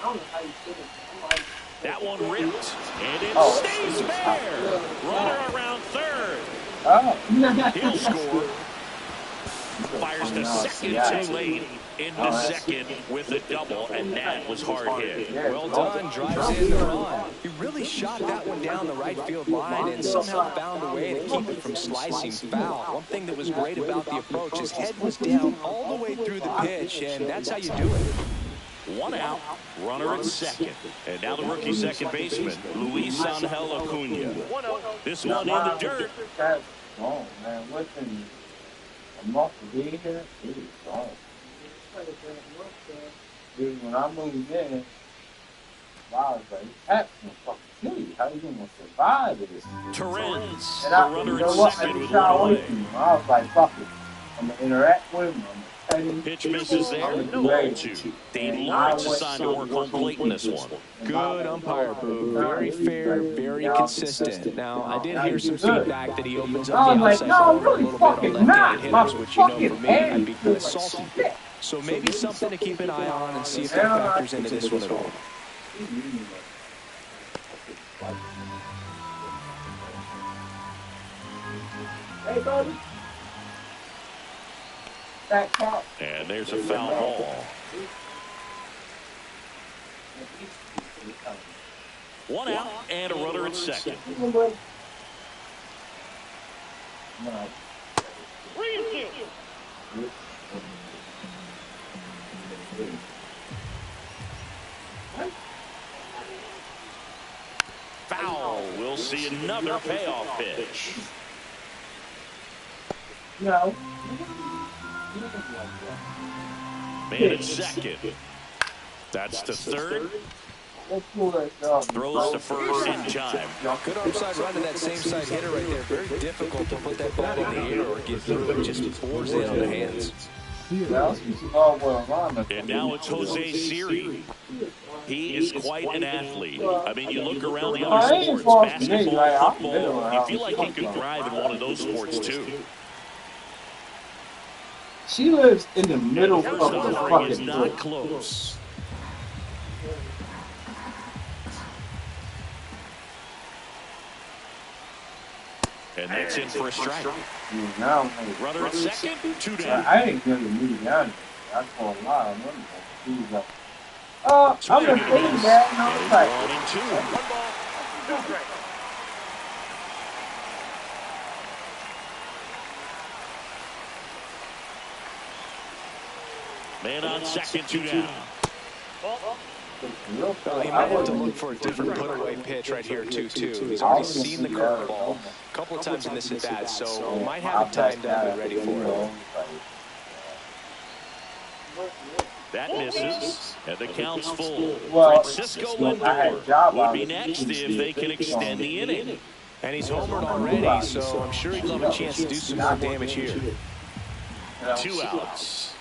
Speaker 7: I don't know how you feel it. I'm like,
Speaker 4: that one ripped, and it stays fair. Runner around third. He'll score. Fires to second too late. Into second with a double, and that was hard hit.
Speaker 5: Well done, drives in the run. He really shot that one down the right field line and somehow found a way to keep it from slicing foul. One thing that was great about the approach, his head was down all the way through the pitch, and that's how you do it.
Speaker 4: One out, runner at second. And now the rookie second baseman, Luis Angel Acuna. This one in the dirt.
Speaker 7: That's wrong, man. Listen, a month to be here, it is wrong. Dude, when I moved in, I was like, that's gonna fucking kill you. How you gonna survive this?
Speaker 4: Torrens,
Speaker 7: And
Speaker 4: the
Speaker 7: I,
Speaker 4: runner
Speaker 7: you know
Speaker 4: at
Speaker 7: what?
Speaker 4: second
Speaker 7: I
Speaker 4: with
Speaker 7: shy
Speaker 4: one
Speaker 7: away
Speaker 4: away.
Speaker 7: from him. I was like, fuck it. I'm gonna interact with him. I'm gonna pet him.
Speaker 4: Pitch misses there,
Speaker 7: I'm
Speaker 4: no
Speaker 7: gonna
Speaker 4: 0-2. Dane Lawrence assigned to work home plate in this one.
Speaker 5: Good umpire, Boo. Very fair, very consistent. Now, I did hear some feedback that he opens up the outside corner a little bit on left-handed hitters, which, you know, for me, I'd be kind of salty. So maybe something to keep an eye on and see if that factors into this one at all.
Speaker 7: Hey, buddy. That cat.
Speaker 4: And there's a foul ball. One out and a runner at second. Foul. We'll see another payoff pitch.
Speaker 7: No.
Speaker 4: Man at second. That's to third. Throws to first in time.
Speaker 5: Good upside run to that same side hitter right there. Very difficult to put that ball in the air or get through it. Just pours in on the hands.
Speaker 4: And now it's Jose Siri. He is quite an athlete. I mean, you look around the other sports, basketball, football, you feel like he could thrive in one of those sports too.
Speaker 7: She lives in the middle of the
Speaker 4: Offering is
Speaker 7: fucking
Speaker 4: not
Speaker 7: field.
Speaker 4: close. And that's in for a strike.
Speaker 7: Now,
Speaker 4: Runner at second, 2 down.
Speaker 7: I ain't gonna move down. I call a lot of money. He was like, I'm a thing, man. And I was like,
Speaker 4: 1-2. Man on second, 2 down.
Speaker 5: Well, he might have to look for a different put-away pitch right here, 2-2. He's already seen the curveball a couple of times in this at-bat, so might have it timed up and ready for it.
Speaker 4: That misses, and the count's full.
Speaker 7: Well,
Speaker 4: Francisco
Speaker 7: I
Speaker 4: Lindor
Speaker 7: had
Speaker 4: would be next if they can extend the inning.
Speaker 5: And he's homered already, so I'm sure he'd love a chance to do some more damage here.
Speaker 4: 2 outs.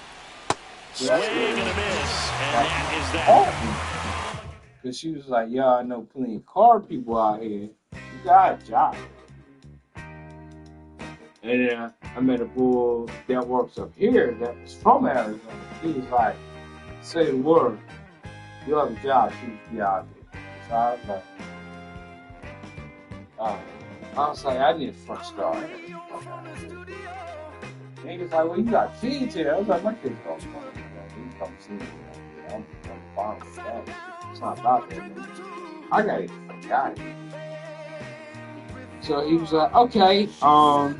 Speaker 4: Swing and a miss, and that is that.
Speaker 7: Because she was like, yeah, I know plenty of car people out here. You got a job. And then I met a bull that works up here that was from Arizona. He was like, say the word, you have a job, you be out there. So I was like, I need a fresh start. Niggas like, well, you got kids here. I was like, my kids don't come. You come see me. I'm fine with that. It's not about that. I got it. I got it. So he was like, okay, are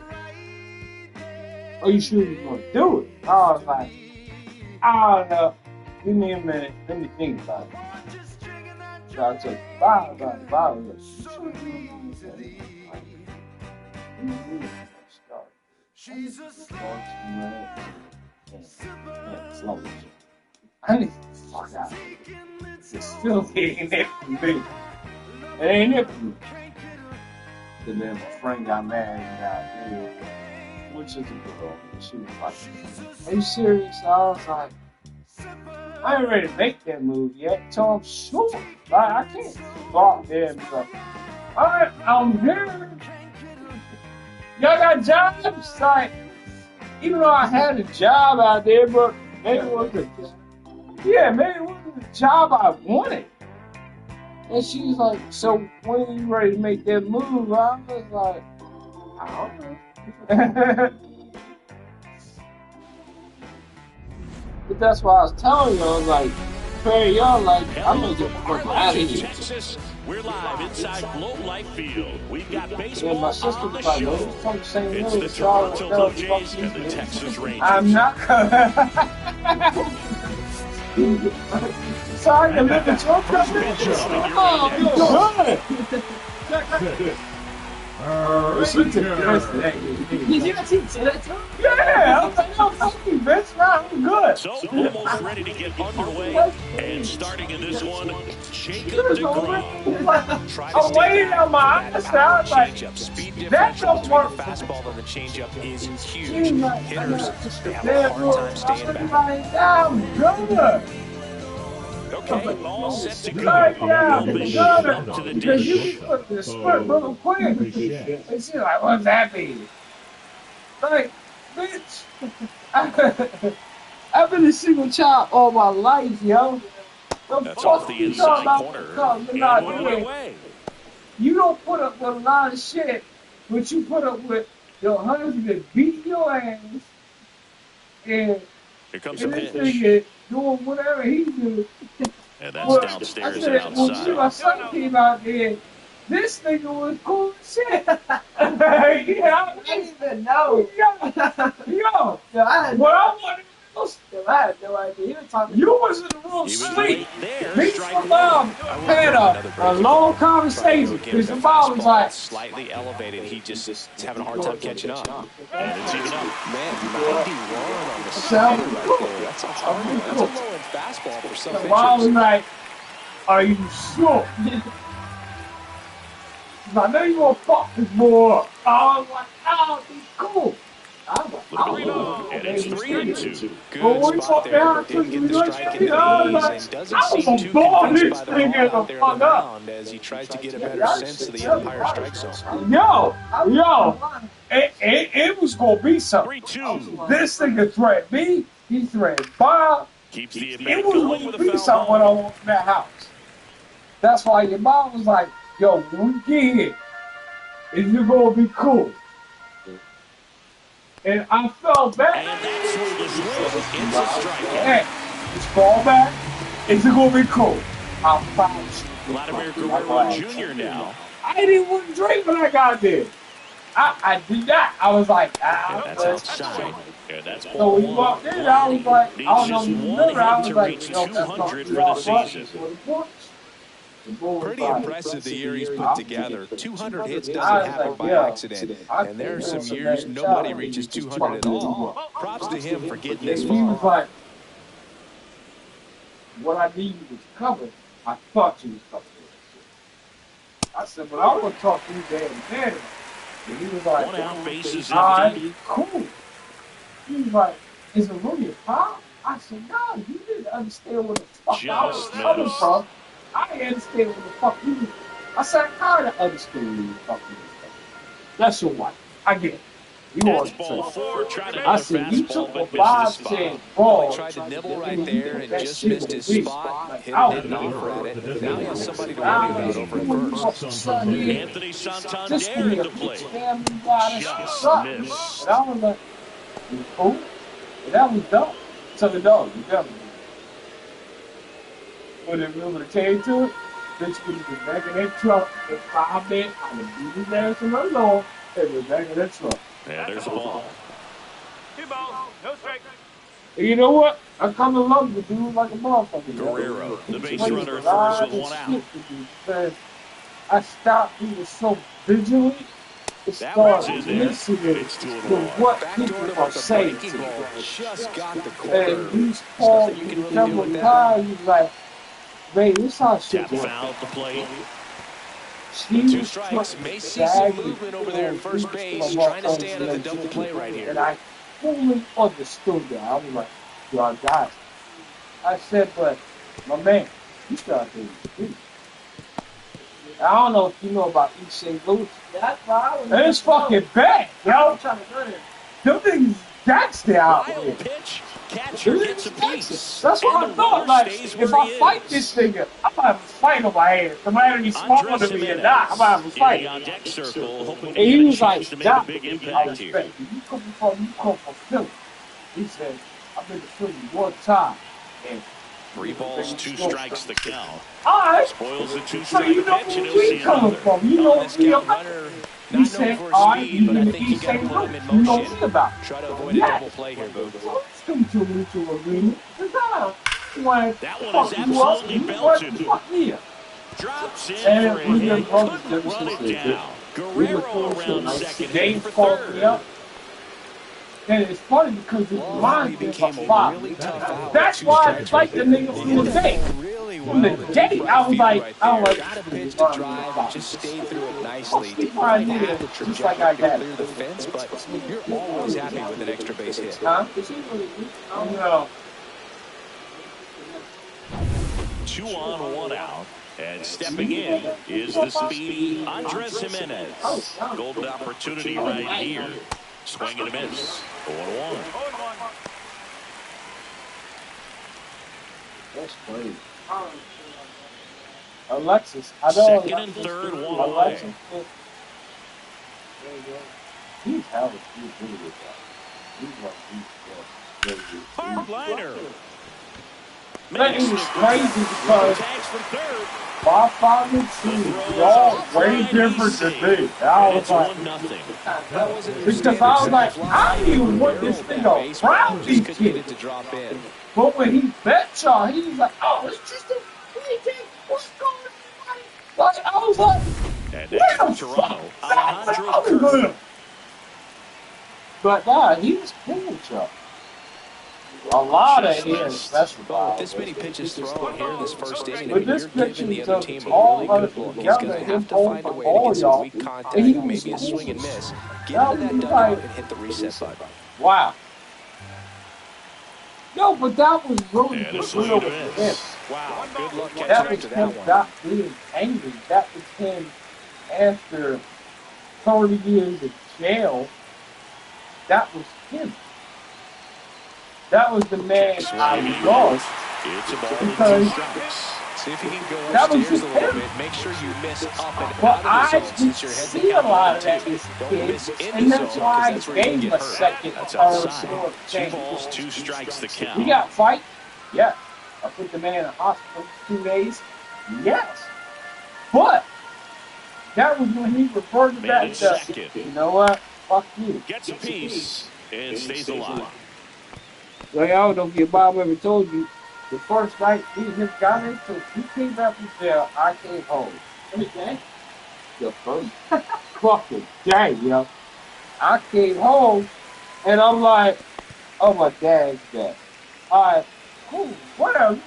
Speaker 7: you sure you're going to do it? I was like, I don't know. Give me a minute. Let me think about it. So I took five. She's a I need to fuck out. It's still ain't it for me. It ain't it for me. And then my friend got mad and got dude, which is a girl. She was like, are you serious? I was like, I ain't ready to make that move yet. So I'm sure. I can't go out there and be like, alright, I'm here. Y'all got jobs? Like, even though I had a job out there, but maybe it wasn't the job I wanted. And she was like, so when are you ready to make that move? I was like, I don't know. But that's why I was telling you, I was like, Perry, y'all like, I'm gonna get the fuck out of here.
Speaker 4: Texas, we're live inside Globe Life Field. We've got baseball
Speaker 7: And my sister
Speaker 4: on the
Speaker 7: was like,
Speaker 4: show.
Speaker 7: well, fuck saying
Speaker 4: It's
Speaker 7: no,
Speaker 4: the
Speaker 7: it's all
Speaker 4: Toronto
Speaker 7: the
Speaker 4: Blue
Speaker 7: fuck
Speaker 4: Jays and the Texas Rangers.
Speaker 7: I'm not gonna. Sorry, the little joke coming. Oh, good. Did you not see that? Yeah, I was like, no, fuck you, bitch. Nah, I'm good.
Speaker 4: So almost ready to get underway. And starting in this one, Jacob DeGrom.
Speaker 7: I'm waiting on my eyes. I was like, that's a work.
Speaker 5: Fastball than the changeup is huge. Hitters, they have a hard time staying back.
Speaker 7: I'm good.
Speaker 4: Okay, all set to go.
Speaker 7: Yeah,
Speaker 4: Up to the
Speaker 7: because
Speaker 4: dish.
Speaker 7: you can put the split real quick. And she's like, what's that mean? Like, bitch, I've been a single child all my life, yo.
Speaker 4: That's off the inside corner. And one away.
Speaker 7: You don't put up with a lot of shit, but you put up with your husband beating your ass. And
Speaker 4: here comes a pitch.
Speaker 7: Nigga doing whatever he do.
Speaker 4: And that's downstairs and outside.
Speaker 7: When my son came out there, this nigga was cool as shit. I didn't even know. Yo, I had no idea. You were talking. You was in the room sleep. Me and my mom had a long conversation because the mom was like,
Speaker 5: slightly elevated. He just is having a hard time catching up.
Speaker 4: And it's even up.
Speaker 5: Man, 91 on the slider right there. That's a hard one. That's a low-end fastball for some pitchers.
Speaker 7: the mom was like, are you sure? I know you gonna fuck this boy up. I was like, oh, he's cool.
Speaker 4: And it's 3-2.
Speaker 5: Good spot there. Didn't get the strike in the ease and doesn't seem too convinced by the ball out there on the mound as he tries to get a better sense of the umpire strike zone.
Speaker 7: Yo, it was gonna be something.
Speaker 4: 3-2.
Speaker 7: This nigga threatened me. He threatened Bob.
Speaker 4: Keeps the
Speaker 7: It
Speaker 4: advantage
Speaker 7: was
Speaker 4: going with
Speaker 7: gonna
Speaker 4: a
Speaker 7: be
Speaker 4: foul
Speaker 7: something when I
Speaker 4: ball.
Speaker 7: walked in that house. That's why your mom was like, yo, when we get here, is it gonna be cool? And I felt bad.
Speaker 4: And that's where the swing. It's a strikeout.
Speaker 7: Hey, just fall back. Is it gonna be cool? I promise you.
Speaker 4: Vladimir Guerrero Jr. now.
Speaker 7: I didn't even want to drink when I got there. I did not. I was like,
Speaker 4: That's outside. Yeah, that's
Speaker 7: so
Speaker 4: ball
Speaker 7: we
Speaker 4: one.
Speaker 7: walked in, I was like, I don't know if you remember, I was
Speaker 4: to
Speaker 7: like,
Speaker 4: reach
Speaker 7: you know, that's
Speaker 4: 200
Speaker 7: not
Speaker 4: for the season.
Speaker 5: Pretty impressive the year he's put together. 200 hits doesn't happen by accident. And there are some years nobody reaches 200 at all. Props to him for getting this
Speaker 7: He was
Speaker 5: far.
Speaker 7: like, what I needed was covered. I thought you was covered. I said, but I want to talk to you damn man. And he was like,
Speaker 4: 1 out, bases
Speaker 7: all right,
Speaker 4: empty.
Speaker 7: cool. He was like, is it really a foul? I said, no, you didn't understand where the fuck I was
Speaker 4: Just
Speaker 7: coming
Speaker 4: missed.
Speaker 7: from. I didn't understand what the fuck you was. I said, I kind of understand where the fuck you was. That's your wife. I get it. You
Speaker 4: That's
Speaker 7: want
Speaker 4: ball 4. Tried
Speaker 7: I
Speaker 4: another
Speaker 7: said, you
Speaker 4: fastball,
Speaker 7: took
Speaker 4: but
Speaker 7: a
Speaker 4: missed the
Speaker 7: 5-10
Speaker 4: spot.
Speaker 7: ball.
Speaker 5: He tried to nibble right
Speaker 7: you
Speaker 5: there
Speaker 7: think
Speaker 5: and
Speaker 7: that
Speaker 5: just
Speaker 7: shit
Speaker 5: missed
Speaker 7: was
Speaker 5: his
Speaker 7: big.
Speaker 5: spot.
Speaker 7: Like,
Speaker 5: Hit
Speaker 7: I
Speaker 5: it,
Speaker 7: don't
Speaker 5: didn't
Speaker 7: know.
Speaker 5: offer at it. Now he has somebody to
Speaker 7: I
Speaker 5: worry
Speaker 7: don't
Speaker 5: about
Speaker 7: know.
Speaker 5: over at first.
Speaker 7: Son, here,
Speaker 4: Anthony
Speaker 7: just
Speaker 4: Santander
Speaker 7: give me
Speaker 4: at
Speaker 7: a
Speaker 4: the plate.
Speaker 7: family guy that's
Speaker 4: Just
Speaker 7: suck.
Speaker 4: missed.
Speaker 7: And I was like, you cool? And that was dumb. So the dog, you dumb. When it came to it, bitch was the back of that truck for 5 minutes. I would beat his ass in the lawn and the back of that truck.
Speaker 4: Yeah, there's the ball.
Speaker 6: 2 balls, no strike.
Speaker 7: And you know what? I come to love the dude like a motherfucker.
Speaker 4: Guerrero, the base
Speaker 7: He
Speaker 4: runner at
Speaker 7: lied
Speaker 4: first with
Speaker 7: and
Speaker 4: 1 out.
Speaker 7: shit to me because I stopped. He was so vigilant. To
Speaker 4: That
Speaker 7: start
Speaker 4: one's in there.
Speaker 7: listening
Speaker 4: It's 2 and
Speaker 7: to
Speaker 4: 1.
Speaker 7: what
Speaker 5: Backdoor
Speaker 7: people
Speaker 5: him
Speaker 7: are
Speaker 5: with the
Speaker 7: saying
Speaker 5: breaking
Speaker 7: to me.
Speaker 5: ball. Just got the
Speaker 7: And
Speaker 5: corner.
Speaker 7: he's called
Speaker 5: Nothing you
Speaker 7: me
Speaker 5: can really do
Speaker 7: several
Speaker 5: with that.
Speaker 7: times. He's like, "Man, this how shit
Speaker 4: Tap
Speaker 7: works."
Speaker 4: foul at the plate.
Speaker 5: With 2 strikes, may see some movement over there at first base, trying to stay out of the double play right
Speaker 7: And
Speaker 5: here.
Speaker 7: I fully understood that. I was like, "Yo, I got it." I said, "But my man, you got to do." I don't know if you know about East St. Louis. It's fucking bad, yo. Them niggas gangsta out there.
Speaker 4: Wild pitch. Catcher gets a piece.
Speaker 7: That's what
Speaker 4: And
Speaker 7: I
Speaker 4: the
Speaker 7: thought.
Speaker 4: runner
Speaker 7: Like,
Speaker 4: stays
Speaker 7: if
Speaker 4: where
Speaker 7: I
Speaker 4: he
Speaker 7: fight
Speaker 4: is.
Speaker 7: this nigga, I'm gonna have a fight on my hands. No matter if he's smaller
Speaker 4: Andres
Speaker 7: than me or
Speaker 4: Jimenez
Speaker 7: not, I'm gonna have a
Speaker 4: in the
Speaker 7: fight.
Speaker 4: on-deck circle, hoping to
Speaker 7: And he
Speaker 4: get a
Speaker 7: was like,
Speaker 4: chance to make a
Speaker 7: "Doc,
Speaker 4: big
Speaker 7: I
Speaker 4: impact here.
Speaker 7: respect you. You come from Philly." He said, "I've been to Philly one time." And
Speaker 4: 3 balls, 2 strikes the count.
Speaker 7: all right.
Speaker 4: Spoils the
Speaker 7: So
Speaker 4: 2-strike
Speaker 7: you know
Speaker 4: pitch, and
Speaker 7: where
Speaker 4: he'll
Speaker 7: we
Speaker 4: see
Speaker 7: coming
Speaker 4: another.
Speaker 7: from. You
Speaker 5: On
Speaker 7: know
Speaker 5: this
Speaker 7: me
Speaker 5: count,
Speaker 7: about.
Speaker 5: runner
Speaker 7: He
Speaker 5: not
Speaker 7: said,
Speaker 5: known for
Speaker 7: "All
Speaker 5: his
Speaker 7: right,
Speaker 5: speed,
Speaker 7: you
Speaker 5: but I
Speaker 7: in the
Speaker 5: think you
Speaker 7: East
Speaker 5: got to
Speaker 7: St.
Speaker 5: put him
Speaker 7: Louis.
Speaker 5: in
Speaker 7: You know
Speaker 5: motion.
Speaker 7: me about.
Speaker 5: Try to avoid a
Speaker 7: Yeah.
Speaker 5: double play here, Boo.
Speaker 7: So let's come to a mutual agreement.
Speaker 4: That one is absolutely belted. Drops in
Speaker 7: And
Speaker 4: for a
Speaker 7: we
Speaker 4: hit.
Speaker 7: just run
Speaker 4: Couldn't run it down.
Speaker 7: We were
Speaker 4: Guerrero around second,
Speaker 7: James
Speaker 4: hitting for
Speaker 7: called me up.
Speaker 4: third.
Speaker 7: And it's funny because it
Speaker 5: Well, he
Speaker 7: reminds me of
Speaker 5: became
Speaker 7: a
Speaker 5: a
Speaker 7: father.
Speaker 5: really tough out.
Speaker 7: That's why I fight the nigga from the day.
Speaker 5: Really
Speaker 7: From the
Speaker 5: well.
Speaker 7: day, I was like,
Speaker 5: Got a pitch to drive and just stayed through it nicely. Didn't quite have the
Speaker 7: just like I
Speaker 5: trajectory to
Speaker 7: got
Speaker 5: clear the fence, but you're always happy with an extra base hit.
Speaker 7: Huh? No.
Speaker 4: 2 on, 1 out. And stepping in is the speedy Andres Jimenez. Golden opportunity right here. Swing and a miss. 0-1.
Speaker 7: That's crazy. Alexis, I know.
Speaker 4: Second and third, 1 away.
Speaker 7: Alexis, he's hella good with that. He's like,
Speaker 4: Hard liner.
Speaker 7: That is crazy because my father sees y'all way different than me. And I was like, because I was like, I don't even want this nigga around these kids. But when he bet y'all, he was like, oh, it's just a weekend. What's going on? Like, I was like,
Speaker 4: and
Speaker 7: where the
Speaker 4: Toronto,
Speaker 7: fuck? But nah, he was cool with y'all. A lot of his special.
Speaker 5: This many pitches thrown here in this first inning,
Speaker 7: But this
Speaker 5: you're giving the other team a
Speaker 7: all
Speaker 5: really good look. He's going to have to find a way to get some weak contact, maybe a swing and miss. Get into that dugout and hit the reset button.
Speaker 7: Wow. No, but that was really
Speaker 4: And
Speaker 7: the real with him.
Speaker 5: Wow, good luck
Speaker 7: That
Speaker 5: catching up
Speaker 7: was
Speaker 5: to
Speaker 7: him
Speaker 5: that one.
Speaker 7: not being angry. That was him after 30 years in jail. That was him. That was the man I lost.
Speaker 4: It's a ball
Speaker 7: Because
Speaker 4: with 2 strikes.
Speaker 5: See if you can go
Speaker 7: that was
Speaker 5: upstairs
Speaker 7: just
Speaker 5: a little
Speaker 7: him.
Speaker 5: bit. Make sure you miss up and
Speaker 7: But
Speaker 5: out
Speaker 7: I
Speaker 5: of the zone
Speaker 7: didn't
Speaker 5: since you're heading
Speaker 7: see a
Speaker 5: down
Speaker 7: lot of
Speaker 5: the
Speaker 7: that
Speaker 5: two.
Speaker 7: this
Speaker 5: Don't
Speaker 7: kid,
Speaker 5: miss in
Speaker 7: and
Speaker 5: the
Speaker 7: that's
Speaker 5: zone
Speaker 7: why I
Speaker 5: because that's where you
Speaker 7: gave
Speaker 5: can
Speaker 7: him
Speaker 5: get
Speaker 7: a
Speaker 5: hurt.
Speaker 7: second,
Speaker 4: That's
Speaker 7: third,
Speaker 4: outside.
Speaker 7: fourth
Speaker 4: 2
Speaker 7: chance.
Speaker 4: balls, 2 strikes the count.
Speaker 7: He got fight, yeah. I put the man in the hospital for 2 days. Yes. But that was when he reverted
Speaker 4: Man
Speaker 7: back
Speaker 4: at
Speaker 7: to,
Speaker 4: second.
Speaker 7: you know what? Fuck you.
Speaker 4: Gets a piece and stays alive.
Speaker 7: Well, y'all don't get Bob ever told you the first night me and him got into it, he came back from jail, I came home. Okay. The first fucking day, yo. I came home and I'm like, oh, my dad's dead. Alright, cool, whatever.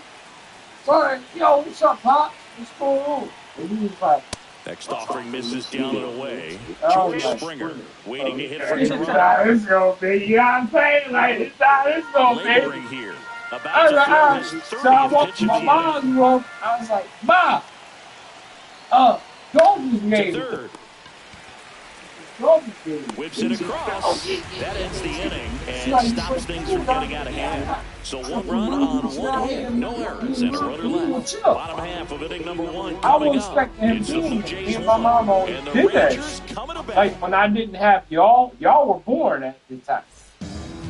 Speaker 7: So, yo, what's up, Pop? What's going on? And he was like,
Speaker 4: Next offering misses down and away.
Speaker 7: Oh,
Speaker 4: George
Speaker 7: my
Speaker 4: Springer waiting to hit for
Speaker 7: it's
Speaker 4: Toronto.
Speaker 7: not his go, baby. You know what I'm saying? Like, it's not his go, baby.
Speaker 4: Laboring here. About to throw his
Speaker 7: So I
Speaker 4: 30th
Speaker 7: walked
Speaker 4: pitch
Speaker 7: to
Speaker 4: of
Speaker 7: my
Speaker 4: the
Speaker 7: mom's
Speaker 4: inning.
Speaker 7: room. I was like, Ma, George's
Speaker 4: To
Speaker 7: game.
Speaker 4: third.
Speaker 7: George's game.
Speaker 4: Whips it across. That ends the inning and stops things from getting out of hand. So 1 run on 1 hit, no errors, and a runner left. Bottom half of inning number 1 coming up. It's the Blue Jays 1 and the Rangers coming to bat.
Speaker 7: Like when I didn't have y'all were born at the time.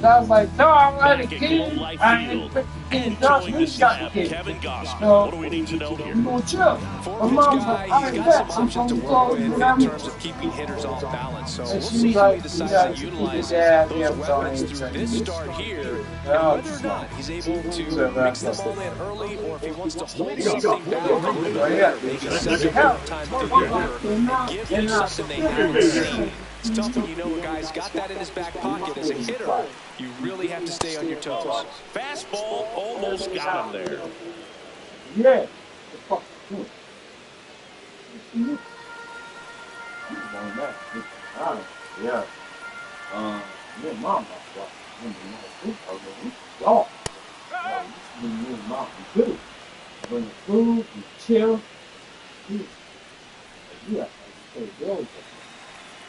Speaker 7: So I was like, no, I'm not a kid. I didn't pick the kid. Josh, we got the kid.
Speaker 4: Kevin Gossman.
Speaker 7: So,
Speaker 4: What do we need to know here?
Speaker 7: you gonna chill. My mom's like, I ain't
Speaker 5: Got
Speaker 7: back.
Speaker 5: some options to work with in terms of keeping hitters off balance. So we'll see how he decides to utilize those weapons through this start here, and whether or not he's able to mix them all in early, or if he wants to hold something back a little bit, maybe second time through the order, and give them something they haven't seen. It's tough when you know a guy's got that in his back pocket as a hitter. You really have to stay on your toes.
Speaker 4: Fastball almost got him there.
Speaker 7: Yeah. Yeah. Me and mom good. When the food, you chill. Yeah.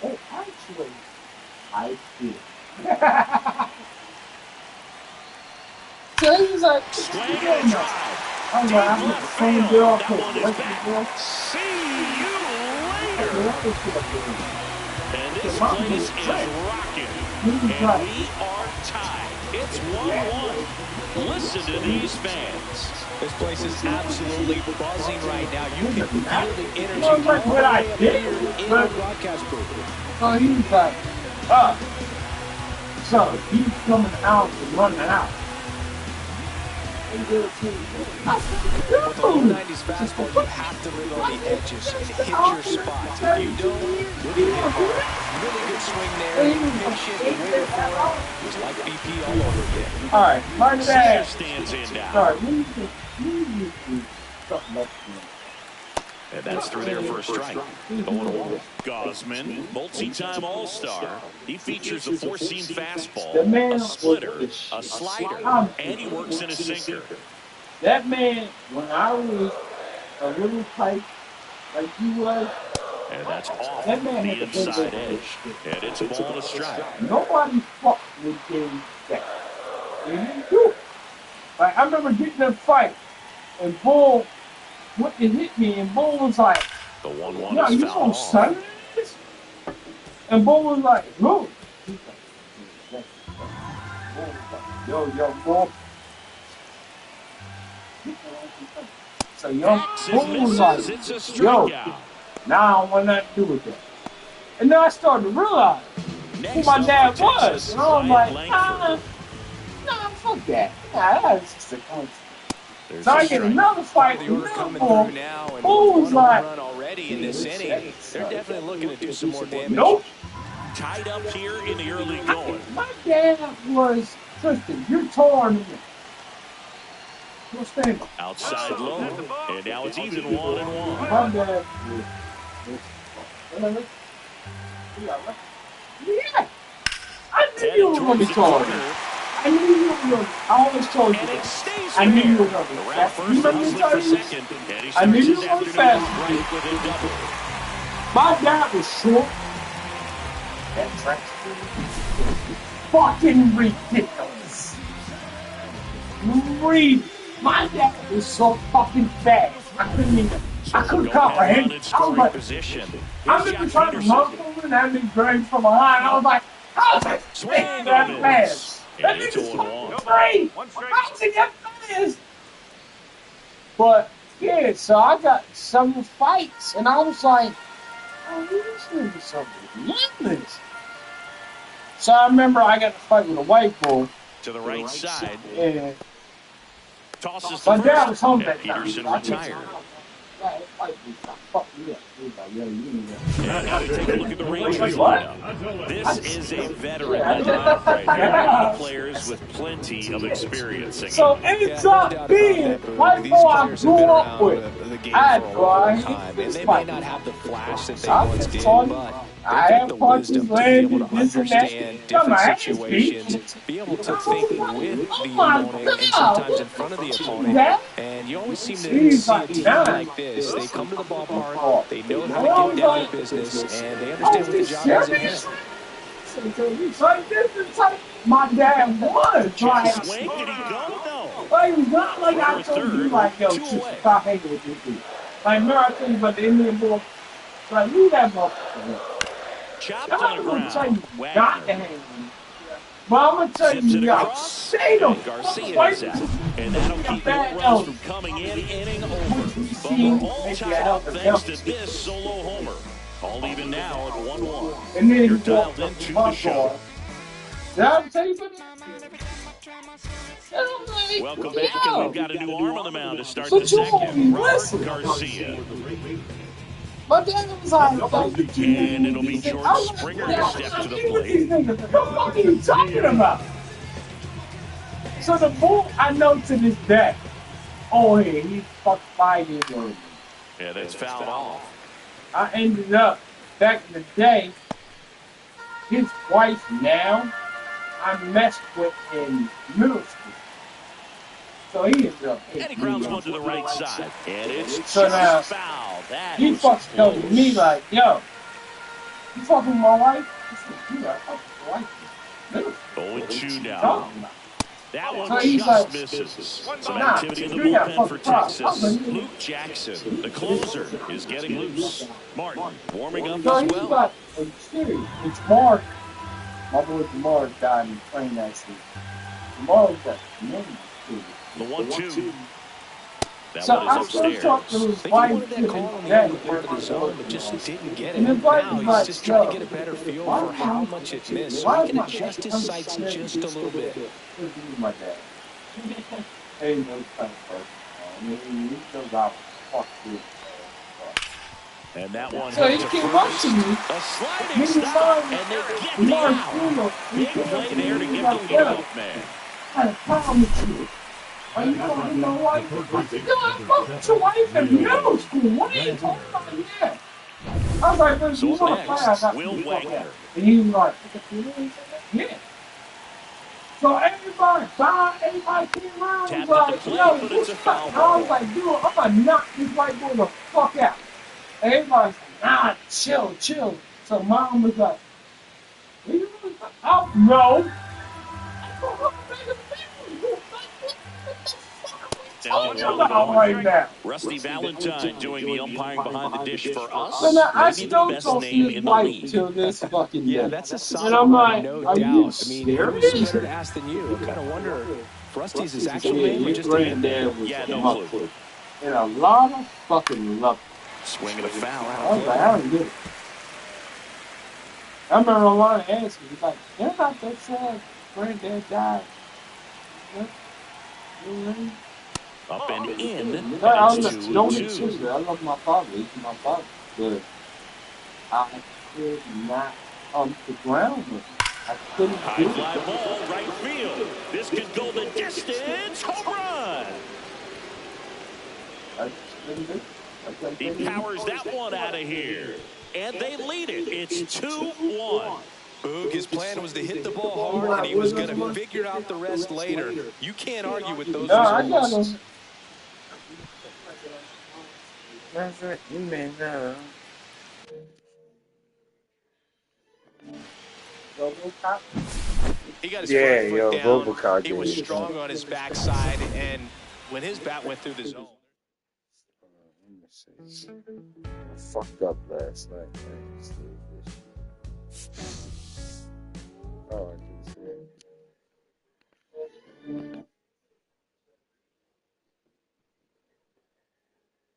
Speaker 7: Oh, actually, I did. So he was like, I was like, I'm going to phone you off.
Speaker 4: See you later. And this place is rocking. And we are tied. It's 1-1. Listen to these fans.
Speaker 5: This place is absolutely buzzing right now. You can feel the energy
Speaker 7: all the way up here
Speaker 5: in the broadcast booth.
Speaker 7: So he was like, so he's coming out and running out.
Speaker 5: With the low 90s fastball, you have to live on the edges and hit your spots. If you don't, you'll get hit hard. Really good swing there. Patient and waited for it. It was like BP all over again.
Speaker 7: All right, my dad
Speaker 4: stands in now.
Speaker 7: Sorry, we need to something else.
Speaker 4: And that's through there for a strike. 0-1. Gosman, multi-time All-Star. He features a four-seam fastball, a splitter, a slider, and he works in a sinker.
Speaker 7: That man, when I was a little tight like he was,
Speaker 4: and that's off
Speaker 7: that man
Speaker 4: the inside edge. And it's a ball and a strike.
Speaker 7: Nobody fucked with him that. They didn't do it. Like, I remember getting in a fight, and Bull went to hit me, and Bull was like,
Speaker 4: the 1-1
Speaker 7: "No,
Speaker 4: is
Speaker 7: you
Speaker 4: foul
Speaker 7: gonna son this?" And Bull was like, "No." Yo, Bull. So Bull was like, "Yo, now I don't want nothing to do with that." And then I started to realize who my dad was, and I was like, nah, fuck that. Nah, that's just a concept. So I get another fight with Bull. Bull was like,
Speaker 5: already in this inning. They're definitely looking to do some more damage.
Speaker 7: Nope.
Speaker 4: Tied up here in the early going.
Speaker 7: My dad was, Tristan, you're taller than me. You'll stand up.
Speaker 4: Outside low, and now it's even 1-1.
Speaker 7: My dad was, yeah. I knew you were going to be taller. I knew you were going to. I always told you that. I knew you were going to be fast. You remember me telling you? I knew you were going to be fast. My dad was short. That's fucking ridiculous. My dad was so fucking fast. I couldn't comprehend it. I was like, I'm just trying to muscle and that big drain from behind. I was like, how's that that fast? That nigga's fucking great. How's he that fast? But yeah, so I got some fights, and I was like, oh, this nigga something relentless. So I remember I got to fight with a white boy.
Speaker 4: To the right side.
Speaker 7: Yeah.
Speaker 4: Tosses
Speaker 7: My
Speaker 4: to
Speaker 7: dad
Speaker 4: first.
Speaker 7: was home
Speaker 4: And
Speaker 7: that time.
Speaker 4: Peterson
Speaker 7: So I
Speaker 4: retired.
Speaker 7: yeah, it fight me. I fucked me up. He was like, yo, you need that.
Speaker 4: And now we take a look at the Rangers
Speaker 7: Like, what?
Speaker 4: lineup. This is a veteran lineup right here. Players with plenty of experience.
Speaker 7: So it ends up being white boy I grew up with. I
Speaker 5: And they may not have the flash that they once did, but
Speaker 7: I have punches landed, this and that.
Speaker 5: different situations, be able to think with the opponent and sometimes in front of the opponent. And you always seem to see a team like this. They come to the ballpark, they know how to get down to business, and they understand what the job is at hand.
Speaker 7: Like this is like my dad was. Like,
Speaker 4: Swing, did he go? No.
Speaker 7: like it's not like I told you, like, yo, just stop hanging with this dude. Like, remember I told you about the Indian boy? Like, leave that motherfucker.
Speaker 4: Chopped
Speaker 7: I'm
Speaker 4: on the
Speaker 7: gonna tell you
Speaker 4: ground.
Speaker 7: not to hang with him. But I'm gonna tell you, yo, stay the
Speaker 4: Garcia is out. And that'll keep more runs from coming in, inning over. But we're all tied up thanks to this solo homer. All even now at 1-1.
Speaker 7: And then
Speaker 4: You're dialed into the show.
Speaker 7: Did I tell you about that?
Speaker 4: Welcome back, and we've got a new arm on the mound to start the second. Robert Garcia.
Speaker 7: My dad was like,
Speaker 4: and it'll be George Springer to step to the plate.
Speaker 7: What the fuck are you talking about? So the bull I know to this day, oh yeah, he's fucked 5 years old.
Speaker 4: Yeah, that's fouled off.
Speaker 7: I ended up, back in the day, his wife now, I messed with in middle school. So he ended up.
Speaker 4: And he grounds one to the right side. And it's
Speaker 7: so now,
Speaker 4: foul. That
Speaker 7: he fucks telling me like, yo, you fucking with my wife? I said, yeah, I fuck with my wife. Middle school.
Speaker 4: 0-2 now. That one
Speaker 7: so
Speaker 4: just
Speaker 7: like,
Speaker 4: misses. Some activity in the bullpen for Texas. Luke Jackson, the closer, is getting loose. Martin warming up
Speaker 7: so
Speaker 4: as
Speaker 7: he's
Speaker 4: well.
Speaker 7: Like, it's Mark. My boy Jamar died in playing that season. Jamar was that name.
Speaker 4: The 1-2. That
Speaker 7: so
Speaker 4: one
Speaker 7: I
Speaker 4: is
Speaker 7: still
Speaker 4: upstairs.
Speaker 7: talk to his
Speaker 5: He
Speaker 7: wife
Speaker 5: wanted that call on the
Speaker 7: today.
Speaker 5: upper part of the zone, but just didn't get it.
Speaker 7: And his wife
Speaker 5: Now
Speaker 7: was
Speaker 5: he's
Speaker 7: like,
Speaker 5: just trying to
Speaker 7: yo,
Speaker 5: get a better feel for how much it missed, so he can adjust his sights just a little bit.
Speaker 7: My dad. Hey, no time first. I mean, he goes out. Fuck you.
Speaker 4: And that one
Speaker 7: So he
Speaker 4: hits
Speaker 7: came
Speaker 4: a
Speaker 7: up
Speaker 4: first.
Speaker 7: to me.
Speaker 4: A sliding stop, and they get the out. Big play there to get the leadoff man.
Speaker 7: I had a problem with you. Are you talking to my wife? I said, yo, I fucked with your wife in middle school. What are you talking about here? I was like, if you want to play, I got
Speaker 4: Will
Speaker 7: to
Speaker 4: Wagner.
Speaker 7: And he was like, yeah. So everybody came around and was like, yo, what's up? And I was like, dude, I'm going to knock this white boy the fuck out. And everybody's like, nah, chill. So mom was like, are you really oh, no. Right now.
Speaker 4: Rusty Valentine doing the umpiring behind the dish for us.
Speaker 7: So now, I
Speaker 4: Maybe
Speaker 7: still
Speaker 4: the best
Speaker 7: don't
Speaker 4: name
Speaker 7: see his
Speaker 4: in the
Speaker 7: wife
Speaker 4: league.
Speaker 7: till this fucking day.
Speaker 5: Yeah, that's a solid
Speaker 7: and I'm
Speaker 5: run,
Speaker 7: like,
Speaker 5: no
Speaker 7: are
Speaker 5: doubt.
Speaker 7: you
Speaker 5: I mean, who's better to ask than you? I kind of wonder if Rusty's his actual name or just a
Speaker 7: granddad was
Speaker 4: no clue.
Speaker 7: And a lot of fucking love.
Speaker 4: Swinging a foul
Speaker 7: I
Speaker 4: out
Speaker 7: was like, I don't get it. I remember a lot of asking, he's like, they're not that sad. Granddad died.
Speaker 4: Up and in.
Speaker 7: I
Speaker 4: It's
Speaker 7: was don't
Speaker 4: 2-2.
Speaker 7: I love my father. He's my father. But I could not on the ground with him. I couldn't
Speaker 4: High
Speaker 7: do
Speaker 4: fly
Speaker 7: it.
Speaker 4: ball, right field. This could go the distance. Home run.
Speaker 7: I just couldn't do it.
Speaker 4: He powers that one out of here. And they lead it. It's 2-1.
Speaker 5: Boog, his plan was to hit the ball hard, and he was going to figure out the rest later. You can't argue with those results.
Speaker 7: That's it. You may know.
Speaker 5: He got his front foot down. He was strong on his backside, and when his bat went through the zone.
Speaker 7: I fucked up last night, man.